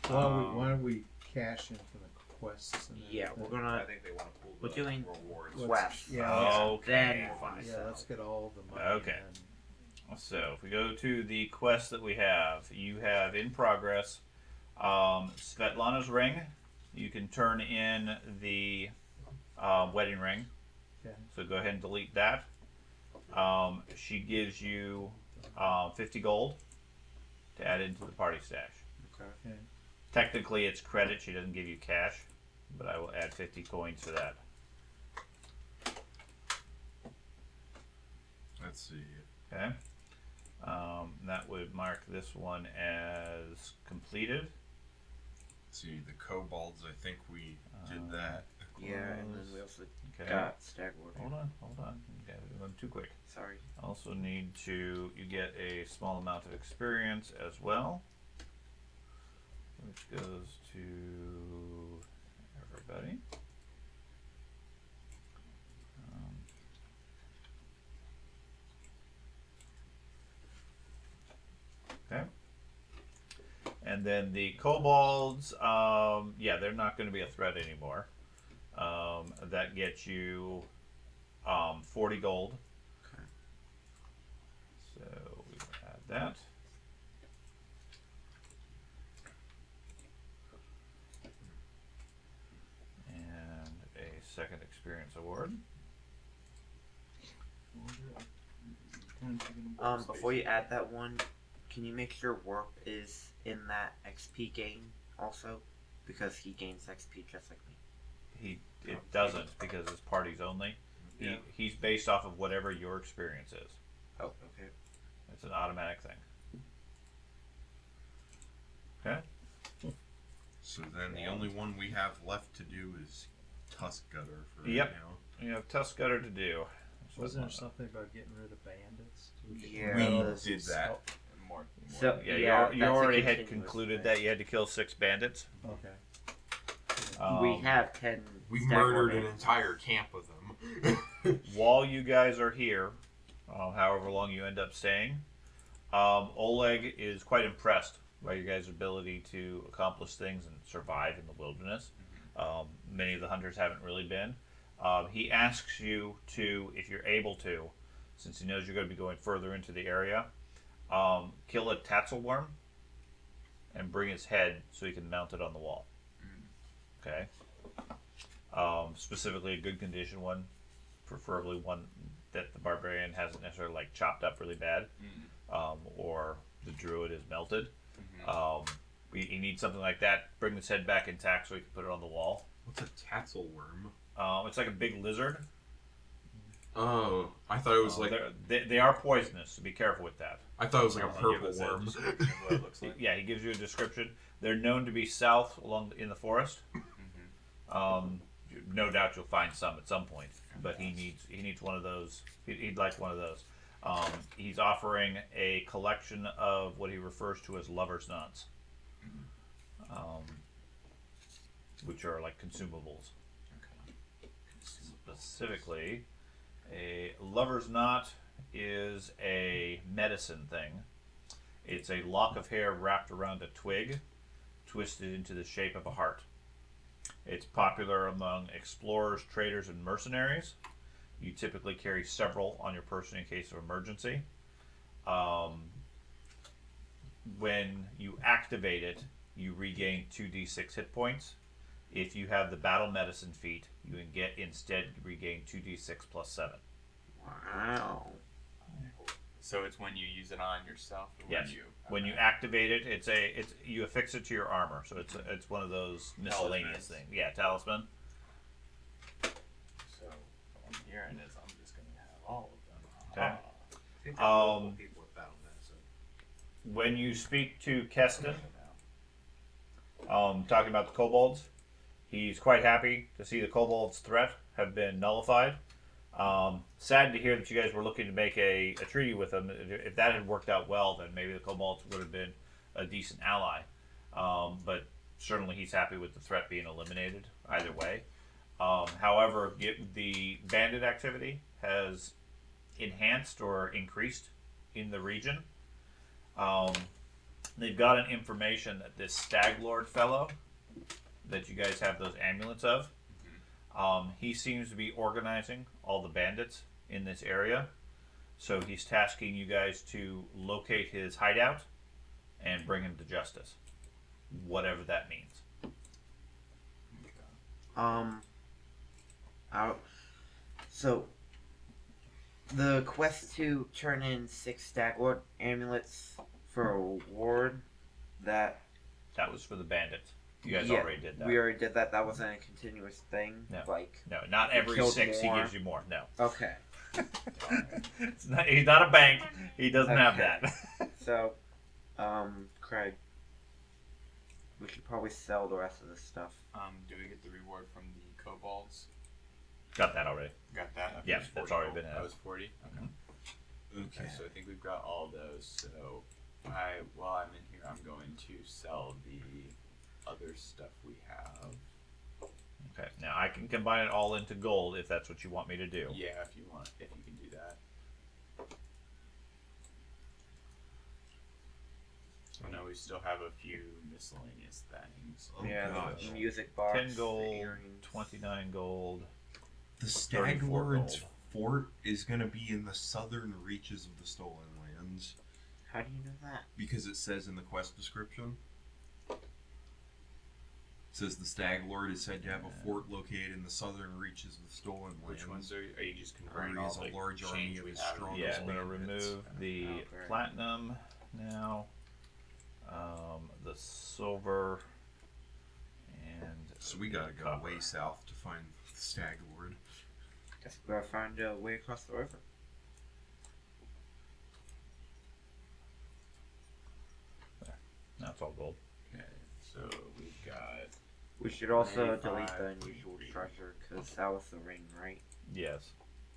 Why don't we cash in for the quests? And Yeah, everything? we're gonna. I think they want to pull We're the doing rewards. quests. Yeah. Okay. Then fine. Yeah, let's get all the money. Okay. And So, if we go to the quest that we have, you have in progress Svetlana's ring. You can turn in the wedding ring. Okay. So, go ahead and delete that. She gives you 50 gold to add into the party stash. Okay. Technically, it's credit. She doesn't give you cash, but I will add 50 coins for that. Let's see. Okay. That would mark this one as completed. See, the kobolds, I think we did that. Yeah, and then we also Okay. got Stagward. Hold on. You got it going too quick. Sorry. Also need to, you get a small amount of experience as well, which goes to everybody. Okay. And then the kobolds, yeah, they're not going to be a threat anymore. That gets you 40 gold. Okay. So we will add that. And a second experience award. Before you add that one, can you make sure Warp is in that XP gain also? Because he gains XP just like me. It doesn't because it's parties only. He's based off of whatever your experience is. Oh, okay. It's an automatic thing. Okay. So then the only one we have left to do is Tusk Gutter for Yep. right now. You have Tusk Gutter to do. Wasn't there something about getting rid of bandits? Yeah. We did that. More. So Yeah, yeah, you that's a already had continuous concluded thing. that you had to kill 6 bandits. Okay. We have 10. We Stagward murdered an bandits. entire camp of them. While you guys are here, however long you end up staying, Oleg is quite impressed by your guys' ability to accomplish things and survive in the wilderness. Many of the hunters haven't really been. He asks you to, if you're able to, since he knows you're going to be going further into the area, kill a tatzelworm and bring his head so he can mount it on the wall. Okay. Specifically, a good condition one, preferably one that the barbarian hasn't necessarily like chopped up really bad, or the druid is melted. He needs something like that. Bring his head back intact so he can put it on the wall. What's a tassel worm? It's like a big lizard. Oh, I thought it was like. They are poisonous, so be careful with that. I thought it was like a I'll give purple us a worm. description of what it looks like. Yeah, he gives you a description. They're known to be south along in the forest. No doubt you'll find some at some point, but he needs one of those. He'd like one of those. He's offering a collection of what he refers to as lovers' knots, which are like consumables. Specifically, a lover's knot is a medicine thing. It's a lock of hair wrapped around a twig, twisted into the shape of a heart. It's popular among explorers, traders, and mercenaries. You typically carry several on your person in case of emergency. When you activate it, you regain 2d6 hit points. If you have the battle medicine feat, you can instead regain 2d6 plus 7. Wow. So it's when you use it on yourself. Or Yes. When you okay. activate it, you affix it to your armor, so it's one of those miscellaneous Talismans. things. Yeah, talisman. So what I'm hearing is I'm just going to have all of them. Okay. I think there are multiple people with battle medicine. When you speak to Keston, talking about the kobolds, he's quite happy to see the kobolds' threat have been nullified. Sad to hear that you guys were looking to make a treaty with them. If that had worked out well, then maybe the kobolds would have been a decent ally. But certainly he's happy with the threat being eliminated either way. However, the bandit activity has enhanced or increased in the region. They've gotten information that this Stag Lord fellow that you guys have those amulets of, he seems to be organizing all the bandits in this area. So he's tasking you guys to locate his hideout and bring him to justice. Whatever that means. So the quest to turn in 6 Staglord amulets for a reward that That was for the bandits. You guys Yeah, already did that. we already did that. That wasn't a continuous thing. No. Like No, not every killed 6 more. he gives you more. No. okay, He's not a bank. He doesn't have Okay. that. so Craig, we should probably sell the rest of this stuff. Do we get the reward from the kobolds? Got that already. Got that? Okay, Yeah, it was that's 40 already gold. been That added. was 40? Okay. Okay, so I think we've got all those. So while I'm in here, I'm going to sell the other stuff we have. Okay. Now I can combine it all into gold if that's what you want me to do. Yeah, if you can do that. So now we still have a few miscellaneous things. Oh, yeah, gosh. the music box, 10 the gold, earrings. 29 gold. The Stag 34 Lord's gold. fort is going to be in the southern reaches of the Stolen Lands How do you know that? because it says in the quest description. It says the Stag Lord is said to have a fort located in the southern reaches of the Stolen Lands. Which ones are you just Where converting he all has the a large army change of we his have? strongest Yeah, I'm going to bandits. remove the Oh, great. platinum now, the silver, and So we gotta the go copper. way south to find the Stag Lord. Guess we gotta find a way across the river. Now it's all gold. Okay, so we've got We should also delete 85, the unusual treasure because that was the ring, right? Yes.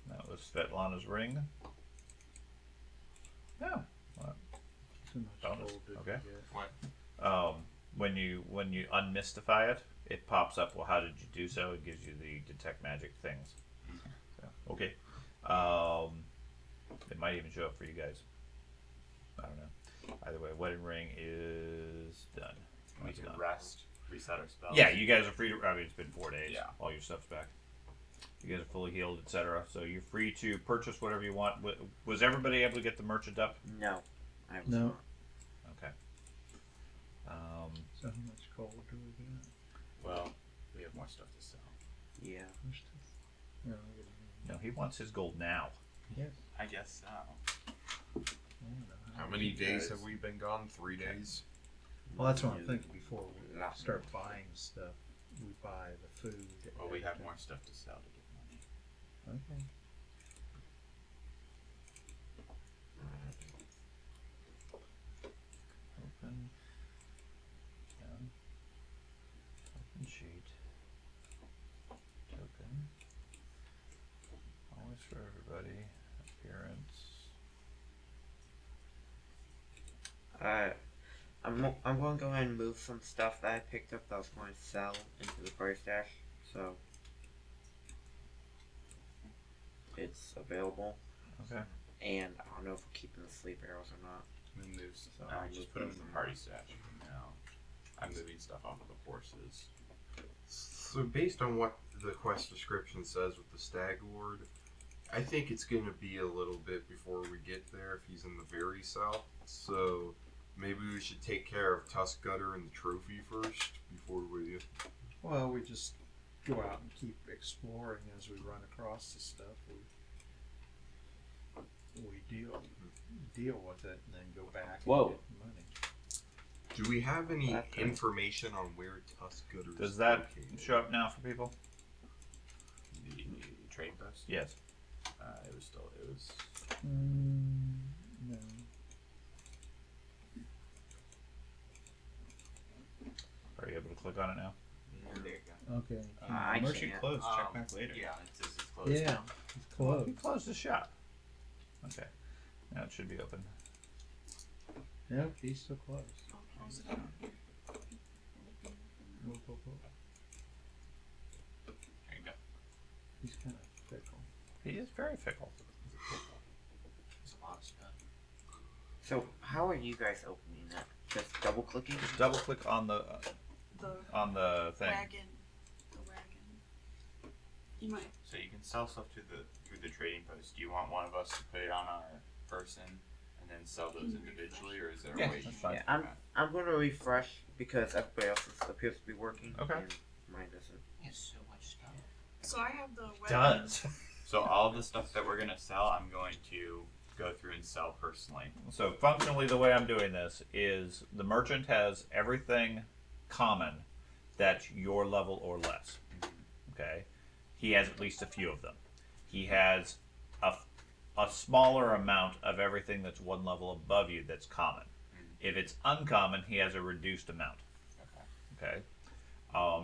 That was Svetlana's ring. Yeah. Too much Bonus, gold did we okay. get? what? When you unmystify it, it pops up. Well, how did you do so? It gives you the detect magic things. So, okay. It might even show up for you guys. I don't know. Either way, wedding ring is done. We That's can done. rest, reset our spells. Yeah, you guys are free to. I mean, it's been 4 days. Yeah. All your stuff's back. You guys are fully healed, etc. So you're free to purchase whatever you want. Was everybody able to get the merchant up? No, I was No. not. Okay. So how much gold do we get? Well, we have more stuff to sell. Yeah. No, No, he wants his gold now. yes. I guess so. I don't know How many days have we been gone? 3 days? Well, that's what I'm thinking. Before we start buying stuff, we buy the food. Well, we and, have more stuff to sell to get money. Okay. Open. Yeah. Open sheet. Token. Always for everybody. Appearance. I'm going to go ahead and move some stuff that I picked up that I was going to sell into the price stash, so it's available. Okay. And I don't know if we're keeping the sleep arrows or not. And then moves. So I I'll just move put them these in the in. party stash for now. I'm moving stuff off of the horses. So based on what the quest description says with the Stag Lord, I think it's going to be a little bit before we get there if he's in the very south. So maybe we should take care of Tusk Gutter and the trophy first before we... Well, we just go out and keep exploring as we run across the stuff. We deal with it and then go back Whoa. and get money. Do we have any That's right. information on where Tusk Gutter Does is that located? show up now for people? The trade post. Yes. It was still. It was. No. Are you able to click on it now? There you go. Okay. I Merchant can't. closed. Check Um, back later. Yeah, it says it's closed Yeah, now. it's closed. He closed the shop. Okay. Now it should be open. Yep, he's still closed. I'll close it out. Whoa, whoa, whoa. There you go. He's kind of fickle. He is very fickle. There's a lot of stuff. So how are you guys opening that? Just double clicking? Just double click on the The thing. wagon. The wagon. You might. So you can sell stuff through the trading post. Do you want one of us to put it on our person and then sell those individually, or is there a Yeah, way? that's fine. Yeah, I'm going to refresh because everybody else's appears to be working. Okay. And mine doesn't. He has so much stuff. So I have the wagon. Does. So all the stuff that we're gonna sell, I'm going to go through and sell personally. So functionally, the way I'm doing this is the merchant has everything common that's your level or less. Okay, he has at least a few of them. He has a smaller amount of everything that's one level above you that's common. If it's uncommon, he has a reduced amount. Okay.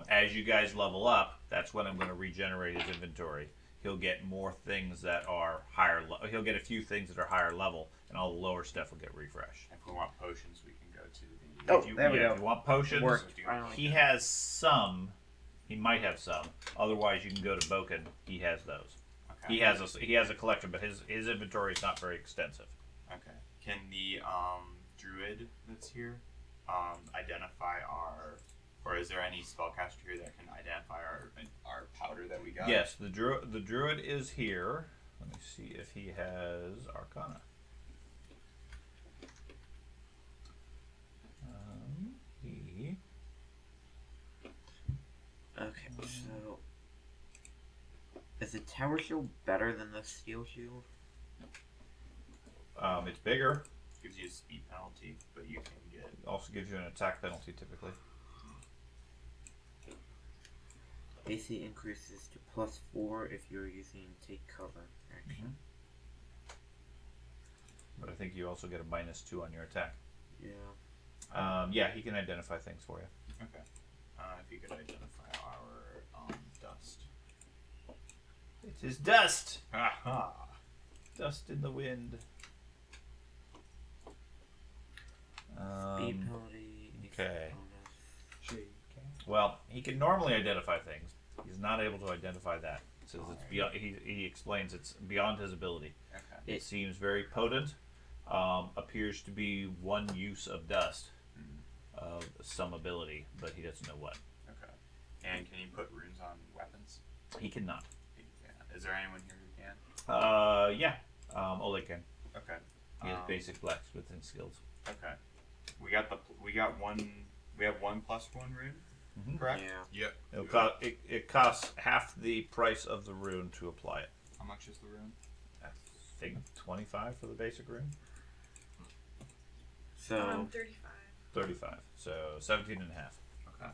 As you guys level up, that's when I'm going to regenerate his inventory. He'll get more things that are higher. He'll get a few things that are higher level, and all the lower stuff will get refreshed. If we want potions, we can go to the. Oh, If you, there we go. If you want potions, Worked. Finally. he has some. He might have some. Otherwise, you can go to Boken. He has those. Okay. He has a collection, but his inventory is not very extensive. Okay. Can the druid that's here identify our, or is there any spellcaster here that can identify our powder that we got? Yes, the druid is here. Let me see if he has Arcana. He. Okay, so is the tower shield better than the steel shield? It's bigger. Gives you a speed penalty, but you can get. It also gives you an attack penalty typically. AC increases to +4 if you're using take cover action. But I think you also get a -2 on your attack. Yeah. Yeah, he can identify things for you. Okay. If you could identify our dust. It is dust. Aha. Dust in the wind. Speed penalty. okay. bonus. Shade. Well, he can normally identify things. He's not able to identify that. It says it's beyond. He explains it's beyond his ability. Okay. It seems very potent. Appears to be one use of dust of some ability, but he doesn't know what. Okay. And can you put runes on weapons? He cannot. Is there anyone here who can? Yeah. Oleg can. Okay. He has basic blacksmithing skills. Okay. We got one We have 1 + 1 rune, Mhm. correct? Yeah. It costs half the price of the rune to apply it. How much is the rune? I think 25 for the basic rune. So 35. 35. So 17 and a half. Okay.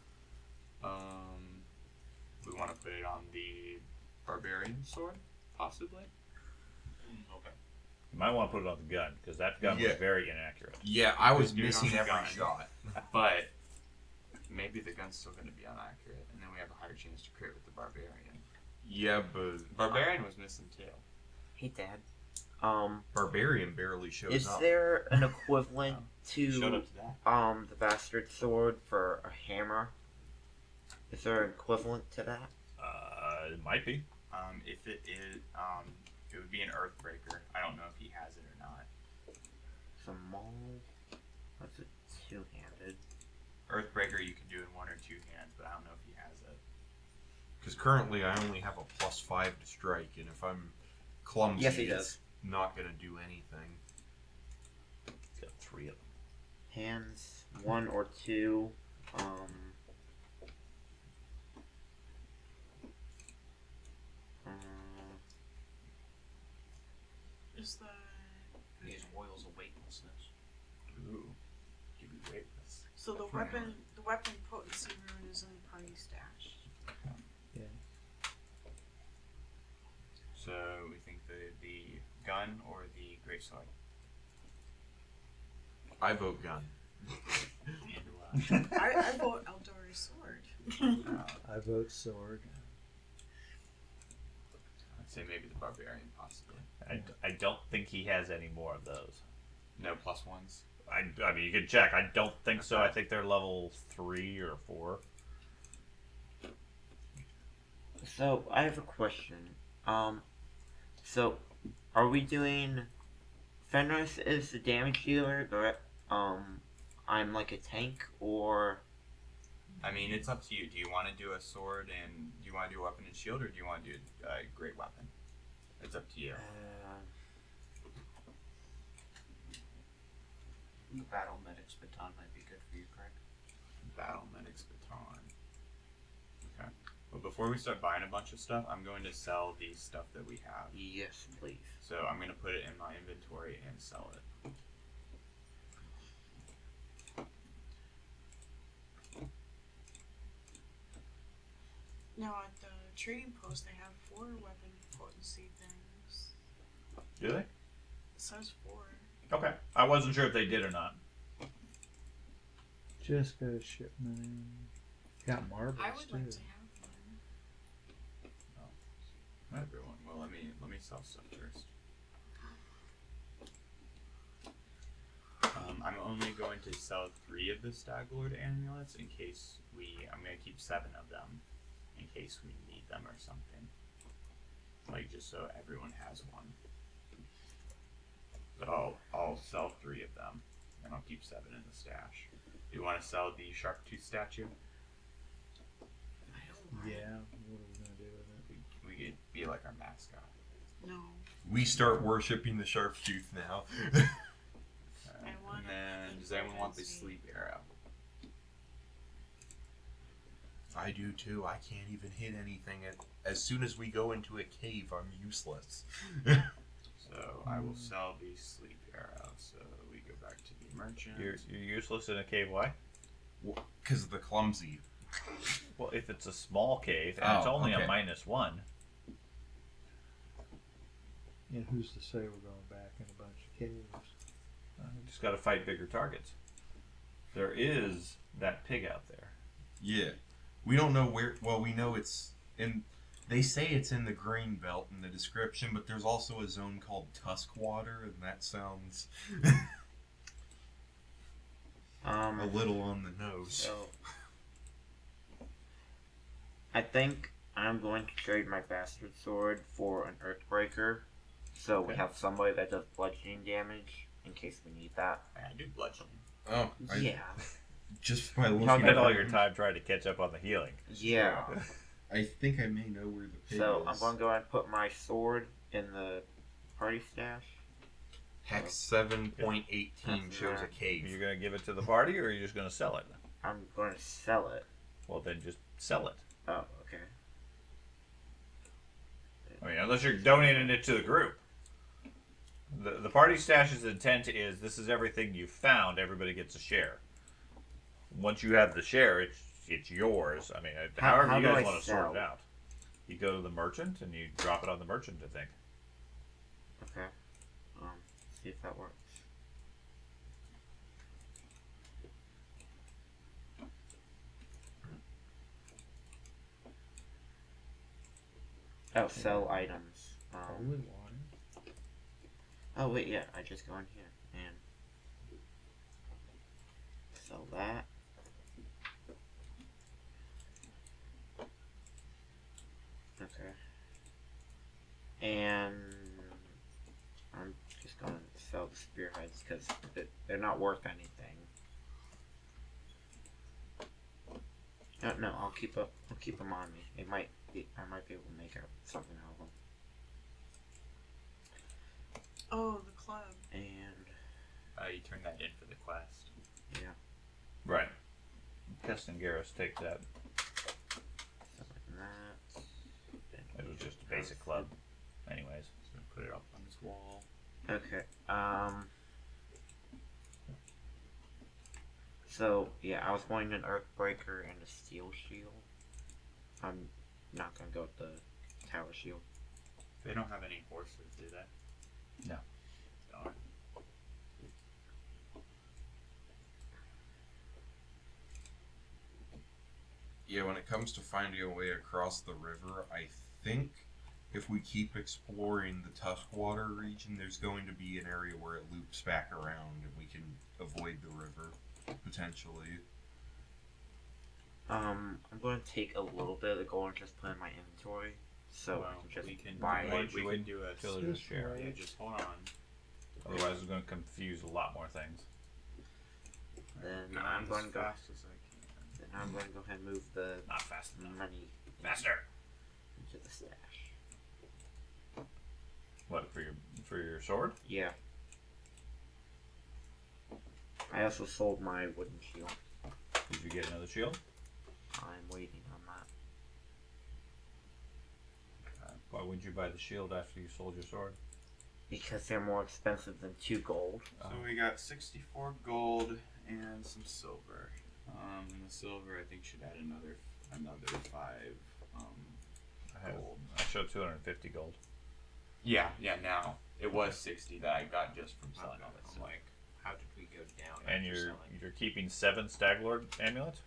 We want to put it on the barbarian sword, possibly. Okay. You might want to put it on the gun because that gun Yeah. was very inaccurate. Yeah, I was Just do it missing on the every gun. shot. But maybe the gun's still going to be inaccurate, and then we have a higher chance to crit with the barbarian. Yeah, but Barbarian was missing too. hey, Dad. Barbarian barely shows Is up. there an equivalent Showed to up to that. the bastard sword for a hammer? Is there an equivalent to that? It might be. If it is, it would be an Earthbreaker. I don't know if he has it or not. Small. What's it? Two-handed. Earthbreaker you can do in 1 or 2 hands, but I don't know if he has it. Because currently I only have a +5 to strike, and if I'm clumsy, Yes, he it's does. not gonna do anything. It's got 3 of them. Hands 1 or 2. Is the These oils of weightlessness. Ooh. Give you weightless. so the weapon potency rune is in the party stash. So we think the gun or the greatsword? I vote gun. I vote Eldor's sword. I vote sword. I'd say maybe the barbarian, possibly. I don't think he has any more of those. No +1s. I mean, you can check. I don't think so. I think they're level 3 or 4. So I have a question. So are we doing? Fenris is the damage dealer, but I'm like a tank, or I mean, it's up to you. Do you want to do a sword and do you want to do a weapon and shield, or do you want to do a great weapon? It's up to you. The battle medic's baton might be good for you, Craig. Battle medic's baton. Okay. Well, before we start buying a bunch of stuff, I'm going to sell the stuff that we have. yes, please. So I'm going to put it in my inventory and sell it. Now at the trading post they have 4 weapon potency things. Do they? It says 4. Okay. I wasn't sure if they did or not. Just got a shipment in. Got marbles I would too. like to have one. Everyone. Well, let me sell stuff first. I'm only going to sell 3 of the Staglord amulets in case I'm going to keep 7 of them in case we need them or something. Like, just so everyone has one. But I'll sell 3 of them, and I'll keep 7 in the stash. Do you want to sell the sharp tooth statue? I don't mind. Yeah, what are we gonna do with it? We could be like our mascot. No. We start worshipping the sharp tooth now. I want And then, does anyone want the sleep arrow? I do too. I can't even hit anything. As soon as we go into a cave, I'm useless. So I will sell the sleep arrow. So we go back to the merchant. You're useless in a cave. Why? Because of the clumsy. Well, if it's a small cave and it's Oh, only okay. a -1. And who's to say we're going back in a bunch of caves? You just got to fight bigger targets. There is that pig out there. Yeah. We don't know where. Well, we know it's in. They say it's in the green belt in the description, but there's also a zone called Tuskwater, and that sounds a little on the nose. So I think I'm going to trade my bastard sword for an Earthbreaker, so we Okay. have somebody that does bludgeoning damage in case we need that. I do bludgeoning. Oh, Yeah, just by looking How Spend at all your time trying to catch up on the healing. yeah. I think I may know where the pig So is. I'm going to go ahead and put my sword in the party stash. Hex 7.18 shows a cave. You're gonna give it to the party, or are you just gonna sell it? I'm going to sell it. Well, then just sell it. Oh, okay. I mean, unless you're donating it to the group. The party stash's intent is this is everything you found. Everybody gets a share. Once you have the share, it's yours. I mean, however how you do guys I want to sort sell? it out. You go to the merchant and you drop it on the merchant, I think. Okay. See if that works. Oh, sell items. Holy water. Oh wait, yeah. I just go in here and sell that. Okay. And I'm just gonna sell the spearheads because they're not worth anything. No, I'll keep them on me. I might be able to make something out of them. Oh, the club. And You turn that in for the quest. yeah, Right. Kest and Garrus take that. something like that. It was just a basic club. Anyways. Just gonna put it up on this wall. Okay. So yeah, I was wanting an Earthbreaker and a Steel Shield. I'm not gonna go with the Tower Shield. They don't have any horses, do they? No. Darn. Yeah, when it comes to finding a way across the river, I think if we keep exploring the Tuskwater region, there's going to be an area where it loops back around and we can avoid the river, potentially. I'm going to take a little bit of the gold and just put it in my inventory, so Well, I can just we can buy Why it. don't you we wait can do a till there's a share. Yeah, just hold on. Otherwise, it's going to confuse a lot more things. Then Going I'm going to as go. fast as I can. Then I'm going to go ahead and move the Not fast enough. money Faster. into the stash. What, for your sword? Yeah. I also sold my wooden shield. Did you get another shield? I'm waiting on that. Why wouldn't you buy the shield after you sold your sword? Because they're more expensive than 2 gold. So we got 64 gold and some silver. And the silver I think should add another 5 gold. I showed 250 gold. Yeah, now it was 60 that I got just from selling Okay, all that so stuff. like, how did we go down? And after you're selling? keeping 7 Staglord amulets?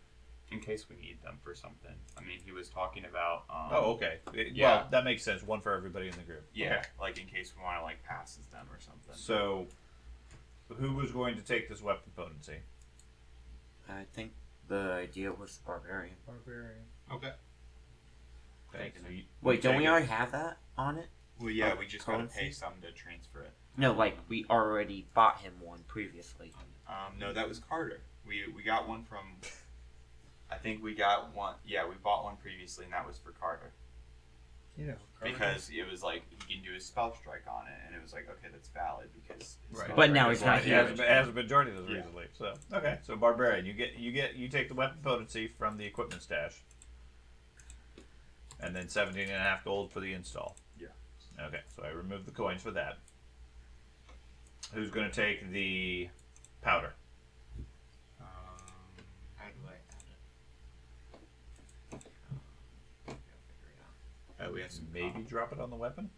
In case we need them for something. I mean, he was talking about. Oh, okay. yeah. Well, that makes sense. One for everybody in the group. Yeah, Okay. like in case we want to like passes them or something. So, who was going to take this weapon potency? I think the idea was barbarian. Barbarian. Okay. Okay, Taking so it. you Wait, don't take we it. already have that on it? Well, yeah, Oh, we just gotta currency? pay some to transfer it. No, like we already bought him one previously. No, that was Carter. We got one from. I think we got one. Yeah, we bought one previously, and that was for Carter You know, because it was like he can do his spell strike on it, and it was like okay, that's valid because. His Right. spell But strike now is he's not like- here. As a majority of those Yeah. recently. So okay, so barbarian, you take the weapon potency from the equipment stash, and then 17.5 gold for the install. Yeah. Okay, so I removed the coins for that. Who's going to take the powder? How do I add it? Gotta figure it out. We have some Maybe drop it on the weapon.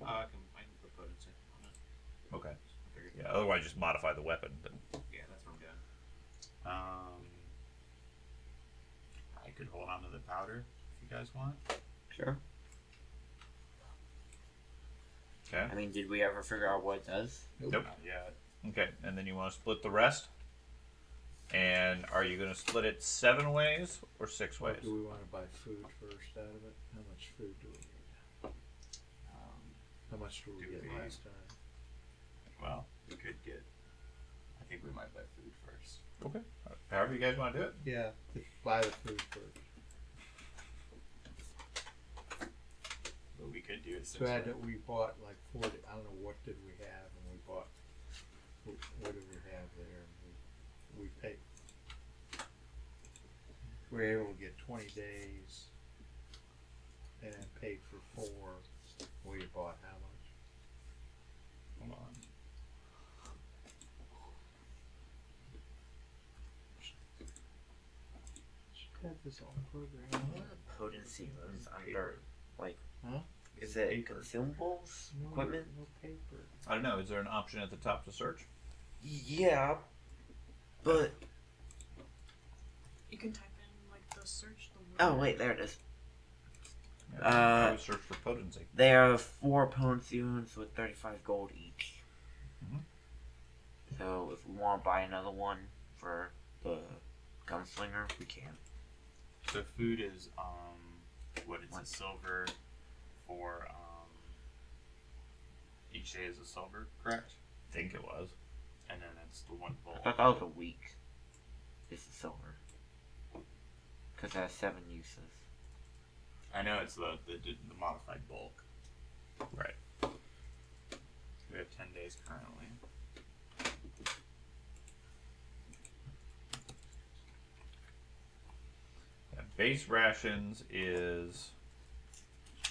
I can put potency on it. Okay. Figure it Yeah. Otherwise, just modify the weapon. But Yeah, that's what I'm doing. I could hold on to the powder if you guys want. Sure. okay. I mean, did we ever figure out what it does? Nope. Not yet. Okay, and then you want to split the rest. And are you going to split it 7 ways or 6 ways? Or do we want to buy food first out of it? How much food do we need? How much did we Do get we- last time? Well, we could get. I think we might buy food first. Okay. However you guys want to do it. Yeah, buy the food first. But we could do it. So we bought like 40. I don't know what did we have, and we bought. What did we have there? We paid. we're able to get 20 days and paid for 4, we bought how much? Hold on. Should have this on program. What are potency runes under? Like, Huh? is it Paper. consumables? No, Equipment? no paper. I don't know. Is there an option at the top to search? Yeah, but You can type in like the search the word. oh wait, there it is. I would search for potency. They are 4 potency runes with 35 gold each. Mhm. So if we want to buy another one for the gunslinger, we can. So food is what is One. a silver for each day is a silver, correct? I think it was. And then it's the one I bowl. thought that was a week. This is silver. Because it has 7 uses. I know it's the modified bulk. Right. We have 10 days currently. Yeah, base rations is.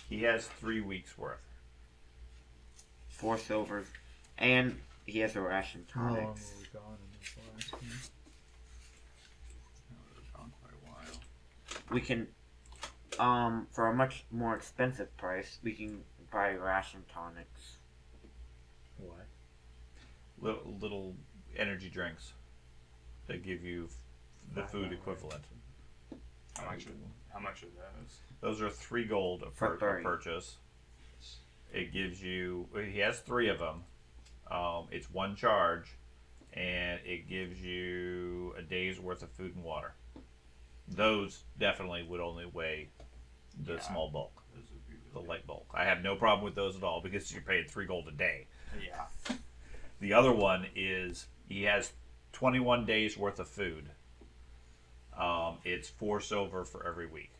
He has 3 weeks worth. 4 silvers. And he has a ration How long were tonics. we gone in this last one? Oh, it's gone quite a while. We can, for a much more expensive price, we can buy ration tonics. What? Little energy drinks that give you the food equivalent. How much are those? Those are 3 gold For a 30. purchase. It gives you. He has 3 of them. It's 1 charge, and it gives you a day's worth of food and water. Those definitely would only weigh the Yeah. small bulk, Those would be the really light bulk. I have no problem with those at all because you're paying 3 gold a day. Yeah. The other one is he has 21 days worth of food. It's 4 silver for every week.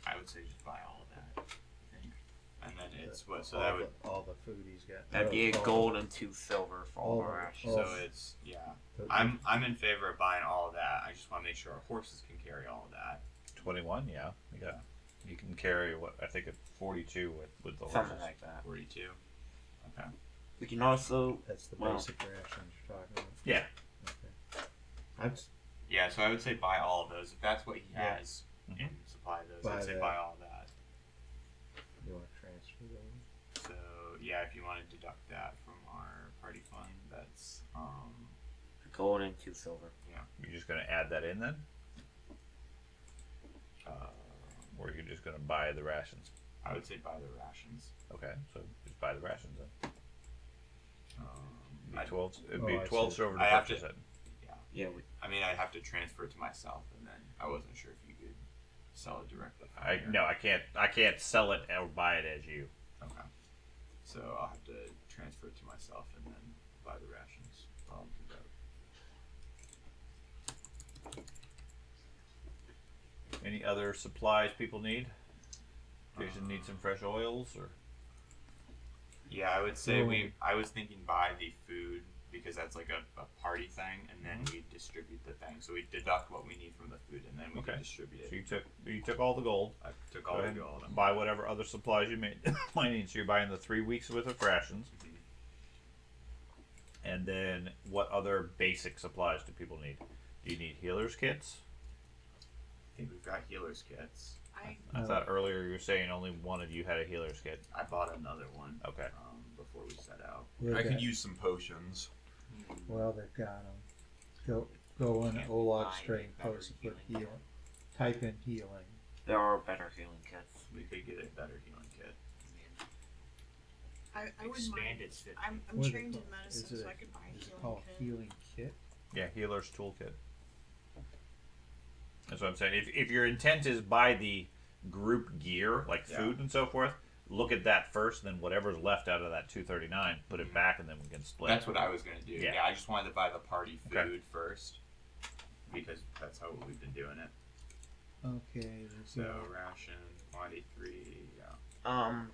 I would say just buy all of that. I think. And then it's what? So all that would. all the food he's got. That'd be a all gold and 2 silver for all all the the- rations. So all- it's yeah. the- I'm in favor of buying all of that. I just want to make sure our horses can carry all of that. 21, yeah. You can carry what I think it's 42 with the Something horses. like that. 42. Okay. We can also, That's the Well. basic rations you're talking about. Yeah. Okay. That's Yeah, so I would say buy all of those. If that's what he Yeah. has, Mhm. and supply those, Buy I'd say that. buy all of that. you want to transfer those. So yeah, if you want to deduct that from our party fund, that's gold and 2 silver. You're just going to add that in then? Or you're just going to buy the rations? I would say buy the rations. Okay, so just buy the rations then. It'd I- be 12, it'd Oh, be I 12 see. silver to I have purchase to- it. Yeah, we, I mean, I'd have to transfer it to myself, and then I wasn't sure if you could sell it directly. From here. No, I can't sell it or buy it as you. Okay. So I'll have to transfer it to myself and then buy the rations. I'll do that. Any other supplies people need? Jason needs some fresh oils or Yeah, I would say Oh. I was thinking buy the food because that's like a party thing, and then we distribute the thing. So we deduct what we need from the food, and then we Okay. can distribute so it. you took all the gold. I took Go all the ahead gold. and buy whatever other supplies you might need. So you're buying the 3 weeks worth of rations. Mhm. And then what other basic supplies do people need? Do you need healers kits? I think we've got healers kits. I thought earlier you were saying only one of you had a healer's kit. I bought another one Okay. before we set out. I could use some potions. Well, they've got them. Go in Can't Olog buy String better post and put healing heal. Type in healing. there are better healing kits. We could get a better healing kit. I wouldn't mind. Expanded 50. I'm What is it trained in called? medicine, Is it so a- I could buy a Is it healing called kit. healing kit? Yeah, healer's toolkit. That's what I'm saying. If your intent is buy the group gear, like Yeah. food and so forth, look at that first, and then whatever's left out of that 239, put it back, and then we can split. That's what I was gonna do. Yeah. Yeah, I just wanted to buy the party food Okay. first because that's how we've been doing it. Okay. There's So ration quantity 3. Yeah.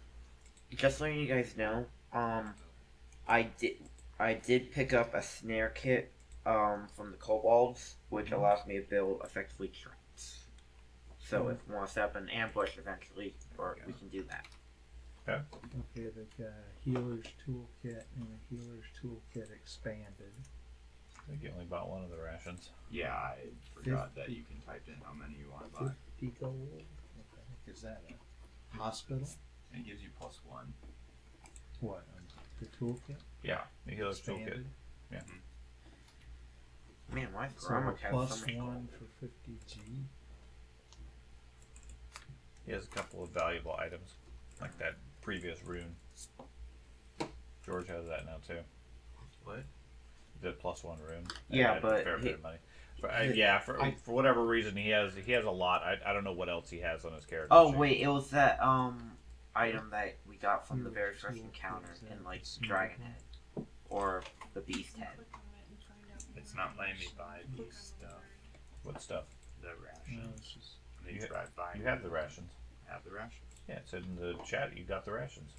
Just letting you guys know, I did pick up a snare kit, from the Kobolds, which allows me to build effectively So if we want to set up an ambush eventually, or we can do that. Okay, they got a healer's toolkit and a healer's toolkit expanded. I think you only bought one of the rations. Yeah, I forgot that you can type in how many you want to buy. 50 gold? What the heck is that? A hospital? And it gives you +1. What? The toolkit? Yeah, the healer's toolkit. Expanded? Yeah. Man, why So Gromit have plus so many one gold? for 50G. He has a couple of valuable items, like that previous rune. George has that now too. What? The +1 rune. Yeah, That but a fair he- bit of money. For whatever reason he has a lot. I don't know what else he has on his character. Oh sheet. wait, it was that item that we got from the very Healer's first toolkit, encounter is that in like small? Dragon Head or the Beast Head. Click on it and find out It's more not letting me information. buy Click these on the stuff. word. What stuff? The No, rations. it's just They You ha- tried buying You have the them. rations. I have the rations. Yeah, it said in the chat you got the rations.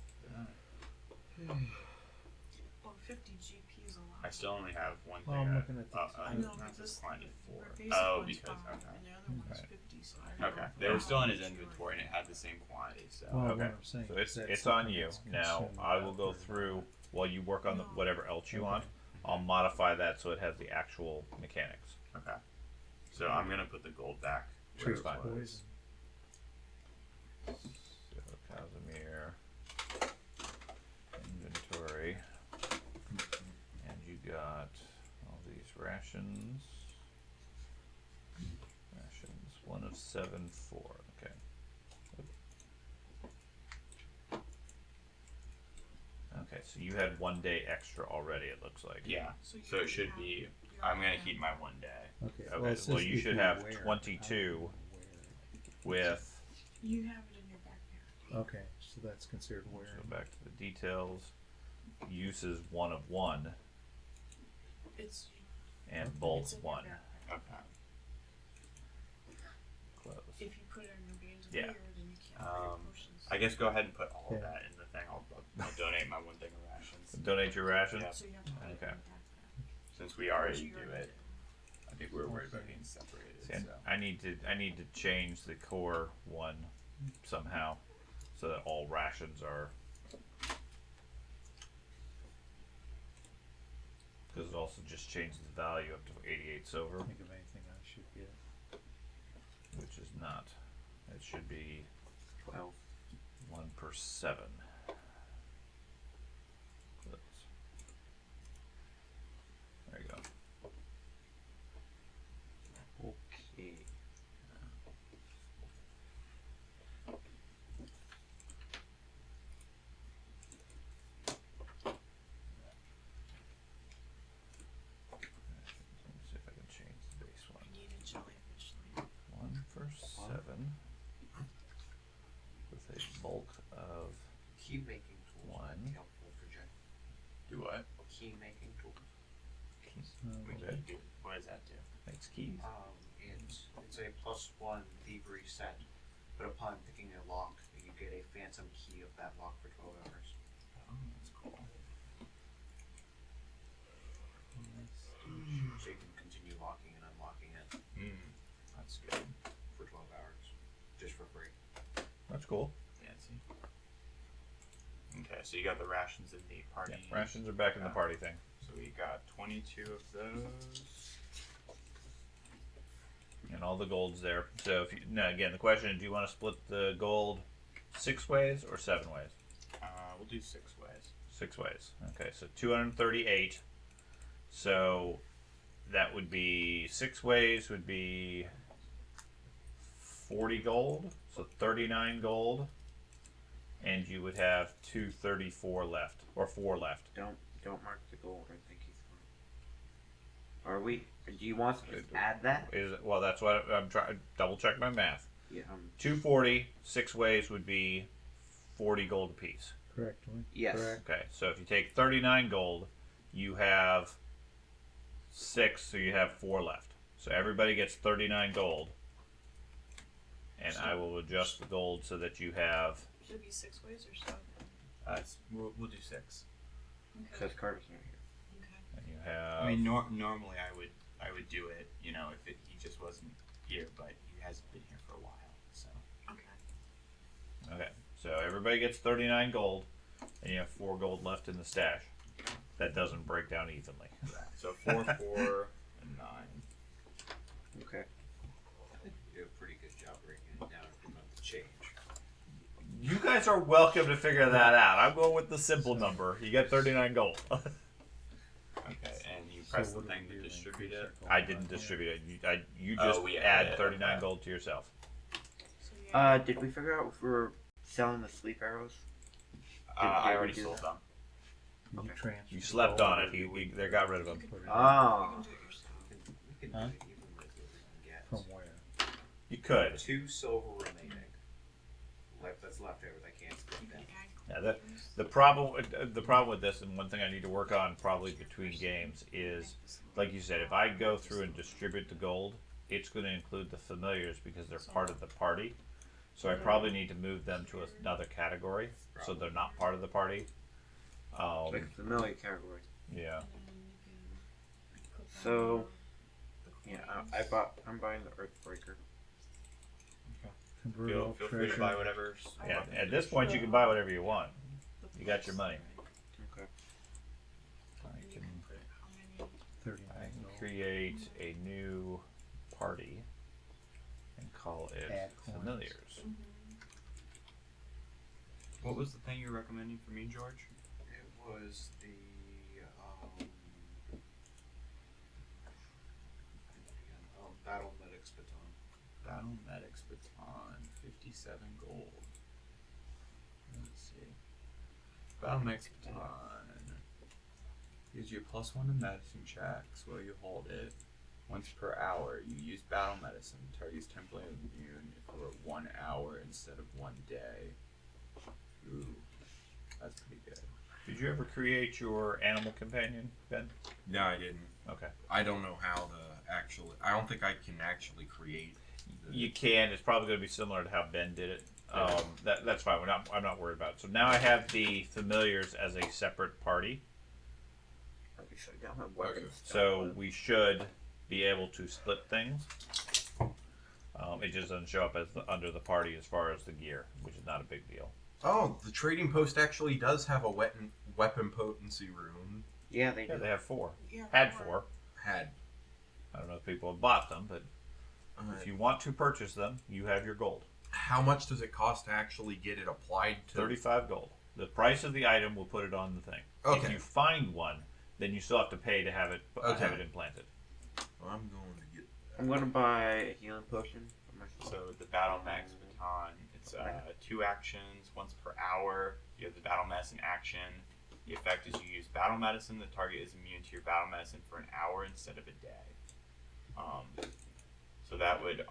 Oh, 50 GP is a lot. I still only have one thing. Well, I'm looking at this. I know, not but this quantity the 4. basic Oh, one's because 5, okay. and the other one's Right. 50. So I don't Okay, know they were how still in his much you inventory and it had the same quantity. So well, Okay. what I'm saying. So is that's it's on something you. that's Now consumed I will go after through that. while you work on the, No. whatever else you Okay. want. I'll modify that so it has the actual mechanics. okay, so I'm gonna put the gold back. where True it was. poison. So Casimir, inventory, and you got all these rations. Rations, 1 of 7, 4. Okay. Okay, so you had 1 day extra already. It looks like. Yeah, So, you so it can should have- be. you I'm gonna have- keep my 1 day. Okay. Okay, Well, it well, says you if should have wear it. 22 How do you wear it? with. You have it in your backpack. Okay, so that's considered So wearing. back to the details. Use is 1 of 1, It's and it's bolts in your 1. backpack. Okay. Close. If you put it in your games Yeah. here, then you can't put your Um, potions. I guess go ahead and put all of Yeah. that in the thing. I'll donate my 1 thing of rations. Donate your rations. Yeah. So you have to put it in Okay. your backpack. Since we already You do already it, did. I think we were worried about being separated. See, So. I need to change the core one somehow, so that all rations are. Because it also just changed the value up to 88 silver, Think of anything I should get. which is not. It should be 12. 1 per 7. Close. There you go. Okay. Let me see if I can change the base one. I need a jellyfish later. 1 for 7 with a bulk of Key making tools might One. be helpful for Jen. Do what? Key making tools. We Okay. can do. What does that do? makes keys. It's a +1 thievery set, but upon picking a lock, you get a phantom key of that lock for 12 hours. Oh, that's cool. So you can continue locking and unlocking it That's good. for 12 hours, just for free. That's cool. Fancy. Okay, so you got the rations in the party. Yeah, rations are back in the party thing. So we got 22 of those. And all the gold's there. So if you, now again, the question is, do you want to split the gold 6 ways or 7 ways? We'll do 6 ways. 6 ways. Okay, so 238. So that would be 6 ways would be 40 gold. So 39 gold. And you would have 234 left, or 4 left. Don't mark the gold. I think he's fine. Are we? Do you want to just add that? Well, that's what I'm trying. Double check my math. Yeah. 240 6 ways would be 40 gold apiece. Correct one. Yes. Correct. Okay, so if you take 39 gold, you have 6, so you have 4 left. So everybody gets 39 gold, and I will adjust the gold so that you have. Should it be 6 ways or 7? We'll do 6. Because Carter's not here. Okay. And you have. I mean, normally I would do it. You know, if he just wasn't here, but he hasn't been here for a while. Okay, so everybody gets 39 gold, and you have 4 gold left in the stash. That doesn't break down evenly. So 4, 4, and 9. Okay. You do a pretty good job breaking it down if you want to change. You guys are welcome to figure that out. I'm going with the simple number. You get 39 gold. Okay, and you press the what do thing we to do? distribute it. I didn't distribute it. You Oh, just we add added it, 39 okay. gold to yourself. So yeah. Did we figure out if we're selling the sleep arrows? I Did we already do sold that? them. You Okay. transfer You slept gold on it. every He week. they got rid of them. You can Ah. do it yourself. We can Huh? do it even with what we can get. From where? You could. 2 silver remaining. That's left over. I can't split You can that. add Yeah, the problem with this, and one thing I need to work on probably between games is, like you said, if I go through and distribute the gold, it's going to include the familiars because they're part of the party. So I probably need to move them to another category so they're not part of the party. Like a familiar category. Yeah. So, yeah, I'm buying the Earthbreaker. Convert Feel all free to treasure. buy whatever. Yeah. At this point, you can buy whatever you want. You got your money. Okay. I can, How many? 39 I can gold. create a new party and call it Add coins. familiars. What was the thing you were recommending for me, George? It was the Battle Medic's Baton. Battle Medic's Baton, 57 gold. Let's see. Battle Medic's Baton gives you a +1 to medicine checks while you hold it. Once per hour, you use battle medicine. Target's temporarily immune for 1 hour instead of 1 day. Ooh, that's pretty good. Did you ever create your animal companion, Ben? No, I didn't. Okay. I don't know how to actually. I don't think I can actually create. You can. It's probably going to be similar to how Ben did it. That's fine. I'm not worried about it. So now I have the familiars as a separate party. Okay, so I got my weapons. So we should be able to split things. It just doesn't show up as under the party as far as the gear, which is not a big deal. Oh, the trading post actually does have a weapon potency rune. Yeah, they do. Yeah, they have 4. Yeah, Had 4. Had. I don't know if people have bought them, but if you want to purchase them, you have your gold. How much does it cost to actually get it applied to? 35 gold. The price of the item will put it on the thing. If Okay. you find one, then you still have to pay to have it implanted. Well, I'm going to get. I'm gonna buy a healing potion for myself. So the Battle Max Baton, it's 2 actions, once per hour. You have the Battle Medicine action. The effect is you use Battle Medicine. The target is immune to your Battle Medicine for an hour instead of a day. So that would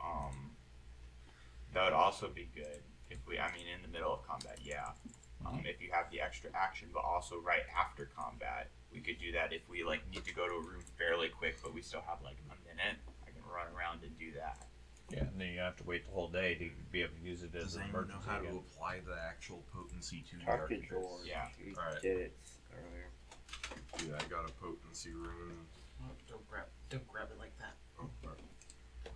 also be good if we. I mean, in the middle of combat, yeah. If you have the extra action, but also right after combat, we could do that if we need to go to a room fairly quick, but we still have a minute. I can run around and do that. Yeah, and then you have to wait the whole day to be able to use it as Does an anyone know emergency how to again. apply the actual potency to the Talk to archivist? George. Yeah. He Alright. did it earlier. Yeah, I got a potency rune. Don't grab it like that. Oh, alright.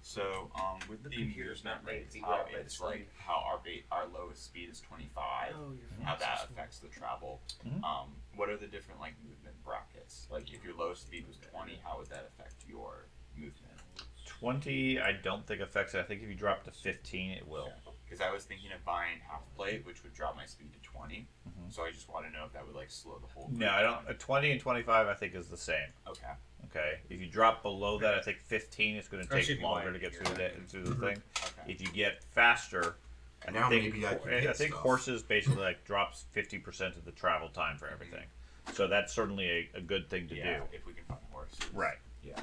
So, with The the computer's movement not made rates to be up, grabbed by the it's like screen. how our lowest speed is 25, Oh, and how that affects the travel. Mhm. What are the different movement brackets? Like, if your lowest speed was 20, how would that affect your movement? 20, I don't think affects it. I think if you drop to 15, it will. Because I was thinking of buying half plate, which would drop my speed to 20. Mhm. So I just want to know if that would slow the whole. No, I don't. 20 and 25, I think, is the same. Okay. Okay. If you drop below that, I think 15 is going to That should take be longer mine to get here. through the thing. Okay. If you get faster, I Now think maybe I can hit stuff. horses basically drops 50% of the travel time for everything. So that's certainly a good thing to yeah. do. If we can find horses. Right. Yeah.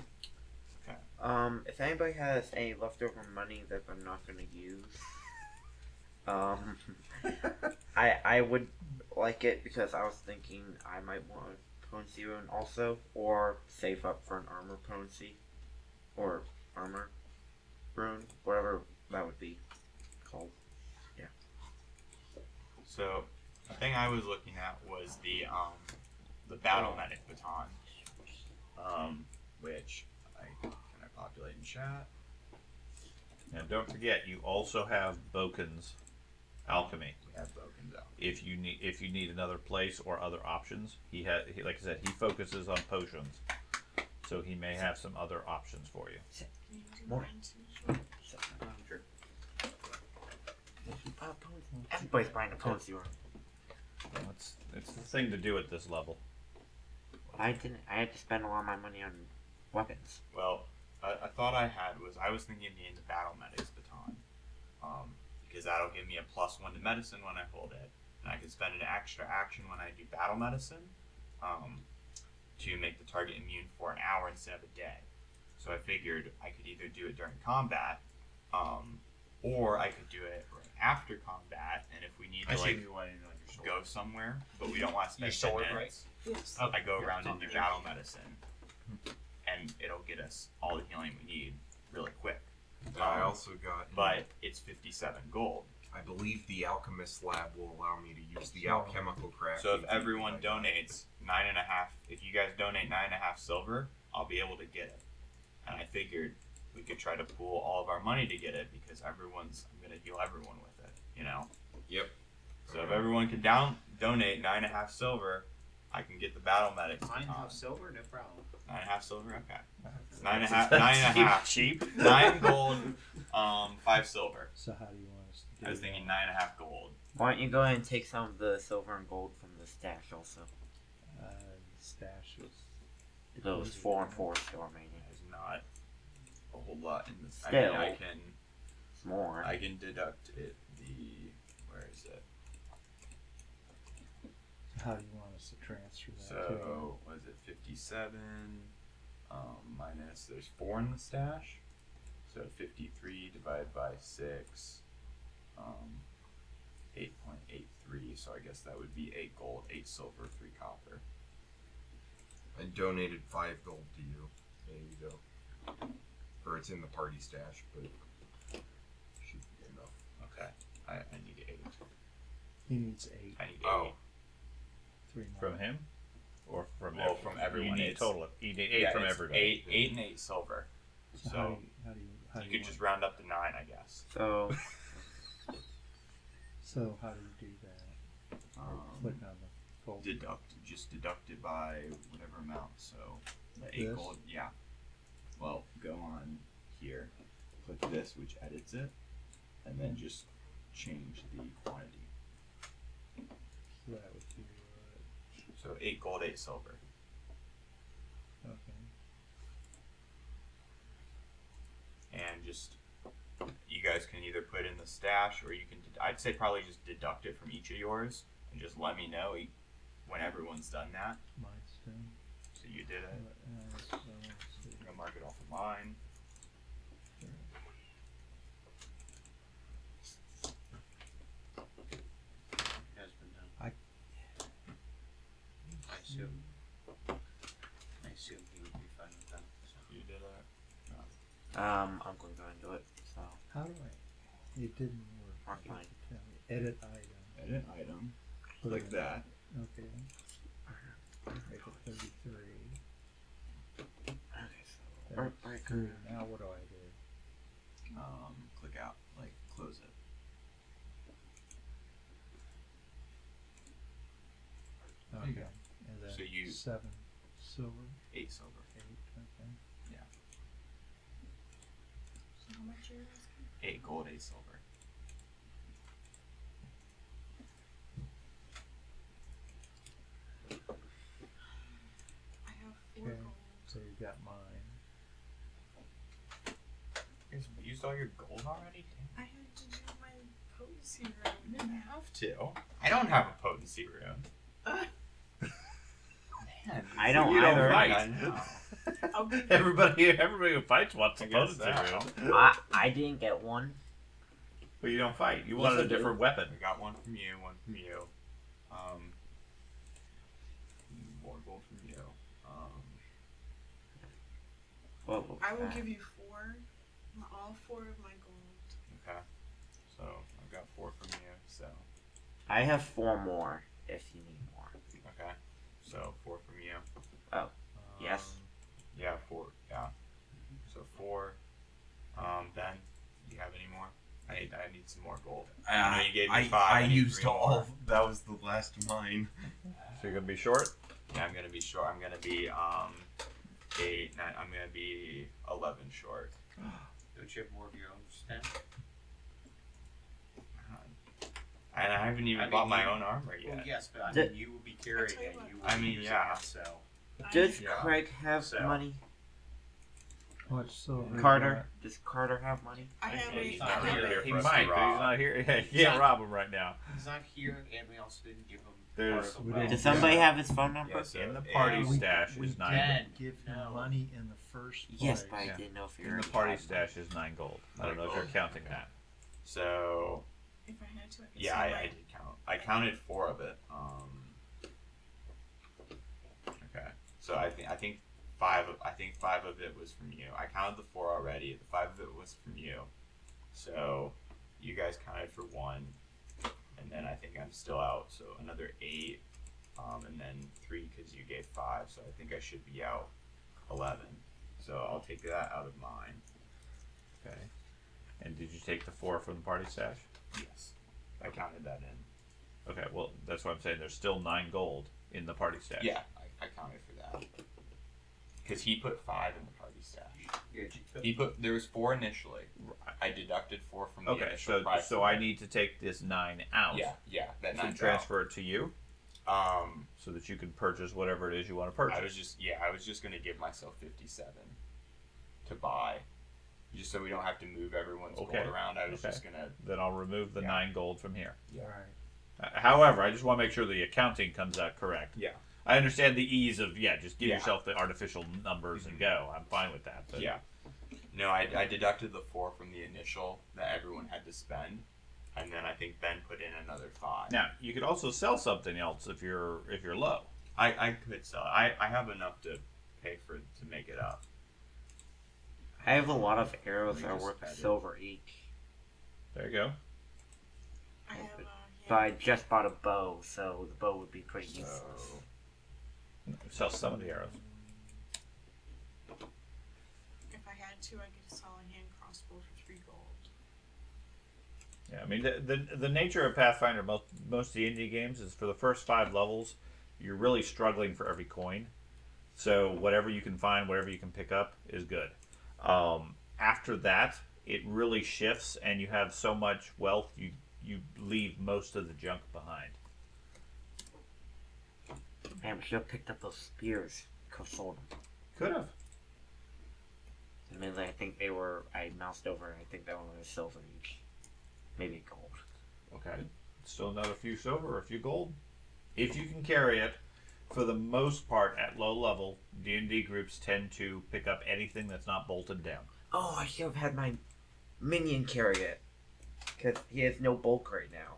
If anybody has any leftover money that I'm not gonna use, I would like it because I was thinking I might want a potency rune also, or save up for an armor potency, or armor rune, whatever that would be called. So the thing I was looking at was the battle medic baton, which can I populate in chat? And don't forget, you also have Boken's alchemy. We have Boken's out. If you need another place or other options, he like I said, he focuses on potions, so he may have some other options for you. Can you do More. mine too? Sure. Everybody's buying a Ponzi room. It's the thing to do at this level. I didn't. I had to spend a lot of my money on weapons. Well, a thought I had was I was thinking of getting the Battle Medic's baton. Because that'll give me a +1 to medicine when I hold it. And I can spend an extra action when I do battle medicine to make the target immune for an hour instead of a day. So I figured I could either do it during combat, or I could do it right after combat. And if we need I to see like you wanting on your sword. go somewhere, but we don't want to spend Your sword, 10 minutes, Yes. I go around Yeah, and do it's battle medicine, and it'll get us all the healing we need really quick. I also got. But it's 57 gold. I believe the alchemist lab will allow me to use the alchemical craft. So if everyone donates 9.5, if you guys donate 9.5 silver, I'll be able to get it. And I figured we could try to pool all of our money to get it because I'm gonna heal everyone with it, you know. Yep. So if everyone can donate 9.5 silver, I can get the battle medic. 9.5 silver, no problem. 9.5 silver, okay. 9.5. Cheap. 9 gold, 5 silver. So how do you want us to do I was that? thinking 9.5 gold. Why don't you go ahead and take some of the silver and gold from the stash also? Stash is Those 4 and 4 still remaining. There's not a whole lot in this. I Still. mean, I can. It's more. I can deduct it. Where is it? how do you want us to transfer that? So was it 57 minus? There's 4 in the stash, so 53 divided by 6, 8.83. So I guess that would be 8 gold, 8 silver, 3 copper. I donated 5 gold to you. There you go. Or it's in the party stash, but should be enough. Okay, I need 8. He needs 8. I need 8. Oh. 3 more. From him? Or from Well, everyone? from everyone. You need It's- total. You need 8 from it's everybody. 8 and 8 silver. So, So how do you you could just want- round up to 9, I guess. So, So how do you do that? Click on the gold. Just deduct it by whatever amount. So the 8 This? gold, yeah. Well, go on here, click this, which edits it, and then just change the quantity. So that would be So 8 gold, 8 silver. okay. And just, you guys can either put in the stash or you can, I'd say probably just deduct it from each of yours and just let me know when everyone's done that. Mine's done. So you did it. So let's see. I'm gonna mark it off of mine. Has been done. I- I assume he would be fine with that. So. You did it. I'm going to go and do it. So, How do I? It didn't work. Mark I have mine. to tell you. Edit item. Edit item. Put Like in- that. Okay. Make it 33. okay, so That's right, true. Now what do I do? Click out, like close it. Okay. you go. And then So you- 7 silver. 8 silver. 8. Okay. So how much are you asking? 8 gold, 8 silver. I have 4 Okay. gold. So you got mine. You guys used all your gold already? I had to do my potency room. You didn't have to. I don't have a potency rune. Man, I don't you either. fight. I know. I'll give you Everybody who fights wants I a guess potency so. room. I didn't get one. But you don't fight. You Yes, wanted I a do. different weapon. I got one from you, one from you. More gold from you. Well, I will give you 4. All 4 of my gold. Okay. So I've got 4 from you. So I have 4 more if you need more. okay. So 4 from you. Yes. Yeah, 4. Yeah. So 4. Ben, do you have any more? I need some more gold. I know you gave me I 5. I need used 3 all. more. That was the last of mine. So you're gonna be short. Yeah, I'm gonna be short. I'm gonna be 8, 9. I'm gonna be 11 short. Don't you have more of your own stat? And I haven't even I mean, bought my you- own armor yet. Well, yes, but I The- mean, you will be carrying tell you it. what. You will I be mean, using yeah. it, so Does Yeah. Craig have So- money? Much silver. Carter? Does Carter have money? I have Okay, a. he's I not have really a- here He for us might, to but he's rob. not here. You can't Exactly. rob him right now. he's not here, and we also didn't give him There's- part of we the didn't- Does wealth. somebody Yeah. have his phone number? Yeah, so In the eight- party We- stash we is 9 can. gold. Give him No. money in the first place. Yes, but I Yeah. didn't know if you In were the party stash is 9 gold. I don't know if you're gold. counting that. So If I had to, I could yeah, sell I my- did count. I counted 4 of it. Okay. So I think 5 of it was from you. I counted the 4 already. The 5 of it was from you. So you guys counted for 1, and then I think I'm still out. So another 8, and then 3 because you gave 5. So I think I should be out 11. So I'll take that out of mine. Okay. And did you take the 4 from the party stash? Yes. I counted that in. Okay, well, that's what I'm saying. There's still 9 gold in the party stash. Yeah, I counted for that. Because he put 5 in the party stash. He put there was 4 initially. I deducted 4 from the Okay, initial so price. so I need to take this 9 out. Yeah, that To 9 transfer it to you, out. so that you can purchase whatever it is you want to purchase. I was just gonna give myself 57 to buy, just so we don't have to move everyone's Okay. gold around. I was Okay. just gonna. Then I'll remove the Yeah. 9 gold from here. Right. However, I just want to make sure the accounting comes out correct. Yeah. I understand the ease of just give Yeah. yourself the artificial numbers and go. I'm fine with that. But Yeah. No, I deducted the 4 from the initial that everyone had to spend, and then I think Ben put in another 5. Now you could also sell something else if you're low. I could sell it. I have enough to pay for to make it up. I have a lot of arrows We that are just worth had a it. silver each. There you go. I have But yeah. I just bought a bow, so the bow would be pretty useless. Sell some of the arrows. If I had to, I could sell a hand crossbow for 3 gold. Yeah, I mean the nature of Pathfinder, most of the indie games is for the first 5 levels, you're really struggling for every coin. So whatever you can find, whatever you can pick up is good. After that, it really shifts, and you have so much wealth, you leave most of the junk behind. Man, we should have picked up those spears. Could have sold them. Could have. I mean, I think they were. I moused over, and I think that one was silver each. Maybe gold. Okay. Still another few silver or a few gold. If you can carry it, for the most part, at low level, D&D groups tend to pick up anything that's not bolted down. Oh, I should have had my minion carry it. Because he has no bulk right now.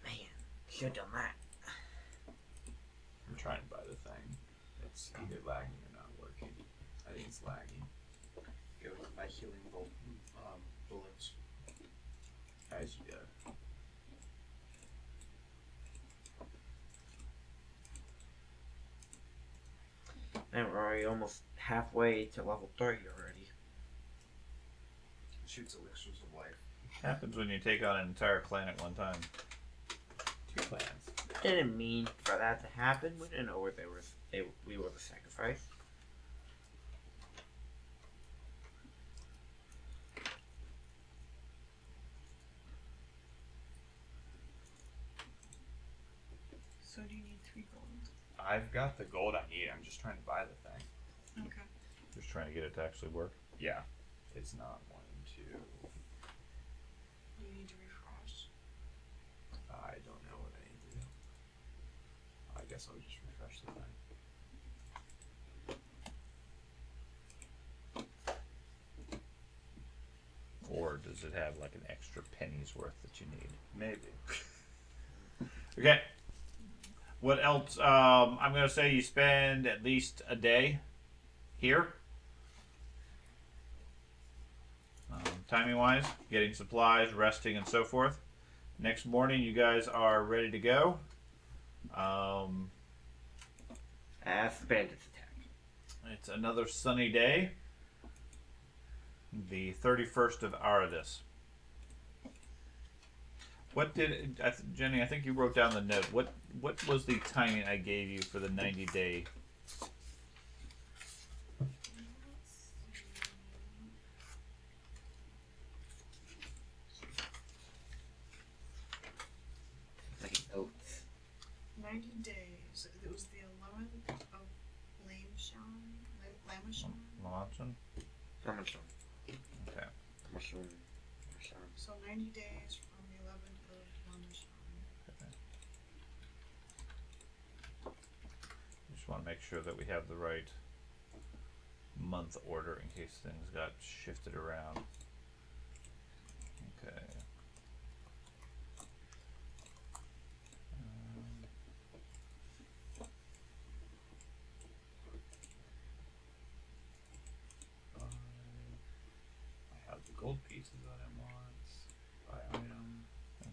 Man, should have done that. I'm trying to buy the thing. It's either lagging or not working. I think it's lagging. Go with my healing bullets. As you go. Man, we're already almost halfway to level 30 already. Shoots elixirs of life. Happens when you take on an entire clan at one time. 2 plans. Didn't mean for that to happen. We didn't know where we were the sacrifice. So do you need 3 gold? I've got the gold I need. I'm just trying to buy the thing. Okay. Just trying to get it to actually work. Yeah. It's not 1, 2. You need to refresh. I don't know what I need to do. I guess I'll just refresh the thing. Or does it have like an extra penny's worth that you need? Maybe. Okay. What else? I'm going to say you spend at least a day here. Timing wise, getting supplies, resting, and so forth. Next morning, you guys are ready to go. As the bandits attack. It's another sunny day. the 31st of Aradis. What did Jenny? I think you wrote down the note. What was the timing I gave you for the 90-day? Like oats. 90 days. It was the 11th of Lamashon. Launching? Amazon. Okay. Amazon. So 90 days from the 11th of Lamashon. Just want to make sure that we have the right month order in case things got shifted around. Okay. I have the gold pieces that I want. Buy item.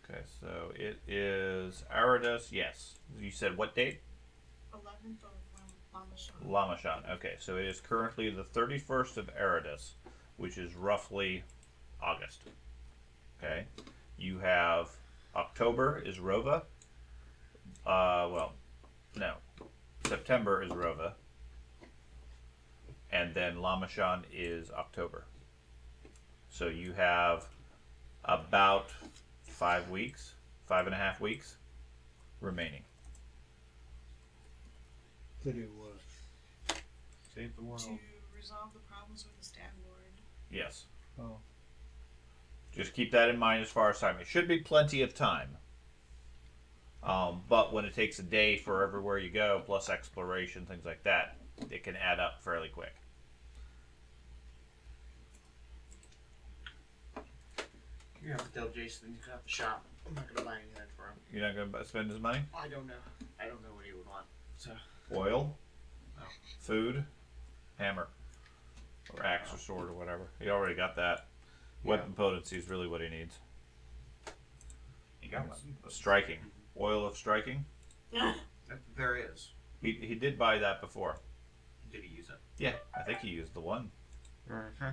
Okay, so it is Aradis. Yes. You said what date? 11th of Lamashon. Lamashon. Okay, so it is currently the 31st of Aradis, which is roughly August. Okay. You have October is Rova. Well, no. September is Rova. And then Lamashon is October. So you have about 5 weeks, 5.5 weeks remaining. To do what? Save the world. To resolve the problems with the Stag Lord. Yes. Oh, Just keep that in mind as far as time. It should be plenty of time. But when it takes a day for everywhere you go, plus exploration, things like that, it can add up fairly quick. You have to tell Jason he's at the shop. I'm not gonna buy anything for him. You're not going to spend his money? I don't know. I don't know what he would want. So Oil, No. food, hammer, or axe or sword or whatever. He already got that. Weapon potency is really what he needs. You got one. Striking. Oil of striking. There is. He did buy that before. Did he use it? Yeah, I think he used the one. Mm-hmm.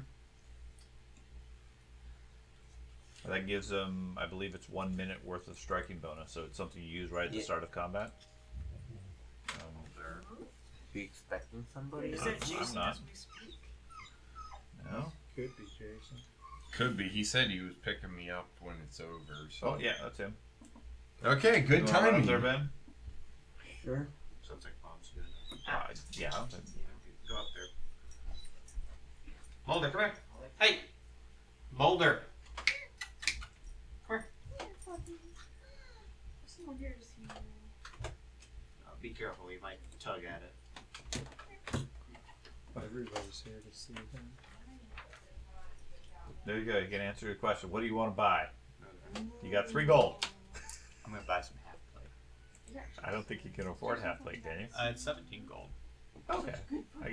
That gives him, I believe it's 1 minute worth of striking bonus, so it's something you use right at the Yeah. start of combat. There. Be expecting somebody? Is I'm- that I'm Jason not. as we speak? No? could be Jason. Could be. He said he was picking me up when it's over. So. Oh, yeah, that's him. Okay, good You wanna run up timing. there, Ben? Sure. Sounds like Bob's good. Yeah. Go up there. Mulder, come here. Hey! Mulder! Someone here to see you. be careful. He might tug at it. Everybody's here to see him. There you go. You can answer your question. What do you want to buy? You got 3 gold. I'm gonna buy some half plate. I don't think you can afford half plate, can you? It's 17 gold. Okay.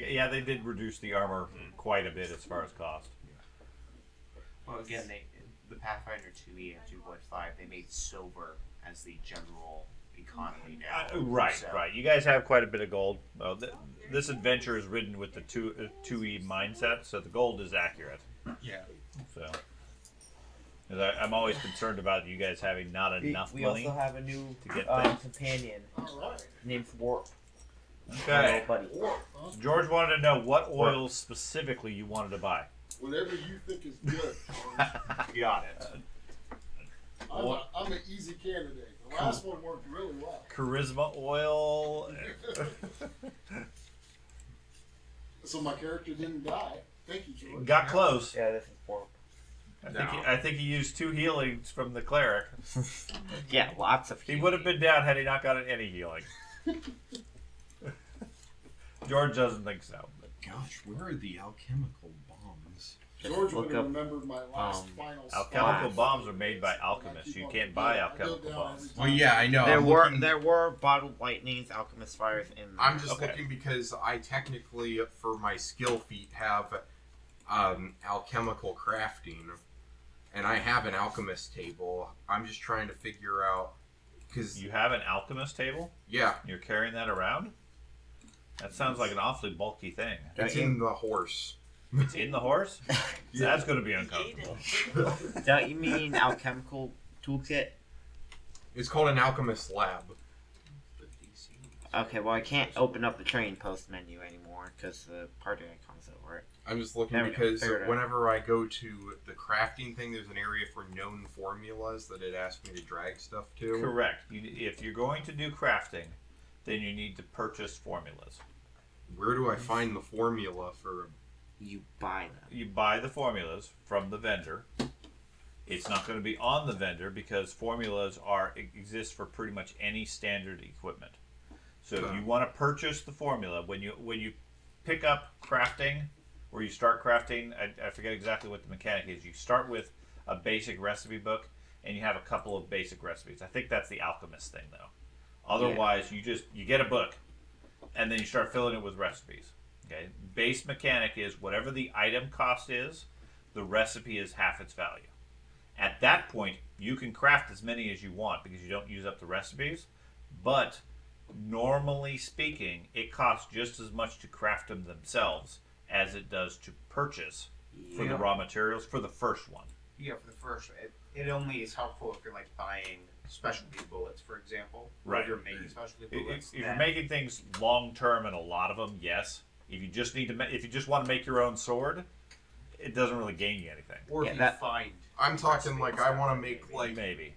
Yeah, they did reduce the armor quite a bit as far as cost. Well, again, the Pathfinder 2E and 2.5, they made silver as the general economy now. Right, So- right. You guys have quite a bit of gold. This adventure is written with the 2E mindset, so the gold is accurate. Yeah. So, 'cause I'm always concerned about you guys having not enough We money also have a new to get things. companion Alright. named Warp. Okay. Buddy. Or, huh? So George wanted to know what oils specifically you wanted to buy. Whatever you think is good. Got it. I'm an easy candidate. The last one worked really well. Charisma oil. So my character didn't die. Thank you, George. Got close. Yeah, this is Warp. I think he used 2 healings from the cleric. Yeah, lots of. He would have been down had he not gotten any healing. George doesn't think so. But Gosh, where are the alchemical bombs? George look would have up, remembered my last final spell. alchemical bombs are made by alchemists. You can't buy alchemical bombs. Well, yeah, I know. There I'm were looking- there were bottled lightnings, alchemist fires in. I'm just Okay. looking because I technically, for my skill feat, have alchemical crafting, and I have an alchemist table. I'm just trying to figure out because You have an alchemist table? yeah, You're carrying that around? That sounds like an awfully bulky thing. it's in the horse. It's in the horse? That's going to be uncomfortable. Don't you mean alchemical toolkit? It's called an alchemist lab. Okay, well I can't open up the trading post menu anymore because the party icon's over it. I'm just looking There we go. because Figured it out. whenever I go to the crafting thing, there's an area for known formulas that it asks me to drag stuff to. Correct. If you're going to do crafting, then you need to purchase formulas. Where do I find the formula for? You buy them. You buy the formulas from the vendor. It's not going to be on the vendor because formulas exist for pretty much any standard equipment. So if you want to purchase the formula, when you pick up crafting, or you start crafting, I forget exactly what the mechanic is. You start with a basic recipe book, and you have a couple of basic recipes. I think that's the alchemist thing, though. Otherwise, you get a book, and then you start filling it with recipes. Okay, base mechanic is whatever the item cost is, the recipe is half its value. At that point, you can craft as many as you want because you don't use up the recipes, but normally speaking, it costs just as much to craft them themselves as it does to purchase for the raw materials for the first one. Yeah, for the first, it only is helpful if you're like buying specialty bullets, for example. Or Right. if you're making specialty bullets. If you're making things long term, and a lot of them, yes. If you just if you just want to make your own sword, it doesn't really gain you anything. Or if you find. I'm talking like I want to make like Maybe.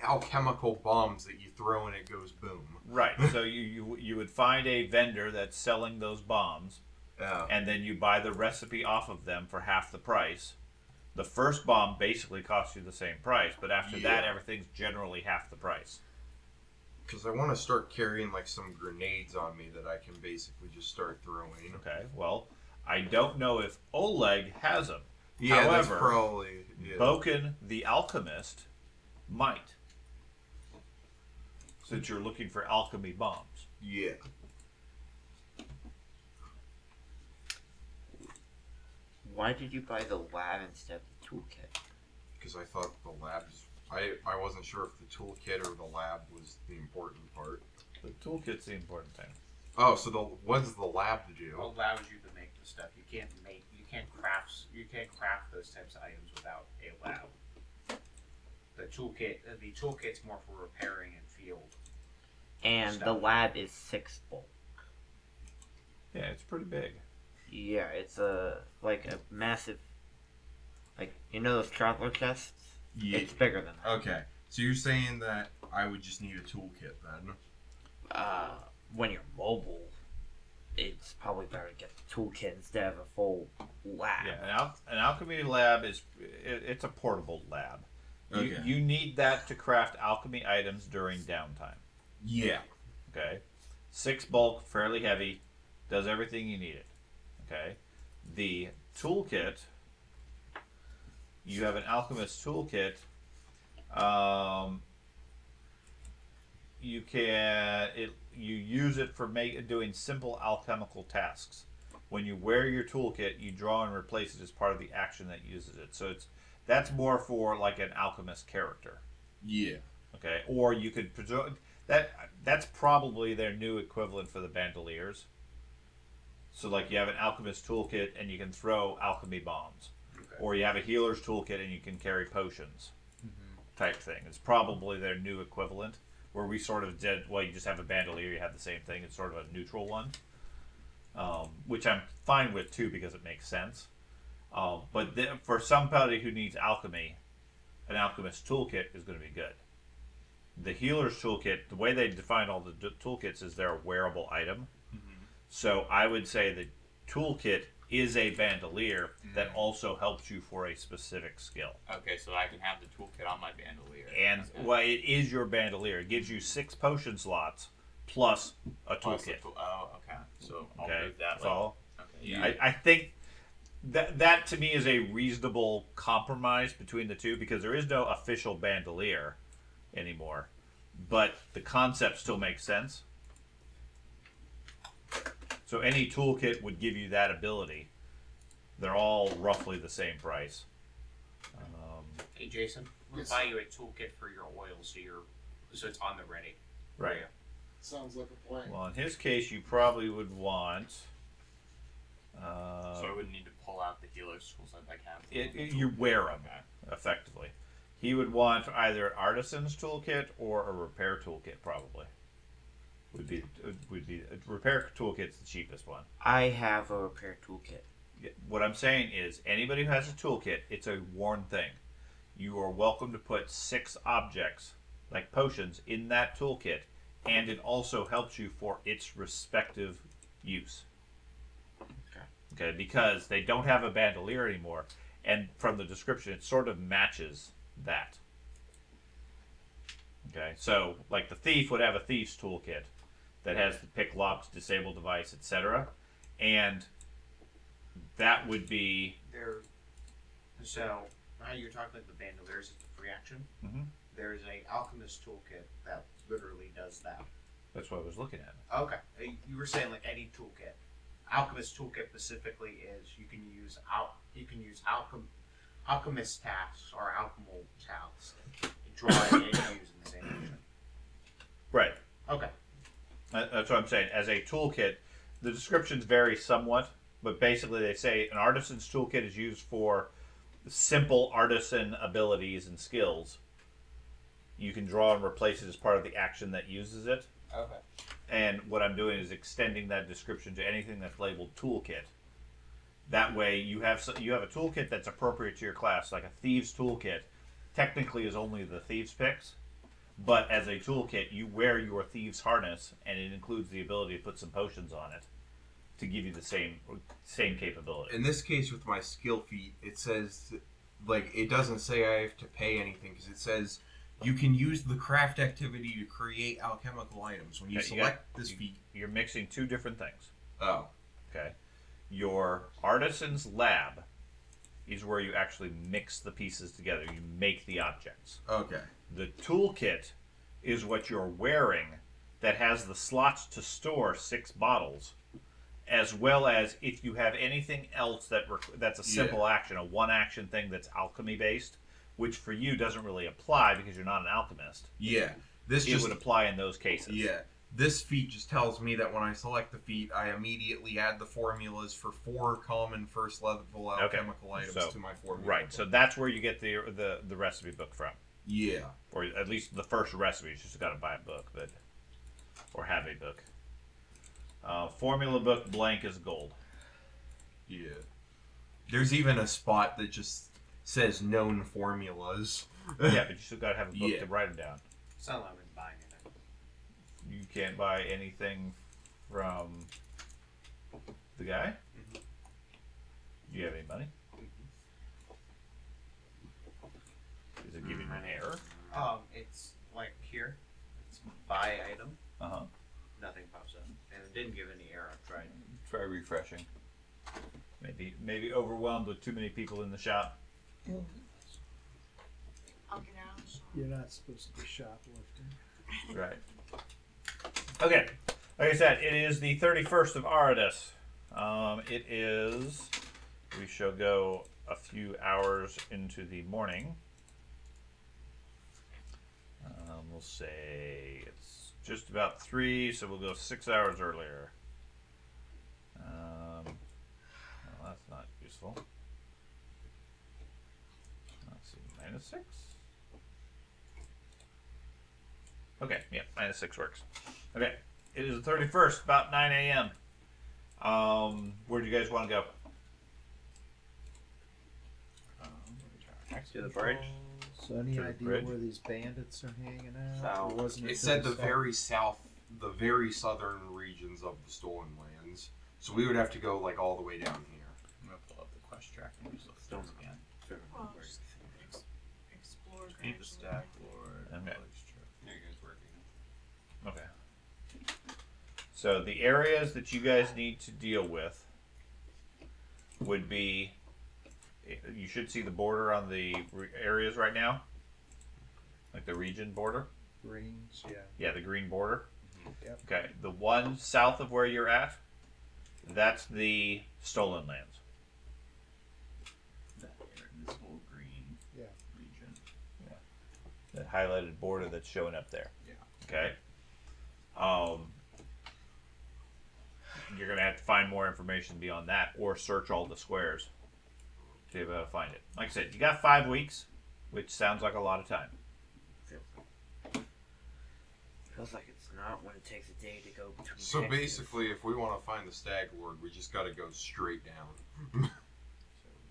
alchemical bombs that you throw and it goes boom. Right. So you would find a vendor that's selling those bombs, and then you buy the recipe off of them for half the price. The first bomb basically costs you the same price, but after that, everything's generally half the price. Because I want to start carrying like some grenades on me that I can basically just start throwing. Okay. Well, I don't know if Oleg has them. Yeah, However, that's probably Boken the Alchemist might. Since you're looking for alchemy bombs. Yeah. Why did you buy the lab instead of the toolkit? Because I thought the labs. I wasn't sure if the toolkit or the lab was the important part. The toolkit's the important thing. Oh, so what does the lab do? It allows you to make the stuff. You can't craft those types of items without a lab. The toolkit's more for repairing and field. And stuff. the lab is 6 bulk. Yeah, it's pretty big. Yeah, it's a massive, those traveler chests? Yeah. It's bigger than that. Okay, so you're saying that I would just need a toolkit then? When you're mobile, it's probably better to get the toolkit instead of a full lab. Yeah, an alchemy lab it's a portable lab. Okay. You need that to craft alchemy items during downtime. Yeah. Okay, 6 bulk, fairly heavy, does everything you need it. Okay, the toolkit. You have an alchemist toolkit. You use it for doing simple alchemical tasks. When you wear your toolkit, you draw and replace it as part of the action that uses it. So that's more for like an alchemist character. Yeah. Okay, or you could that's probably their new equivalent for the bandoliers. So like you have an alchemist toolkit and you can throw alchemy bombs. Okay. Or you have a healer's toolkit and you can carry potions. Type thing. It's probably their new equivalent. Where we sort of did, you just have a bandolier, you have the same thing. It's sort of a neutral one. Which I'm fine with too because it makes sense. But for somebody who needs alchemy, an alchemist toolkit is going to be good. The healer's toolkit, the way they define all the toolkits is they're a wearable item. So I would say the toolkit is a bandolier that also helps you for a specific skill. Okay, so I can have the toolkit on my bandolier. And it is your bandolier. It gives you 6 potion slots plus a toolkit. Okay. So I'll Okay, move that. that's all. Okay. Yeah. I think that to me is a reasonable compromise between the two because there is no official bandolier anymore, but the concept still makes sense. So any toolkit would give you that ability. They're all roughly the same price. Hey Jason, we'll Yes. buy you a toolkit for your oil so it's on the ready. Right. Sounds like a plan. Well, in his case, you probably would want. So I wouldn't need to pull out the healer's tools I'd like have. You wear them effectively. He would want either an artisan's toolkit or a repair toolkit, probably. Would be a repair toolkit's the cheapest one. I have a repair toolkit. What I'm saying is, anybody who has a toolkit, it's a worn thing. You are welcome to put 6 objects, like potions, in that toolkit, and it also helps you for its respective use. Okay, because they don't have a bandolier anymore, and from the description, it sort of matches that. Okay, so like the thief would have a thief's toolkit that has the pick, locks, disable device, etc., and that would be So now you're talking like the bandoliers is the free action. Mhm. There's a alchemist toolkit that literally does that. that's what I was looking at. Okay, you were saying like any toolkit. Alchemist toolkit specifically is you can use alchemist tasks or alchemical tasks, draw and use in the same action. Right. Okay. That's what I'm saying. As a toolkit, the descriptions vary somewhat, but basically they say an artisan's toolkit is used for simple artisan abilities and skills. You can draw and replace it as part of the action that uses it. Okay. And what I'm doing is extending that description to anything that's labeled toolkit. That way, you have a toolkit that's appropriate to your class, like a thieves toolkit. Technically, is only the thieves picks, but as a toolkit, you wear your thieves harness, and it includes the ability to put some potions on it to give you the same capability. In this case, with my skill feat, it says, like, it doesn't say I have to pay anything, because it says you can use the craft activity to create alchemical items. When you select this feat... You're mixing 2 different things. Oh. Okay. Your artisan's lab is where you actually mix the pieces together. You make the objects. Okay. The toolkit is what you're wearing that has the slots to store 6 bottles, as well as if you have anything else that's a simple action, a one-action thing that's alchemy-based, which for you doesn't really apply because you're not an alchemist. Yeah. It would apply in those cases. Yeah. This feat just tells me that when I select the feat, I immediately add the formulas for 4 common first level alchemical items to my formula. Right, so that's where you get the recipe book from. Yeah. Or at least the first recipe. You just got to buy a book, or have a book. Formula book blank is gold. Yeah. There's even a spot that just says known formulas. Yeah, but you still got to have a book to write them down. It's not allowed me to buy anything. You can't buy anything from the guy? Mm-hmm. Do you have any money? Is it giving you an error? It's like here. It's buy item. Uh-huh. Nothing pops up. And it didn't give any error. I've tried. Try refreshing. Maybe overwhelmed with too many people in the shop. I'll get out. You're not supposed to be shoplifting. Right. Okay. Like I said, it is the 31st of Aradus. We shall go a few hours into the morning. We'll say it's just about 3, so we'll go 6 hours earlier. Well, that's not useful. Let's see, -6? Okay, yeah, -6 works. Okay, it is the 31st, about 9 a.m. Where do you guys want to go? To the bridge. So any To the idea bridge? where these bandits are hanging out? South. Or wasn't It to said the south? very south, the very southern regions of the Stolen Lands. So we would have to go like all the way down here. I'm gonna pull up the quest track and just look through it again. Well, just explore. Paint the stack lord. Okay. There you guys working. Okay. So the areas that you guys need to deal with would be, you should see the border on the areas right now, like the region border. Greens, yeah. Yeah, the green border. Yep. Okay, the one south of where you're at, that's the Stolen Lands. That area, this whole green Yeah. region. That highlighted border that's showing up there. Yeah. Okay. You're gonna have to find more information beyond that, or search all the squares. to be able to find it. Like I said, you got 5 weeks, which sounds like a lot of time. Feels like it's not when it takes a day to go between. So Texas. basically, if we want to find the Stag Lord, we just got to go straight down. So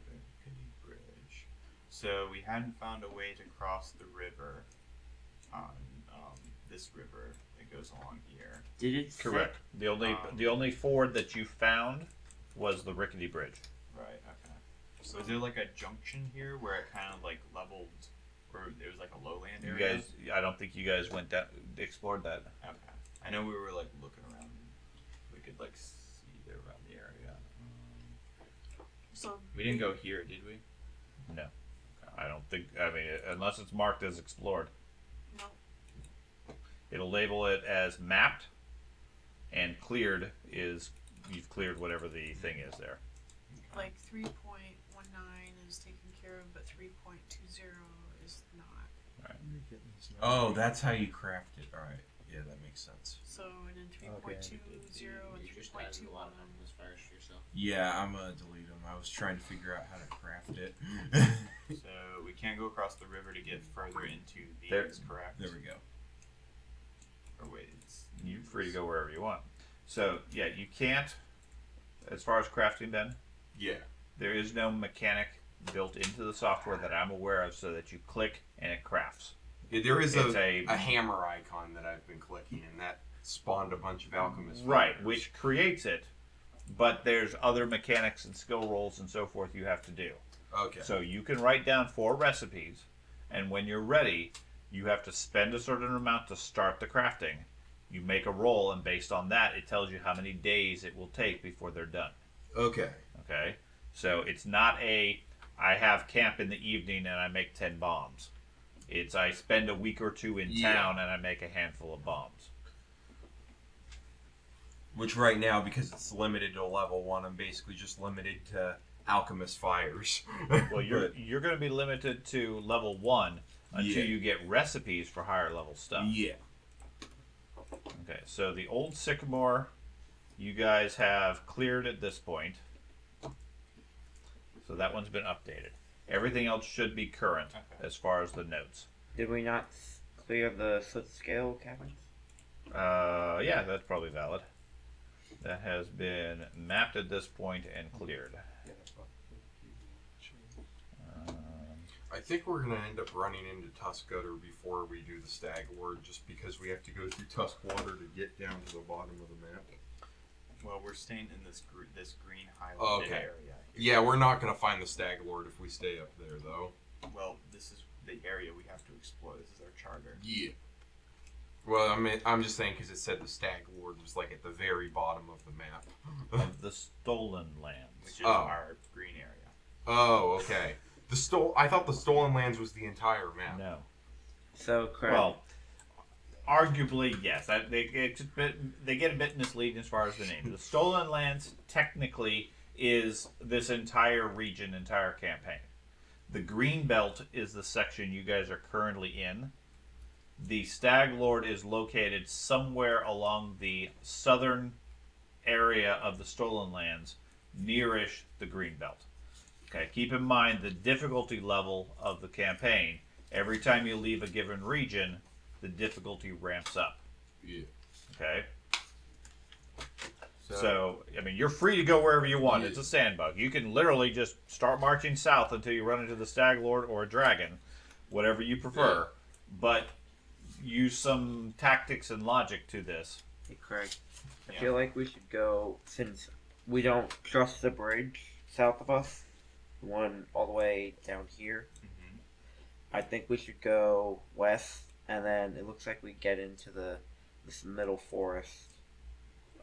Rickety Bridge. So we hadn't found a way to cross the river on this river that goes along here. Did it say- Correct. The only ford that you found was the Rickety Bridge. Right. Okay. So is there like a junction here where it kind of like leveled, or there was like a lowland You area? guys, I don't think you guys went down, explored that. Okay. I know we were like looking around. We could like see there around the area. So We didn't go here, did we? No, I don't think. I mean, unless it's marked as explored, no. it'll label it as mapped, and cleared is you've cleared whatever the thing is there. Like 3.19 is taken care of, but 3.20 is not. Oh, that's how you craft it. All right. Yeah, that makes sense. So and then 3.20 and You just added a lot of 3.21. them as far as yourself. Yeah, I'm gonna delete them. I was trying to figure out how to craft it. So we can't go across the river to get further into these, There- correct? There we go. Or wait, it's You're free to go wherever you want. So yeah, you can't. As far as crafting, Ben, Yeah. there is no mechanic built into the software that I'm aware of, so that you click and it crafts. Yeah, there is It's a hammer icon that I've been clicking, and that spawned a bunch of alchemist Right, fighters. which creates it, but there's other mechanics and skill rolls and so forth you have to do. Okay. So you can write down 4 recipes, and when you're ready, you have to spend a certain amount to start the crafting. You make a roll, and based on that, it tells you how many days it will take before they're done. Okay. Okay? So it's not I have camp in the evening and I make 10 bombs. It's I spend a week or 2 in Yeah. town and I make a handful of bombs. Which right now, because it's limited to level 1, I'm basically just limited to alchemist fires. Well, you're going to be limited to level 1 until Yeah. you get recipes for higher level stuff. Yeah. Okay, so the old sycamore, you guys have cleared at this point. So that one's been updated. Everything else should be current as far as the notes. Did we not clear the Sootscale caverns? Yeah, that's probably valid. That has been mapped at this point and cleared. I think we're gonna end up running into Tuskgutter before we do the Stag Lord, just because we have to go through Tuskwater to get down to the bottom of the map. well, we're staying in this this green highlighted Oh, okay. area. Yeah, we're not gonna find the Stag Lord if we stay up there, though. Well, this is the area we have to explore. This is our charter. Yeah. Well, I'm just saying because it said the Stag Lord was like at the very bottom of the map. Of the stolen lands. Which is Oh. our green area. Oh, okay. I thought the Stolen Lands was the entire map. No. So correct. Well, arguably, yes. They get a bit misleading as far as the name. The Stolen Lands technically is this entire region, entire campaign. The Green Belt is the section you guys are currently in. The Stag Lord is located somewhere along the southern area of the Stolen Lands, nearish the Green Belt. Okay, keep in mind the difficulty level of the campaign. Every time you leave a given region, the difficulty ramps up. Yeah. Okay? So, I mean, you're free to go wherever you want. Yeah. It's a sandbug. You can literally just start marching south until you run into the Stag Lord or a dragon, whatever you prefer. But use some tactics and logic to this. Hey, Craig. I Yeah. feel like we should go, since we don't trust the bridge south of us, the one all the way down here. Mm-hmm. I think we should go west, and then it looks like we get into this middle forest,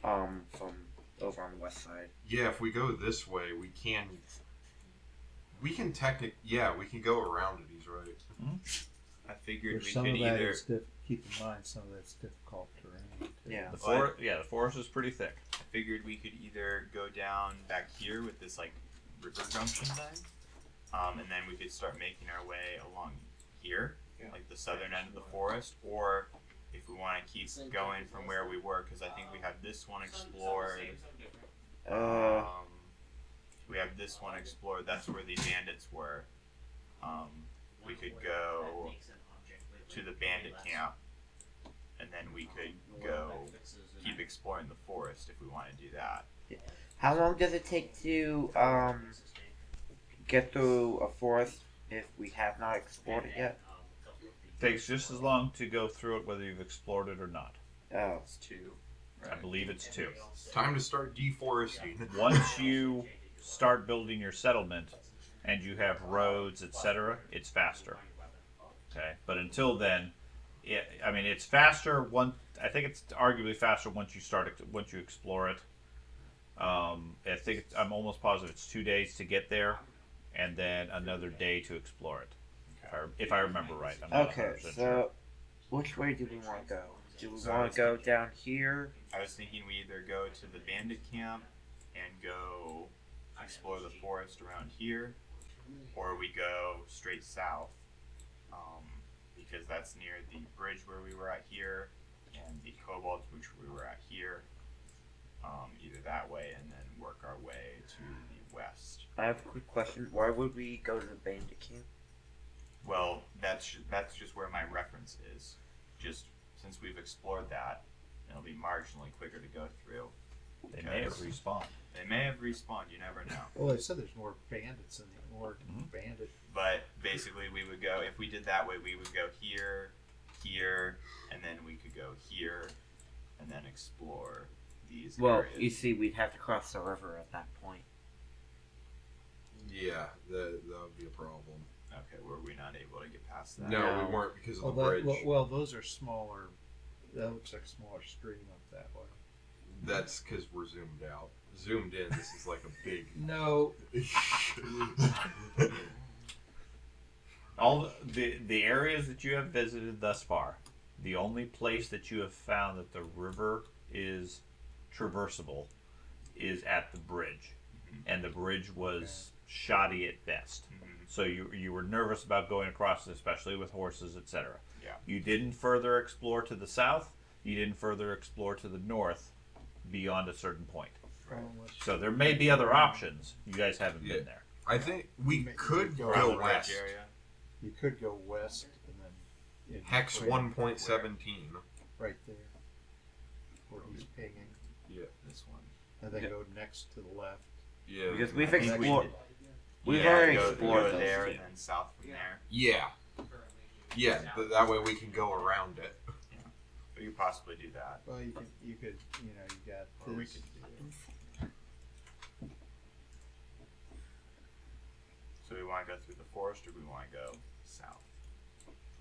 from over on the west side. Yeah, if we go this way, we can we can go around it. He's right. I figured For we some could of that either. is keep in mind some of that's difficult terrain. too. Yeah. The forest is pretty thick. I figured we could either go down back here with this like river junction thing, and then we could start making our way along here, like the southern end of the forest, or if we want to keep going from where we were, because I think we have this one explored. We have this one explored, that's where the bandits were. We could go to the bandit camp, and then we could go keep exploring the forest if we want to do that. How long does it take to get through a forest if we have not explored it yet? Takes just as long to go through it whether you've explored it or not. Oh. It's 2. I believe it's 2. Time to start deforesting. Once you start building your settlement and you have roads, etc., it's faster. Okay, but until then, it's faster. I think it's arguably faster once you explore it. I'm almost positive it's 2 days to get there, and then another day to explore it. If I remember right. I'm not Okay, 100% so sure. which way do we want to go? Do we want to go down here? I was thinking we either go to the bandit camp and go explore the forest around here, or we go straight south, because that's near the bridge where we were at here, and the kobolds which we were at here. Either that way, and then work our way to the west. I have a quick question. Why would we go to the bandit camp? Well, that's just where my reference is. Just since we've explored that, it'll be marginally quicker to go through. They may have respawned. They may have respawned. You never know. Well, they said there's more bandits in the bandit. But basically, we would go, if we did that way, we would go here, here, and then we could go here, and then explore these Well, areas. you see, we'd have to cross the river at that point. Yeah, that would be a problem. Okay, were we not able to get past that? No, No. we weren't because of Well, the bridge. well, those are smaller. That looks like a smaller stream up that way. That's because we're zoomed out. Zoomed in, this is like a big. No, All the areas that you have visited thus far, the only place that you have found that the river is traversable is at the bridge, and the bridge was shoddy at best. So you were nervous about going across it, especially with horses, etc. Yeah. You didn't further explore to the south. You didn't further explore to the north beyond a certain point. So there may be other options. You guys haven't been there. I think we could Around go the bridge west. area. you could go west and then in Hex between, 1.17. right there, where he's pinging, Yeah. This one. and then Yeah. go next to the left. Yeah. Because we've I think explored. We've Yeah, already go explored there those. and then south from there. Yeah. Yeah. That way we can go around it. We could possibly do that. Well, you could, you got Or we this. could do. So we want to go through the forest, or we want to go south?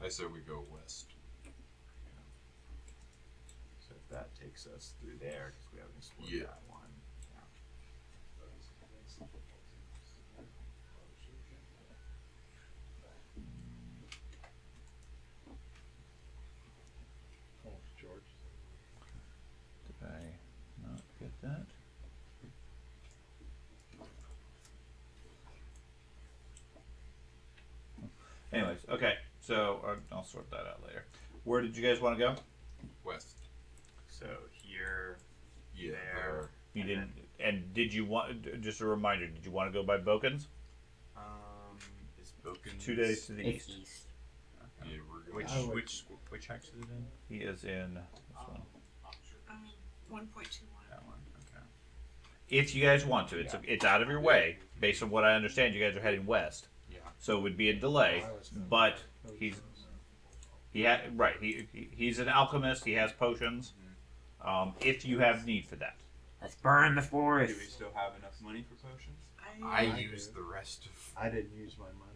I say we go west. So if that takes us through there, because we haven't explored Yeah. that one. Oh, George. Did I not get that? Anyways, okay. So I'll sort that out later. Where did you guys want to go? West. So here, Yeah. there. You didn't. And did you want? Just a reminder. Did you want to go by Bokens? Is Boken 2 days to the It's east. east. Yeah, we're going. Which I would- which hex is it in? He is in this one. 1.21. That one. Okay. If you guys want to, it's out of your way. Based on what I understand, you guys are heading west, Yeah. so it would be a delay. But he's he's an alchemist. He has potions. If you have need for that. Let's burn the Do we forest. still have enough money for potions? I I used do. the rest of. I didn't use my money.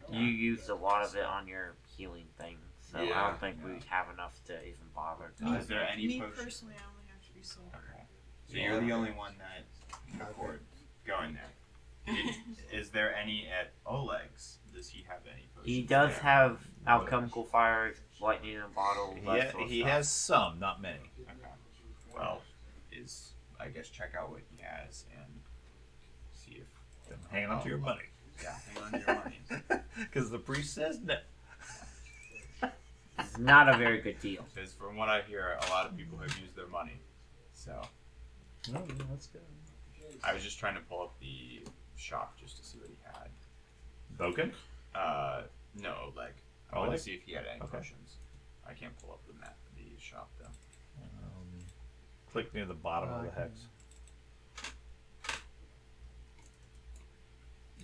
You used a lot of it on your healing thing, so I Yeah. don't think we have enough to even bother. Is there any Me potions? personally, I only have 3 silver. Okay. So you're the only one that can afford going there. Is there any at Oleg's? Does he have any potions? He does there? have alchemical fire, lightning in a bottle. that sort of He stuff. has some, not many. Okay. Well, I guess check out what he has and see if. Then hang on to your money, Yeah, hang on to your money. because the priest says no. It's not a very good deal. Because from what I hear, a lot of people have used their money. So No, let's go. I was just trying to pull up the shop just to see what he had. Boken? No, Oleg. I Oleg? wanted to see if he had any Okay. potions. I can't pull up the map of the shop though. Click near the bottom of the hex.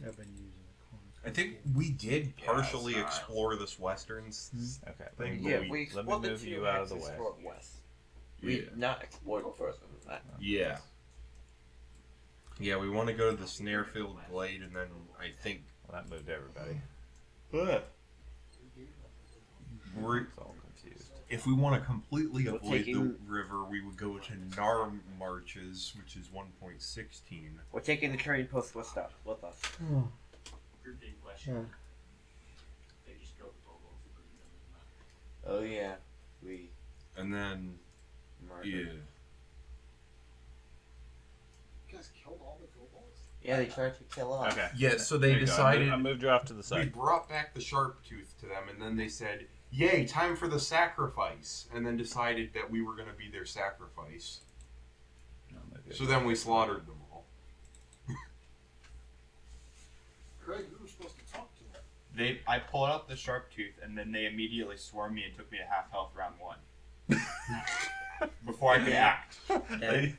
I've been using a corner. I think we did Yeah, partially it's not- explore this western Okay. thing. Yeah, but we let me explored the move two you out of the hexes way. for west. Yeah. We've not explored the first one. That. Yeah. Yeah, we want to go to the snare-filled glade, and then I think Well, that moved everybody. we're, It's all confused. if we want to completely We're avoid the taking- river, we would go to Nar Marches, which is 1.16. We're taking the trading post with us. Your big question. They just killed the kobolds and burned them in the Oh yeah, we And then, murdered. yeah. You guys killed all the kobolds? Yeah, they tried to kill us. Okay. Yeah, so they There you go. decided... I moved you off to the We side. brought back the sharp tooth to them, and then they said, "Yay, time for the sacrifice!" And then decided that we were going to be their sacrifice. So then we slaughtered them all. Craig, you were supposed to talk to them. I pulled out the sharp tooth, and then they immediately swarmed me and took me to half health round 1. Before I could act. They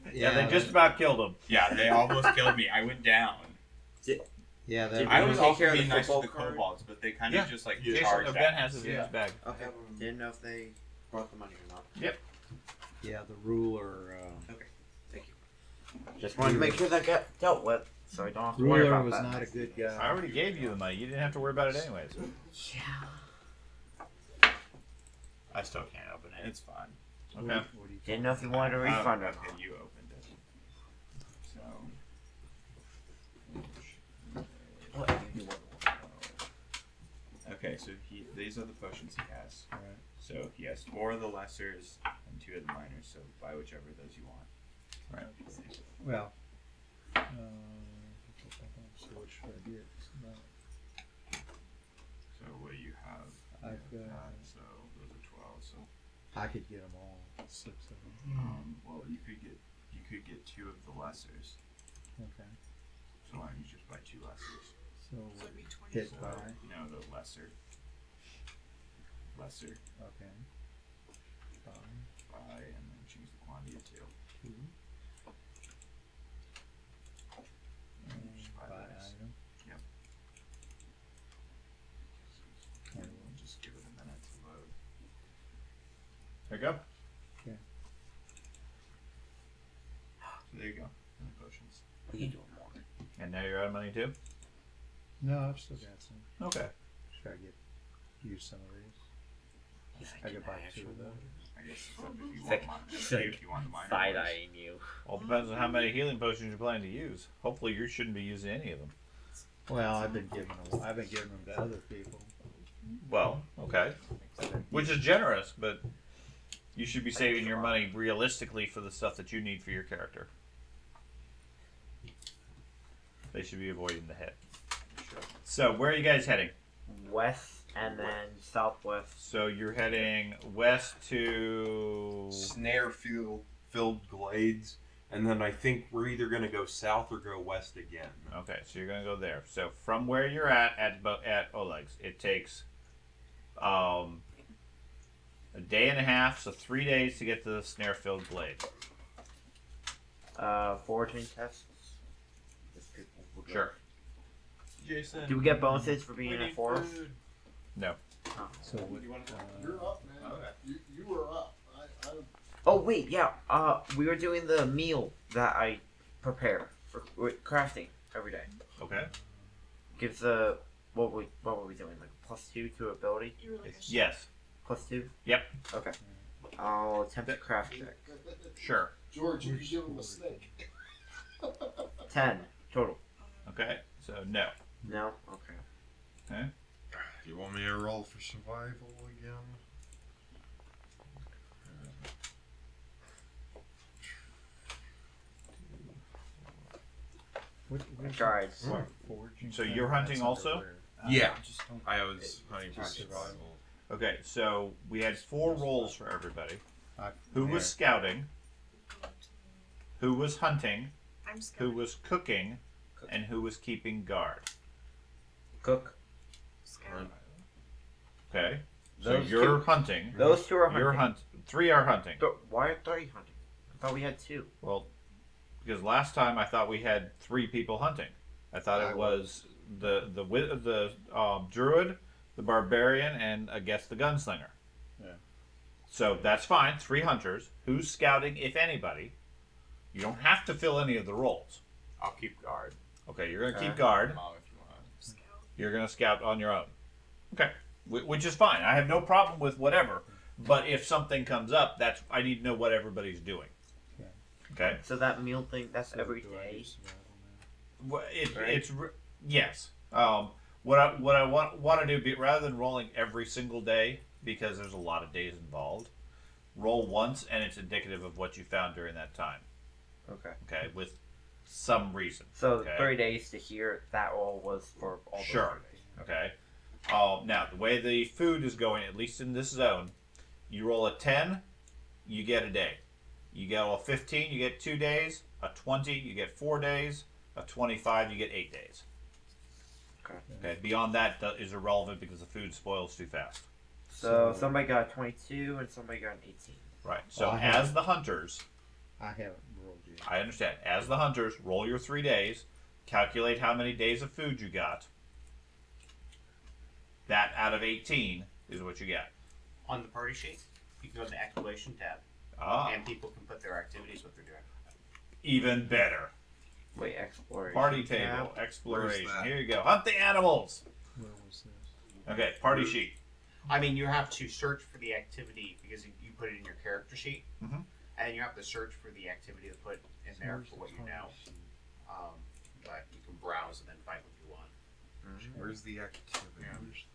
just about killed him. Yeah, they almost killed me. I went down. Yeah, Did that I we was take also care of the being nice to football the card? kobolds, but they kind Yeah. of just like Yeah. charged Jason, at Ben me. has his in his bag. Okay. Didn't know if they brought the money or not. yeah, the ruler. Thank you. Just wanted to make sure that got dealt with, so I don't have to worry Ruler about was that. not a good guy. I already gave you the money. You didn't have to worry about it anyways. I still can't open it. It's fine. Okay. What do you Didn't know if you wanted a refund or Okay, not. you opened it. So. What? You do what? Okay, so these are the potions he has. Alright. So he has 4 of the lessers and 2 of the minors. So buy whichever of those you want. Right. Well, so what should I get? So what do you have? I've You have got- that, so those are 12. So I could get them all. 6 of them. well you could get 2 of the lessers. Okay. So why don't you just buy 2 lessers? So So it'd be 20. hit So, by. no, the lesser. Okay. Buy Buy and then change the quantity to 2. 2. And Just buy buy those. item. Yep. And we'll just give it a minute to load. There you go. So there you go. And the potions. We can do it more. And now you're out of money too? No, I've still got some. Okay. Should I use some of these? He's like, I could buy actually 2 of those. I guess it's up if you Sick. want mine. Sick. If you want the minor Side ones. eyeing you. All depends on how many healing potions you plan to use. Hopefully you shouldn't be using any of them. Well, I've been giving them to other people. Well, okay. Which is generous, but you should be saving your money realistically for the stuff that you need for your character. They should be avoiding the hit. So, where are you guys heading? West and then southwest. So, you're heading west to. Snare-filled glades, and then I think we're either going to go south or go west again. Okay, so you're gonna go there. So, from where you're at Oleg's, it takes a day and a half, so 3 days to get to the snare-filled glade. Foraging tests. Just people who go. Sure. Jason. Do we get bonuses for being in a forest? No. So what? You're up, man. Okay. You were up. I Oh wait, yeah. We were doing the meal that I prepare for crafting every day. Okay. Gives the what were we doing? Like +2 to ability? You were like a Yes. +2. Yep. Okay. I'll attempt a craft check. Sure. George, you can give him a snake. 10 total. Okay. So no. No. Okay. Okay. Do you want me to roll for survival again? Tried. So you're hunting also? Yeah. I was hunting for survival. Okay. So we had 4 rolls for everybody. Who was scouting? Who was hunting? I'm Who scared. was cooking? and who was keeping guard? Cook. Scout. Okay. So Those you're two- hunting. Those two are hunting. You're 3 are hunting. Why are 3 hunting? I thought we had 2. Well, because last time I thought we had 3 people hunting. I thought it was the druid, the barbarian, and I guess the gunslinger. Yeah. So that's fine. 3 hunters. Who's scouting, if anybody? You don't have to fill any of the roles. I'll keep guard. Okay, you're gonna keep guard. Mom, if you want. Scout. You're gonna scout on your own. Okay, which is fine. I have no problem with whatever. But if something comes up, I need to know what everybody's doing. Okay. So that meal thing, that's So every do I day. do survival now? Well, Right. It's yes. What I want to do, rather than rolling every single day because there's a lot of days involved, roll once and it's indicative of what you found during that time. Okay. Okay, with some reason. So Okay. 3 days to here, that all was for all those Sure. 3 days. Okay. Now the way the food is going, at least in this zone, you roll a 10, you get a day. You get a 15, you get 2 days. A 20, you get 4 days. A 25, you get 8 days. Okay. Okay. Beyond that is irrelevant because the food spoils too fast. So somebody got a 22 and somebody got an 18. Right. So Well, I as have- the hunters, I haven't rolled yet. I understand. As the hunters, roll your 3 days. Calculate how many days of food you got. That out of 18 is what you get. On the party sheet, you can go to the exploration tab, and people can put their activities, what they're doing. Even better. Wait, exploration. Party tab. table, exploration. that? Here you go. Hunt the animals. Where was this? Okay, party sheet. I mean, you have to search for the activity because you put it in your character sheet, Mhm. and then you have to search for the activity to put in there Where's for the what you party know. sheet? But you can browse and then find what you want. Where's the activity?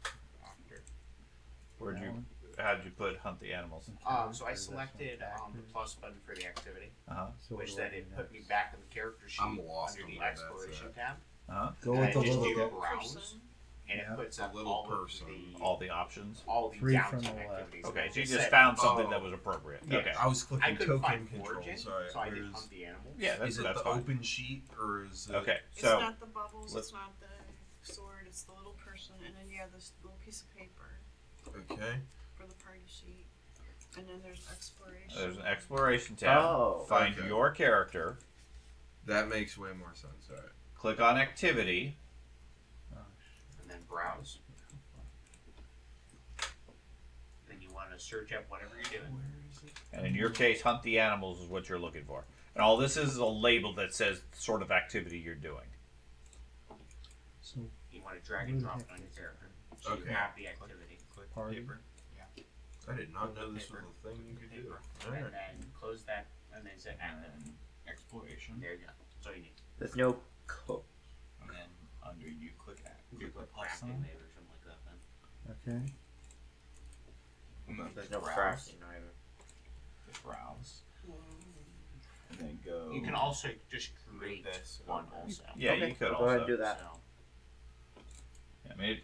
How'd you put hunt the animals? So I selected the plus button for the activity, Uh-huh. So what which do I then do it put me next? back in the character sheet I'm lost under on the where that's exploration at. tab, Uh-huh. Go and with the just little do guy. browse, Person. and Yeah. it puts A up little all person. of the All the options. all the Three downtime from the left. activities. Okay, And so you it just said, found something oh, that was appropriate. Yeah. Okay. I was I clicking couldn't token find foraging, controls. so I did Where's- hunt the animals. Yeah, that's is it that's the fine. open sheet or is it? Okay, It's so not the bubbles, let's- it's not the sword, it's the little person, and then you have this little piece of paper Okay. for the party sheet. And then there's exploration. there's an exploration tab. Oh. Find Okay. your character. That makes way more sense. Alright. Click on activity. And then browse. Then you want to search up whatever you're doing. And in your case, hunt the animals is what you're looking for. And all this is a label that says the sort of activity you're doing. So You want to drag and drop it on your character. So Okay. you have the activity. Click Party. paper. I did not know this was a thing you could do. Paper. Alright. And then close that, and then say And active. then exploration. There you go. That's all you need. There's no cook. And then under you click at You you could click put plus crafting sign. maybe or something like that then. okay. And then There's no browse. crafting either. Just browse. And then go. You can also just create this one over. also. Yeah, Okay, you could go ahead also. and do that. So, I mean,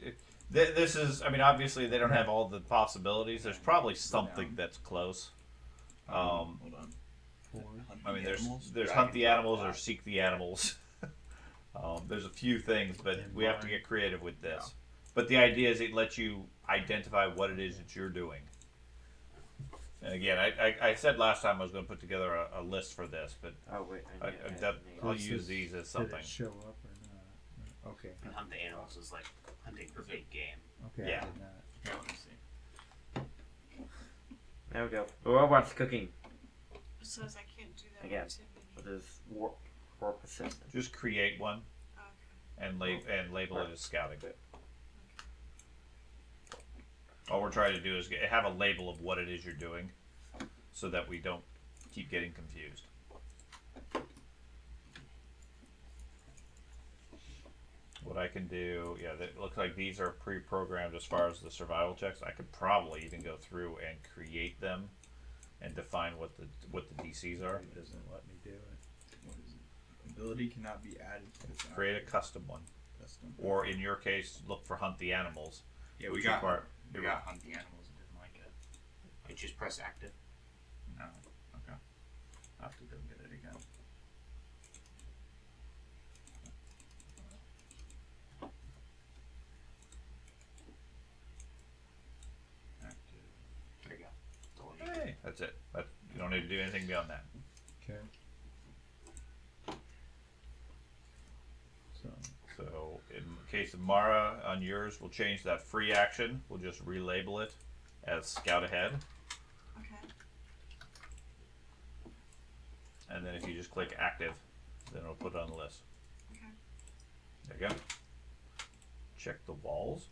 this is. I mean, obviously they don't have all the possibilities. There's probably something that's close. Hold on. Hunt I mean, the there's animals, there's drag hunt and the drop animals or that. seek the animals. There's a few things, but we have to get creative with this. But the idea is it lets you identify what it is that you're doing. And again, I said last time I was going to put together a list for this, but Oh wait, I need to add that, name. I'll This use is- these as Did something. it show up or not? Okay. and hunt the animals is like hunting for big game. Okay. Yeah. I did not. Here, let me see. There we go. Robots cooking. It says I can't do that Again. activity. With his warp assistant. Just create one Okay. and label it as scouting. All we're trying to do is have a label of what it is you're doing, so that we don't keep getting confused. What I can do, yeah, it looks like these are pre-programmed as far as the survival checks. I could probably even go through and create them, and define what the DCs are. It doesn't let me do it. What is it? Ability cannot be added to this Create a custom one, custom. or in your case, look for hunt the animals. Yeah, we which got require- we got hunt the animals. It didn't like it. You just press active. No. Okay. I have to go get it again. That's it. You don't need to do anything beyond that. Okay. So in case of Mara, on yours, we'll change that free action. We'll just relabel it as Scout Ahead. Okay. And then if you just click Active, then it'll put it on the list. Okay. There you go. Check the walls.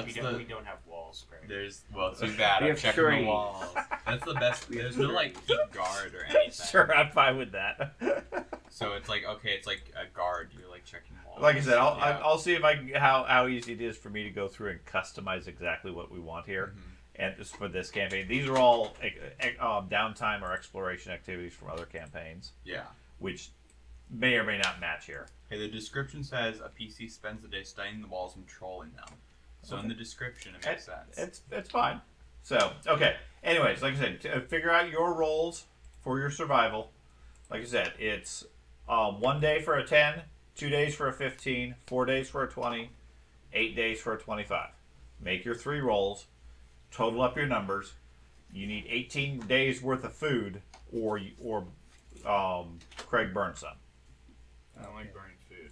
We don't have walls, Greg. There's too bad. We I'm have checking trees. the walls. That's the best. There's no like keep guard or anything. Sure, I'm fine with that. So it's like okay, it's like a guard. You're like checking walls. Like I said, Yeah. I'll see if I can, how easy it is for me to go through and customize exactly what we want here. And just for this campaign, these are all downtime or exploration activities from other campaigns, Yeah. which may or may not match here. Okay, the description says a PC spends the day studying the walls and trolling them. So in the description, it makes sense. It's fine. So, okay. Anyways, like I said, figure out your roles for your survival. Like I said, it's 1 day for a 10, 2 days for a 15, 4 days for a 20, 8 days for a 25. Make your 3 rolls. Total up your numbers. You need 18 days worth of food, or Craig burns some. I don't like burning food.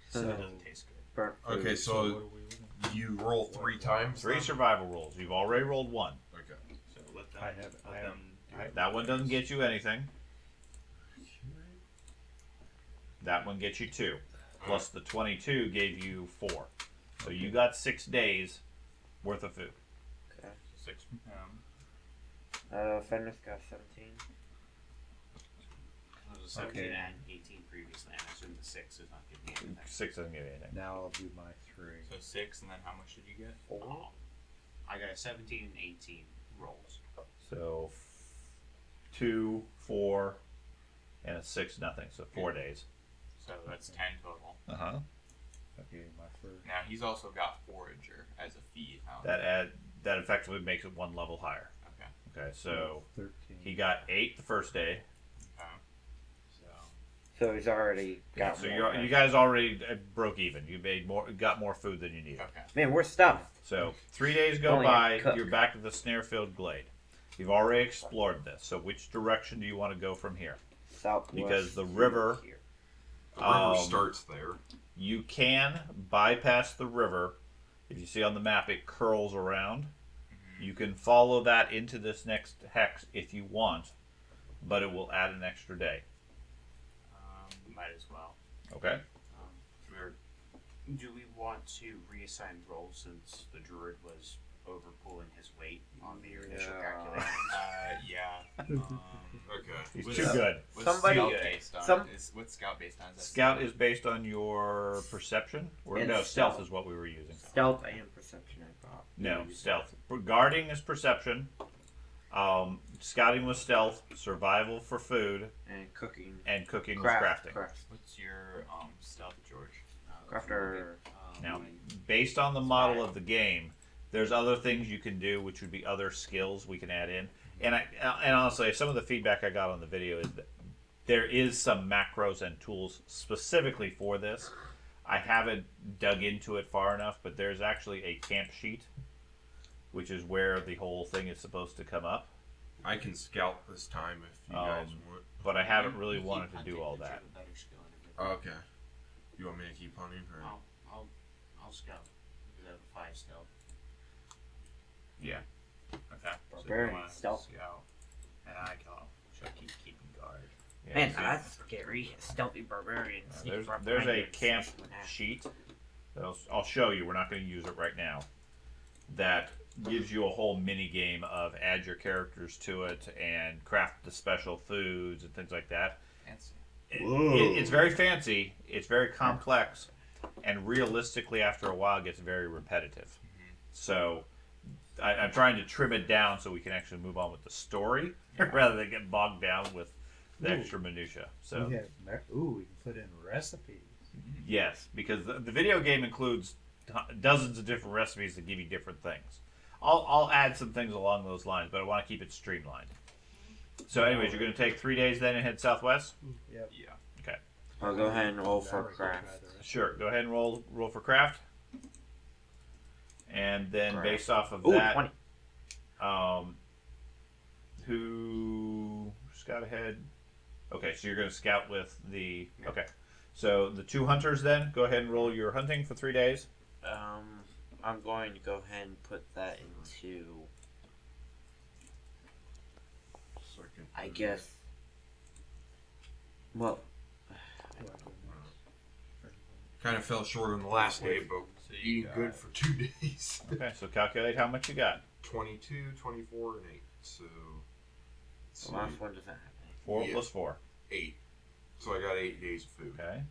So It doesn't taste good. burnt food. Okay, what so are we looking at? you roll 3 times. 3 then? survival rolls. You've already rolled 1. Okay. So let them. I have- let I have- them do it. That one doesn't get you anything. That one gets you 2. Plus the 22 gave you 4. So you got 6 days worth of food. Okay. 6 from him. Fenris got 17. It was a 17 Okay. and 18 previously, and I assume the 6 is not giving me anything. 6 doesn't give you anything. Now I'll do my 3. So 6, and then how much did you get? 4. I got a 17 and 18 rolls. So 2, 4, and a 6 nothing. So 4 days. So that's 10 total. Uh-huh. Okay, my first. Now he's also got forager as a feed. That effectively makes it 1 level higher. Okay. Okay, so 13. he got 8 the first day. So So he's already got So more. you guys already broke even. You got more food than you needed. okay. Man, we're stuffed. So 3 days go Only by, a cook. you're back at the snare-filled glade. You've already explored this, so which direction do you want to go from here? Southwest. Because the river- here. The river Um, starts there. You can bypass the river. If you see on the map, it curls around. You can follow that into this next hex if you want, but it will add an extra day. Might as well. Okay? Do we want to reassign roles since the druid was overpulling his weight on the initial Yeah. calculations? Yeah. Okay. He's What's- too good. What's Somebody- scout based on? some- What's scout based on? Is that Scout is based on your perception. Or And no, stealth stealth. is what we were using. Stealth and perception, I thought. No, stealth. Guarding is perception. Scouting was stealth. Survival for food. And cooking. And cooking Craft. was crafting. Craft. What's your stealth, George? Crafter. Now, based on the model of the game, there's other things you can do, which would be other skills we can add in. And honestly, some of the feedback I got on the video is that there is some macros and tools specifically for this. I haven't dug into it far enough, but there's actually a camp sheet, which is where the whole thing is supposed to come up. I can scout this time if you guys want. But I haven't really wanted to do all that. Okay. You want me to keep hunting? Or? I'll scout because I have a 5 stealth. Yeah. Okay. Barbarian, you wanna stealth. Scout, and I shall keep keeping guard. Yeah, Man, so that's scary. Stealthy barbarian. sneak there's up a behind you and camp smash you in half. sheet that I'll show you. We're not going to use it right now. That gives you a whole mini game of add your characters to it and craft the special foods and things like that. Fancy. It's very fancy. It's very complex, and realistically, after a while, it gets very repetitive. So, I'm trying to trim it down so we can actually move on with the story rather than get bogged down with the extra minutia. So, We have, we can put in recipes. yes, because the video game includes dozens of different recipes that give you different things. I'll add some things along those lines, but I want to keep it streamlined. So, anyways, you're going to take 3 days then and head southwest? Yep. Yeah. Okay. I'll go ahead and roll Now for we can craft. try the rest. Sure. Go ahead and roll for craft. And then Craft. based off of Ooh, that, 20. who scout ahead? Okay, so you're going to scout with the. Okay, so the 2 hunters then. Go ahead and roll your hunting for 3 days. I'm going to go ahead and put that into. Second. I guess. Well. Kind of fell short on the last day, but So you Eating got good for 2 days. Okay, so calculate how much you got. 22, 24, and 8. So. let's The see, last one doesn't have any. 4 Yeah. plus 4. 8. So I got 8 days of food. Okay.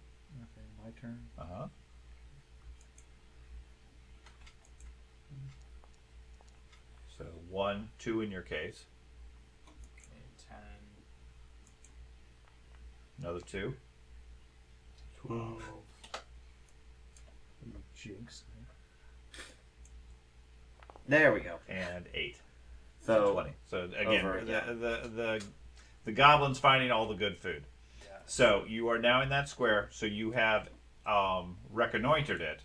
Okay, my turn. Uh huh. So 1, 2 in your case. okay, 10, Another 2. 12. You jinx me. There we go. And 8. So 20. So again, over, yeah. the goblins finding all the good food. Yeah. So you are now in that square. So you have reconnoitered it.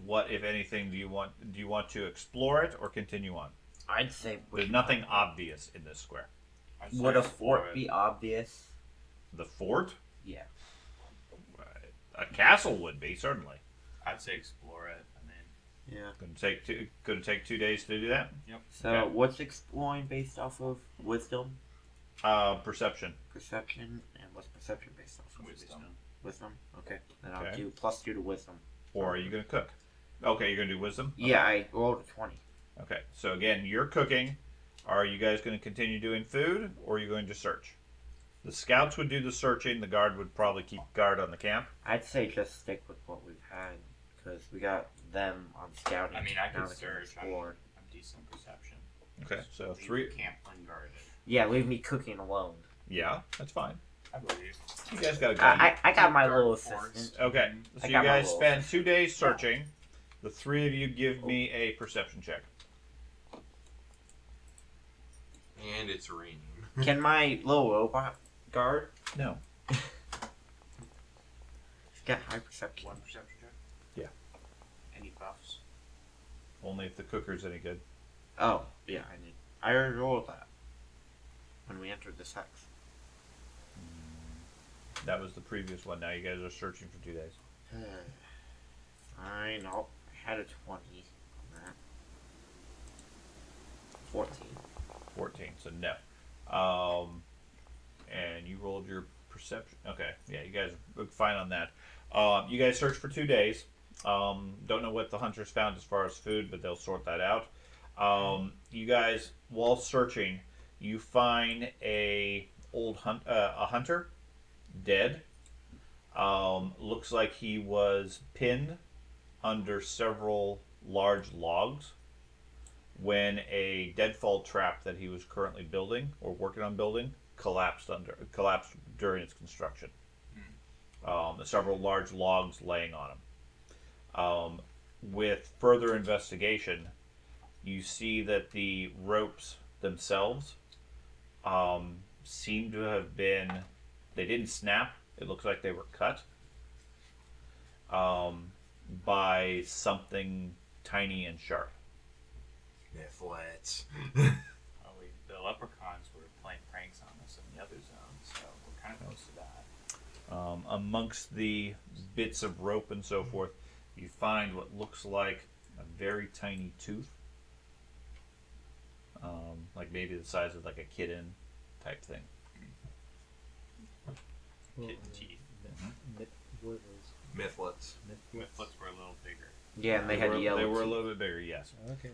What, if anything, do you want? Do you want to explore it or continue on? I'd say. There's nothing obvious in this square. I'd say Would a explore fort it. be obvious? The fort, Yeah. a castle would be certainly. I'd say explore it. I mean, Yeah. Could it take 2 days to do that? So Okay. what's exploring based off of wisdom, Perception. perception, and what's perception based off of? wisdom. Wisdom. Okay. Then I'll Okay. do +2 to wisdom. Or are you going to cook? Okay, you're going to do wisdom? Yeah, I rolled a 20. Okay, so again, you're cooking. Are you guys going to continue doing food, or are you going to search? The scouts would do the searching. The guard would probably keep guard on the camp. I'd say just stick with what we've had because we got them on scouting. I mean, I now could they search. I'm explore. decent perception. Okay, so Leave 3. the camp unguarded. Yeah, leave me cooking alone. Yeah, that's fine. I believe. You guys got to go. I got my Guard little force. assistant. Okay, so I you got my guys little spend 2 days searching. The 3 of you give me a perception check. And it's raining. Can my little robot guard? No. She's got high perception. 1 perception check. Yeah. Any buffs? Only if the cooker's any good. Oh, yeah, I already rolled that when we entered this hex. That was the previous one. Now you guys are searching for 2 days. I know. I had a 20 on that. 14. 14, so no. And you rolled your perception. Okay, yeah, you guys look fine on that. You guys search for 2 days. Don't know what the hunters found as far as food, but they'll sort that out. You guys, while searching, you find a hunter, dead. Looks like he was pinned under several large logs when a deadfall trap that he was currently building or working on building collapsed during its construction. Several large logs laying on him. With further investigation, you see that the ropes themselves seem to have been. They didn't snap. It looks like they were cut by something tiny and sharp. Netflix. Probably the leprechauns were playing pranks on us in the other zone, so we're kind of close to that. Amongst the bits of rope and so forth, you find what looks like a very tiny tooth, like maybe the size of like a kitten type thing. Kitten teeth. What are those? Mythlets. Mythlets were a little bigger. Yeah, and they had yellow. They were a teeth. little bit bigger, yes. Okay.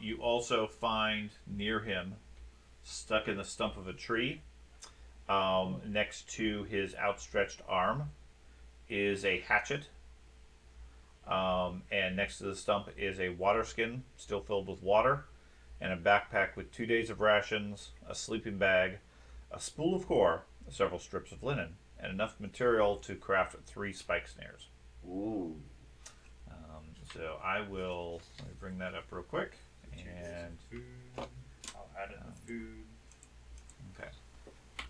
You also find near him, stuck in the stump of a tree, next to his outstretched arm, is a hatchet. And next to the stump is a water skin, still filled with water, and a backpack with 2 days of rations, a sleeping bag, a spool of core, several strips of linen, and enough material to craft 3 spike snares. Ooh. So I will let me bring that up real quick. And Food. I'll add it in the food. okay,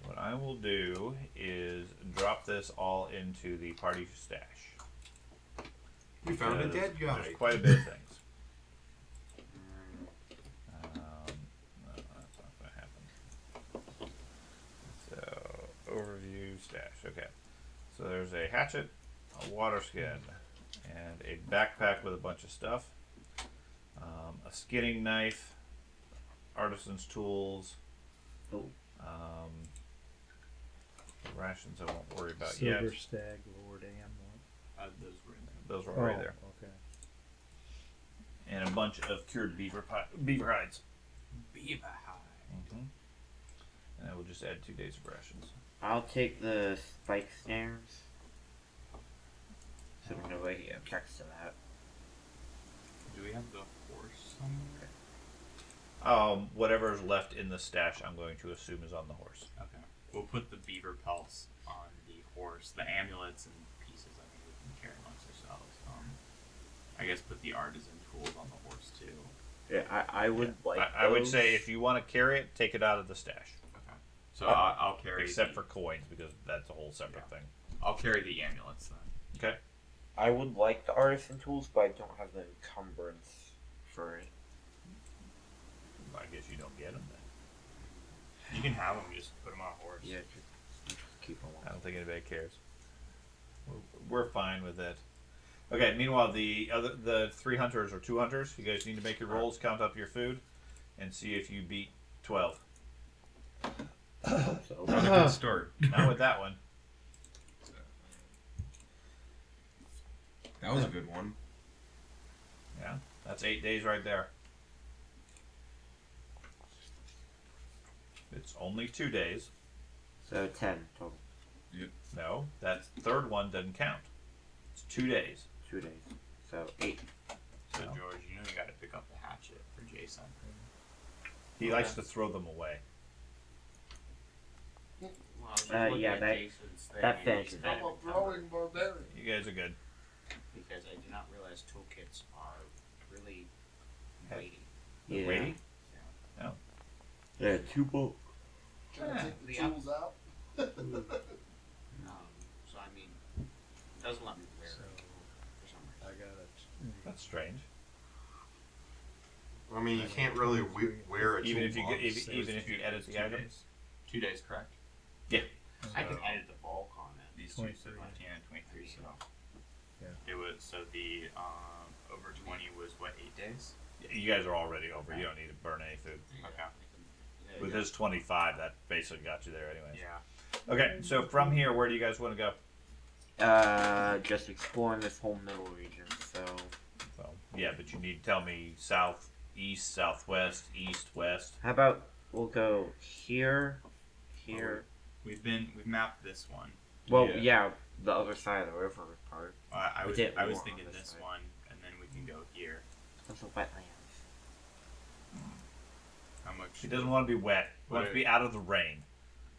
what I will do is drop this all into the party stash. We found a Because dead guy. There's quite a bit of things. overview stash. Okay. So there's a hatchet, a water skin, and a backpack with a bunch of stuff. A skinning knife, artisan's tools. Oh. Rations I won't worry about Silver yet. Stag, Lord Am. Those were in there. Those were already there. Okay. And a bunch of cured beaver hides. Beaver hide. And I will just add 2 days of rations. I'll take the spike snares. So nobody objects to that. Do we have the horse somewhere? Whatever's left in the stash, I'm going to assume is on the horse. Okay. We'll put the beaver pelts on the horse. The amulets and pieces I think we can carry amongst ourselves. I guess put the artisan tools on the horse too. Yeah, I would like. I would those. say if you want to carry it, take it out of the stash. Okay. So I'll carry. Except for coins, because that's a whole separate thing. I'll carry the amulets then. Okay. I would like the artisan tools, but I don't have the encumbrance for it. I guess you don't get them then. You can have them. Just put them on a horse. Yeah, just keep them I on. don't think anybody cares. We're fine with it. Okay. Meanwhile, the 3 hunters or 2 hunters, you guys need to make your rolls, count up your food, and see if you beat 12. So, Not a good start. Not with that one. That was a good one. Yeah, that's 8 days right there. It's only 2 days. so 10 total. No, that third one doesn't count. It's 2 days. 2 days. So 8. So No. George, you know you got to pick up the hatchet for Jason. He likes to throw them away. Well, I was just looking yeah, at that- Jason's thing that and finishes he's it. not I'm a encumbered, throwing barbarian. You guys are good. because I did not realize toolkits are really weighty. Yeah. Weighty? Yeah, 2 bulk. Trying to take the Yeah. tools out. So I mean, it doesn't let me wear it for some reason. I got it. That's strange. I mean, you can't really wear a Even if you toolbox. get, even if you edit the item. 2 days, correct? I can edit the bulk on it. These two said 23. 19 and 23. So Yeah. it was the over 20 was what 8 days. You guys are already over. You don't need to burn any food. Okay. With his 25, that basically got you there anyway. Yeah. Okay, so from here, where do you guys want to go? Just exploring this whole middle region. So Well, yeah, but you need to tell me south, east, southwest, east, west. how about we'll go here, here. We've mapped this one. Well, Yeah. yeah, the other side of the river part. I We was did I was more on thinking this this side. one, and then we can go here. Also wetlands. How much? He doesn't want to be wet. He wants to be out of the rain.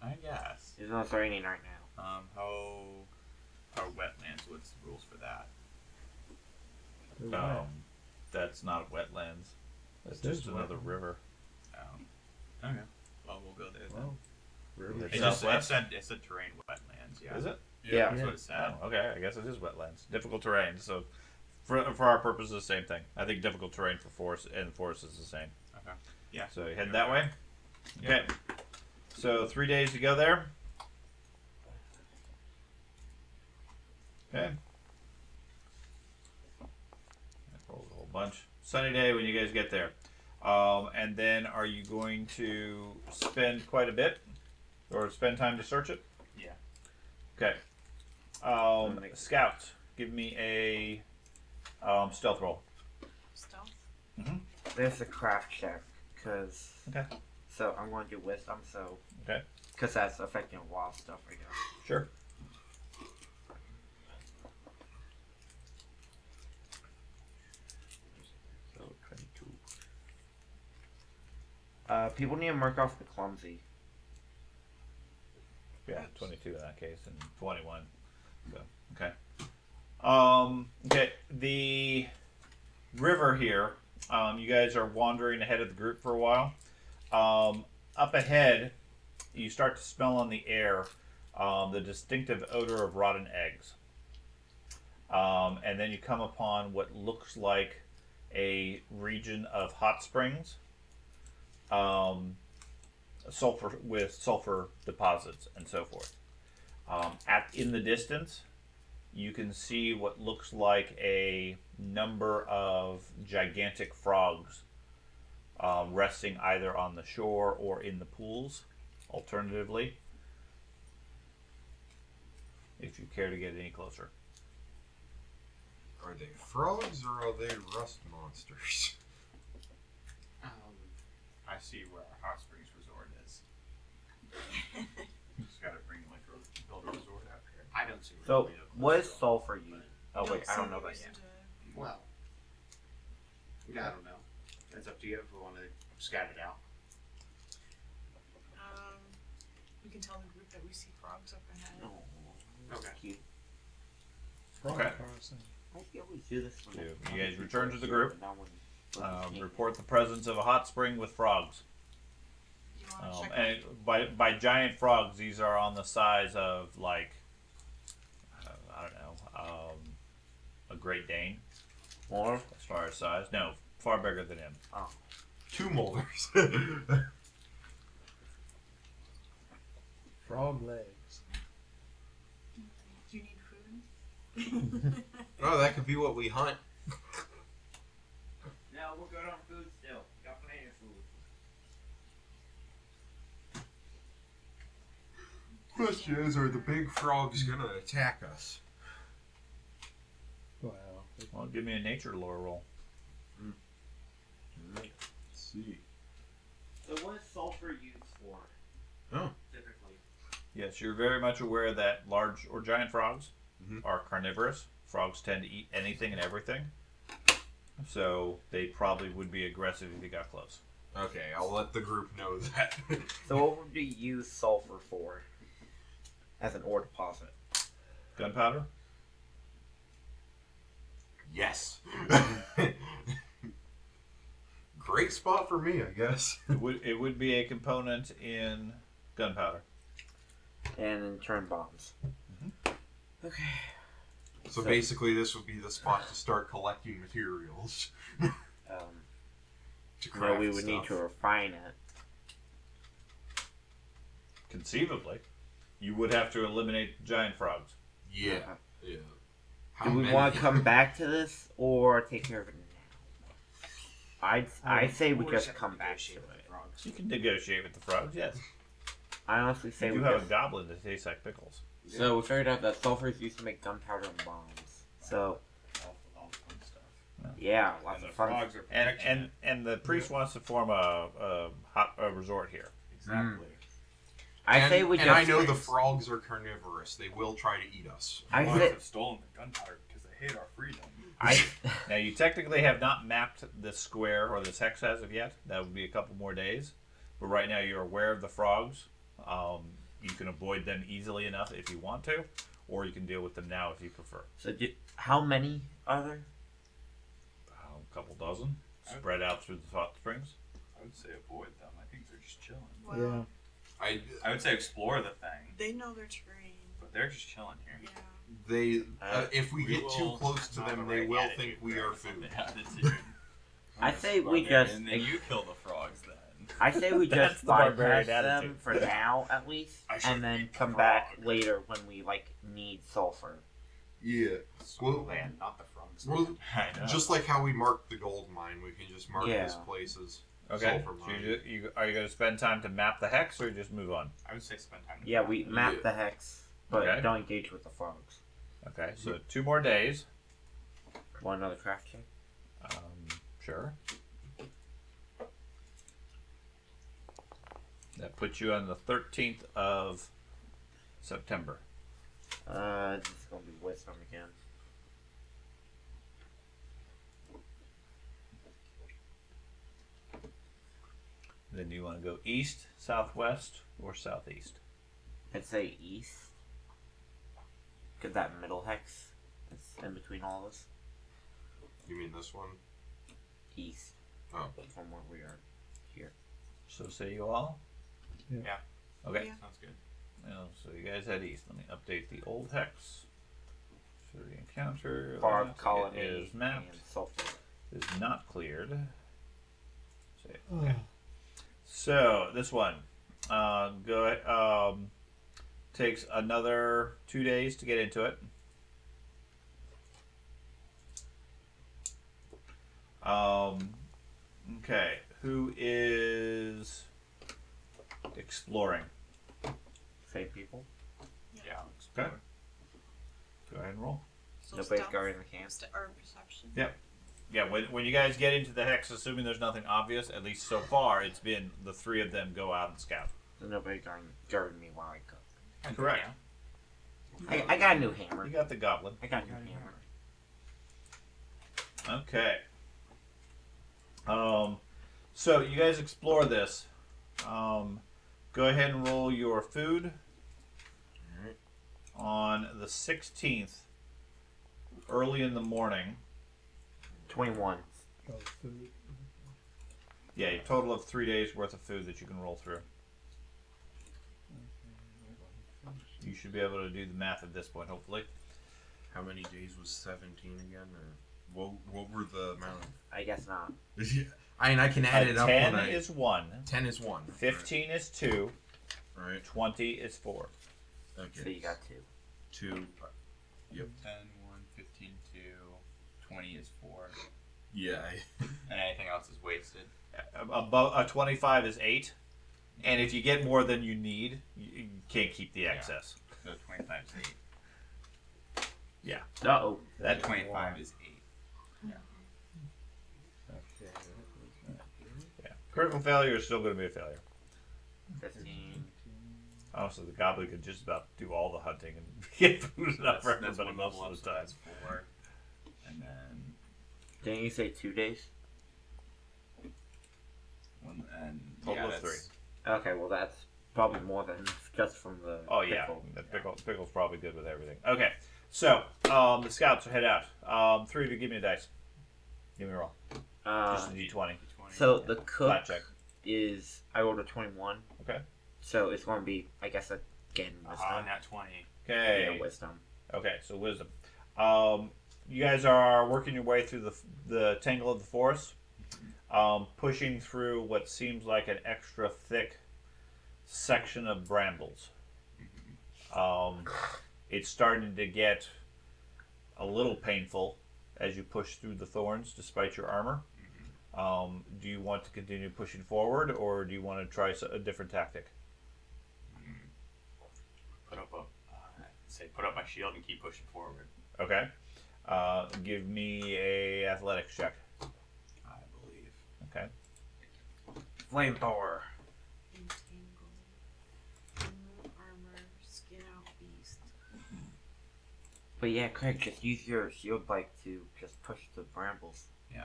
I guess. It's not raining right now. How wetlands? What's the rules for that? That's not wetlands. That's It is just another wetland. river. Oh. Okay. Well, we'll go there then. Well, river. It just- it said terrain wetlands. Yeah. Is it? Yeah. That's what it said. Oh, okay. I guess it is wetlands. Difficult terrain. So, for our purposes, same thing. I think difficult terrain for forest and forest is the same. Okay. Yeah. So you head that way. Okay. So 3 days to go there. Okay. That rolls a whole bunch. Sunny day when you guys get there. And then are you going to spend quite a bit, or spend time to search it? Yeah. Okay. Scout, give me a stealth roll. Stealth. There's a craft check, cause. Okay. So I'm going to do wisdom. So. Okay. Cause that's affecting a lot of stuff, I guess. Sure. So 22. People need to mark off the clumsy. Yeah, 22 in that case, and 21. So, okay. Okay, the river here, you guys are wandering ahead of the group for a while. Up ahead, you start to smell on the air the distinctive odor of rotten eggs. And then you come upon what looks like a region of hot springs. Sulfur deposits and so forth. In the distance, you can see what looks like a number of gigantic frogs resting either on the shore or in the pools, alternatively, if you care to get any closer. Are they frogs or are they rust monsters? I see where our hot springs resort is. Just gotta bring like build a resort out here. I don't see. So, where we look what is close sulfur used? Oh Don't wait, I see don't know the that reason yet. to- Well, yeah, I don't know. That's up to you if we want to scat it out. We can tell the group that we see frogs up ahead. Oh, Okay. cute. Okay. I think we do this one. You guys return to the group. Report. Report the presence of a hot spring with frogs. You wanna check And by giant frogs, these are on the size of like I don't know, a Great Dane More? as far as size. No, far bigger than him. 2 molars. Frog legs. Do you need food? Oh, that could be what we hunt. No, we're good on food still. Got plenty of food. Question is, are the big frogs gonna attack us? Wow. Well, give me a nature lore roll. Let's see. So what is sulfur used for? Oh. Typically. Yes, you're very much aware that large or giant frogs Mhm. are carnivorous. Frogs tend to eat anything and everything. So they probably would be aggressive if you got close. Okay, I'll let the group know that. So what would you use sulfur for? As an ore deposit. Gunpowder? Yes. Great spot for me, I guess. It would be a component in gunpowder. And in turn bombs. Okay. So basically, this would be the spot to start collecting materials to craft Well, we would need to stuff. refine it. Conceivably, you would have to eliminate giant frogs. Yeah, yeah. How Do we many? want to come back to this or take care of it now? I say we Or just have to come back to negotiate with it. the frogs. You can negotiate with the frogs, yes. I honestly say You we do have just... a goblin that tastes like pickles. So we figured out that sulfur is used to make gunpowder and bombs. So All the fun stuff. yeah, lots And the of fun. frogs are And protection. and the priest wants to form a resort here. Exactly. I say we and just. I know the frogs are carnivorous. They will try to eat us. I Frogs say. have stolen the gunpowder because they hate our freedom. I. Now you technically have not mapped this square or this hex as of yet. That would be a couple more days. But right now you're aware of the frogs. You can avoid them easily enough if you want to, or you can deal with them now if you prefer. So how many are there? A couple dozen spread out through the hot springs. I would say avoid them. I think they're just chilling. Well, Yeah. I would say explore the thing, they know their terrain. but they're just chilling here. Yeah. They, Uh, if we get too will close to not them, have they the will right think attitude we for are us food. with the attitude. I I'm say just we barbarian, just- and then you kill the frogs then. I say we That's just the bypass barbarian them attitude. for now, at least, I should and then eat come frog. back later when we need sulfur. Yeah. Well, Man, not the frogs. well, I know. just like how we marked the gold mine, we can just mark Yeah. this place as Okay. sulfur So mine. are you going to spend time to map the hex, or you just move on? I would say spend time. Yeah, we map Yeah. the hex, but Okay. don't engage with the frogs. Okay. So 2 more days. Want another craft check? Sure. That puts you on the 13th of September. This is gonna be wisdom again. Then you want to go east, southwest, or southeast? I'd say east. Cause that middle hex is in between all of us. You mean this one? East. Oh. From where we are here. So say you all? Yeah. Okay. Yeah. Sounds good. Well, so you guys head east. Let me update the old hex. So the encounter Farm last colony is mapped. and sulfur. Is not cleared. Okay. So this one, go. takes another 2 days to get into it. Okay, who is exploring? Same people. Yeah. Okay. Go ahead and roll. So Nobody's stealth, guarding the camp. or perception. Yep. Yeah, when you guys get into the hex, assuming there's nothing obvious, at least so far, it's been the three of them go out and scout. So nobody guarding me while I cook. Correct. I got a new hammer. You got the goblin. I got a new hammer. Okay. So you guys explore this. Go ahead and roll your food. Alright. On the 16th, early in the morning. 21. Oh, food. Yeah, a total of 3 days worth of food that you can roll through. You should be able to do the math at this point, hopefully. How many days was 17 again? Or what were the amount? I guess not. I mean, I can add it up 10 when I... is 1. 10 is 1. 15 is 2. Right. 20 is 4. Okay. So you got 2. 2. Yep. 10, 1, 15, 2, 20 is 4. Yeah. And anything else is wasted. Above a 25 is 8. And if you get more than you need, you can't keep the excess. So 25 is 8. Yeah. Uh-oh. That 25 is 8. Okay. Yeah. Critical failure is still going to be a failure. 15. Honestly, the goblin could just about do all the hunting and get food enough for That's everybody one most level of up, the so time. that's 4. And then Didn't you say 2 days? Total of 3. Okay, well that's probably more than just from the Oh yeah, pickle. the pickle's probably good with everything. Okay, so the scouts head out. 3 of you, give me a dice. Give me a roll. Just a d20. So the cook Flat check. is I rolled a 21. Okay. So it's going to be, I guess, again wisdom. Nat 20. Okay. Yeah, wisdom. Okay, so wisdom. You guys are working your way through the tangle of the forest, pushing through what seems like an extra thick section of brambles. It's starting to get a little painful as you push through the thorns, despite your armor. Do you want to continue pushing forward, or do you want to try a different tactic? Put up my shield and keep pushing forward. Okay. Give me a athletics check. I believe. Okay. Flamethrower. Entangle. Remove armor. Skin out beast. But yeah, Craig, just use your shield bike to just push the brambles. Yeah.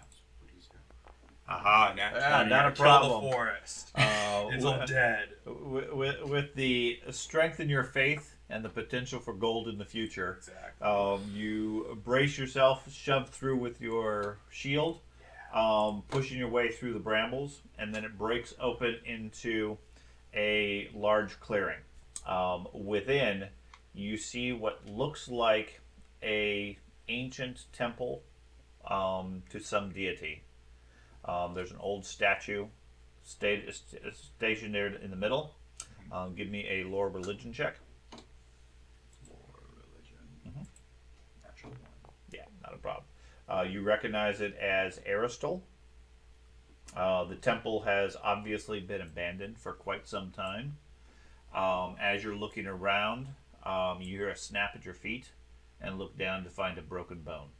Aha, nat 20. not a Kill problem. the forest. It's all dead. With the strength in your faith and the potential for gold in the future, Exactly. you brace yourself, shove through with your shield, pushing your way through the brambles, and then it breaks open into a large clearing. Within, you see what looks like a ancient temple to some deity. There's an old statue stationed there in the middle. Give me a lore religion check. Lore religion. Mhm. Natural 1. Yeah, not a problem. You recognize it as Aristal. The temple has obviously been abandoned for quite some time. As you're looking around, you hear a snap at your feet and look down to find a broken bone.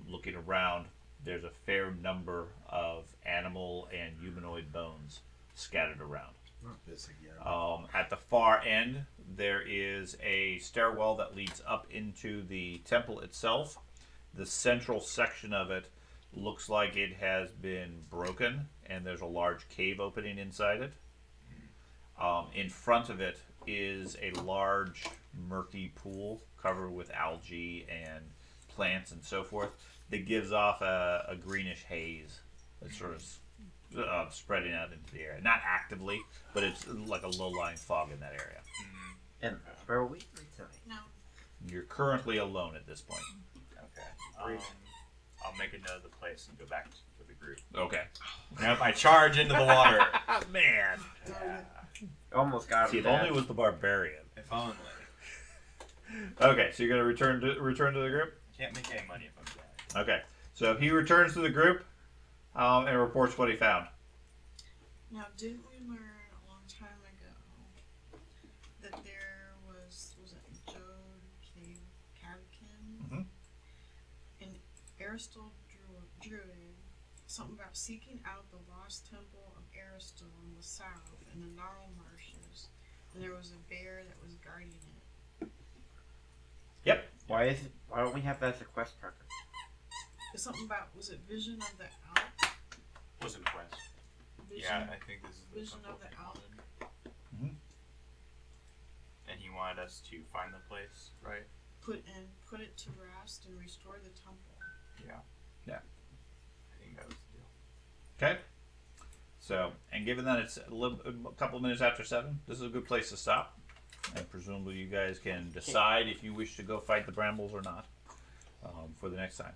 Looking around, there's a fair number of animal and humanoid bones scattered around. Not this again. At the far end, there is a stairwell that leads up into the temple itself. The central section of it looks like it has been broken, and there's a large cave opening inside it. In front of it is a large, murky pool covered with algae and plants and so forth that gives off a greenish haze that's sort of spreading out into the area. Not actively, but it's like a low-lying fog in that area. And where are we tonight? No. You're currently alone at this point. Okay. I'll make a note of the place and go back to the group. Okay. Now I charge into the water. Man. Yeah. Almost got See, him. if only it was the barbarian. If only. Okay, so you're gonna return to the group. Can't make any money if I'm dead. Okay, so he returns to the group and reports what he found. Now, didn't we learn a long time ago that there was it Joe Cavkin? Mhm. And Aristotle Druid, something about seeking out the lost temple of Aristotle in the south in the Gnarl Marshes, and there was a bear that was guarding it. Yep. Why don't we have that as a quest tracker? It's something about, was it Vision of the Alp? Wasn't a quest. Vision, Yeah, I think this is the Vision temple of the he Alp. wanted. And he wanted us to find the place, right? Put it to rest and restore the temple. Yeah. Yeah. I think that was the deal. Okay. So, and given that it's a couple minutes after 7, this is a good place to stop. And presumably you guys can decide if you wish to go fight the brambles or not for the next time.